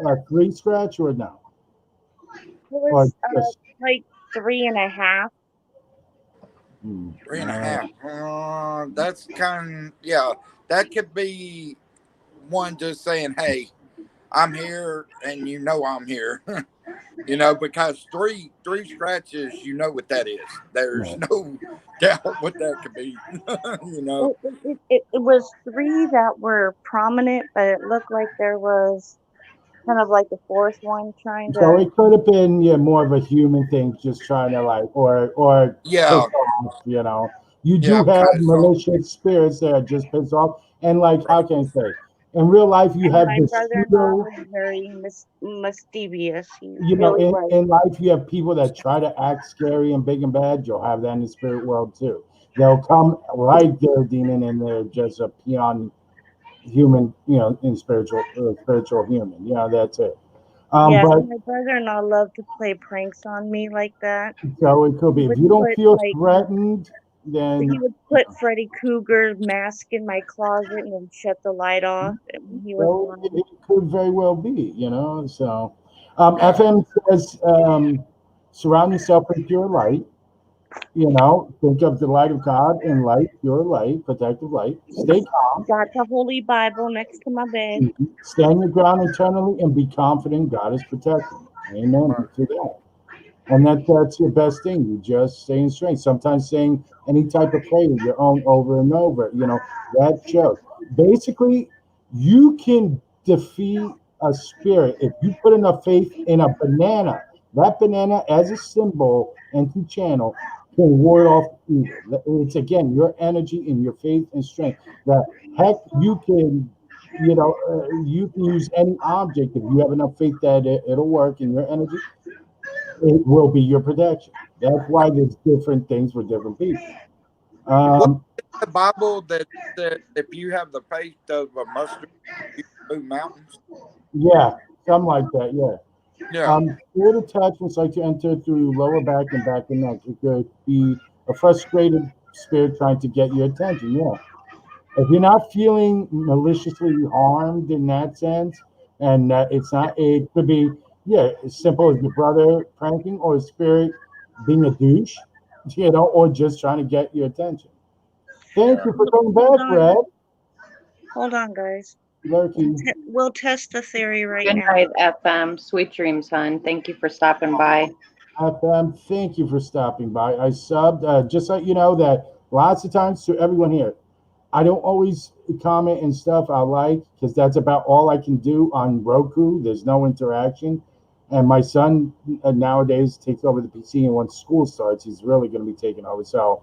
Speaker 2: a three scratch or no?
Speaker 5: It
Speaker 2: Or
Speaker 5: was
Speaker 2: just
Speaker 5: like 3.5.
Speaker 6: Three and a
Speaker 2: all right.
Speaker 6: half. That's yeah. That could be one just saying, "Hey, I'm here," and I'm here. Because three scratches, you know what that is. There's
Speaker 2: Right.
Speaker 6: no doubt what that could be. you know.
Speaker 5: It was three that were prominent, but it looked like there was kind of like a fourth one trying
Speaker 2: So
Speaker 5: to.
Speaker 2: it could have been more of a human thing, just trying to like or piss
Speaker 6: Yeah,
Speaker 2: off. You
Speaker 6: yeah,
Speaker 2: do have
Speaker 6: kind of so.
Speaker 2: malicious spirits that are just piss off, and like how
Speaker 6: Right.
Speaker 2: can I say, in real life you
Speaker 5: And
Speaker 2: have
Speaker 5: my
Speaker 2: the
Speaker 5: brother-in-law
Speaker 2: pseudo.
Speaker 5: was very mischievous. He really
Speaker 2: In
Speaker 5: was.
Speaker 2: in life you have people that try to act scary and big and bad. You'll have that in the spirit world too. They'll come like they're a demon and they're just a peon human. In spiritual human. That's it.
Speaker 5: Yeah,
Speaker 2: But
Speaker 5: my brother-in-law loved to play pranks on me like that.
Speaker 2: so it could
Speaker 5: He
Speaker 2: be. If
Speaker 5: would
Speaker 2: you don't
Speaker 5: put
Speaker 2: feel
Speaker 5: like
Speaker 2: threatened,
Speaker 5: he
Speaker 2: then
Speaker 5: would put Freddy Krueger mask in my closet and then shut the light off when he was
Speaker 2: it
Speaker 5: gone.
Speaker 2: could very well be. So,
Speaker 6: Yeah.
Speaker 2: FM says, surround yourself with pure light. Think of the light of God and light, pure light, protective light. Stay calm.
Speaker 5: Got the Holy Bible next to my bed.
Speaker 2: Stand your ground internally and be confident God is protecting you. Amen to that. And that's your best thing. You just stay in strength. Sometimes saying any type of prayer, your own over and over, that shows. Basically, you can defeat a spirit if you put enough faith in a banana. That banana as a symbol and to channel can ward off evil. It's again your energy and your faith and strength. That heck, you can use any object if you have enough faith that it'll work in your energy. It will be your protection. That's why there's different things for different people.
Speaker 6: What the Bible that if you have the faith of a mustard, you can move mountains?
Speaker 2: Yeah, something like that. Yeah.
Speaker 6: Yeah.
Speaker 2: Spirit attachments like to enter through lower back and back and neck. It could be a frustrated spirit trying to get your attention. Yeah. If you're not feeling maliciously harmed in that sense, and it could be, yeah, as simple as your brother pranking or a spirit being a douche, or just trying to get your attention. Thank you for coming back, Red.
Speaker 5: Hold on, guys.
Speaker 2: Lurky.
Speaker 5: We'll test the theory right
Speaker 4: Good
Speaker 5: now.
Speaker 4: night, FM. Sweet dreams, hon. Thank you for stopping by.
Speaker 2: FM, thank you for stopping by. I subbed, just so you know that lots of times to everyone here, I don't always comment and stuff I like because that's about all I can do on Roku. There's no interaction. And my son nowadays takes over the PC, and once school starts, he's really going to be taking over. So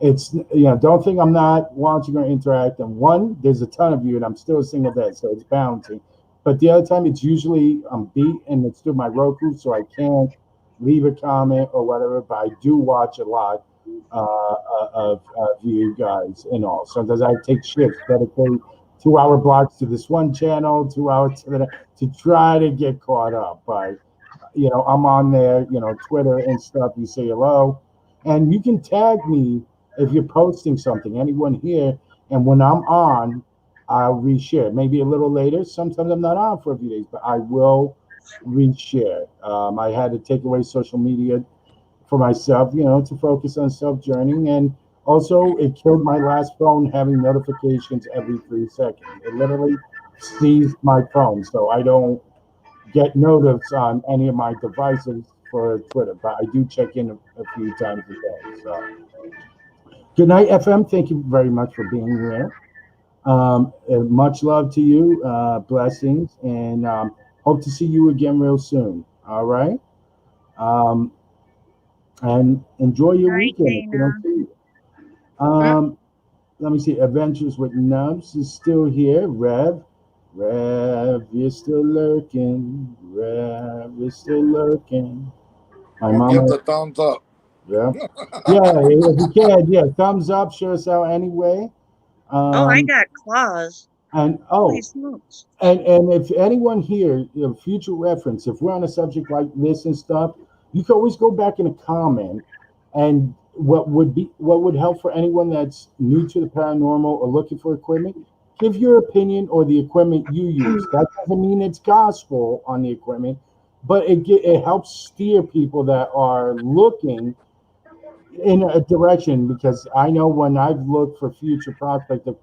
Speaker 2: it's, don't think I'm not watching or interacting. One, there's a ton of you, and I'm still a single dad, so it's balancing. But the other time, it's usually I'm beat and it's through my Roku, so I can't leave a comment or whatever. But I do watch a lot of you guys and all. Sometimes I take shifts, dedicate 2-hour blocks to this one channel, 2 hours to try to get caught up. But I'm on there, Twitter and stuff. You say hello, and you can tag me if you're posting something. Anyone here, and when I'm on, I'll reshare. Maybe a little later. Sometimes I'm not on for a few days, but I will reshare. I had to take away social media for myself, to focus on self-journeying. And also, it killed my last phone having notifications every 3 seconds. It literally seized my phone, so I don't get notice on any of my devices for Twitter, but I do check in a few times a day. So, good night, FM. Thank you very much for being here. Much love to you. Blessings, and hope to see you again real soon. All right. And enjoy your weekend if we don't see you. Let me see. Adventures with Nubs is still here. Rev, you're still lurking. Rev, you're still lurking. My mama.
Speaker 6: Give the thumbs up.
Speaker 2: Yeah. Yeah, if you can, yeah, thumbs up, share us out anyway.
Speaker 5: I got claws.
Speaker 2: And if anyone here, future reference, if we're on a subject like this and stuff, you can always go back in a comment. And what would help for anyone that's new to the paranormal or looking for equipment, give your opinion or the equipment you use. That doesn't mean it's gospel on the equipment, but it helps steer people that are looking in a direction, because I know when I've looked for future prospect of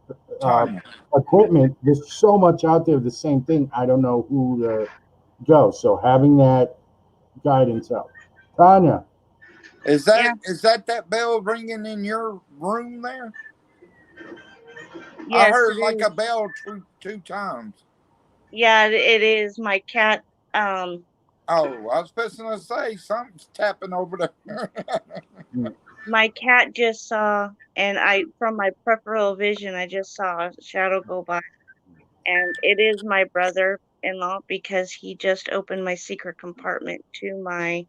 Speaker 2: equipment, there's so much out there of the same thing. I don't know who to go. So having that guidance helps. Tanya.
Speaker 6: Is that bell ringing in your room there?
Speaker 5: Yes,
Speaker 6: I heard like a bell two times.
Speaker 5: Yeah, it is. My cat.
Speaker 6: Oh, I was supposed to say something's tapping over there.
Speaker 5: My cat just saw, and from my peripheral vision, I just saw a shadow go by, and it is my brother-in-law because he just opened my secret compartment to my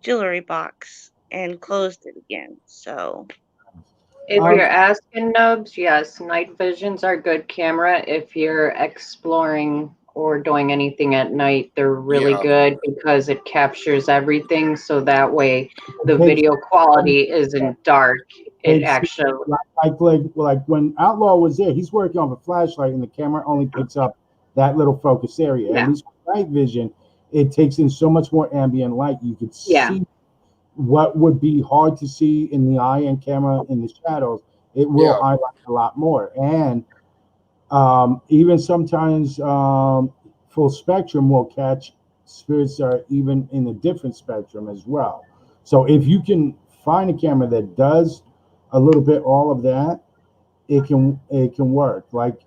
Speaker 5: jewelry box and closed it again. So,
Speaker 4: if you're asking, Nubs, yes, night visions are good camera. If you're exploring or doing anything at night, they're really good because it captures everything. So that way the video quality isn't dark. It actually
Speaker 2: like when Outlaw was there, he's working off a flashlight and the camera only picks up that little focus area. At least with night vision, it takes in so much more ambient light. You could see what would be hard to see in the eye and camera in the shadows, it will
Speaker 6: Yeah.
Speaker 2: highlight a lot more. And even sometimes full spectrum will catch spirits that are even in a different spectrum as well. So if you can find a camera that does a little bit all of that, it can work. Like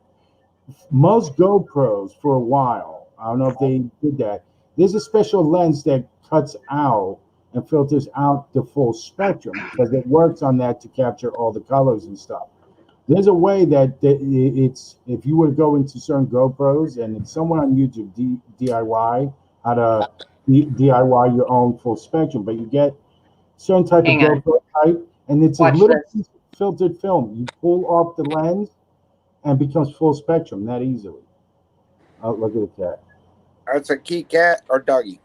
Speaker 2: most GoPros for a while, I don't know if they did that. There's a special lens that cuts out and filters out the full spectrum because it works on that to capture all the colors and stuff. There's a way that it's if you were to go into certain GoPros and it's somewhere on YouTube DIY how to DIY your own full spectrum, but you get certain type of
Speaker 4: Hang on.
Speaker 2: GoPro type and it's a
Speaker 4: Watch
Speaker 2: little
Speaker 4: this.
Speaker 2: piece of filtered film. You pull off the lens and becomes full spectrum that easily. Oh, look at that.
Speaker 6: That's a key cat or doggy.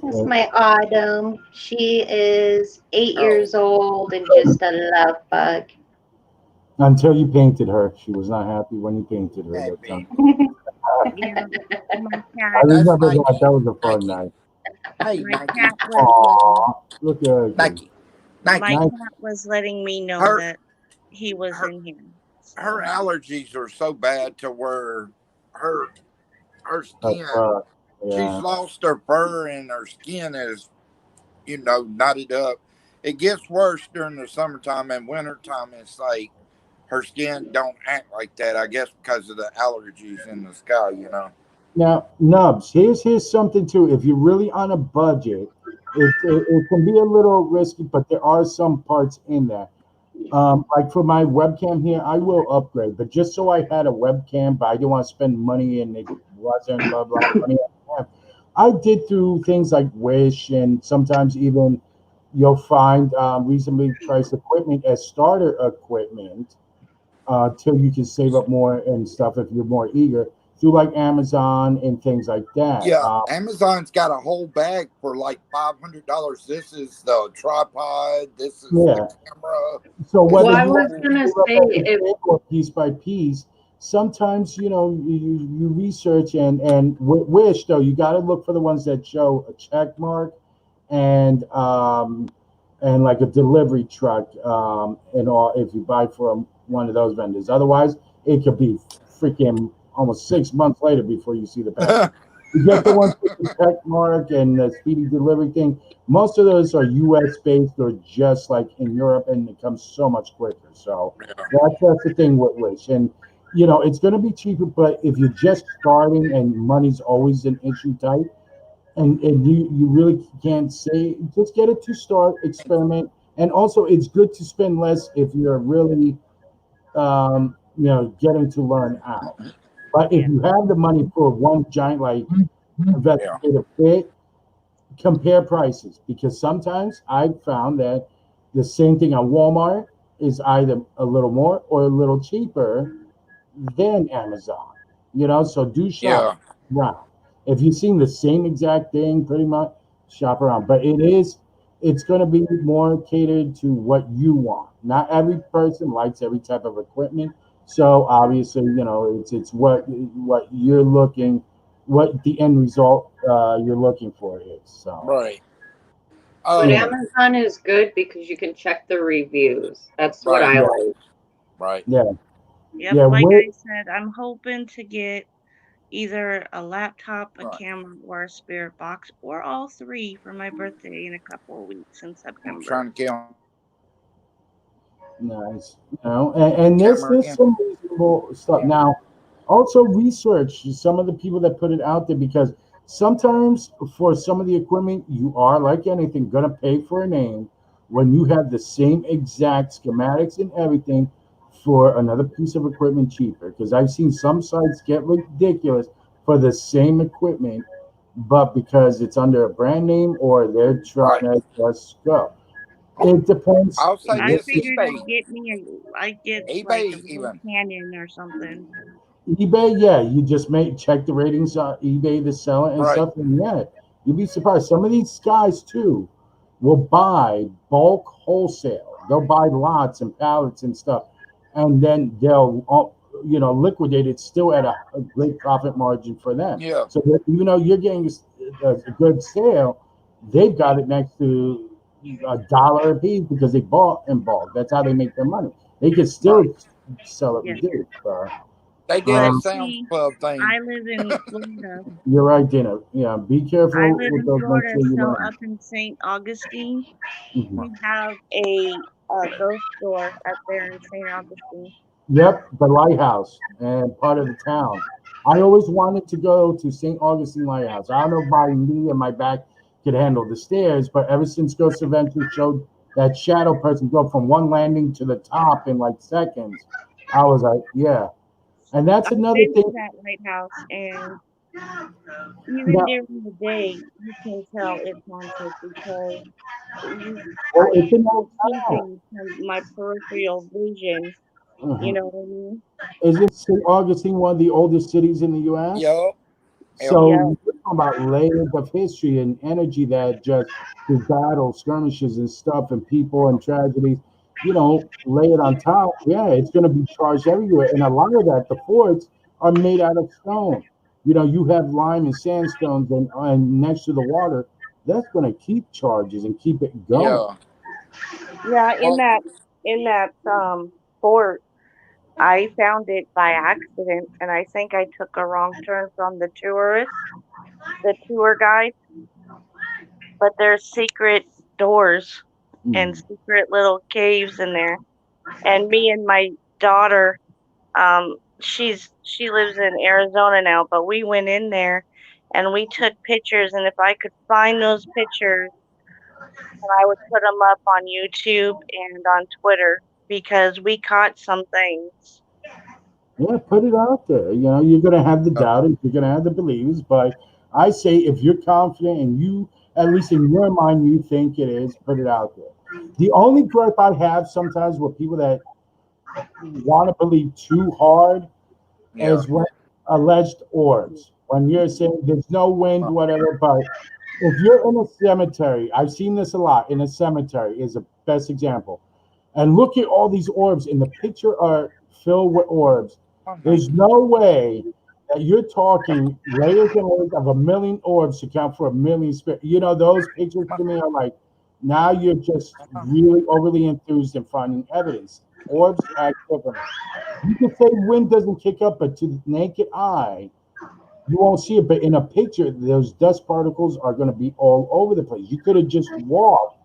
Speaker 9: That's my Autumn. She is 8
Speaker 6: Oh.
Speaker 9: years old and just a love bug.
Speaker 2: Until you painted her, she was not happy when you painted her. That
Speaker 6: Happy.
Speaker 2: time.
Speaker 5: Yeah, my
Speaker 2: I
Speaker 5: cat,
Speaker 2: remember
Speaker 6: That's
Speaker 2: that. That was a fun
Speaker 6: Nike.
Speaker 2: night.
Speaker 6: Hey,
Speaker 5: my
Speaker 6: Nike.
Speaker 5: cat was
Speaker 2: Aw, look at her.
Speaker 6: Nike.
Speaker 5: my
Speaker 6: Nike.
Speaker 2: Nice.
Speaker 5: cat was letting me know
Speaker 6: Her
Speaker 5: that he was
Speaker 6: her
Speaker 5: in here.
Speaker 6: her
Speaker 5: So
Speaker 6: allergies are so bad to where her
Speaker 2: That's
Speaker 6: skin. She's
Speaker 2: yeah.
Speaker 6: lost her fur and her skin is, knotted up. It gets worse during the summertime and wintertime. It's like her skin don't act like that. I guess because of the allergies in the sky.
Speaker 2: Now, Nubs, here's something too. If you're really on a budget, it can be a little risky, but there are some parts in there. Like for my webcam here, I will upgrade, but just so I had a webcam, but I didn't want to spend money and it wasn't blah blah money. I did through things like Wish, and sometimes even you'll find reasonably priced equipment as starter equipment till you can save up more and stuff if you're more eager through like Amazon and things like that.
Speaker 6: Yeah, Amazon's got a whole bag for like $500. This is the tripod. This is
Speaker 2: Yeah.
Speaker 6: the camera.
Speaker 2: So whether
Speaker 4: Well, I
Speaker 2: you
Speaker 4: was gonna say if
Speaker 2: or piece by piece, sometimes you research and Wish though you got to look for the ones that show a check mark and like a delivery truck and all if you buy from one of those vendors. Otherwise, it could be freaking almost 6 months later before you see the package. You get the ones with the check mark and the speedy delivery thing. Most of those are U.S. based or just like in Europe, and it comes so much quicker. So that's the thing with Wish, and it's going to be cheaper. But if you're just starting and money's always an issue type, and you really can't say, just get it to start, experiment, and also it's good to spend less if you're really getting to learn out. But if you have the money for one giant like investigative fit, compare prices because sometimes I've found that the same thing on Walmart is either a little more or a little cheaper than Amazon. So do shop around. If you've seen the same exact thing, pretty much shop around. But it's going to be more catered to what you want. Not every person likes every type of equipment. So obviously, it's what you're looking, what the end result you're looking for is. So
Speaker 6: Right.
Speaker 4: but Amazon is good because you can check the reviews. That's what I like.
Speaker 6: Right.
Speaker 2: Yeah.
Speaker 5: yep,
Speaker 2: Yeah.
Speaker 5: like I said, I'm hoping to get either a laptop, a
Speaker 6: Right.
Speaker 5: camera, or a spirit box, or all three for my birthday in a couple of weeks in
Speaker 6: I'm
Speaker 5: September.
Speaker 6: trying to kill
Speaker 2: Nice. And there's
Speaker 6: camera again.
Speaker 2: some reasonable stuff. Now, also research some of the people that put it out there because sometimes for some of the equipment, you are like anything gonna pay for a name when you have the same exact schematics and everything for another piece of equipment cheaper. Because I've seen some sites get ridiculous for the same equipment, but because it's under a brand name or they're trying to just go. It depends.
Speaker 6: I'll say
Speaker 5: I
Speaker 6: this:
Speaker 5: figured
Speaker 6: eBay.
Speaker 5: I'd get like a
Speaker 6: eBay
Speaker 5: little
Speaker 6: even.
Speaker 5: Canon or something.
Speaker 2: eBay, yeah, you just check the ratings on eBay, the seller and
Speaker 6: Right.
Speaker 2: stuff, and yeah, you'd be surprised. Some of these guys too will buy bulk wholesale. They'll buy lots and pallets and stuff, and then they'll liquidate it still at a great profit margin for them.
Speaker 6: Yeah.
Speaker 2: So that, you're getting a good sale, they've got it next to $1 a piece because they bought in bulk. That's how they make their money. They could
Speaker 6: Right.
Speaker 2: still sell it
Speaker 5: Yeah.
Speaker 2: reduced.
Speaker 6: They did
Speaker 5: But
Speaker 6: a
Speaker 2: Um,
Speaker 6: Sounds
Speaker 5: see,
Speaker 6: Club thing.
Speaker 5: I live in Florida.
Speaker 2: you're right, Dana. Yeah, be
Speaker 5: I
Speaker 2: careful
Speaker 5: live
Speaker 2: with
Speaker 5: in
Speaker 2: those. Make
Speaker 5: Florida,
Speaker 2: sure you
Speaker 5: so
Speaker 2: learn.
Speaker 5: up in St. Augustine,
Speaker 2: Mhm.
Speaker 5: we have a ghost store up there in St. Augustine.
Speaker 2: Yep, the lighthouse and part of the town. I always wanted to go to St. Augustine Lighthouse. I don't know if my knee and my back could handle the stairs, but ever since Ghost Adventure showed that shadow person go from one landing to the top in like seconds, I was like, yeah. And that's
Speaker 5: I've
Speaker 2: another
Speaker 5: been
Speaker 2: thing.
Speaker 5: to that lighthouse, and even
Speaker 2: Now,
Speaker 5: during the day, you can tell it's haunted because you,
Speaker 2: well,
Speaker 5: I
Speaker 2: it's an
Speaker 5: see
Speaker 2: old town.
Speaker 5: something from my peripheral vision. You
Speaker 2: Mhm.
Speaker 5: know what I mean?
Speaker 2: Isn't St. Augustine one of the oldest cities in the U.S.?
Speaker 6: Yup. Yep.
Speaker 2: So
Speaker 5: Yeah.
Speaker 2: you're talking about layers of history and energy that just through battles, skirmishes, and stuff, and people and tragedies, lay it on top. Yeah, it's going to be charged everywhere. And a lot of that, the forts are made out of stone. You have lime and sandstones, and next to the water, that's going to keep charges and keep it going.
Speaker 6: Yeah.
Speaker 5: Yeah,
Speaker 6: Well,
Speaker 5: in that fort, I found it by accident, and I think I took a wrong turn from the tour guide, but there's secret doors and
Speaker 2: Mhm.
Speaker 5: secret little caves in there. And me and my daughter, she lives in Arizona now, but we went in there and we took pictures, and if I could find those pictures, and I would put them up on YouTube and on Twitter because we caught some things.
Speaker 2: Yeah, put it out there. You're going to have the
Speaker 6: uh,
Speaker 2: doubters, you're going to have the believers, but I say if you're confident and you, at least in your mind, you think it is, put it out there. The only gripe I have sometimes with people that want to believe too hard
Speaker 6: yeah.
Speaker 2: is when alleged orbs. When you're saying there's no wind,
Speaker 6: Uh,
Speaker 2: whatever, but if you're in a cemetery, I've seen this a lot. In a cemetery is the best example, and look at all these orbs in the picture are filled with orbs. There's no way that you're talking layers and layers of a million orbs to count for a million spirit. Those pictures to me are like, now you're just really overly enthused in finding evidence. Orbs act differently. You can say wind doesn't kick up, but to the naked eye, you won't see it. But in a picture, those dust particles are going to be all over the place. You could have just walked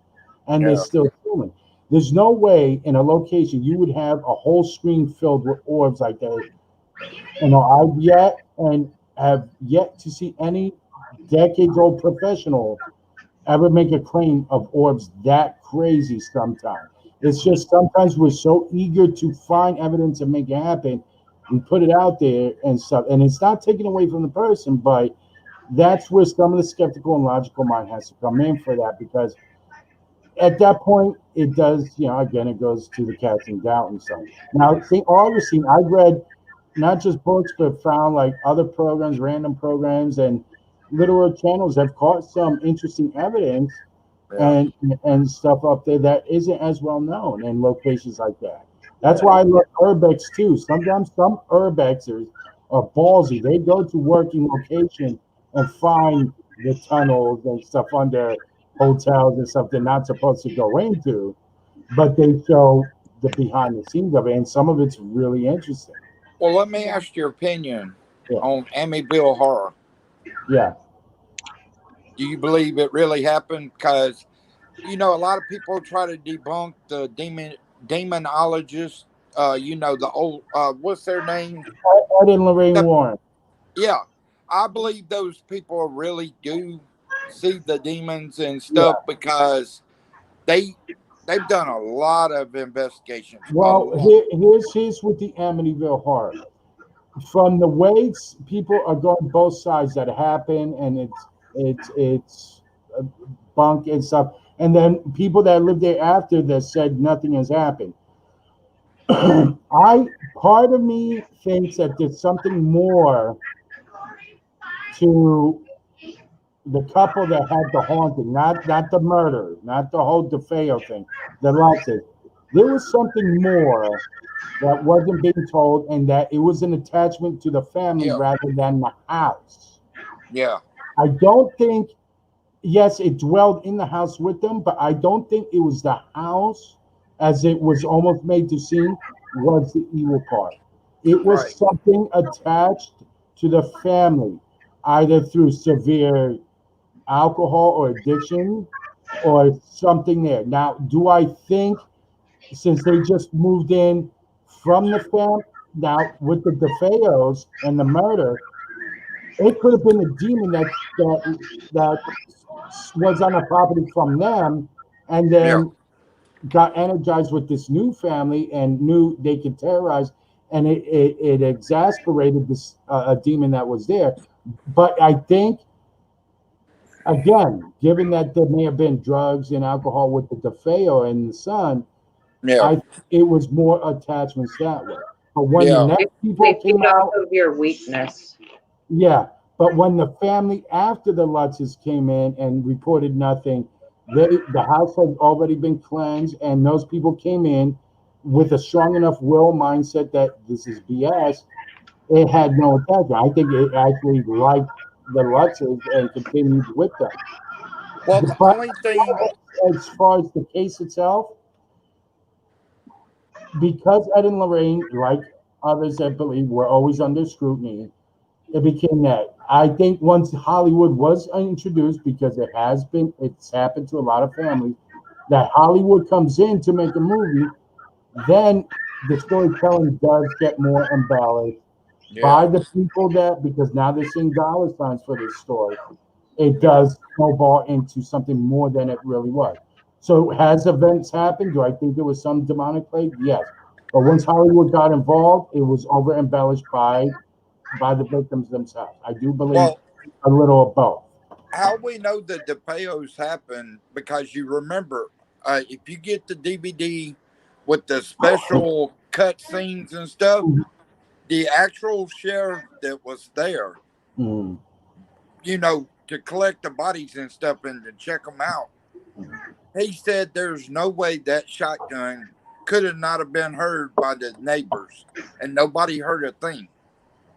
Speaker 2: and they're
Speaker 6: Yeah.
Speaker 2: still filming. There's no way in a location you would have a whole screen filled with orbs like that. I've yet and have yet to see any decades old professional ever make a claim of orbs that crazy sometimes. It's just sometimes we're so eager to find evidence and make it happen. We put it out there and stuff. And it's not taken away from the person, but that's where some of the skeptical and logical mind has to come in for that because at that point, it does, again, it goes to the casting doubt and stuff. Now, St. Augustine, I've read not just books, but found like other programs, random programs, and literal channels have caught some interesting evidence
Speaker 6: Yeah.
Speaker 2: and stuff up there that isn't as well known in locations like that. That's
Speaker 6: Yeah.
Speaker 2: why I love urbex too. Sometimes some urbexers are ballsy. They go to working location and find the tunnels and stuff under hotels and stuff they're not supposed to go into, but they show the behind the scenes of it, and some of it's really interesting.
Speaker 6: Well, let me
Speaker 5: Yeah.
Speaker 6: ask your opinion
Speaker 2: Yeah,
Speaker 6: on Amityville Horror.
Speaker 2: yeah.
Speaker 6: Do you believe it really happened? Because a lot of people try to debunk the demonologists. The old what's their name?
Speaker 2: Ed and Lorraine
Speaker 6: The,
Speaker 2: Warren.
Speaker 6: yeah, I believe those people really do see the demons and stuff
Speaker 2: Yeah.
Speaker 6: because they they've done a lot of investigations. A
Speaker 2: Well,
Speaker 6: lot.
Speaker 2: here's with the Amityville horror. From the weights, people are going both sides that happen, and it's uh, bunk and stuff. And then people that lived there after that said nothing has happened. I Part of me thinks that there's something more to the couple that had the haunting, not the murder, not the whole DeFeo thing, the Lexus. There was something more that wasn't being told, and that it was an attachment to the family
Speaker 6: Yeah,
Speaker 2: rather than the house.
Speaker 6: yeah,
Speaker 2: I don't think yes, it dwelled in the house with them, but I don't think it was the house, as it was almost made to seem, was the evil part. It was
Speaker 6: Right.
Speaker 2: something attached to the family, either through severe alcohol or addiction or something there. Now, do I think since they just moved in from the fam, now with the DeFeos and the murder, it could have been a demon that was on a property from them, and
Speaker 6: Yeah.
Speaker 2: then got energized with this new family and knew they could terrorize, and it exasperated this a demon that was there. But I think again, given that there may have been drugs and alcohol with the DeFeo and the son,
Speaker 6: Yeah.
Speaker 2: I it was more attachments that way. But when the
Speaker 6: Yeah.
Speaker 2: next
Speaker 4: They,
Speaker 2: people
Speaker 4: they
Speaker 2: came
Speaker 4: feed off
Speaker 2: out,
Speaker 4: of your weakness.
Speaker 2: yeah. But when the family after the Lutzes came in and reported nothing, the house had already been cleansed, and those people came in with a strong enough will mindset that this is BS. It had no attachment. I think it actually liked the Lutzes and continued with them.
Speaker 6: Well, the
Speaker 2: But
Speaker 6: only thing,
Speaker 2: as far as the case itself, because Ed and Lorraine, like others that believe, were always under scrutiny, it became that. I think once Hollywood was introduced, because it's happened to a lot of families, that Hollywood comes in to make a movie, then the storytelling does get more embellished
Speaker 6: yeah.
Speaker 2: by the people that, because now they're seeing dollar signs for this story, it
Speaker 6: Yeah.
Speaker 2: does snowball into something more than it really was. So has events happened? Do I think there was some demonic plague? Yes. But once Hollywood got involved, it was over embellished by the victims themselves. I do believe
Speaker 6: Well,
Speaker 2: a little of both.
Speaker 6: how we know the DePeos happened because you remember, if you get the DVD with the special cut scenes and stuff, the actual sheriff that was there,
Speaker 2: Mm.
Speaker 6: to collect the bodies and stuff and to check them out, he said there's no way that shotgun could have not have been heard by the neighbors, and nobody heard a thing.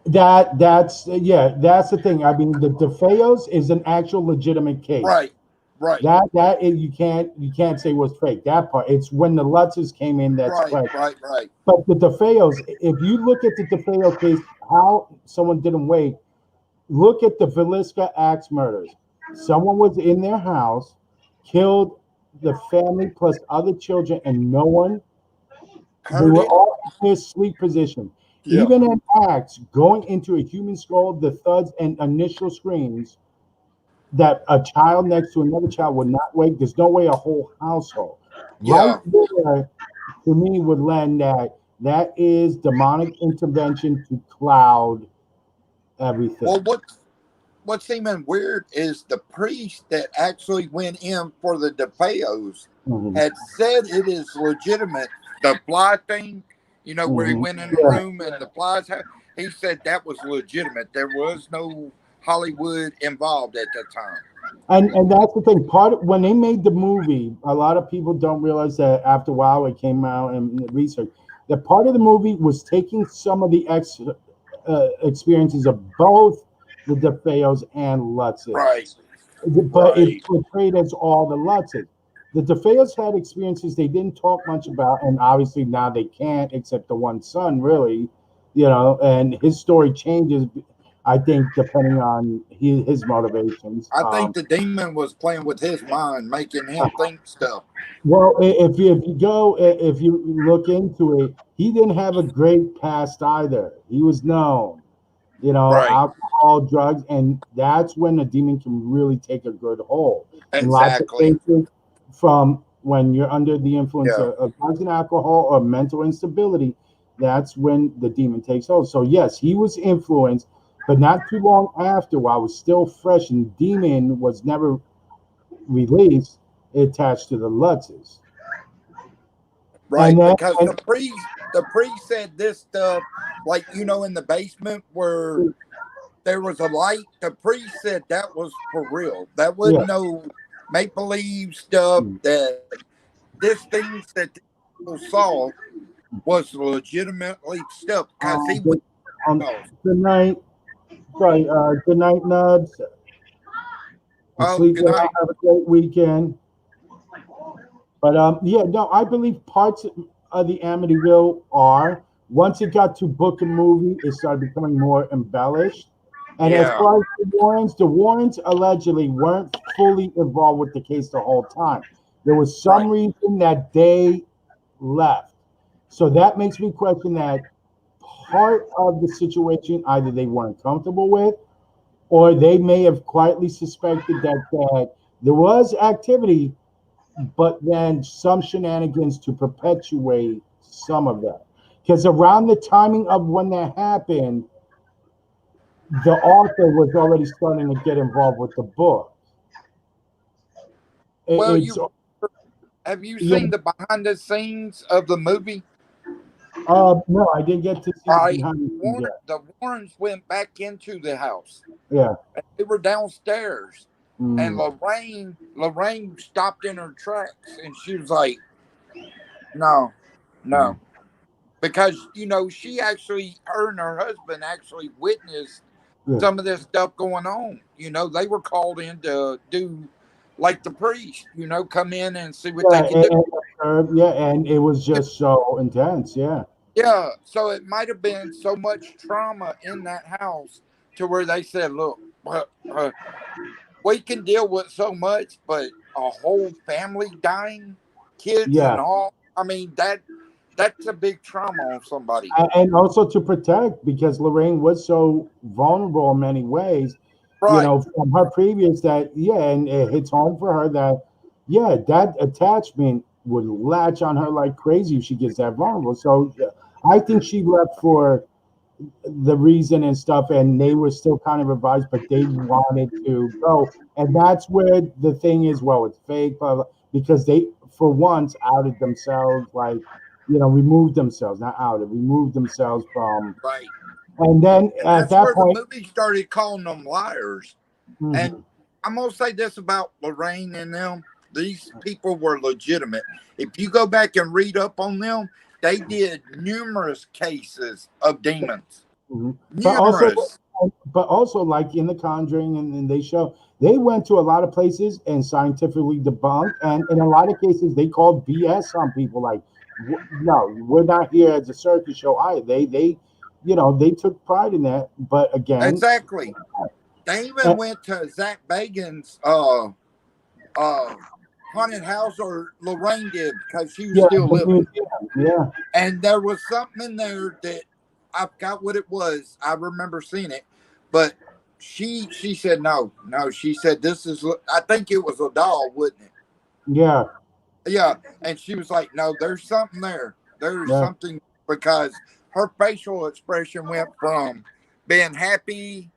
Speaker 2: That's the thing. I mean, the DeFeos is an actual legitimate case.
Speaker 6: Right, right,
Speaker 2: That is, you can't say was fake. That part, it's when the Lutzes came in that's
Speaker 6: right,
Speaker 2: question.
Speaker 6: right, right.
Speaker 2: But the DeFeos, if you look at the DeFeo case, how someone didn't wait, look at the Velisca axe murders. Someone was in their house, killed the family plus other children, and no one, they
Speaker 6: Heard
Speaker 2: were
Speaker 6: it.
Speaker 2: all in their sleep position.
Speaker 6: Yeah.
Speaker 2: Even an axe going into a human skull, the thuds and initial screams that a child next to another child would not wake. There's no way a whole household. Right
Speaker 6: Yeah.
Speaker 2: there, to me, would lend that is demonic intervention to cloud everything.
Speaker 6: Well, what's even weird is the priest that actually went in for the DeFeos
Speaker 2: Mhm.
Speaker 6: had said it is legitimate. The fly thing, where he
Speaker 2: Mhm.
Speaker 6: went in the
Speaker 2: Yeah.
Speaker 6: room and the flies, he said that was legitimate. There was no Hollywood involved at that time.
Speaker 2: And that's the thing. When they made the movie, a lot of people don't realize that after a while it came out and research that part of the movie was taking some of the experiences of both the DeFeos and
Speaker 6: Right,
Speaker 2: Lutzes, but it's
Speaker 6: right.
Speaker 2: portrayed as all the Lutzes. The DeFeos had experiences they didn't talk much about, and obviously now they can't, except the one son, really, and his story changes. I think depending on his motivations.
Speaker 6: I think the demon was playing with his mind, making him think stuff.
Speaker 2: Well, if you look into it, he didn't have a great past either. He was known,
Speaker 6: Right,
Speaker 2: alcohol, drugs, and that's when a demon can really take a good hold. In lots of
Speaker 6: exactly.
Speaker 2: cases, from when you're under the influence
Speaker 6: Yeah,
Speaker 2: of drugs and alcohol or mental instability, that's when the demon takes hold. So yes, he was influenced, but not too long after, while it was still fresh and demon was never released, attached to the Lutzes. And
Speaker 6: right.
Speaker 2: then,
Speaker 6: Because the priest said this stuff, like in the basement where there was a light. The priest said that was for real. That
Speaker 2: yeah,
Speaker 6: wasn't no make believe stuff.
Speaker 2: mm,
Speaker 6: That this things that the people saw was legitimately stuff because he went
Speaker 2: good, um,
Speaker 6: off.
Speaker 2: good night. Sorry, good night, Nubs. And
Speaker 6: Oh,
Speaker 2: sleep
Speaker 6: good
Speaker 2: well.
Speaker 6: night.
Speaker 2: Have a great weekend. But yeah, no, I believe parts of the Amityville are. Once it got to book and movie, it started becoming more embellished. And as
Speaker 6: Yeah,
Speaker 2: far as the Warrens allegedly weren't fully involved with the case the whole time. There was some
Speaker 6: right.
Speaker 2: reason that they left. So that makes me question that part of the situation either they weren't comfortable with, or they may have quietly suspected that there was activity, but then some shenanigans to perpetuate some of that. Because around the timing of when that happened, the author was already starting to get involved with the book.
Speaker 6: Well,
Speaker 2: It's
Speaker 6: have you
Speaker 2: yeah.
Speaker 6: seen the behind the scenes of the movie?
Speaker 2: No, I didn't get to see
Speaker 6: All
Speaker 2: the
Speaker 6: right,
Speaker 2: behind the scenes yet.
Speaker 6: The Warrens went back into the house.
Speaker 2: Yeah.
Speaker 6: And they were downstairs, and
Speaker 2: Mm,
Speaker 6: Lorraine stopped in her tracks, and she was like, "No,
Speaker 2: mm,
Speaker 6: no," because she actually, her and her husband actually witnessed
Speaker 2: yeah.
Speaker 6: some of this stuff going on. They were called in to do like the priest, come in and see what
Speaker 2: Yeah,
Speaker 6: they could do.
Speaker 2: yeah, and it was just so intense. Yeah.
Speaker 6: Yeah, so it might have been so much trauma in that house to where they said, "Look, we can deal with so much, but a whole family dying, kids
Speaker 2: Yeah.
Speaker 6: and all. I mean, that's a big trauma on somebody."
Speaker 2: And also to protect, because Lorraine was so vulnerable in many ways,
Speaker 6: Right.
Speaker 2: from her previous, that yeah, and it hits home for her that yeah, that attachment would latch on her like crazy if she gets that vulnerable. So yeah, I think she left for the reason and stuff, and they were still kind of revised, but they wanted to go, and that's where the thing is. Well, it's fake, blah, blah, because they, for once, outed themselves, like removed themselves, not outed, removed themselves from,
Speaker 6: Right.
Speaker 2: and then
Speaker 6: And
Speaker 2: at
Speaker 6: that's
Speaker 2: that
Speaker 6: where the
Speaker 2: point,
Speaker 6: movie started calling them liars. And
Speaker 2: mhm,
Speaker 6: I'm going to say this about Lorraine and them. These people were legitimate. If you go back and read up on them, they did numerous cases of demons.
Speaker 2: mhm. but also,
Speaker 6: Numerous.
Speaker 2: but also, like in The Conjuring, and they show they went to a lot of places and scientifically debunked, and in a lot of cases they called BS on people. Like, no, we're not here as a circus show either. They took pride in that. But again,
Speaker 6: Exactly. They
Speaker 2: uh,
Speaker 6: even went to Zach Bagan's uh haunted house, or Lorraine did, because she was
Speaker 2: yeah,
Speaker 6: still
Speaker 2: the
Speaker 6: living.
Speaker 2: museum, yeah,
Speaker 6: And there was something in there that I forgot what it was. I remember seeing it, but she said no, no. She said this is. I think it was a doll, wouldn't it?
Speaker 2: yeah,
Speaker 6: Yeah. And she was like, no, there's something there. There's
Speaker 2: yeah,
Speaker 6: something, because her facial expression went from being happy,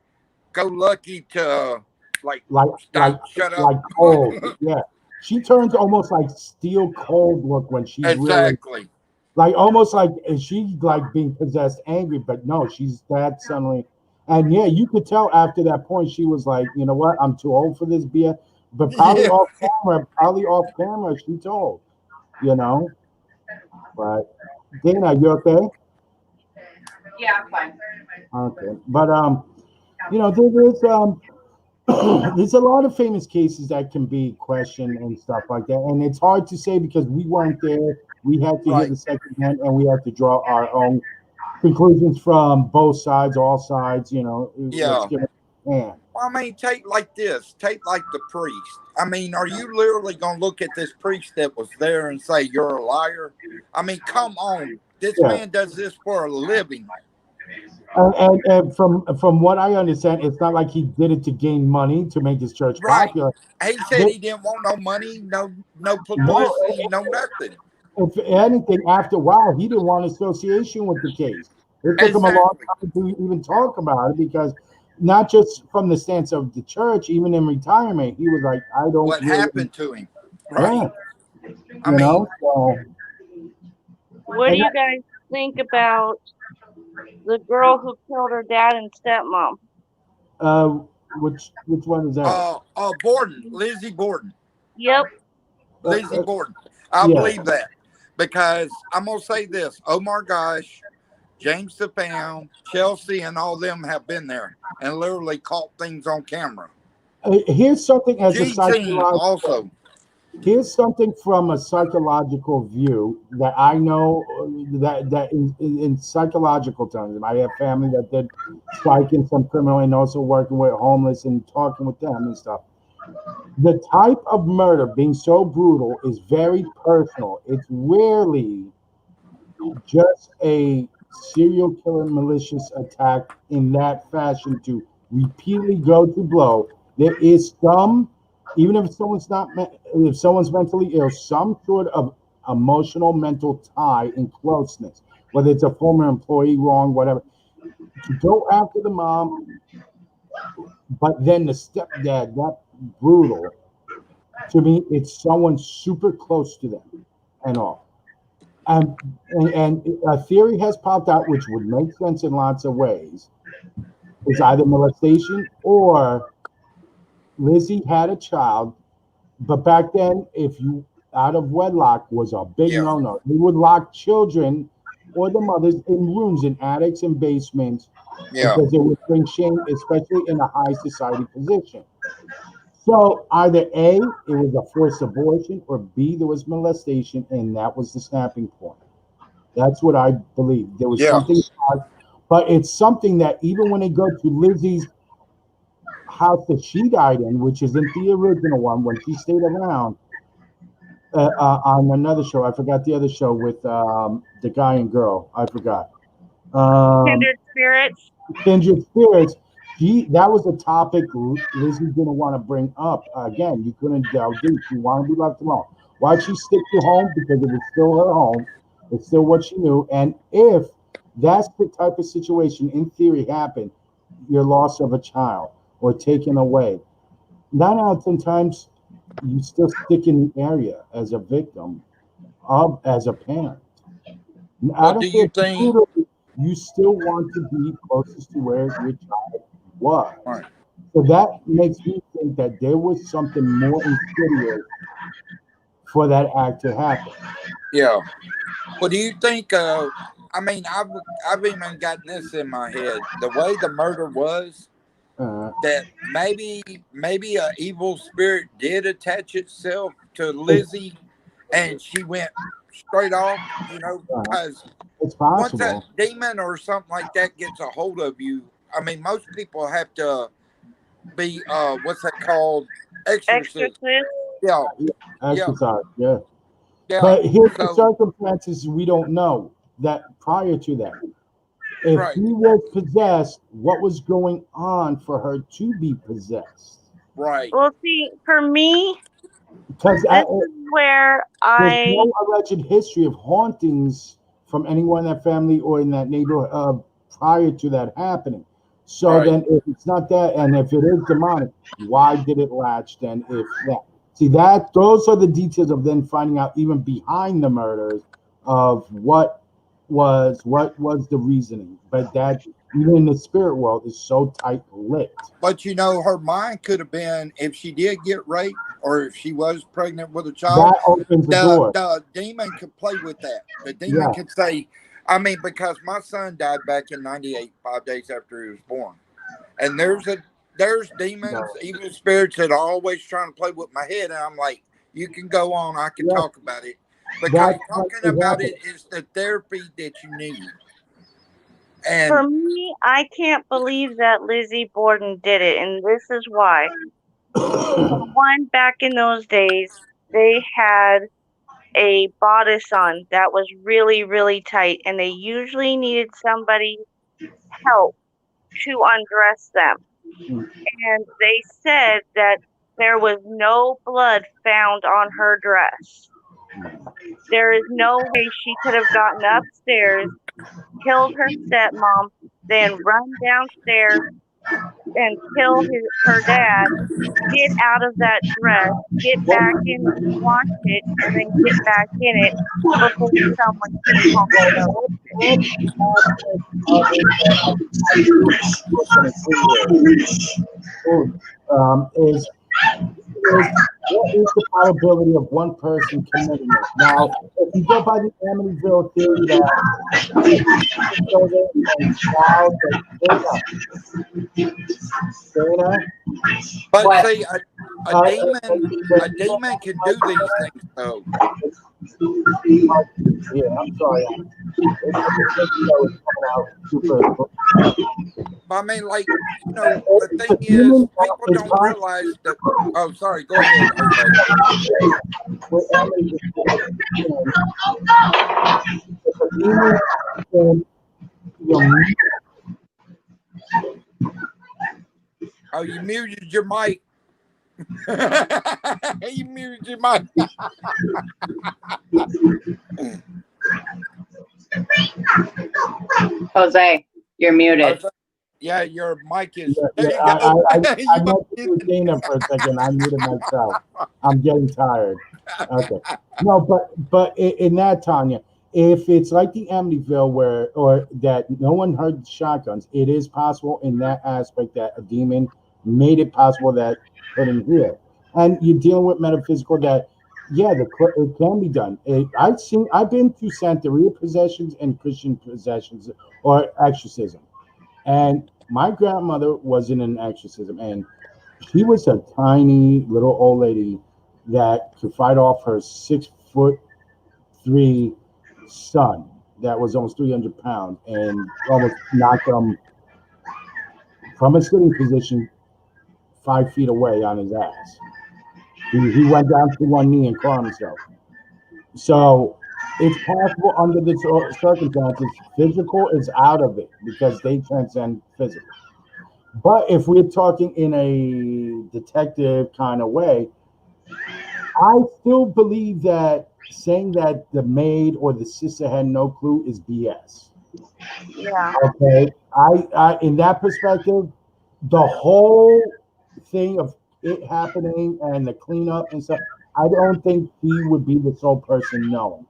Speaker 6: go lucky to like
Speaker 2: like like
Speaker 6: stop, shut up.
Speaker 2: like cold, yeah. She turns almost like steel cold look when she's really,
Speaker 6: Exactly.
Speaker 2: like almost like she's like being possessed angry, but no, she's that suddenly. And yeah, you could tell after that point she was like, you know what, I'm too old for this beer. But
Speaker 6: Yeah.
Speaker 2: probably off camera, she told, you know. But Dana, you okay?
Speaker 4: Yeah, I'm fine.
Speaker 2: Okay. But there is there's a lot of famous cases that can be questioned and stuff like that. And it's hard to say because we weren't there. We had to hear
Speaker 6: Right.
Speaker 2: the second hand, and we had to draw our own conclusions from both sides, all sides. Let's
Speaker 6: Yeah.
Speaker 2: give it a hand.
Speaker 6: Well, I mean, take like this. Take like the priest. I mean, are you literally going to look at this priest that was there and say you're a liar? I mean, come on. This
Speaker 2: Yeah.
Speaker 6: man does this for a living.
Speaker 2: And from what I understand, it's not like he did it to gain money to make his church
Speaker 6: Right.
Speaker 2: popular.
Speaker 6: He said he didn't want no money, no
Speaker 2: No,
Speaker 6: publicity, no nothing.
Speaker 2: if anything, after a while, he didn't want association with the case. It took him a long
Speaker 6: Exactly.
Speaker 2: time to even talk about it because not just from the stance of the church, even in retirement, he was like, I don't
Speaker 6: What
Speaker 2: really,
Speaker 6: happened to him?
Speaker 2: yeah,
Speaker 6: Right. I mean,
Speaker 2: so,
Speaker 5: What do
Speaker 2: and
Speaker 5: you guys think about the girl who killed her dad and stepmom?
Speaker 2: uh, which one is that?
Speaker 6: Borden, Lizzie Borden.
Speaker 5: Yep.
Speaker 2: Uh,
Speaker 6: Lizzie
Speaker 2: uh,
Speaker 6: Borden. I
Speaker 2: yeah,
Speaker 6: believe that, because I'm going to say this. Oh my gosh. James the Pound, Chelsea, and all them have been there and literally caught things on camera.
Speaker 2: Here's something as a
Speaker 6: G-Scene
Speaker 2: psychological.
Speaker 6: also.
Speaker 2: Here's something from a psychological view that I know that in psychological terms, I have family that did psych and some criminal and also working with homeless and talking with them and stuff. The type of murder being so brutal is very personal. It's rarely just a serial killer malicious attack in that fashion to repeatedly go to blow. There is some, even if someone's not, if someone's mentally ill, some sort of emotional mental tie and closeness, whether it's a former employee wrong, whatever, to go after the mom, but then the stepdad, that brutal. To me, it's someone super close to them and all. Um, and a theory has popped out, which would make sense in lots of ways. Is either molestation or Lizzie had a child, but back then, if you out of wedlock was a big
Speaker 6: Yeah.
Speaker 2: no-no. They would lock children or the mothers in rooms in attics and basements
Speaker 6: Yeah.
Speaker 2: because it would bring shame, especially in a high society position. So either A, it was a forced abortion, or B, there was molestation, and that was the snapping point. That's what I believe. There was
Speaker 6: Yeah.
Speaker 2: something, but it's something that even when they go to Lizzie's house that she died in, which isn't the original one, when she stayed around on another show, I forgot the other show with the guy and girl. I forgot. Um,
Speaker 5: Kindred spirits.
Speaker 2: Kindred spirits. That was a topic Lizzie didn't want to bring up. Again, you couldn't delve deep. She wanted to be left alone. Why'd she stick to home? Because it was still her home. It's still what she knew. And if that's the type of situation in theory happened, your loss of a child or taken away, 9 out of 10 times you still stick in the area as a victim of as a parent. I
Speaker 6: But do
Speaker 2: don't care
Speaker 6: you
Speaker 2: if you
Speaker 6: think?
Speaker 2: shoot her, you still want to be closest to where your child was.
Speaker 6: Right.
Speaker 2: So that makes me think that there was something more insidious for that act to happen.
Speaker 6: Yeah. But do you think? I mean, I've even gotten this in my head. The way the murder was,
Speaker 2: Uh,
Speaker 6: that maybe a evil spirit did attach itself to
Speaker 2: it's,
Speaker 6: Lizzie, and she went straight off. You know,
Speaker 2: uh,
Speaker 6: because
Speaker 2: it's
Speaker 6: once a
Speaker 2: possible.
Speaker 6: demon or something like that gets a hold of you, I mean, most people have to be what's that called? Exorcist.
Speaker 5: Exorcist.
Speaker 6: Yeah, yeah,
Speaker 2: Exercise, yeah.
Speaker 6: yeah.
Speaker 2: But here's the
Speaker 6: So
Speaker 2: circumstances we don't know that prior to that. If
Speaker 6: right,
Speaker 2: he was possessed, what was going on for her to be possessed?
Speaker 6: right,
Speaker 5: Well, see, for me,
Speaker 2: Because
Speaker 5: this is where
Speaker 2: there's
Speaker 5: I
Speaker 2: no alleged history of hauntings from anyone in that family or in that neighborhood prior to that happening. So
Speaker 6: right.
Speaker 2: then, if it's not that, and if it is demonic, why did it latch then? If that, see that those are the details of then finding out even behind the murders of what was the reasoning. But that even in the spirit world is so tight lipped.
Speaker 6: But you know, her mind could have been if she did get raped or if she was pregnant with a child.
Speaker 2: That opens the
Speaker 6: The
Speaker 2: door.
Speaker 6: the demon could play with that. The demon
Speaker 2: Yeah,
Speaker 6: could say, I mean, because my son died back in '98, 5 days after he was born, and there's demons,
Speaker 2: no,
Speaker 6: evil spirits that are always trying to play with my head, and I'm like, you can go on, I can
Speaker 2: yeah,
Speaker 6: talk about it, because
Speaker 2: that's what
Speaker 6: talking
Speaker 2: is
Speaker 6: about
Speaker 2: happening.
Speaker 6: it is the therapy that you need, and
Speaker 5: For me, I can't believe that Lizzie Borden did it, and this is why. For one, back in those days, they had a bodice on that was really, really tight, and they usually needed somebody help to undress them. And they said that there was no blood found on her dress. There is no way she could have gotten upstairs, killed her stepmom, then run downstairs and kill her dad, get out of that dress, get back in it, wash it, and then get back in it before someone came home and noticed.
Speaker 2: Is is what is the probability of one person committing it? Now, if you go by the Amityville theory that and clouds Dana,
Speaker 6: But
Speaker 4: What?
Speaker 6: see, a
Speaker 2: uh,
Speaker 6: demon,
Speaker 2: the
Speaker 6: a demon can do these things though.
Speaker 2: yeah, I'm sorry. It's coming out super.
Speaker 6: I mean, like, the
Speaker 2: It's a
Speaker 6: thing is,
Speaker 2: demon.
Speaker 6: people
Speaker 2: It's
Speaker 6: don't
Speaker 2: possible
Speaker 6: realize that. Oh, sorry. Go ahead, Jose.
Speaker 2: with Amityville. If a demon can,
Speaker 6: Oh, you muted your mic. You muted your mic.
Speaker 4: Jose, you're muted.
Speaker 6: Yeah, your mic is.
Speaker 2: yeah,
Speaker 6: There you
Speaker 2: I, I,
Speaker 6: go.
Speaker 2: I, I
Speaker 6: You
Speaker 2: meant to do Dana for a second. I muted myself. I'm getting tired. Okay. No, but in that, Tanya, if it's like the Amityville or that no one heard shotguns, it is possible in that aspect that a demon made it possible that couldn't hear. And you're dealing with metaphysical that, yeah, it can be done. I've been through Santeria possessions and Christian possessions or exorcism. And my grandmother was in an exorcism, and she was a tiny little old lady that could fight off her 6'3" son that was almost 300 pounds and almost knocked him from a sitting position 5 feet away on his ass. He went down to one knee and caught himself. So it's possible under the circumstances, physical is out of it because they transcend physical. But if we're talking in a detective kind of way, I still believe that saying that the maid or the sister had no clue is BS.
Speaker 5: Yeah.
Speaker 2: Okay, I in that perspective, the whole thing of it happening and the cleanup and stuff, I don't think he would be the sole person knowing.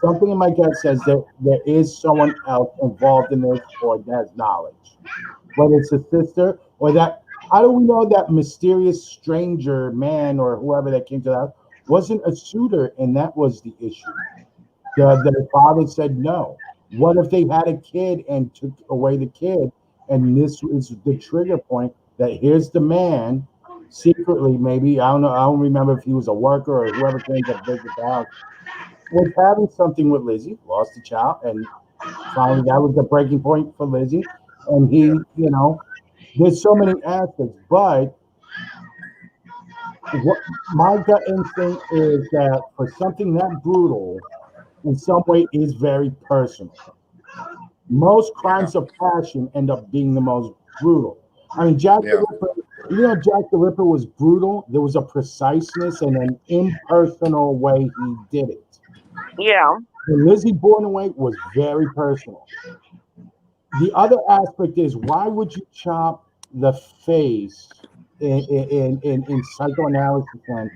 Speaker 2: Something in my gut says that there is someone else involved in this or has knowledge, whether it's a sister or that. How do we know that mysterious stranger man or whoever that came to the house wasn't a shooter and that was the issue? The father said no. What if they had a kid and took away the kid? And this is the trigger point that here's the man secretly, maybe, I don't know, I don't remember if he was a worker or whoever came to visit the house, was having something with Lizzie, lost a child, and finally that was the breaking point for Lizzie. And he, there's so many aspects, but what my gut instinct is that for something that brutal, in some way, is very personal. Most crimes of passion end up being the most brutal. I mean, Jack the Ripper, even though Jack the Ripper was brutal, there was a preciseness and an impersonal way he did it.
Speaker 5: Yeah.
Speaker 2: The Lizzie Borden way was very personal. The other aspect is why would you chop the face in psychoanalysis and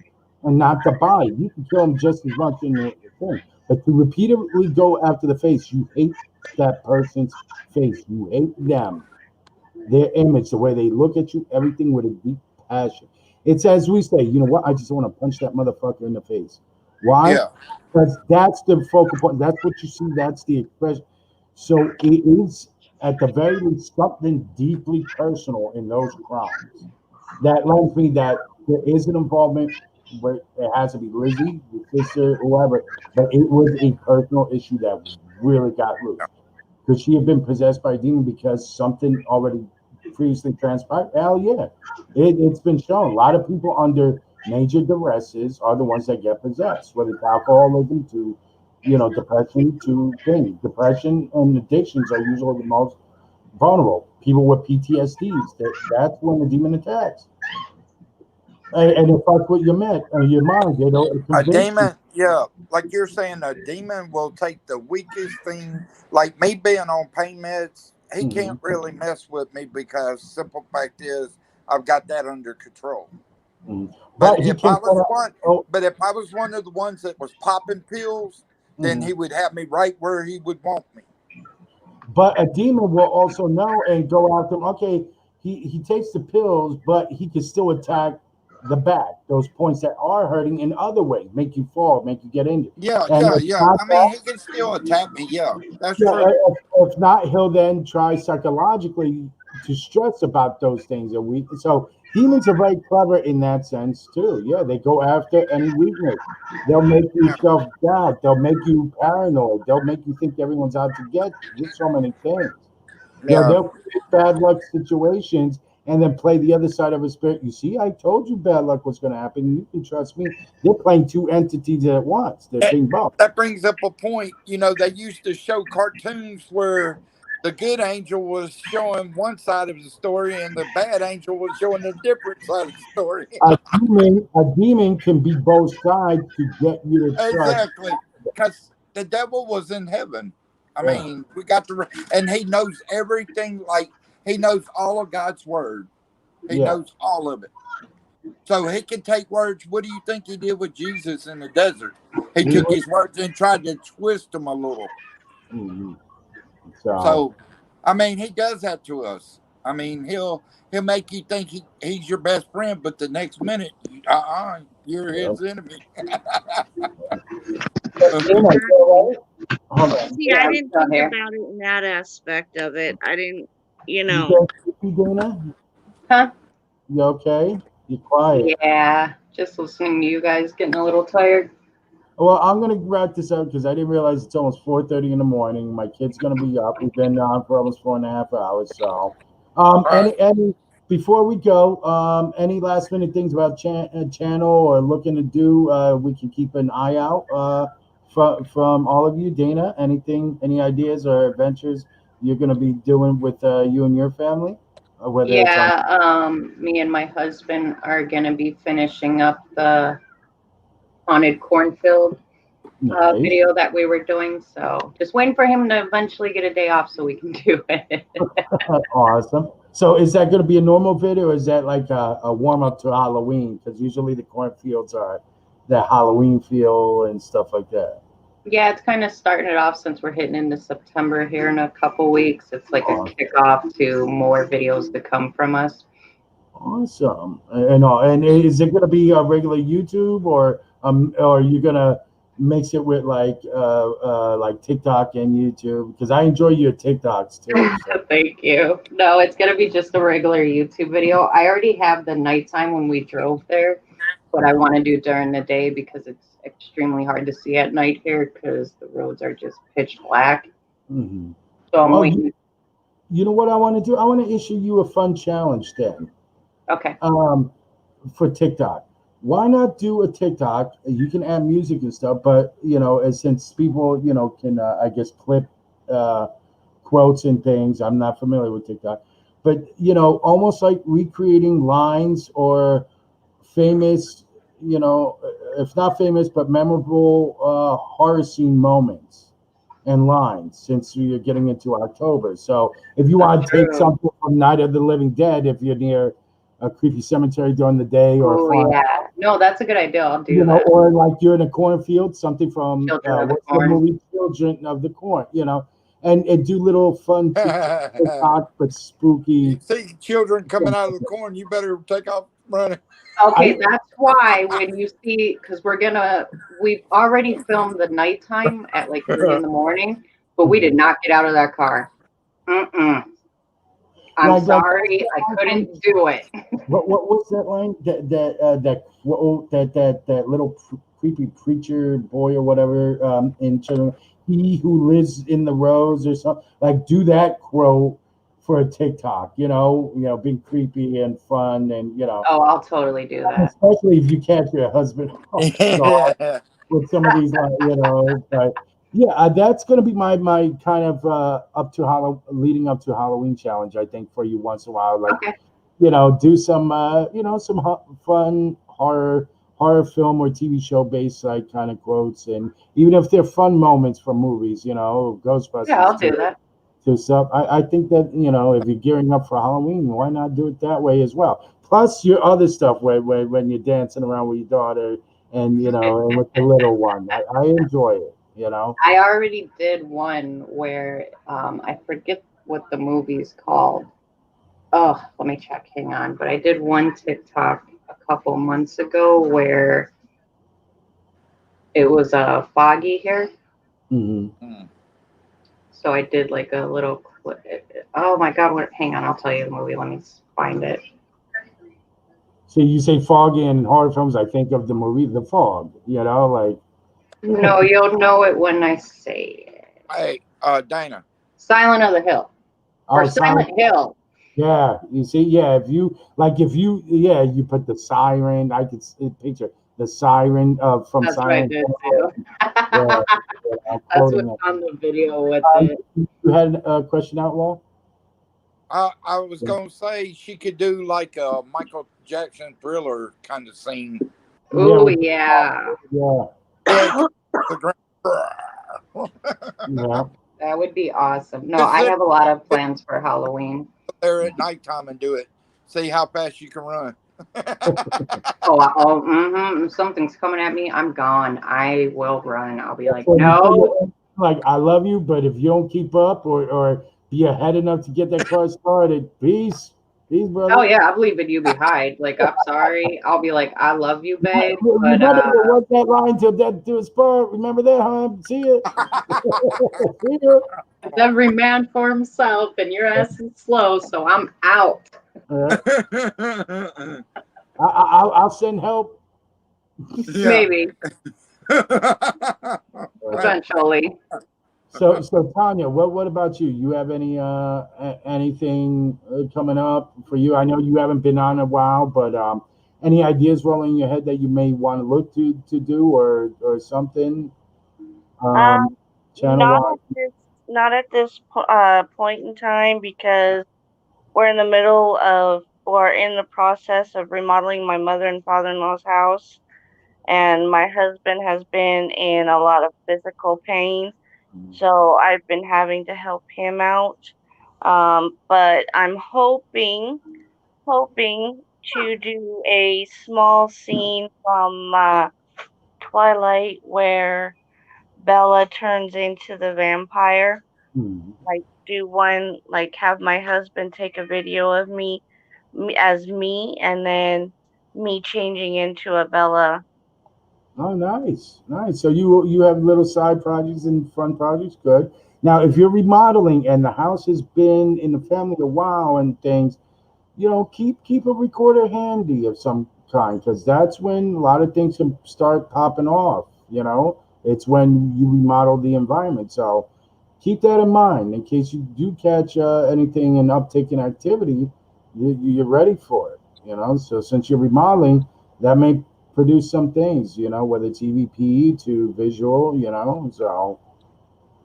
Speaker 2: not the body? You can kill him just as much in the thing. But to repeatedly go after the face, you hate that person's face. You hate them, their image, the way they look at you, everything with a deep passion. It's as we say, you know what? I just want to punch that motherfucker in the face. Why?
Speaker 6: Yeah.
Speaker 2: Because that's the focal point. That's what you see. That's the expression. So it is at the very least something deeply personal in those crimes that lends me that there is an involvement where it has to be Lizzie, the sister, whoever, but it was a personal issue that really got loose. Could she have been possessed by a demon because something already previously transpired? Hell yeah. It's been shown. A lot of people under major duresses are the ones that get possessed, whether it's alcoholism to, depression to things. Depression and addictions are usually the most vulnerable. People with PTSDs, that's when the demon attacks. And if that's what you meant, your mind, it'll
Speaker 6: A
Speaker 2: convince you.
Speaker 6: demon, like you're saying, a demon will take the weakest thing. Like me being on pain meds, he can't really mess with me because simple fact is I've got that under control. But
Speaker 2: he
Speaker 6: if I
Speaker 2: can
Speaker 6: was one of the ones that was popping pills, then he would have me right where he would want me.
Speaker 2: But a demon will also know and go after him. Okay, he takes the pills, but he can still attack the bad, those points that are hurting in other ways, make you fall, make you get injured.
Speaker 6: Yeah,
Speaker 2: And
Speaker 6: yeah,
Speaker 2: if
Speaker 6: yeah.
Speaker 2: not
Speaker 6: I mean,
Speaker 2: that,
Speaker 6: he can still attack me. Yeah, that's
Speaker 2: yeah,
Speaker 6: true.
Speaker 2: if not, he'll then try psychologically to stress about those things. And so demons are very clever in that sense too. Yeah, they go after any weakness. They'll make you
Speaker 6: Yeah,
Speaker 2: self doubt. They'll make you paranoid. They'll make you think everyone's out to get you. Just so many things.
Speaker 6: yeah.
Speaker 2: They'll create bad luck situations and then play the other side of a spirit. You see, I told you bad luck was going to happen. You can trust me. They're playing two entities at once. They're
Speaker 6: That,
Speaker 2: being both.
Speaker 6: that brings up a point. You know, they used to show cartoons where the good angel was showing one side of the story and the bad angel was showing a different side of the story.
Speaker 2: A demon can be both sides to get you to trust.
Speaker 6: Exactly. Because the devil was in heaven. I
Speaker 2: Yeah.
Speaker 6: mean, we got to, and he knows everything. Like, he knows all of God's word, he
Speaker 2: Yeah.
Speaker 6: knows all of it. So he can take words. What do you think he did with Jesus in the desert? He
Speaker 2: He
Speaker 6: took
Speaker 2: was.
Speaker 6: his words and tried to twist them a little.
Speaker 2: Mhm. So
Speaker 6: So, I mean, he does that to us. I mean, he'll make you think he's your best friend, but the next minute, you're
Speaker 2: yeah.
Speaker 6: his enemy.
Speaker 2: Dana, you all
Speaker 5: Exactly.
Speaker 2: right? Hold on.
Speaker 5: See,
Speaker 4: Yeah,
Speaker 5: I
Speaker 4: I'm
Speaker 5: didn't
Speaker 4: still
Speaker 5: think
Speaker 4: here.
Speaker 5: about it in that aspect of it. I didn't, you
Speaker 2: You
Speaker 5: know.
Speaker 2: get sleepy, Dana?
Speaker 4: Huh?
Speaker 2: You okay? You quiet.
Speaker 4: Yeah, just listening to you guys getting a little tired.
Speaker 2: Well, I'm gonna wrap this up because I didn't realize it's almost 4:30 in the morning. My kid's gonna be up. We've been on for almost 4.5 hours. So,
Speaker 6: All right.
Speaker 2: any before we go, any last minute things about channel or looking to do? We can keep an eye out from all of you. Dana, anything, any ideas or adventures you're gonna be doing with you and your family, whether it's on.
Speaker 4: Yeah, me and my husband are gonna be finishing up the haunted cornfield
Speaker 2: Nice.
Speaker 4: video that we were doing. So just waiting for him to eventually get a day off so we can do it.
Speaker 2: Awesome. So is that going to be a normal video or is that like a warm up to Halloween? Because usually the cornfields are that Halloween feel and stuff like that.
Speaker 4: Yeah, it's kind of starting it off since we're hitting into September here in a couple weeks. It's like a
Speaker 2: Aw-
Speaker 4: kickoff to more videos to come from us.
Speaker 2: Awesome. And is it going to be a regular YouTube or are you going to mix it with like TikTok and YouTube? Because I enjoy your TikToks too. So.
Speaker 4: Thank you. No, it's gonna be just a regular YouTube video. I already have the nighttime when we drove there, but I want to do during the day because it's extremely hard to see at night here because the roads are just pitch black.
Speaker 2: Mhm.
Speaker 4: So I'm
Speaker 2: Oh,
Speaker 4: waiting.
Speaker 2: you know what I want to do? I want to issue you a fun challenge then.
Speaker 4: Okay.
Speaker 2: For TikTok. Why not do a TikTok? You can add music and stuff, but since people can I guess clip uh, quotes and things. I'm not familiar with TikTok, but almost like recreating lines or famous, if not famous but memorable horror scene moments and lines. Since you're getting into October, so if you
Speaker 4: That's
Speaker 2: want to take
Speaker 4: true.
Speaker 2: something from Night of the Living Dead, if you're near a creepy cemetery during the day or a
Speaker 4: Oh
Speaker 2: farm,
Speaker 4: yeah. No, that's a good idea. I'll do that.
Speaker 2: or like you're in a cornfield, something from
Speaker 4: Children of the
Speaker 2: what's the
Speaker 4: Corn.
Speaker 2: movie Children of the Corn, and do little fun TikTok but
Speaker 6: You
Speaker 2: spooky.
Speaker 6: see children coming out of the corn, you better take off running.
Speaker 2: I
Speaker 4: Okay, that's why when you see, because we've already filmed the nighttime at like 3 in the morning, but we did not get out of that car. Mm-mm. I'm
Speaker 2: like
Speaker 4: sorry, I couldn't do it.
Speaker 2: what was that line that quote that little creepy preacher boy or whatever in Children, he who lives in the rose or something, like do that quote for a TikTok, being creepy and fun and
Speaker 4: Oh, I'll totally do that.
Speaker 2: especially if you catch your husband off guard with some of these, like, but yeah, that's going to be my kind of leading up to Halloween challenge. I think for you once in a while, like
Speaker 4: Okay.
Speaker 2: do some some fun horror film or TV show based like kind of quotes, and even if they're fun moments from movies,
Speaker 4: Yeah, I'll
Speaker 2: Ghostbusters
Speaker 4: do that.
Speaker 2: to stuff. I think that if you're gearing up for Halloween, why not do it that way as well? Plus your other stuff where when you're dancing around with your daughter and and with the little one, I enjoy it.
Speaker 4: I already did one where I forget what the movie's called. Oh, let me check. Hang on. But I did one TikTok a couple months ago where it was foggy here.
Speaker 2: Mm-hmm.
Speaker 4: So I did like a little clip. Oh my God! What? Hang on, I'll tell you the movie. Let me find it.
Speaker 2: So you say foggy in horror films, I think of the movie The Fog. You know, like.
Speaker 4: No, you'll know it when I say it.
Speaker 6: Hey, Dana.
Speaker 4: Silent of the Hill. Or
Speaker 2: Oh,
Speaker 4: Silent Hill.
Speaker 2: Yeah, you see, yeah, yeah, you put the siren. I could picture the siren from
Speaker 4: That's what I
Speaker 2: Silent
Speaker 4: did
Speaker 2: Hill.
Speaker 4: too.
Speaker 2: Yeah, yeah, I'm
Speaker 4: That's
Speaker 2: quoting
Speaker 4: what's
Speaker 2: it.
Speaker 4: on the video with it.
Speaker 2: You had a question, Outlaw?
Speaker 6: I was gonna say she could do like a Michael Jackson Thriller kind of scene.
Speaker 4: Oh yeah.
Speaker 2: Yeah,
Speaker 6: Yeah, the ground.
Speaker 2: yeah.
Speaker 4: That would be awesome. No,
Speaker 6: Just
Speaker 4: I
Speaker 6: sit
Speaker 4: have a lot of plans for Halloween.
Speaker 6: there at nighttime and do it. See how fast you can run.
Speaker 4: Something's coming at me. I'm gone. I will run. I'll be like,
Speaker 2: So you tell
Speaker 4: no.
Speaker 2: your like, I love you, but if you don't keep up or be ahead enough to get that car started, peace, brother.
Speaker 4: Oh yeah, I'm leaving you behind. Like, I'm sorry. I'll be like, I love you, babe. But
Speaker 2: Remember to work that line till death do us part. Remember that, huh? See ya. See ya.
Speaker 4: it's every man for himself, and your ass is slow, so I'm out.
Speaker 2: I'll send help.
Speaker 4: Maybe eventually.
Speaker 2: So Tanya, what about you? You have anything coming up for you? I know you haven't been on a while, but any ideas rolling in your head that you may want to look to do or something? Channel
Speaker 5: Not
Speaker 2: wise.
Speaker 5: at this point in time because we're in the middle of or in the process of remodeling my mother and father-in-law's house, and my husband has been in a lot of physical pain, so I've been having to help him out. But I'm hoping to do a small scene from Twilight where Bella turns into the vampire. Like do one, like have my husband take a video of me as me, and then me changing into a Bella.
Speaker 2: Oh, nice, nice. So you have little side projects and fun projects. Good. Now, if you're remodeling and the house has been in the family a while and things, keep a recorder handy of some kind because that's when a lot of things can start popping off. It's when you remodel the environment. So keep that in mind in case you do catch anything an uptick in activity. You're ready for it. So since you're remodeling, that may produce some things. Whether it's EVP to visual. So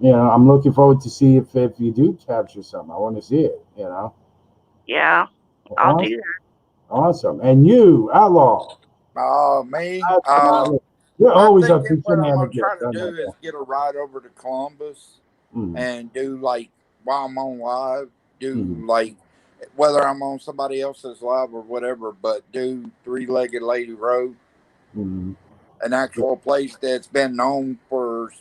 Speaker 2: I'm looking forward to see if you do capture something. I want to see it.
Speaker 5: Yeah, I'll do
Speaker 2: Awesome.
Speaker 5: that.
Speaker 2: Awesome. And you, Outlaw.
Speaker 6: Oh, me.
Speaker 2: You're
Speaker 6: I'm
Speaker 2: always up
Speaker 6: thinking
Speaker 2: to
Speaker 6: what I'm gonna
Speaker 2: shenanigans.
Speaker 6: try to do is get a ride over to Columbus
Speaker 2: Mm-hmm.
Speaker 6: and do like while I'm on live, do
Speaker 2: Mm-hmm.
Speaker 6: like whether I'm on somebody else's live or whatever, but do Three-Legged Lady Road,
Speaker 2: Mm-hmm.
Speaker 6: an actual place that's been known for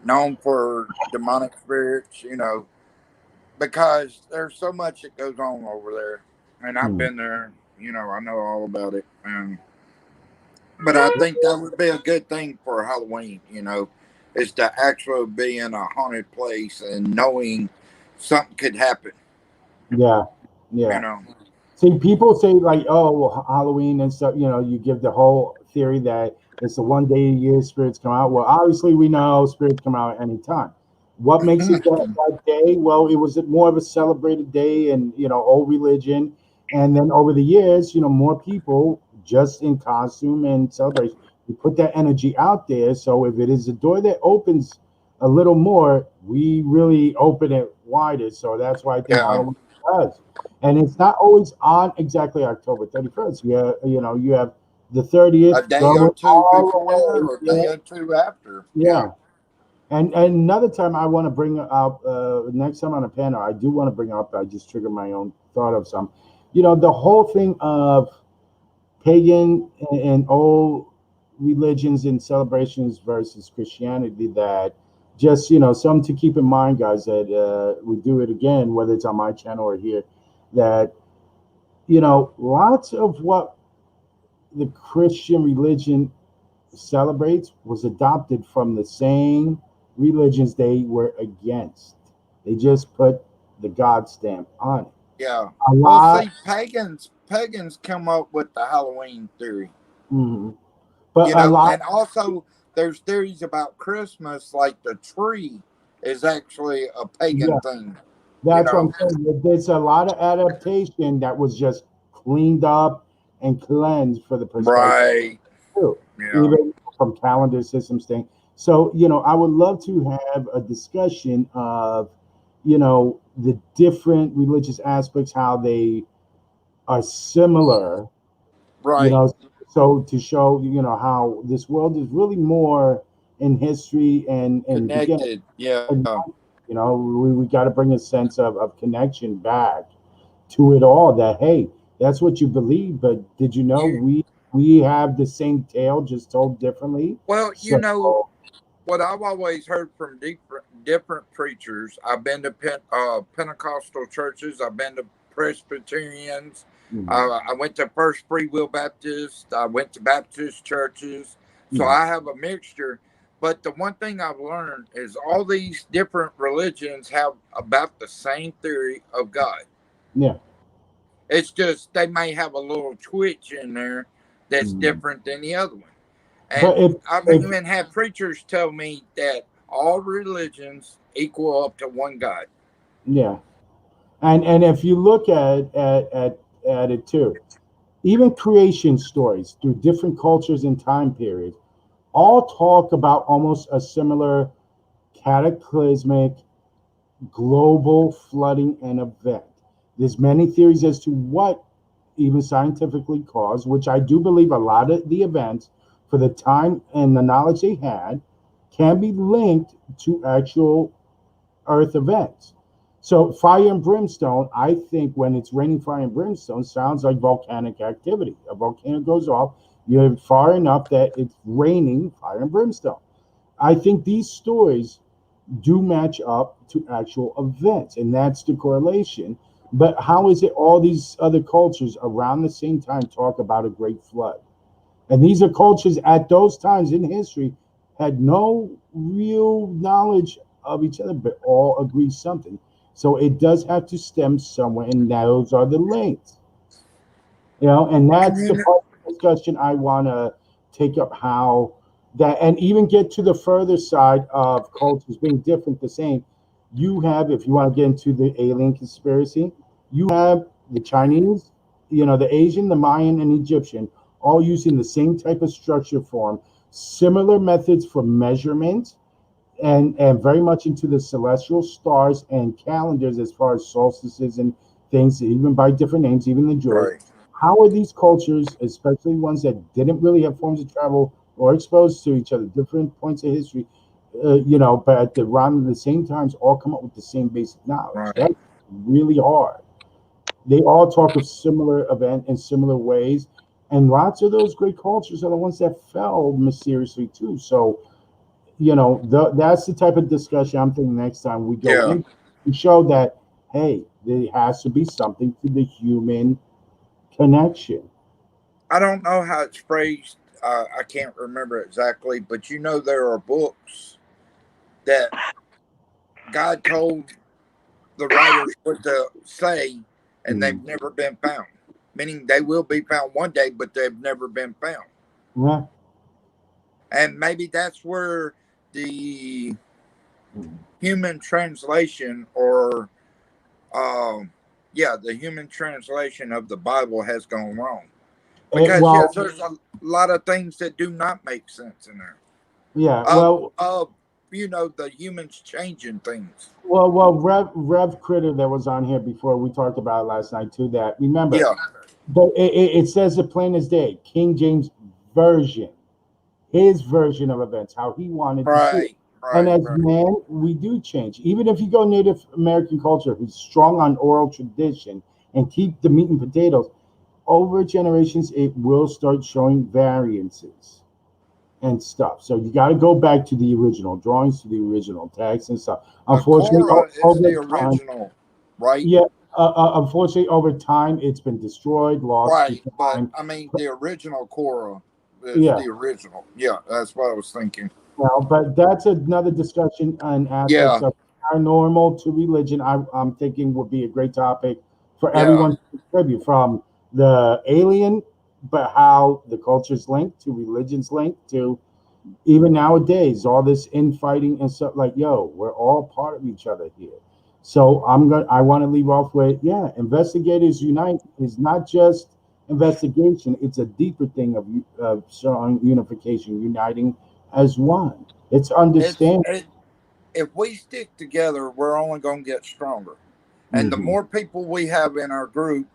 Speaker 6: known for demonic spirits, because there's so much that goes on over there, and I've
Speaker 2: Mm-hmm.
Speaker 6: been there. I know all about it. But I think that would be a good thing for Halloween. Is to actually be in a haunted place and knowing something could happen.
Speaker 2: Yeah.
Speaker 6: You
Speaker 2: Yeah.
Speaker 6: know.
Speaker 2: See, people say like, oh, well, Halloween and stuff. You give the whole theory that it's the one day a year spirits come out. Well, obviously we know spirits come out at any time. What makes it that day? Well, it was more of a celebrated day, and old religion, and then over the years, more people just in costume and celebration. We put that energy out there. So if it is a door that opens a little more, we really open it wider. So that's why I think
Speaker 6: Yeah.
Speaker 2: Halloween does. And it's not always on exactly October 31st. You have the 30th
Speaker 6: A day or
Speaker 2: going
Speaker 6: two
Speaker 2: all
Speaker 6: before
Speaker 2: the way.
Speaker 6: or a day or two after. Yeah.
Speaker 2: Yeah. And another time I want to bring up next time on a panel, I do want to bring up. I just triggered my own thought of some. The whole thing of pagan and old religions and celebrations versus Christianity. That just something to keep in mind, guys. That we do it again, whether it's on my channel or here. That lots of what the Christian religion celebrates was adopted from the same religions they were against. They just put the God stamp on it.
Speaker 6: Yeah.
Speaker 2: A
Speaker 6: Well,
Speaker 2: lot,
Speaker 6: see, pagans come up with the Halloween theory.
Speaker 2: mhm. But a lot,
Speaker 6: And also there's theories about Christmas, like the tree is actually a
Speaker 2: yeah,
Speaker 6: pagan thing. You
Speaker 2: that's what I'm
Speaker 6: know,
Speaker 2: saying. There's a lot of adaptation that was just cleaned up and cleansed for the precise
Speaker 6: right?
Speaker 2: too,
Speaker 6: Yeah,
Speaker 2: even from calendar systems thing. So, I would love to have a discussion of, the different religious aspects, how they are similar, you
Speaker 6: right.
Speaker 2: know, so to show, how this world is really more in history and beginning.
Speaker 6: Connected. Yeah,
Speaker 2: And, we got to bring a sense of connection back to it all, that, hey, that's what you believe, but did you know
Speaker 6: you.
Speaker 2: we have the same tale, just told differently?
Speaker 6: Well,
Speaker 2: So,
Speaker 6: what I've always heard from different preachers. I've been to Pentecostal churches. I've been to Presbyterians.
Speaker 2: mhm,
Speaker 6: I went to First Free Will Baptist. I went to Baptist churches. So
Speaker 2: mhm,
Speaker 6: I have a mixture. But the one thing I've learned is all these different religions have about the same theory of God.
Speaker 2: yeah,
Speaker 6: It's just they may have a little twitch in there that's
Speaker 2: mhm.
Speaker 6: different than the other one.
Speaker 2: But
Speaker 6: And I've
Speaker 2: if
Speaker 6: even had preachers tell me that all religions equal up to one God.
Speaker 2: yeah, and if you look at it too, even creation stories through different cultures and time periods all talk about almost a similar cataclysmic global flooding and event. There's many theories as to what even scientifically caused, which I do believe a lot of the events for the time and the knowledge they had can be linked to actual earth events. So fire and brimstone, I think when it's raining fire and brimstone, sounds like volcanic activity. A volcano goes off, you're far enough that it's raining fire and brimstone. I think these stories do match up to actual events, and that's the correlation. But how is it all these other cultures around the same time talk about a great flood? And these are cultures at those times in history had no real knowledge of each other, but all agree something. So it does have to stem somewhere, and those are the links. And
Speaker 6: And
Speaker 2: that's the
Speaker 6: then,
Speaker 2: part of the discussion I want to take up, how that, and even get to the further side of cultures being different, the same. You have, if you want to get into the alien conspiracy, you have the Chinese, the Asian, the Mayan, and Egyptian, all using the same type of structure form, similar methods for measurement, and very much into the celestial stars and calendars as far as solstices and things, even by different names, even the Jewish.
Speaker 6: right.
Speaker 2: How are these cultures, especially ones that didn't really have forms of travel or exposed to each other, different points of history, but at around the same times, all come up with the same basic knowledge?
Speaker 6: Right.
Speaker 2: That's really hard. They all talk of similar event in similar ways, and lots of those great cultures are the ones that fell mysteriously too. So that's the type of discussion I'm thinking next time we go
Speaker 6: Yeah.
Speaker 2: in to show that, hey, there has to be something to the human connection.
Speaker 6: I don't know how it's phrased. I can't remember exactly, but there are books that God told the writers what to say, and they've
Speaker 2: Mhm.
Speaker 6: never been found. Meaning they will be found one day, but they've never been found.
Speaker 2: Yeah.
Speaker 6: And maybe that's where the
Speaker 2: Mhm.
Speaker 6: human translation, or yeah, the human translation of the Bible has gone wrong. Because yes,
Speaker 2: Well,
Speaker 6: there's a lot of things that do not make sense in there.
Speaker 2: yeah.
Speaker 6: Of of the humans changing things.
Speaker 2: Rev Critter that was on here before, we talked about it last night too. That, remember,
Speaker 6: Yeah,
Speaker 2: it says it plain as day. King James version, his version of events, how he wanted to see it.
Speaker 6: right,
Speaker 2: And
Speaker 6: right,
Speaker 2: as
Speaker 6: right,
Speaker 2: man, we do change. Even if you go Native American culture, who's strong on oral tradition and keep the meat and potatoes, over generations, it will start showing variances and stuff. So you got to go back to the original drawings, to the original text and stuff.
Speaker 6: The
Speaker 2: Unfortunately,
Speaker 6: Cora is
Speaker 2: over
Speaker 6: the
Speaker 2: time,
Speaker 6: original, right?
Speaker 2: yeah, unfortunately, over time, it's been destroyed, lost to
Speaker 6: Right, but
Speaker 2: time.
Speaker 6: I mean, the original Cora is
Speaker 2: Yeah,
Speaker 6: the original. Yeah, that's what I was thinking.
Speaker 2: well, but that's another discussion on aspects
Speaker 6: Yeah,
Speaker 2: of paranormal to religion. I'm thinking would be a great topic for
Speaker 6: yeah.
Speaker 2: everyone to contribute from the alien, but how the culture's linked to religion's linked to even nowadays, all this infighting and stuff. Like, yo, we're all part of each other here. So I want to leave off with, yeah, investigators unite is not just investigation; it's a deeper thing of showing unification, uniting as one. It's
Speaker 6: It's
Speaker 2: understanding.
Speaker 6: it. If we stick together, we're only going to get stronger. And the
Speaker 2: Hmm.
Speaker 6: more people we have in our group,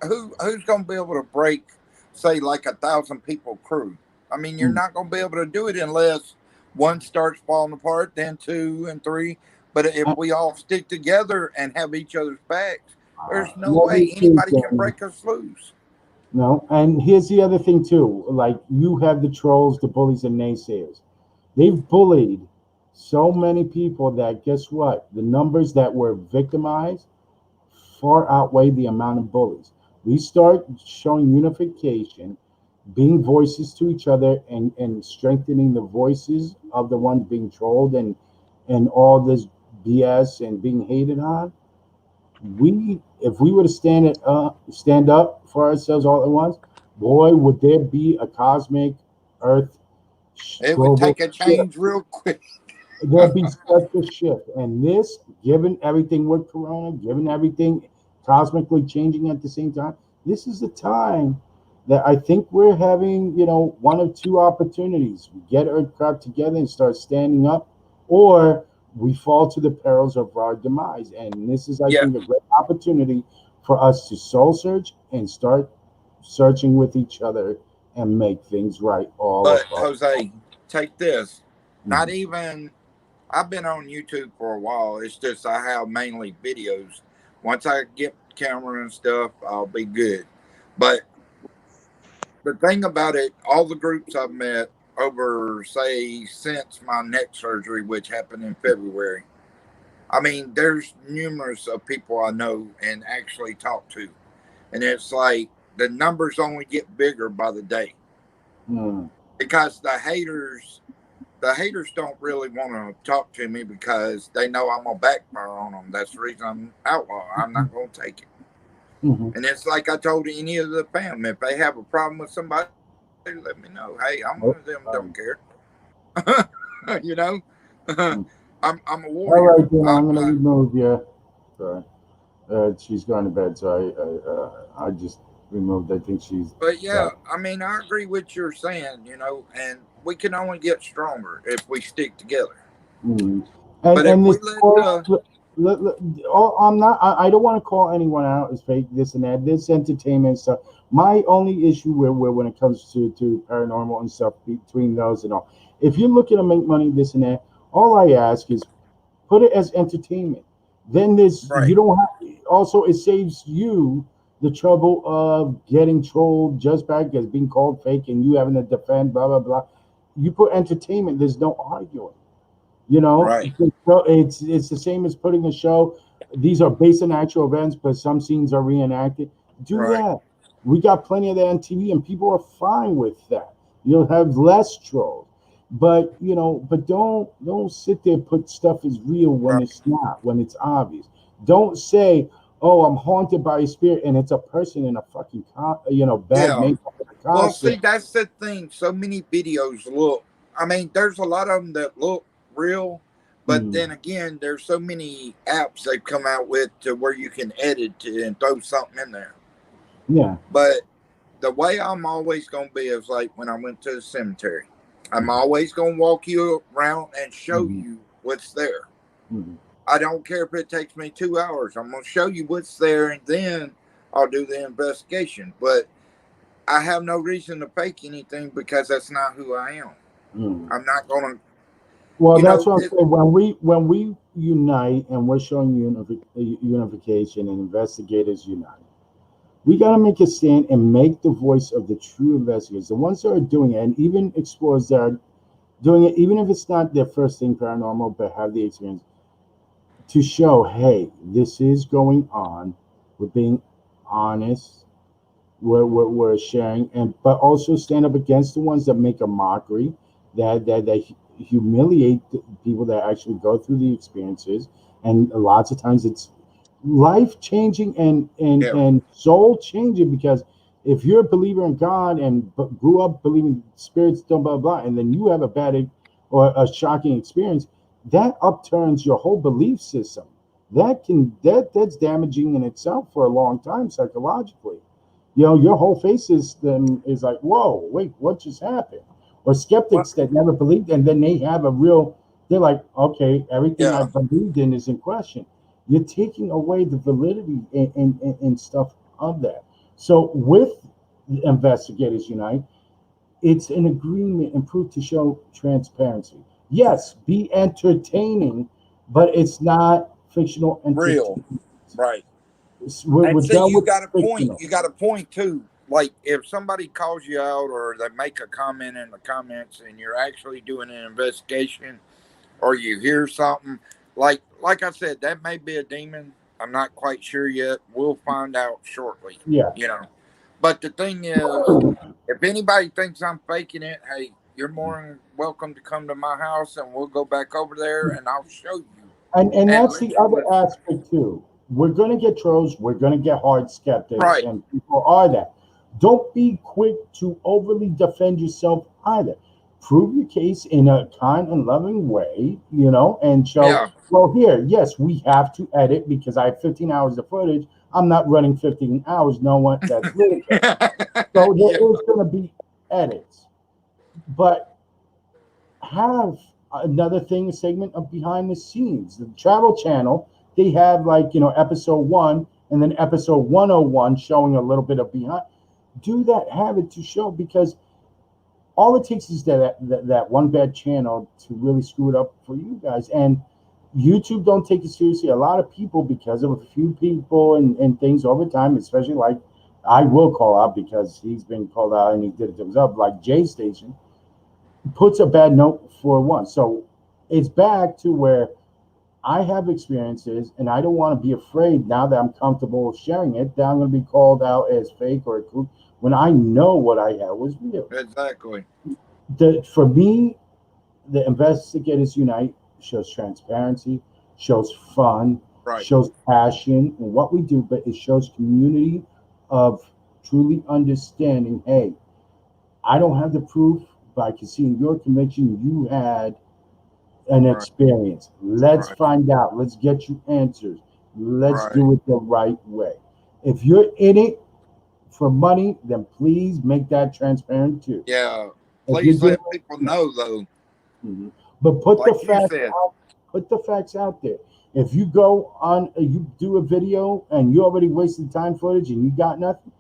Speaker 6: who's going to be able to break, say, like 1,000 people crew? I mean, you're not going to be able to do it unless one starts falling apart, then two and three. But if we all stick together and have each other's backs, there's no
Speaker 2: Let me
Speaker 6: way
Speaker 2: see,
Speaker 6: anybody can
Speaker 2: Danny.
Speaker 6: break us loose.
Speaker 2: No, and here's the other thing too. Like you have the trolls, the bullies, and naysayers. They've bullied so many people that guess what? The numbers that were victimized far outweigh the amount of bullies. We start showing unification, being voices to each other, and strengthening the voices of the ones being trolled and all this BS and being hated on. We, if we were to stand up for ourselves all at once, boy, would there be a cosmic Earth
Speaker 6: It would
Speaker 2: global
Speaker 6: take a
Speaker 2: shift.
Speaker 6: change real quick.
Speaker 2: There'd be such a shift. And this, given everything with Corona, given everything cosmically changing at the same time, this is a time that I think we're having, one of two opportunities. We get our crap together and start standing up, or we fall to the perils of our demise. And this is, I
Speaker 6: Yeah,
Speaker 2: think, a great opportunity for us to soul search and start searching with each other and make things right all
Speaker 6: but
Speaker 2: across.
Speaker 6: Jose, take this. Not
Speaker 2: Mhm.
Speaker 6: even I've been on YouTube for a while. It's just I have mainly videos. Once I get camera and stuff, I'll be good. But the thing about it, all the groups I've met over, say, since my neck surgery, which happened in February, I mean, there's numerous of people I know and actually talk to. And it's like the numbers only get bigger by the day
Speaker 2: Mm.
Speaker 6: because the haters don't really want to talk to me because they know I'm gonna backfire on them. That's the reason I'm outlaw. I'm not gonna take it.
Speaker 2: Mhm.
Speaker 6: And it's like I told any of the family, if they have a problem with somebody, let me know. Hey, I'm one of them. Don't
Speaker 2: Oh,
Speaker 6: care.
Speaker 2: um,
Speaker 6: you know,
Speaker 2: mm.
Speaker 6: I'm a
Speaker 2: All
Speaker 6: warrior.
Speaker 2: right, then I'm gonna remove you. Sorry. She's gone to bed, so I just removed. I think she's
Speaker 6: But yeah,
Speaker 2: got.
Speaker 6: I mean, I agree with you're saying. And we can only get stronger if we stick together.
Speaker 2: Mm.
Speaker 6: But if
Speaker 2: And
Speaker 6: we
Speaker 2: this
Speaker 6: let
Speaker 2: quote, I'm not. I don't want to call anyone out as fake this and that. This entertainment stuff. My only issue where when it comes to paranormal and stuff between those and all, if you're looking to make money, this and that, all I ask is put it as entertainment. Then this you
Speaker 6: right,
Speaker 2: don't have. Also, it saves you the trouble of getting trolled just back as being called fake and you having to defend. Blah blah blah. You put entertainment. There's no arguing.
Speaker 6: right,
Speaker 2: It's the same as putting a show. These are based on actual events, but some scenes are reenacted. Do
Speaker 6: right.
Speaker 2: that. We got plenty of that on TV, and people are fine with that. You'll have less trolls, but don't sit there and put stuff as real when
Speaker 6: Right.
Speaker 2: it's not, when it's obvious. Don't say, "Oh, I'm haunted by a spirit," and it's a person in a fucking bad
Speaker 6: Yeah.
Speaker 2: makeup and a
Speaker 6: Well,
Speaker 2: costume.
Speaker 6: see, that's the thing. So many videos look. I mean, there's a lot of them that look real, but
Speaker 2: Mm,
Speaker 6: then again, there's so many apps they've come out with to where you can edit and throw something in there.
Speaker 2: yeah.
Speaker 6: But the way I'm always going to be is like when I went to the cemetery. I'm always going to walk you around and show
Speaker 2: Mhm,
Speaker 6: you what's there.
Speaker 2: mhm,
Speaker 6: I don't care if it takes me 2 hours. I'm going to show you what's there, and then I'll do the investigation. But I have no reason to fake anything because that's not who I am.
Speaker 2: mhm.
Speaker 6: I'm not going to,
Speaker 2: Well,
Speaker 6: you
Speaker 2: that's
Speaker 6: know,
Speaker 2: what I'm saying. When we unite and we're showing unification and investigators unite, we got to make a stand and make the voice of the true investigators, the ones that are doing it, and even explorers that are doing it, even if it's not their first thing paranormal, but have the experience to show, hey, this is going on. we're being honest, we're sharing, and but also stand up against the ones that make a mockery, that humiliate the people that actually go through the experiences, and lots of times it's life changing
Speaker 6: Yeah.
Speaker 2: and soul changing, because if you're a believer in God and grew up believing spirits, blah blah blah, and then you have a or a shocking experience, that upturns your whole belief system. That's damaging in itself for a long time psychologically. Your whole face is like, whoa, wait, what just happened? Or
Speaker 6: Well,
Speaker 2: skeptics that never believed, and then they have a real, they're like, okay, everything I
Speaker 6: yeah.
Speaker 2: believed in is in question. You're taking away the validity and stuff of that. So with Investigators Unite, it's an agreement and proof to show transparency. Yes, be entertaining, but it's not fictional
Speaker 6: Real.
Speaker 2: entertainment.
Speaker 6: Right.
Speaker 2: We're
Speaker 6: And see,
Speaker 2: done
Speaker 6: you
Speaker 2: with
Speaker 6: got a point.
Speaker 2: fictional.
Speaker 6: You got a point too. Like if somebody calls you out or they make a comment in the comments and you're actually doing an investigation or you hear something, like I said, that may be a demon. I'm not quite sure yet. We'll find out shortly.
Speaker 2: Yeah.
Speaker 6: You know. But the thing is, if anybody thinks I'm faking it, hey, you're more than welcome to come to my house and we'll go back over there and I'll show you
Speaker 2: And
Speaker 6: and
Speaker 2: that's
Speaker 6: let
Speaker 2: the
Speaker 6: you
Speaker 2: other
Speaker 6: listen.
Speaker 2: aspect too. We're gonna get trolls, we're gonna get hard skeptics,
Speaker 6: Right.
Speaker 2: and people are that. Don't be quick to overly defend yourself either. Prove your case in a kind and loving way, and show,
Speaker 6: Yeah.
Speaker 2: well, here, yes, we have to edit because I have 15 hours of footage. I'm not running 15 hours, no one, that's ludicrous. So
Speaker 6: Yeah.
Speaker 2: there is gonna be edits. But have another thing, a segment of behind the scenes. The Travel Channel, they have like, episode one and then episode 101 showing a little bit of behind. Do that, have it to show, because all it takes is that one bad channel to really screw it up for you guys. And YouTube don't take it seriously. A lot of people, because of a few people and things over time, especially like I will call out because he's been called out and he did it himself, like Jay Station puts a bad note for one. So it's back to where I have experiences and I don't want to be afraid now that I'm comfortable sharing it that I'm going to be called out as fake or a kook when I know what I had was real.
Speaker 6: Exactly.
Speaker 2: For me, the Investigators Unite shows transparency, shows fun,
Speaker 6: Right.
Speaker 2: shows passion in what we do, but it shows community of truly understanding, hey, I don't have the proof, but I can see in your conviction you had an
Speaker 6: Right.
Speaker 2: experience. Let's
Speaker 6: Right.
Speaker 2: find out. Let's get you answers. Let's
Speaker 6: Right.
Speaker 2: do it the right way. If you're in it for money, then please make that transparent too.
Speaker 6: Yeah.
Speaker 2: If you're
Speaker 6: Please
Speaker 2: doing
Speaker 6: let people know though,
Speaker 2: Mhm. But put the
Speaker 6: like you
Speaker 2: facts
Speaker 6: said.
Speaker 2: out. Put the facts out there. If you go on, you do a video and you already wasted time footage and you got nothing,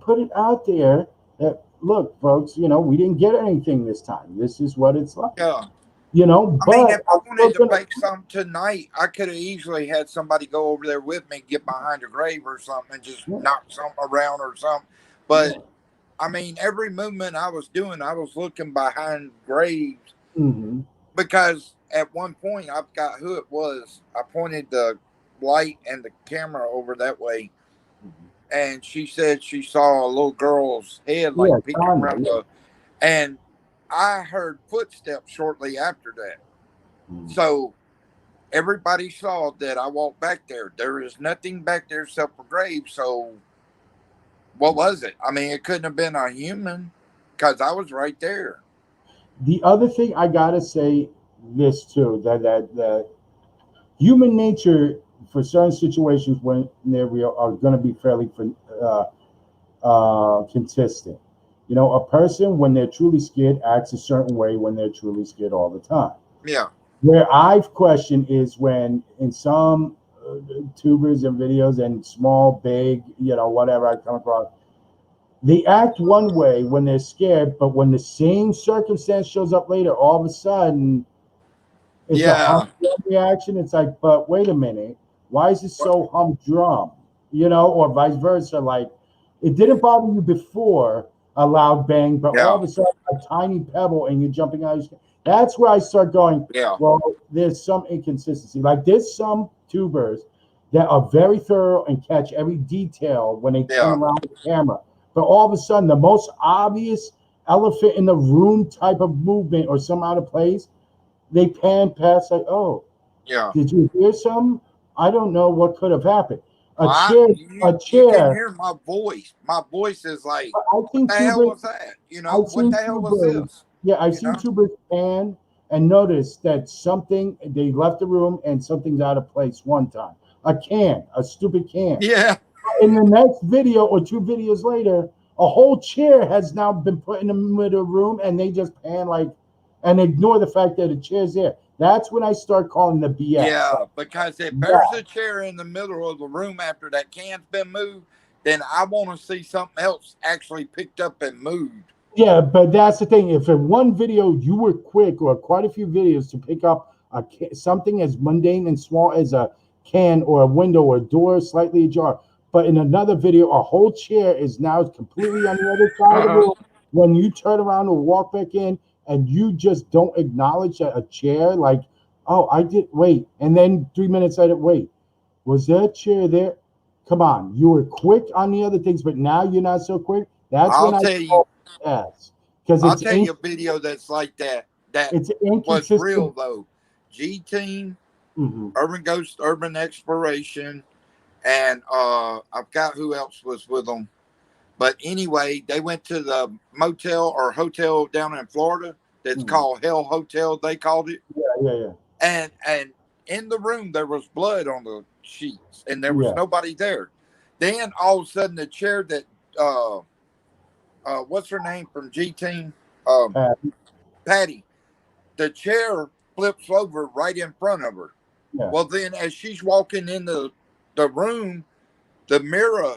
Speaker 2: put it out there. That look, folks, we didn't get anything this time. This is what it's like.
Speaker 6: Yeah.
Speaker 2: But
Speaker 6: I mean, if I
Speaker 2: I'm still
Speaker 6: wanted to
Speaker 2: gonna.
Speaker 6: fake something tonight, I could have easily had somebody go over there with me, get behind a grave or something, and just
Speaker 2: Yeah,
Speaker 6: knock something around or something. But
Speaker 2: yeah.
Speaker 6: I mean, every movement I was doing, I was looking behind graves
Speaker 2: Mm-hmm.
Speaker 6: because at one point I forgot who it was. I pointed the light and the camera over that way,
Speaker 2: Mm-hmm.
Speaker 6: and she said she saw a little girl's head like
Speaker 2: Yeah,
Speaker 6: peeking
Speaker 2: Tanya.
Speaker 6: around
Speaker 2: Yeah.
Speaker 6: the. And I heard footsteps shortly after that.
Speaker 2: Mhm.
Speaker 6: So everybody saw that I walked back there. There is nothing back there except for graves. So what was it? I mean, it couldn't have been a human because I was right there.
Speaker 2: The other thing I gotta say this too, that human nature for certain situations when they're real are gonna be fairly uh, consistent. A person when they're truly scared acts a certain way when they're truly scared all the time.
Speaker 6: Yeah.
Speaker 2: Where I've questioned is when in some tubers and videos and small, big, whatever I come across, they act one way when they're scared, but when the same circumstance shows up later, all of a sudden it's a
Speaker 6: Yeah.
Speaker 2: humdrum reaction. It's like, but wait a minute, why is it so humdrum? Or vice versa. Like, it didn't bother you before a loud bang, but all
Speaker 6: Yeah.
Speaker 2: of a sudden a tiny pebble and you're jumping out of your skin. That's where I start going,
Speaker 6: Yeah.
Speaker 2: well, there's some inconsistency. Like, there's some tubers that are very thorough and catch every detail when they turn
Speaker 6: Yeah.
Speaker 2: around the camera. But all of a sudden, the most obvious elephant in the room type of movement or some out of place, they pan past like, oh,
Speaker 6: Yeah.
Speaker 2: did you hear something? I don't know what could have happened. A
Speaker 6: I,
Speaker 2: chair,
Speaker 6: you
Speaker 2: a
Speaker 6: you can
Speaker 2: chair.
Speaker 6: hear my voice. My voice is like,
Speaker 2: I've
Speaker 6: what
Speaker 2: seen
Speaker 6: the hell
Speaker 2: tubers.
Speaker 6: was that? You know,
Speaker 2: I've
Speaker 6: what
Speaker 2: seen
Speaker 6: the hell was
Speaker 2: tubers.
Speaker 6: this?
Speaker 2: Yeah, I've
Speaker 6: You
Speaker 2: seen
Speaker 6: know?
Speaker 2: tubers pan and notice that something they left the room and something's out of place one time. A can, a stupid can.
Speaker 6: Yeah.
Speaker 2: In the next video or two videos later, a whole chair has now been put in the middle of the room and they just pan like and ignore the fact that the chair's there. That's when I start calling the BS.
Speaker 6: Yeah, because if
Speaker 2: Yeah,
Speaker 6: there's a chair in the middle of the room after that can's been moved, then I want to see something else actually picked up and moved.
Speaker 2: yeah, but that's the thing. If in one video you were quick or quite a few videos to pick up something as mundane and small as a can or a window or a door slightly ajar, but in another video, a whole chair is now completely on the other side of the room. When you turn around or walk back in and you just don't acknowledge that a chair, like, oh, I did, wait. And then 3 minutes later, wait, was that chair there? Come on, you were quick on the other things, but now you're not so quick. That's when
Speaker 6: I'll
Speaker 2: I
Speaker 6: tell you,
Speaker 2: call yes, because
Speaker 6: I'll tell you a video that's like that that
Speaker 2: it's
Speaker 6: was real
Speaker 2: inconsistent.
Speaker 6: though. G Team,
Speaker 2: Hmm.
Speaker 6: Urban Ghost, Urban Exploration, and I forgot who else was with them. But anyway, they went to the motel or hotel down in Florida that's
Speaker 2: Hmm.
Speaker 6: called Hell Hotel. They called it,
Speaker 2: Yeah, yeah,
Speaker 6: and in the room there was blood on the sheets, and there was
Speaker 2: yeah,
Speaker 6: nobody there. Then all of a sudden, the chair that uh what's her name from G Team, um
Speaker 2: yeah,
Speaker 6: Patty, the chair flips over right in front of her.
Speaker 2: yeah,
Speaker 6: Well, then as she's walking in the room, the mirror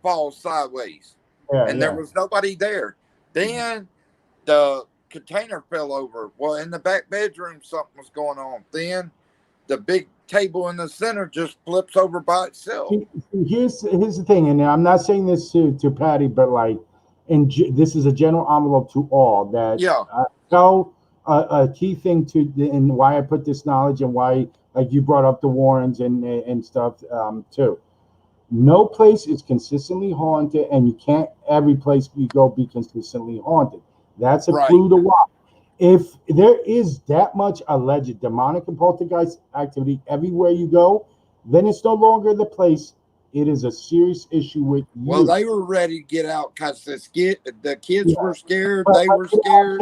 Speaker 6: falls sideways,
Speaker 2: yeah,
Speaker 6: and there
Speaker 2: yeah.
Speaker 6: was nobody there. Then the container fell over. Well, in the back bedroom, something was going on. Then the big table in the center just flips over by itself.
Speaker 2: Here's the thing, and I'm not saying this to Patty, but like, this is a general envelope to all that
Speaker 6: Yeah,
Speaker 2: tell a key thing to and why I put this knowledge and why like you brought up the Warrens and stuff too. No place is consistently haunted, and you can't every place you go be consistently haunted. That's a
Speaker 6: right.
Speaker 2: clue to watch. If there is that much alleged demonic and poltergeist activity everywhere you go, then it's no longer the place. It is a serious issue with
Speaker 6: Well,
Speaker 2: you.
Speaker 6: they were ready to get out because the kids
Speaker 2: Yeah.
Speaker 6: were scared.
Speaker 2: But
Speaker 6: They were scared.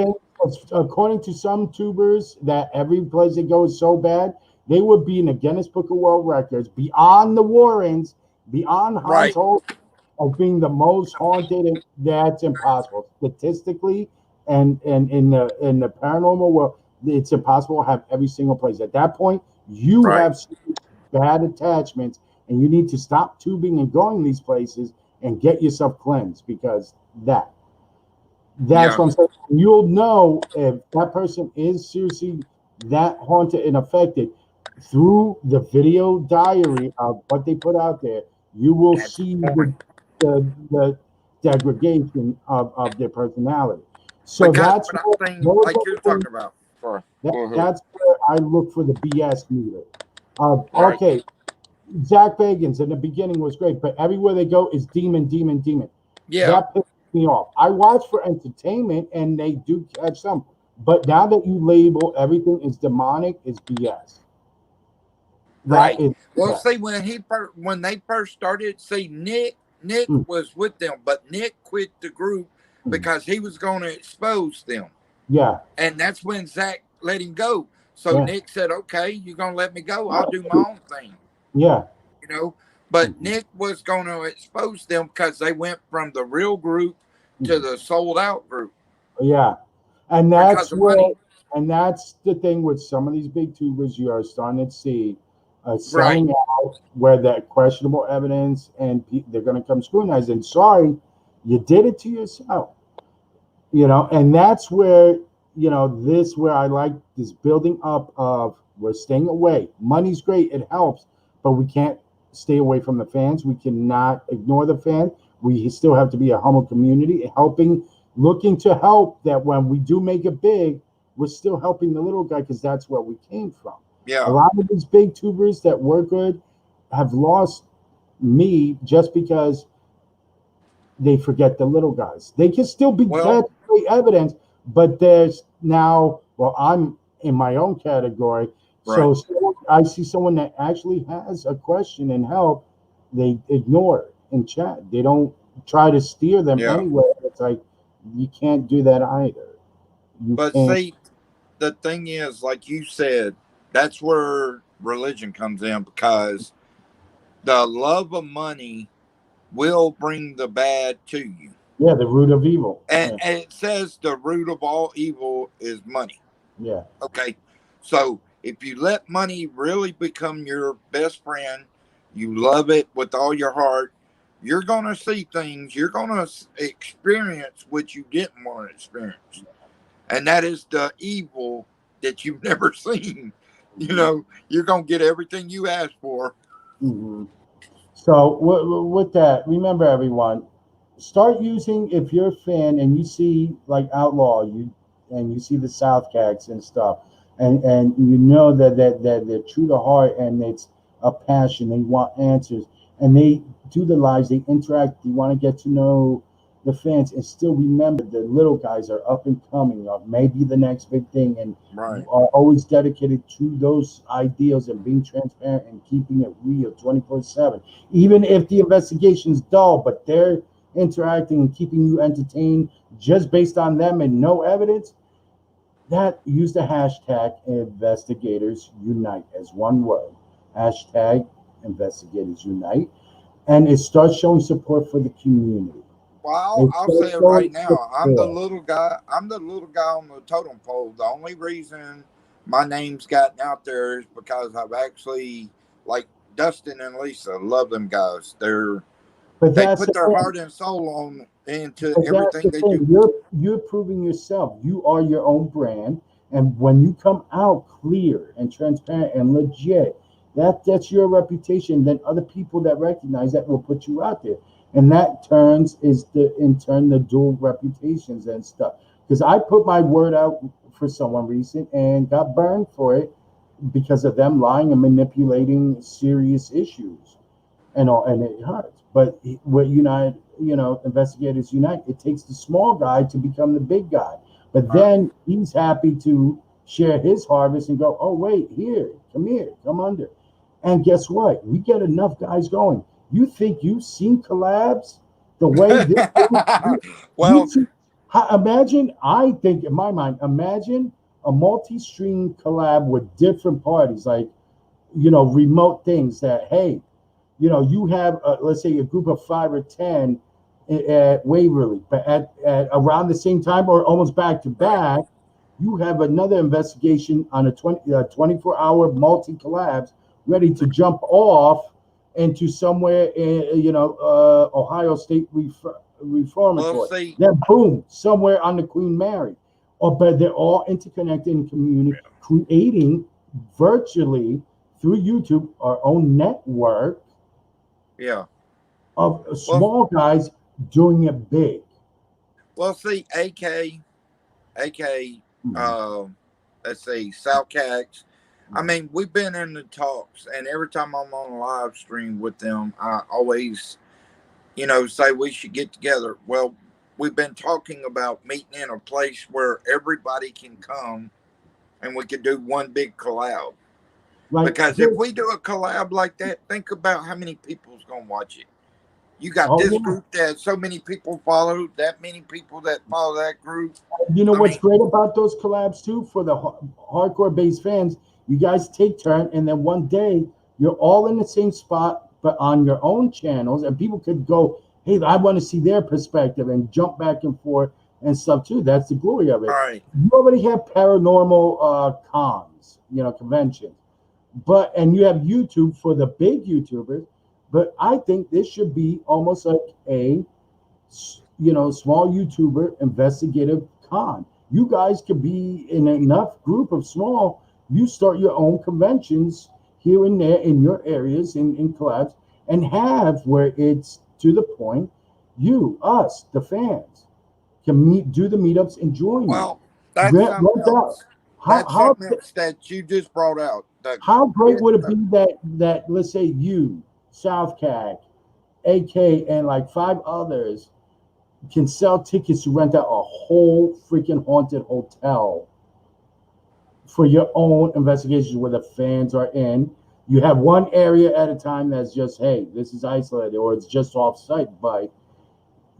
Speaker 2: according to some tubers, that every place they go is so bad, they would be in the Guinness Book of World Records, beyond the Warrens, beyond Hans
Speaker 6: Right,
Speaker 2: Holt, of being the most haunted. And that's impossible statistically, and in the paranormal world, it's impossible to have every single place. At that point, you
Speaker 6: right.
Speaker 2: have bad attachments, and you need to stop tubing and going these places and get yourself cleansed because that's
Speaker 6: Yeah,
Speaker 2: what I'm saying. You'll know if that person is seriously that haunted and affected through the video diary of what they put out there. You will
Speaker 6: that's
Speaker 2: see
Speaker 6: the point.
Speaker 2: the degradation of their personality. So
Speaker 6: Because
Speaker 2: that's
Speaker 6: what
Speaker 2: where
Speaker 6: I think,
Speaker 2: those
Speaker 6: like
Speaker 2: are
Speaker 6: you're
Speaker 2: the things
Speaker 6: talking about, for go ahead.
Speaker 2: that's where I look for the BS meter.
Speaker 6: Right.
Speaker 2: Okay, Zach Bagans in the beginning was great, but everywhere they go is demon, demon, demon.
Speaker 6: Yeah.
Speaker 2: That pisses me off. I watch for entertainment, and they do catch some. But now that you label everything as demonic, is BS. That
Speaker 6: Right.
Speaker 2: is
Speaker 6: Well,
Speaker 2: BS.
Speaker 6: see, when they first started, see, Nick
Speaker 2: Mm,
Speaker 6: was with them, but Nick quit the group
Speaker 2: mm.
Speaker 6: because he was going to expose them,
Speaker 2: Yeah,
Speaker 6: and that's when Zach let him go. So
Speaker 2: yeah,
Speaker 6: Nick said, "Okay, you're gonna let me go. I'll do my own thing,"
Speaker 2: yeah,
Speaker 6: you know. But
Speaker 2: mhm,
Speaker 6: Nick was going to expose them because they went from the real group to
Speaker 2: mhm.
Speaker 6: the sold out group
Speaker 2: Yeah. And
Speaker 6: because
Speaker 2: that's
Speaker 6: of
Speaker 2: where,
Speaker 6: money.
Speaker 2: and that's the thing with some of these big tubers you are starting to see
Speaker 6: Right.
Speaker 2: selling out where that questionable evidence and they're going to come scrutinize. And sorry, you did it to yourself. And that's where this where I like this building up of we're staying away. Money's great, it helps, but we can't stay away from the fans. We cannot ignore the fan. We still have to be a humble community helping, looking to help, that when we do make it big, we're still helping the little guy because that's where we came from. A
Speaker 6: Yeah.
Speaker 2: lot of these big tubers that were good have lost me just because they forget the little guys. They can still be
Speaker 6: Well,
Speaker 2: category evidence, but there's now, well, I'm in my own category.
Speaker 6: right.
Speaker 2: So I see someone that actually has a question and help, they ignore it in chat. They don't try to steer them
Speaker 6: Yeah.
Speaker 2: anywhere. It's like, you can't do that either. You
Speaker 6: But
Speaker 2: can't.
Speaker 6: see, the thing is, like you said, that's where religion comes in because the love of money will bring the bad to you.
Speaker 2: Yeah, the root of evil. Yeah.
Speaker 6: And it says the root of all evil is money.
Speaker 2: Yeah.
Speaker 6: Okay. So if you let money really become your best friend, you love it with all your heart, you're going to see things, you're going to experience what you didn't want to experience. And that is the evil that you've never seen. You know, you're going to get everything you asked for.
Speaker 2: Mhm. So with that, remember everyone, start using, if you're a fan and you see like Outlaw, you see the South Cats and stuff, and you know that they're true to heart and it's a passion. They want answers and they do the lives. They interact. They want to get to know the fans and still remember the little guys are up and coming, or maybe the next big thing, and
Speaker 6: Right.
Speaker 2: you are always dedicated to those ideals and being transparent and keeping it real 24/7. Even if the investigation's dull, but they're interacting and keeping you entertained just based on them and no evidence, that use the hashtag investigators unite as one word. Hashtag investigators unite. And it starts showing support for the community.
Speaker 6: Well,
Speaker 2: It
Speaker 6: I'll say
Speaker 2: starts
Speaker 6: it right
Speaker 2: showing
Speaker 6: now. I'm the
Speaker 2: support.
Speaker 6: little guy. I'm the little guy on the totem pole. The only reason my name's gotten out there is because I've actually, like Dustin and Lisa, love them guys.
Speaker 2: But
Speaker 6: They
Speaker 2: that's
Speaker 6: put
Speaker 2: the
Speaker 6: their
Speaker 2: thing.
Speaker 6: heart and soul on into
Speaker 2: But that's
Speaker 6: everything
Speaker 2: the
Speaker 6: they do.
Speaker 2: thing. You're proving yourself. You are your own brand, and when you come out clear and transparent and legit, that's your reputation. Then other people that recognize that will put you out there, and that turns is the in turn the dual reputations and stuff. Because I put my word out for someone recent and got burned for it because of them lying and manipulating serious issues and all, and it hurts. But what unite, investigators unite. It takes the small guy to become the big guy. But
Speaker 6: Right.
Speaker 2: then he's happy to share his harvest and go, oh wait, here, come under. And guess what? We get enough guys going. You think you've seen collabs the way this? You
Speaker 6: Well,
Speaker 2: see, imagine. I think in my mind, imagine a multi-stream collab with different parties, like remote things that hey, you have, let's say, a group of 5 or 10 at Waverly, but at around the same time or almost back to
Speaker 6: right.
Speaker 2: back, you have another investigation on a 24-hour multi collabs ready to jump off into somewhere in, Ohio State
Speaker 6: Well,
Speaker 2: Reformatory.
Speaker 6: see,
Speaker 2: Then boom, somewhere on the Queen Mary. But they're all interconnected in community, creating virtually through YouTube our own network
Speaker 6: yeah.
Speaker 2: of
Speaker 6: Well,
Speaker 2: small guys doing it big.
Speaker 6: see, AK,
Speaker 2: Mhm.
Speaker 6: uh, let's see, South Cax. I mean, we've been in the talks, and every time I'm on a live stream with them, I always, say we should get together. Well, we've been talking about meeting in a place where everybody can come and we could do one big collab.
Speaker 2: Like
Speaker 6: Because if
Speaker 2: here,
Speaker 6: we do a collab like that, think about how many people's gonna watch it. You got
Speaker 2: oh
Speaker 6: this
Speaker 2: yeah.
Speaker 6: group that so many people follow, that many people that follow that group.
Speaker 2: You know
Speaker 6: I
Speaker 2: what's
Speaker 6: mean,
Speaker 2: great about those collabs too for the hardcore based fans? You guys take turn, and then one day you're all in the same spot, but on your own channels, and people could go, "Hey, I want to see their perspective," and jump back and forth and stuff too. That's the glory of
Speaker 6: all
Speaker 2: it.
Speaker 6: right.
Speaker 2: You already have paranormal cons, conventions, and you have YouTube for the big YouTubers. But I think this should be almost like a small YouTuber investigative con. You guys could be in enough group of small. You start your own conventions here and there in your areas in collabs, and have where it's to the point. The fans, can do the meetups and join you.
Speaker 6: Well, that
Speaker 2: Rent
Speaker 6: something
Speaker 2: out
Speaker 6: else.
Speaker 2: How
Speaker 6: That's
Speaker 2: how
Speaker 6: something else that you just brought out.
Speaker 2: how great would it be that let's say you, South Cac, AK, and like five others can sell tickets to rent out a whole freaking haunted hotel for your own investigations where the fans are in. You have one area at a time that's just, hey, this is isolated or it's just off site, but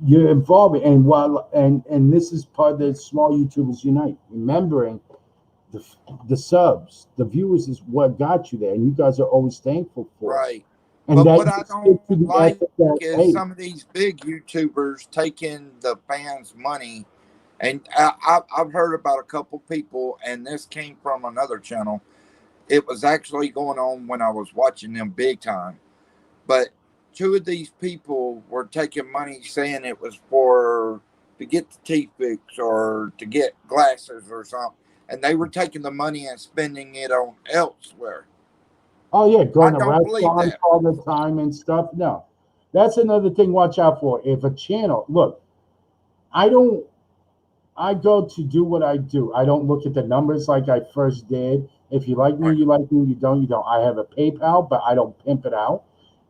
Speaker 2: you're involved. And while and this is part of the small YouTubers unite, remembering the the subs, the viewers is what got you there, and you guys are always thankful for it.
Speaker 6: right.
Speaker 2: And
Speaker 6: But
Speaker 2: that
Speaker 6: what I
Speaker 2: gets to
Speaker 6: don't
Speaker 2: the
Speaker 6: like
Speaker 2: essence that
Speaker 6: is
Speaker 2: hey,
Speaker 6: some of these big YouTubers taking the fans' money. And I've heard about a couple people, and this came from another channel. It was actually going on when I was watching them big time. But two of these people were taking money saying it was for to get the teeth fixed or to get glasses or something. And they were taking the money and spending it on elsewhere.
Speaker 2: oh yeah,
Speaker 6: I
Speaker 2: going to
Speaker 6: don't believe
Speaker 2: restaurants
Speaker 6: that.
Speaker 2: all the time and stuff. No, that's another thing. Watch out for. If a channel, look, I don't. I go to do what I do. I don't look at the numbers like I first did. If you like me,
Speaker 6: Right.
Speaker 2: you like me. You don't, you don't. I have a PayPal, but I don't pimp it out.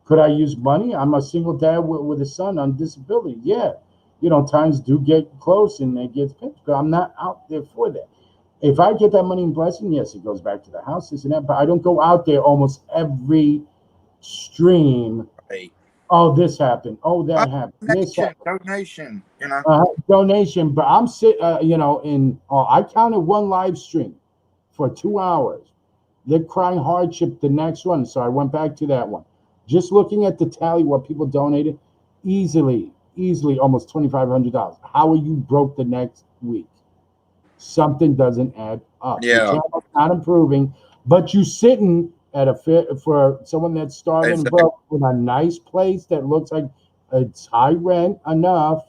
Speaker 2: Could I use money? I'm a single dad with a son on disability. Yeah, times do get close and it gets pimped. But I'm not out there for that. If I get that money in blessing, yes, it goes back to the house, this and that. But I don't go out there almost every stream.
Speaker 6: Right.
Speaker 2: Oh, this happened. Oh,
Speaker 6: Oh,
Speaker 2: that happened. This
Speaker 6: donation,
Speaker 2: happened.
Speaker 6: donation, you know.
Speaker 2: Donation, but I'm in. I counted one live stream for 2 hours. They're crying hardship the next one, so I went back to that one. Just looking at the tally, what people donated, easily, almost $2,500. How are you broke the next week? Something doesn't add up. Your
Speaker 6: Yeah,
Speaker 2: channel's not improving, but you sitting at a fit for someone that's starving
Speaker 6: exactly.
Speaker 2: broke in a nice place that looks like it's high rent enough.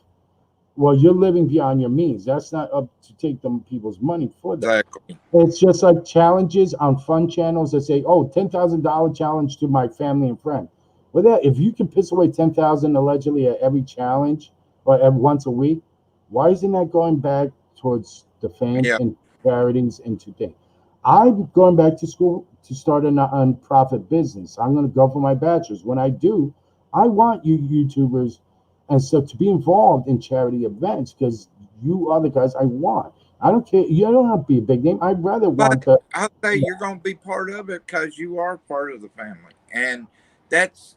Speaker 2: Well, you're living beyond your means. That's not up to take them people's money for that.
Speaker 6: Exactly.
Speaker 2: It's just like challenges on fun channels that say, "Oh, $10,000 challenge to my family and friend." Well, that if you can piss away 10,000 allegedly at every challenge or every once a week, why isn't that going back towards the fans
Speaker 6: Yeah.
Speaker 2: and charities and to things? I'm going back to school to start a non-profit business. I'm going to go for my bachelor's. When I do, I want you YouTubers and so to be involved in charity events because you are the guys I want. I don't care. You don't have to be a big name. I'd rather
Speaker 6: But
Speaker 2: want to.
Speaker 6: I say you're going to be part of it because you are part of the family, and that's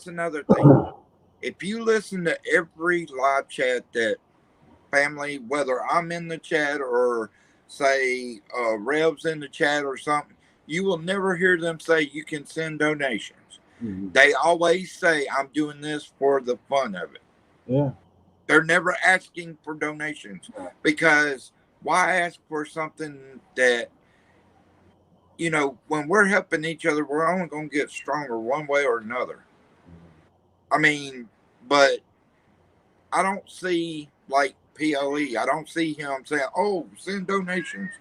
Speaker 6: another thing. If you listen to every live chat that family, whether I'm in the chat or say Rev's in the chat or something, you will never hear them say you can send donations.
Speaker 2: Mhm.
Speaker 6: They always say I'm doing this for the fun of it.
Speaker 2: Yeah.
Speaker 6: They're never asking for donations because why ask for something that when we're helping each other, we're only going to get stronger one way or another. I mean, but I don't see like POE. I don't see him saying, "Oh, send donations."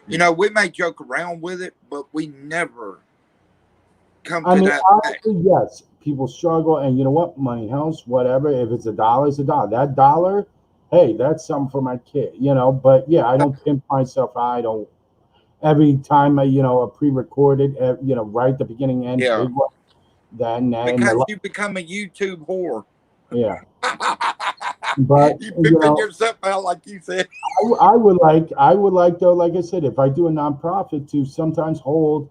Speaker 6: We may joke around with it, but we never come
Speaker 2: I
Speaker 6: to
Speaker 2: mean,
Speaker 6: that fact.
Speaker 2: honestly, yes, people struggle, and you know what? Money helps. Whatever. If it's a dollar, it's a dollar. That dollar, hey, that's something for my kid. But yeah, I don't pimp myself. I don't. Every time a pre-recorded, right at the beginning end,
Speaker 6: Yeah,
Speaker 2: big one. Then and
Speaker 6: because you become a YouTube whore.
Speaker 2: yeah, but
Speaker 6: You pimping yourself out, like you said.
Speaker 2: I would like though, like I said, if I do a nonprofit to sometimes hold,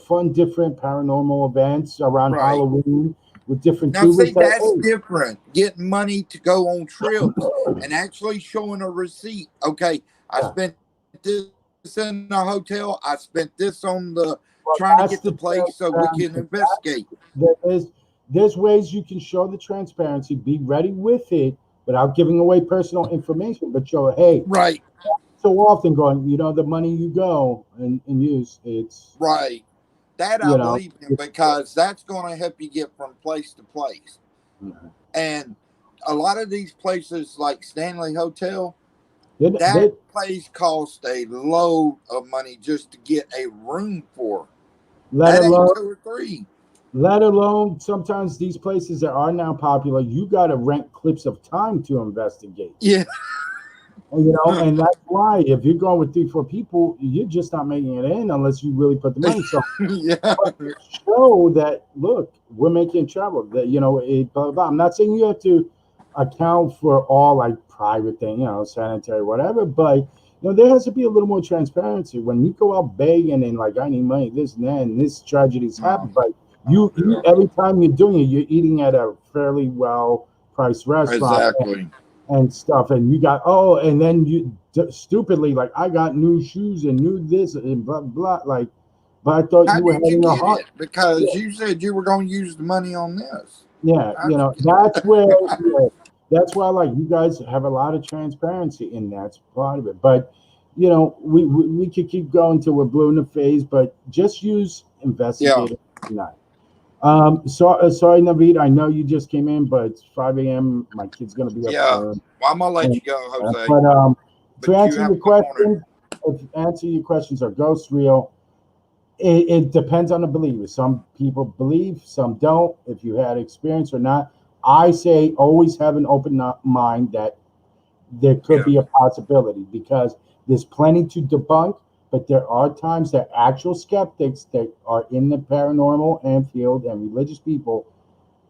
Speaker 2: fun different paranormal events around
Speaker 6: Right.
Speaker 2: Halloween with different
Speaker 6: Now, see,
Speaker 2: tubers that
Speaker 6: that's different. Getting money to go on trips and actually showing a receipt. Okay, I
Speaker 2: yeah,
Speaker 6: spent this in a hotel. I spent this on the trying
Speaker 2: well,
Speaker 6: to get the
Speaker 2: that's the
Speaker 6: place so we can
Speaker 2: transparency.
Speaker 6: investigate.
Speaker 2: There's ways you can show the transparency, be ready with it without giving away personal information, but show, hey,
Speaker 6: Right,
Speaker 2: so often going, the money you go and use, it's,
Speaker 6: right. That I
Speaker 2: you know,
Speaker 6: believe in because that's going to help you get from place to place. And a lot of these places, like Stanley Hotel,
Speaker 2: it,
Speaker 6: that
Speaker 2: it,
Speaker 6: place cost a load of money just to get a room for.
Speaker 2: let
Speaker 6: That ain't
Speaker 2: alone
Speaker 6: two or three.
Speaker 2: sometimes these places that are now popular, you got to rent clips of time to investigate.
Speaker 6: Yeah,
Speaker 2: And that's why if you're going with 3, 4 people, you're just not making it in unless you really put the money. So
Speaker 6: Yeah.
Speaker 2: show that, look, we're making travel. That blah, blah, blah. I'm not saying you have to account for all like private thing, sanitary, whatever, but there has to be a little more transparency when you go out begging and like I need money, this and that, and this tragedy's happened. But you every time you're doing it, you're eating at a fairly well priced restaurant.
Speaker 6: Exactly.
Speaker 2: And stuff, and you got and then you stupidly like I got new shoes and new this and blah blah like, but I thought
Speaker 6: How
Speaker 2: you were
Speaker 6: did you
Speaker 2: having a
Speaker 6: get
Speaker 2: heart.
Speaker 6: it? Because you said you were going to use the money on this.
Speaker 2: Yeah, that's where that's why like you guys have a lot of transparency, and that's part of it. But we could keep going till we're blue in the face, but just use
Speaker 6: Yeah.
Speaker 2: investigator tonight. Sorry, Naveed. I know you just came in, but it's 5 a.m. My kid's gonna be up
Speaker 6: Yeah.
Speaker 2: soon.
Speaker 6: Well, I'm gonna let
Speaker 2: And,
Speaker 6: you go, Jose.
Speaker 2: but to
Speaker 6: But you
Speaker 2: answer
Speaker 6: have
Speaker 2: your
Speaker 6: a good morning.
Speaker 2: question, are ghosts real? It depends on the believer. Some people believe, some don't. If you had experience or not, I say always have an open mind that there could be a possibility because there's plenty to debunk, but there are times that actual skeptics that are in the paranormal and field and religious people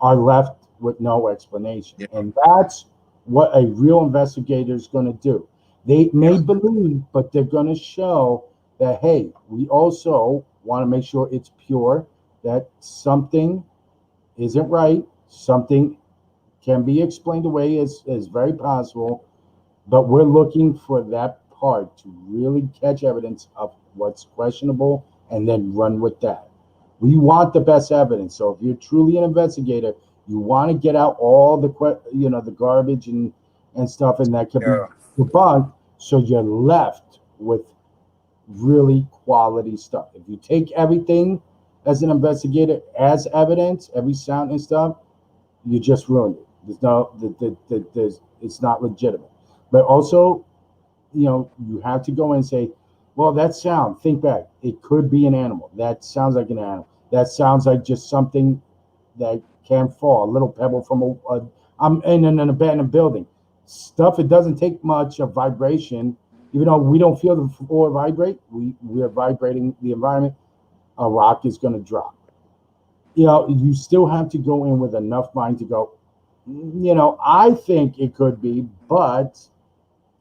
Speaker 2: are left with no explanation.
Speaker 6: Yeah.
Speaker 2: And that's what a real investigator is going to do. They may believe, but they're going to show that, hey, we also want to make sure it's pure, that something isn't right, something can be explained away as very possible, but we're looking for that part to really catch evidence of what's questionable and then run with that. We want the best evidence. So if you're truly an investigator, you want to get out all the garbage and stuff, and that can be debunked. So you're left with really quality stuff. If you take everything as an investigator as evidence, every sound and stuff, you just ruined it. There's it's not legitimate. But also, you have to go and say, well, that sound, think back. It could be an animal. That sounds like an animal. That sounds like just something that can fall, a little pebble from I'm in an abandoned building. Stuff, it doesn't take much of vibration. Even though we don't feel the floor vibrate, we are vibrating the environment. A rock is going to drop. You still have to go in with enough mind to go, I think it could be, but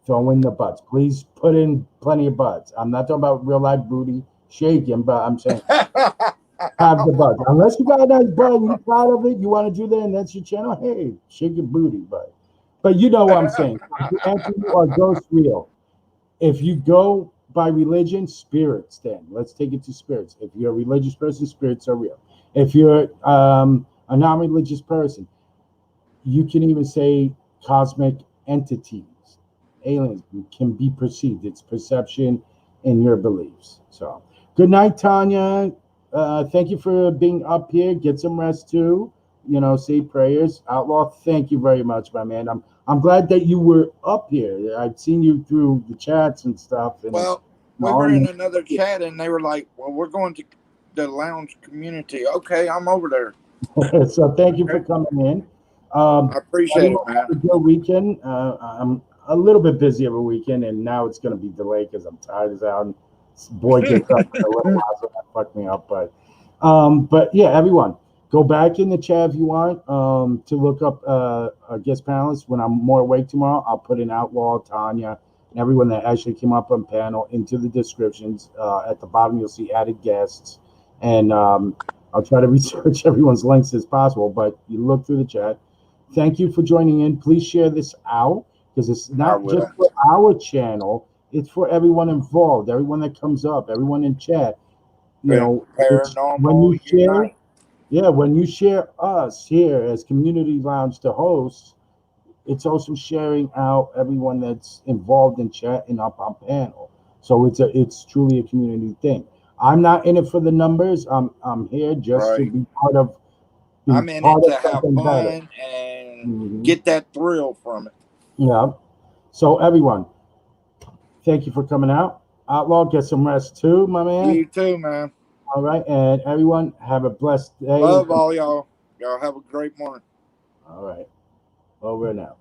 Speaker 2: throw in the buts. Please put in plenty of buts. I'm not talking about real life booty shaking, but I'm saying have the butt. Unless you got a nice butt and you're proud of it, you want to do that, and that's your channel. Hey, shake your booty, but you know what I'm saying. To answer you, are ghosts real? If you go by religion, spirits. Then let's take it to spirits. If you're a religious person, spirits are real. If you're a non-religious person, you can even say cosmic entities, aliens can be perceived. It's perception in your beliefs. So, good night, Tanya. Thank you for being up here. Get some rest too. Say prayers. Outlaw, thank you very much, my man. I'm glad that you were up here. I've seen you through the chats and stuff. And
Speaker 6: Well, we were in another chat and they were like, well, we're going to the lounge community. Okay, I'm over there.
Speaker 2: So thank you for coming in.
Speaker 6: I appreciate it, man.
Speaker 2: Have a good weekend. I'm a little bit busy of a weekend, and now it's going to be delayed because I'm tired as hell. Boy gets up in a little while, so that fucked me up. But yeah, everyone, go back in the chat if you want to look up our guest panelists. When I'm more awake tomorrow, I'll put in Outlaw, Tanya, and everyone that actually came up on panel into the descriptions. At the bottom, you'll see added guests, and I'll try to research everyone's links as possible. But you look through the chat. Thank you for joining in. Please share this out because it's not just for our channel. It's for everyone involved, everyone that comes up, everyone in chat.
Speaker 6: Paranormal
Speaker 2: when you share,
Speaker 6: Unite.
Speaker 2: when you share us here as Community Lounge to host, it's also sharing out everyone that's involved in chat and up on panel. So it's truly a community thing. I'm not in it for the numbers. I'm here just to be part of.
Speaker 6: I'm in it to have fun and get that thrill from it.
Speaker 2: Yeah. So everyone, thank you for coming out. Outlaw, get some rest too, my man.
Speaker 6: You too, man.
Speaker 2: All right, and everyone have a blessed day.
Speaker 6: Love all y'all. Y'all have a great morning.
Speaker 2: All right. Over now.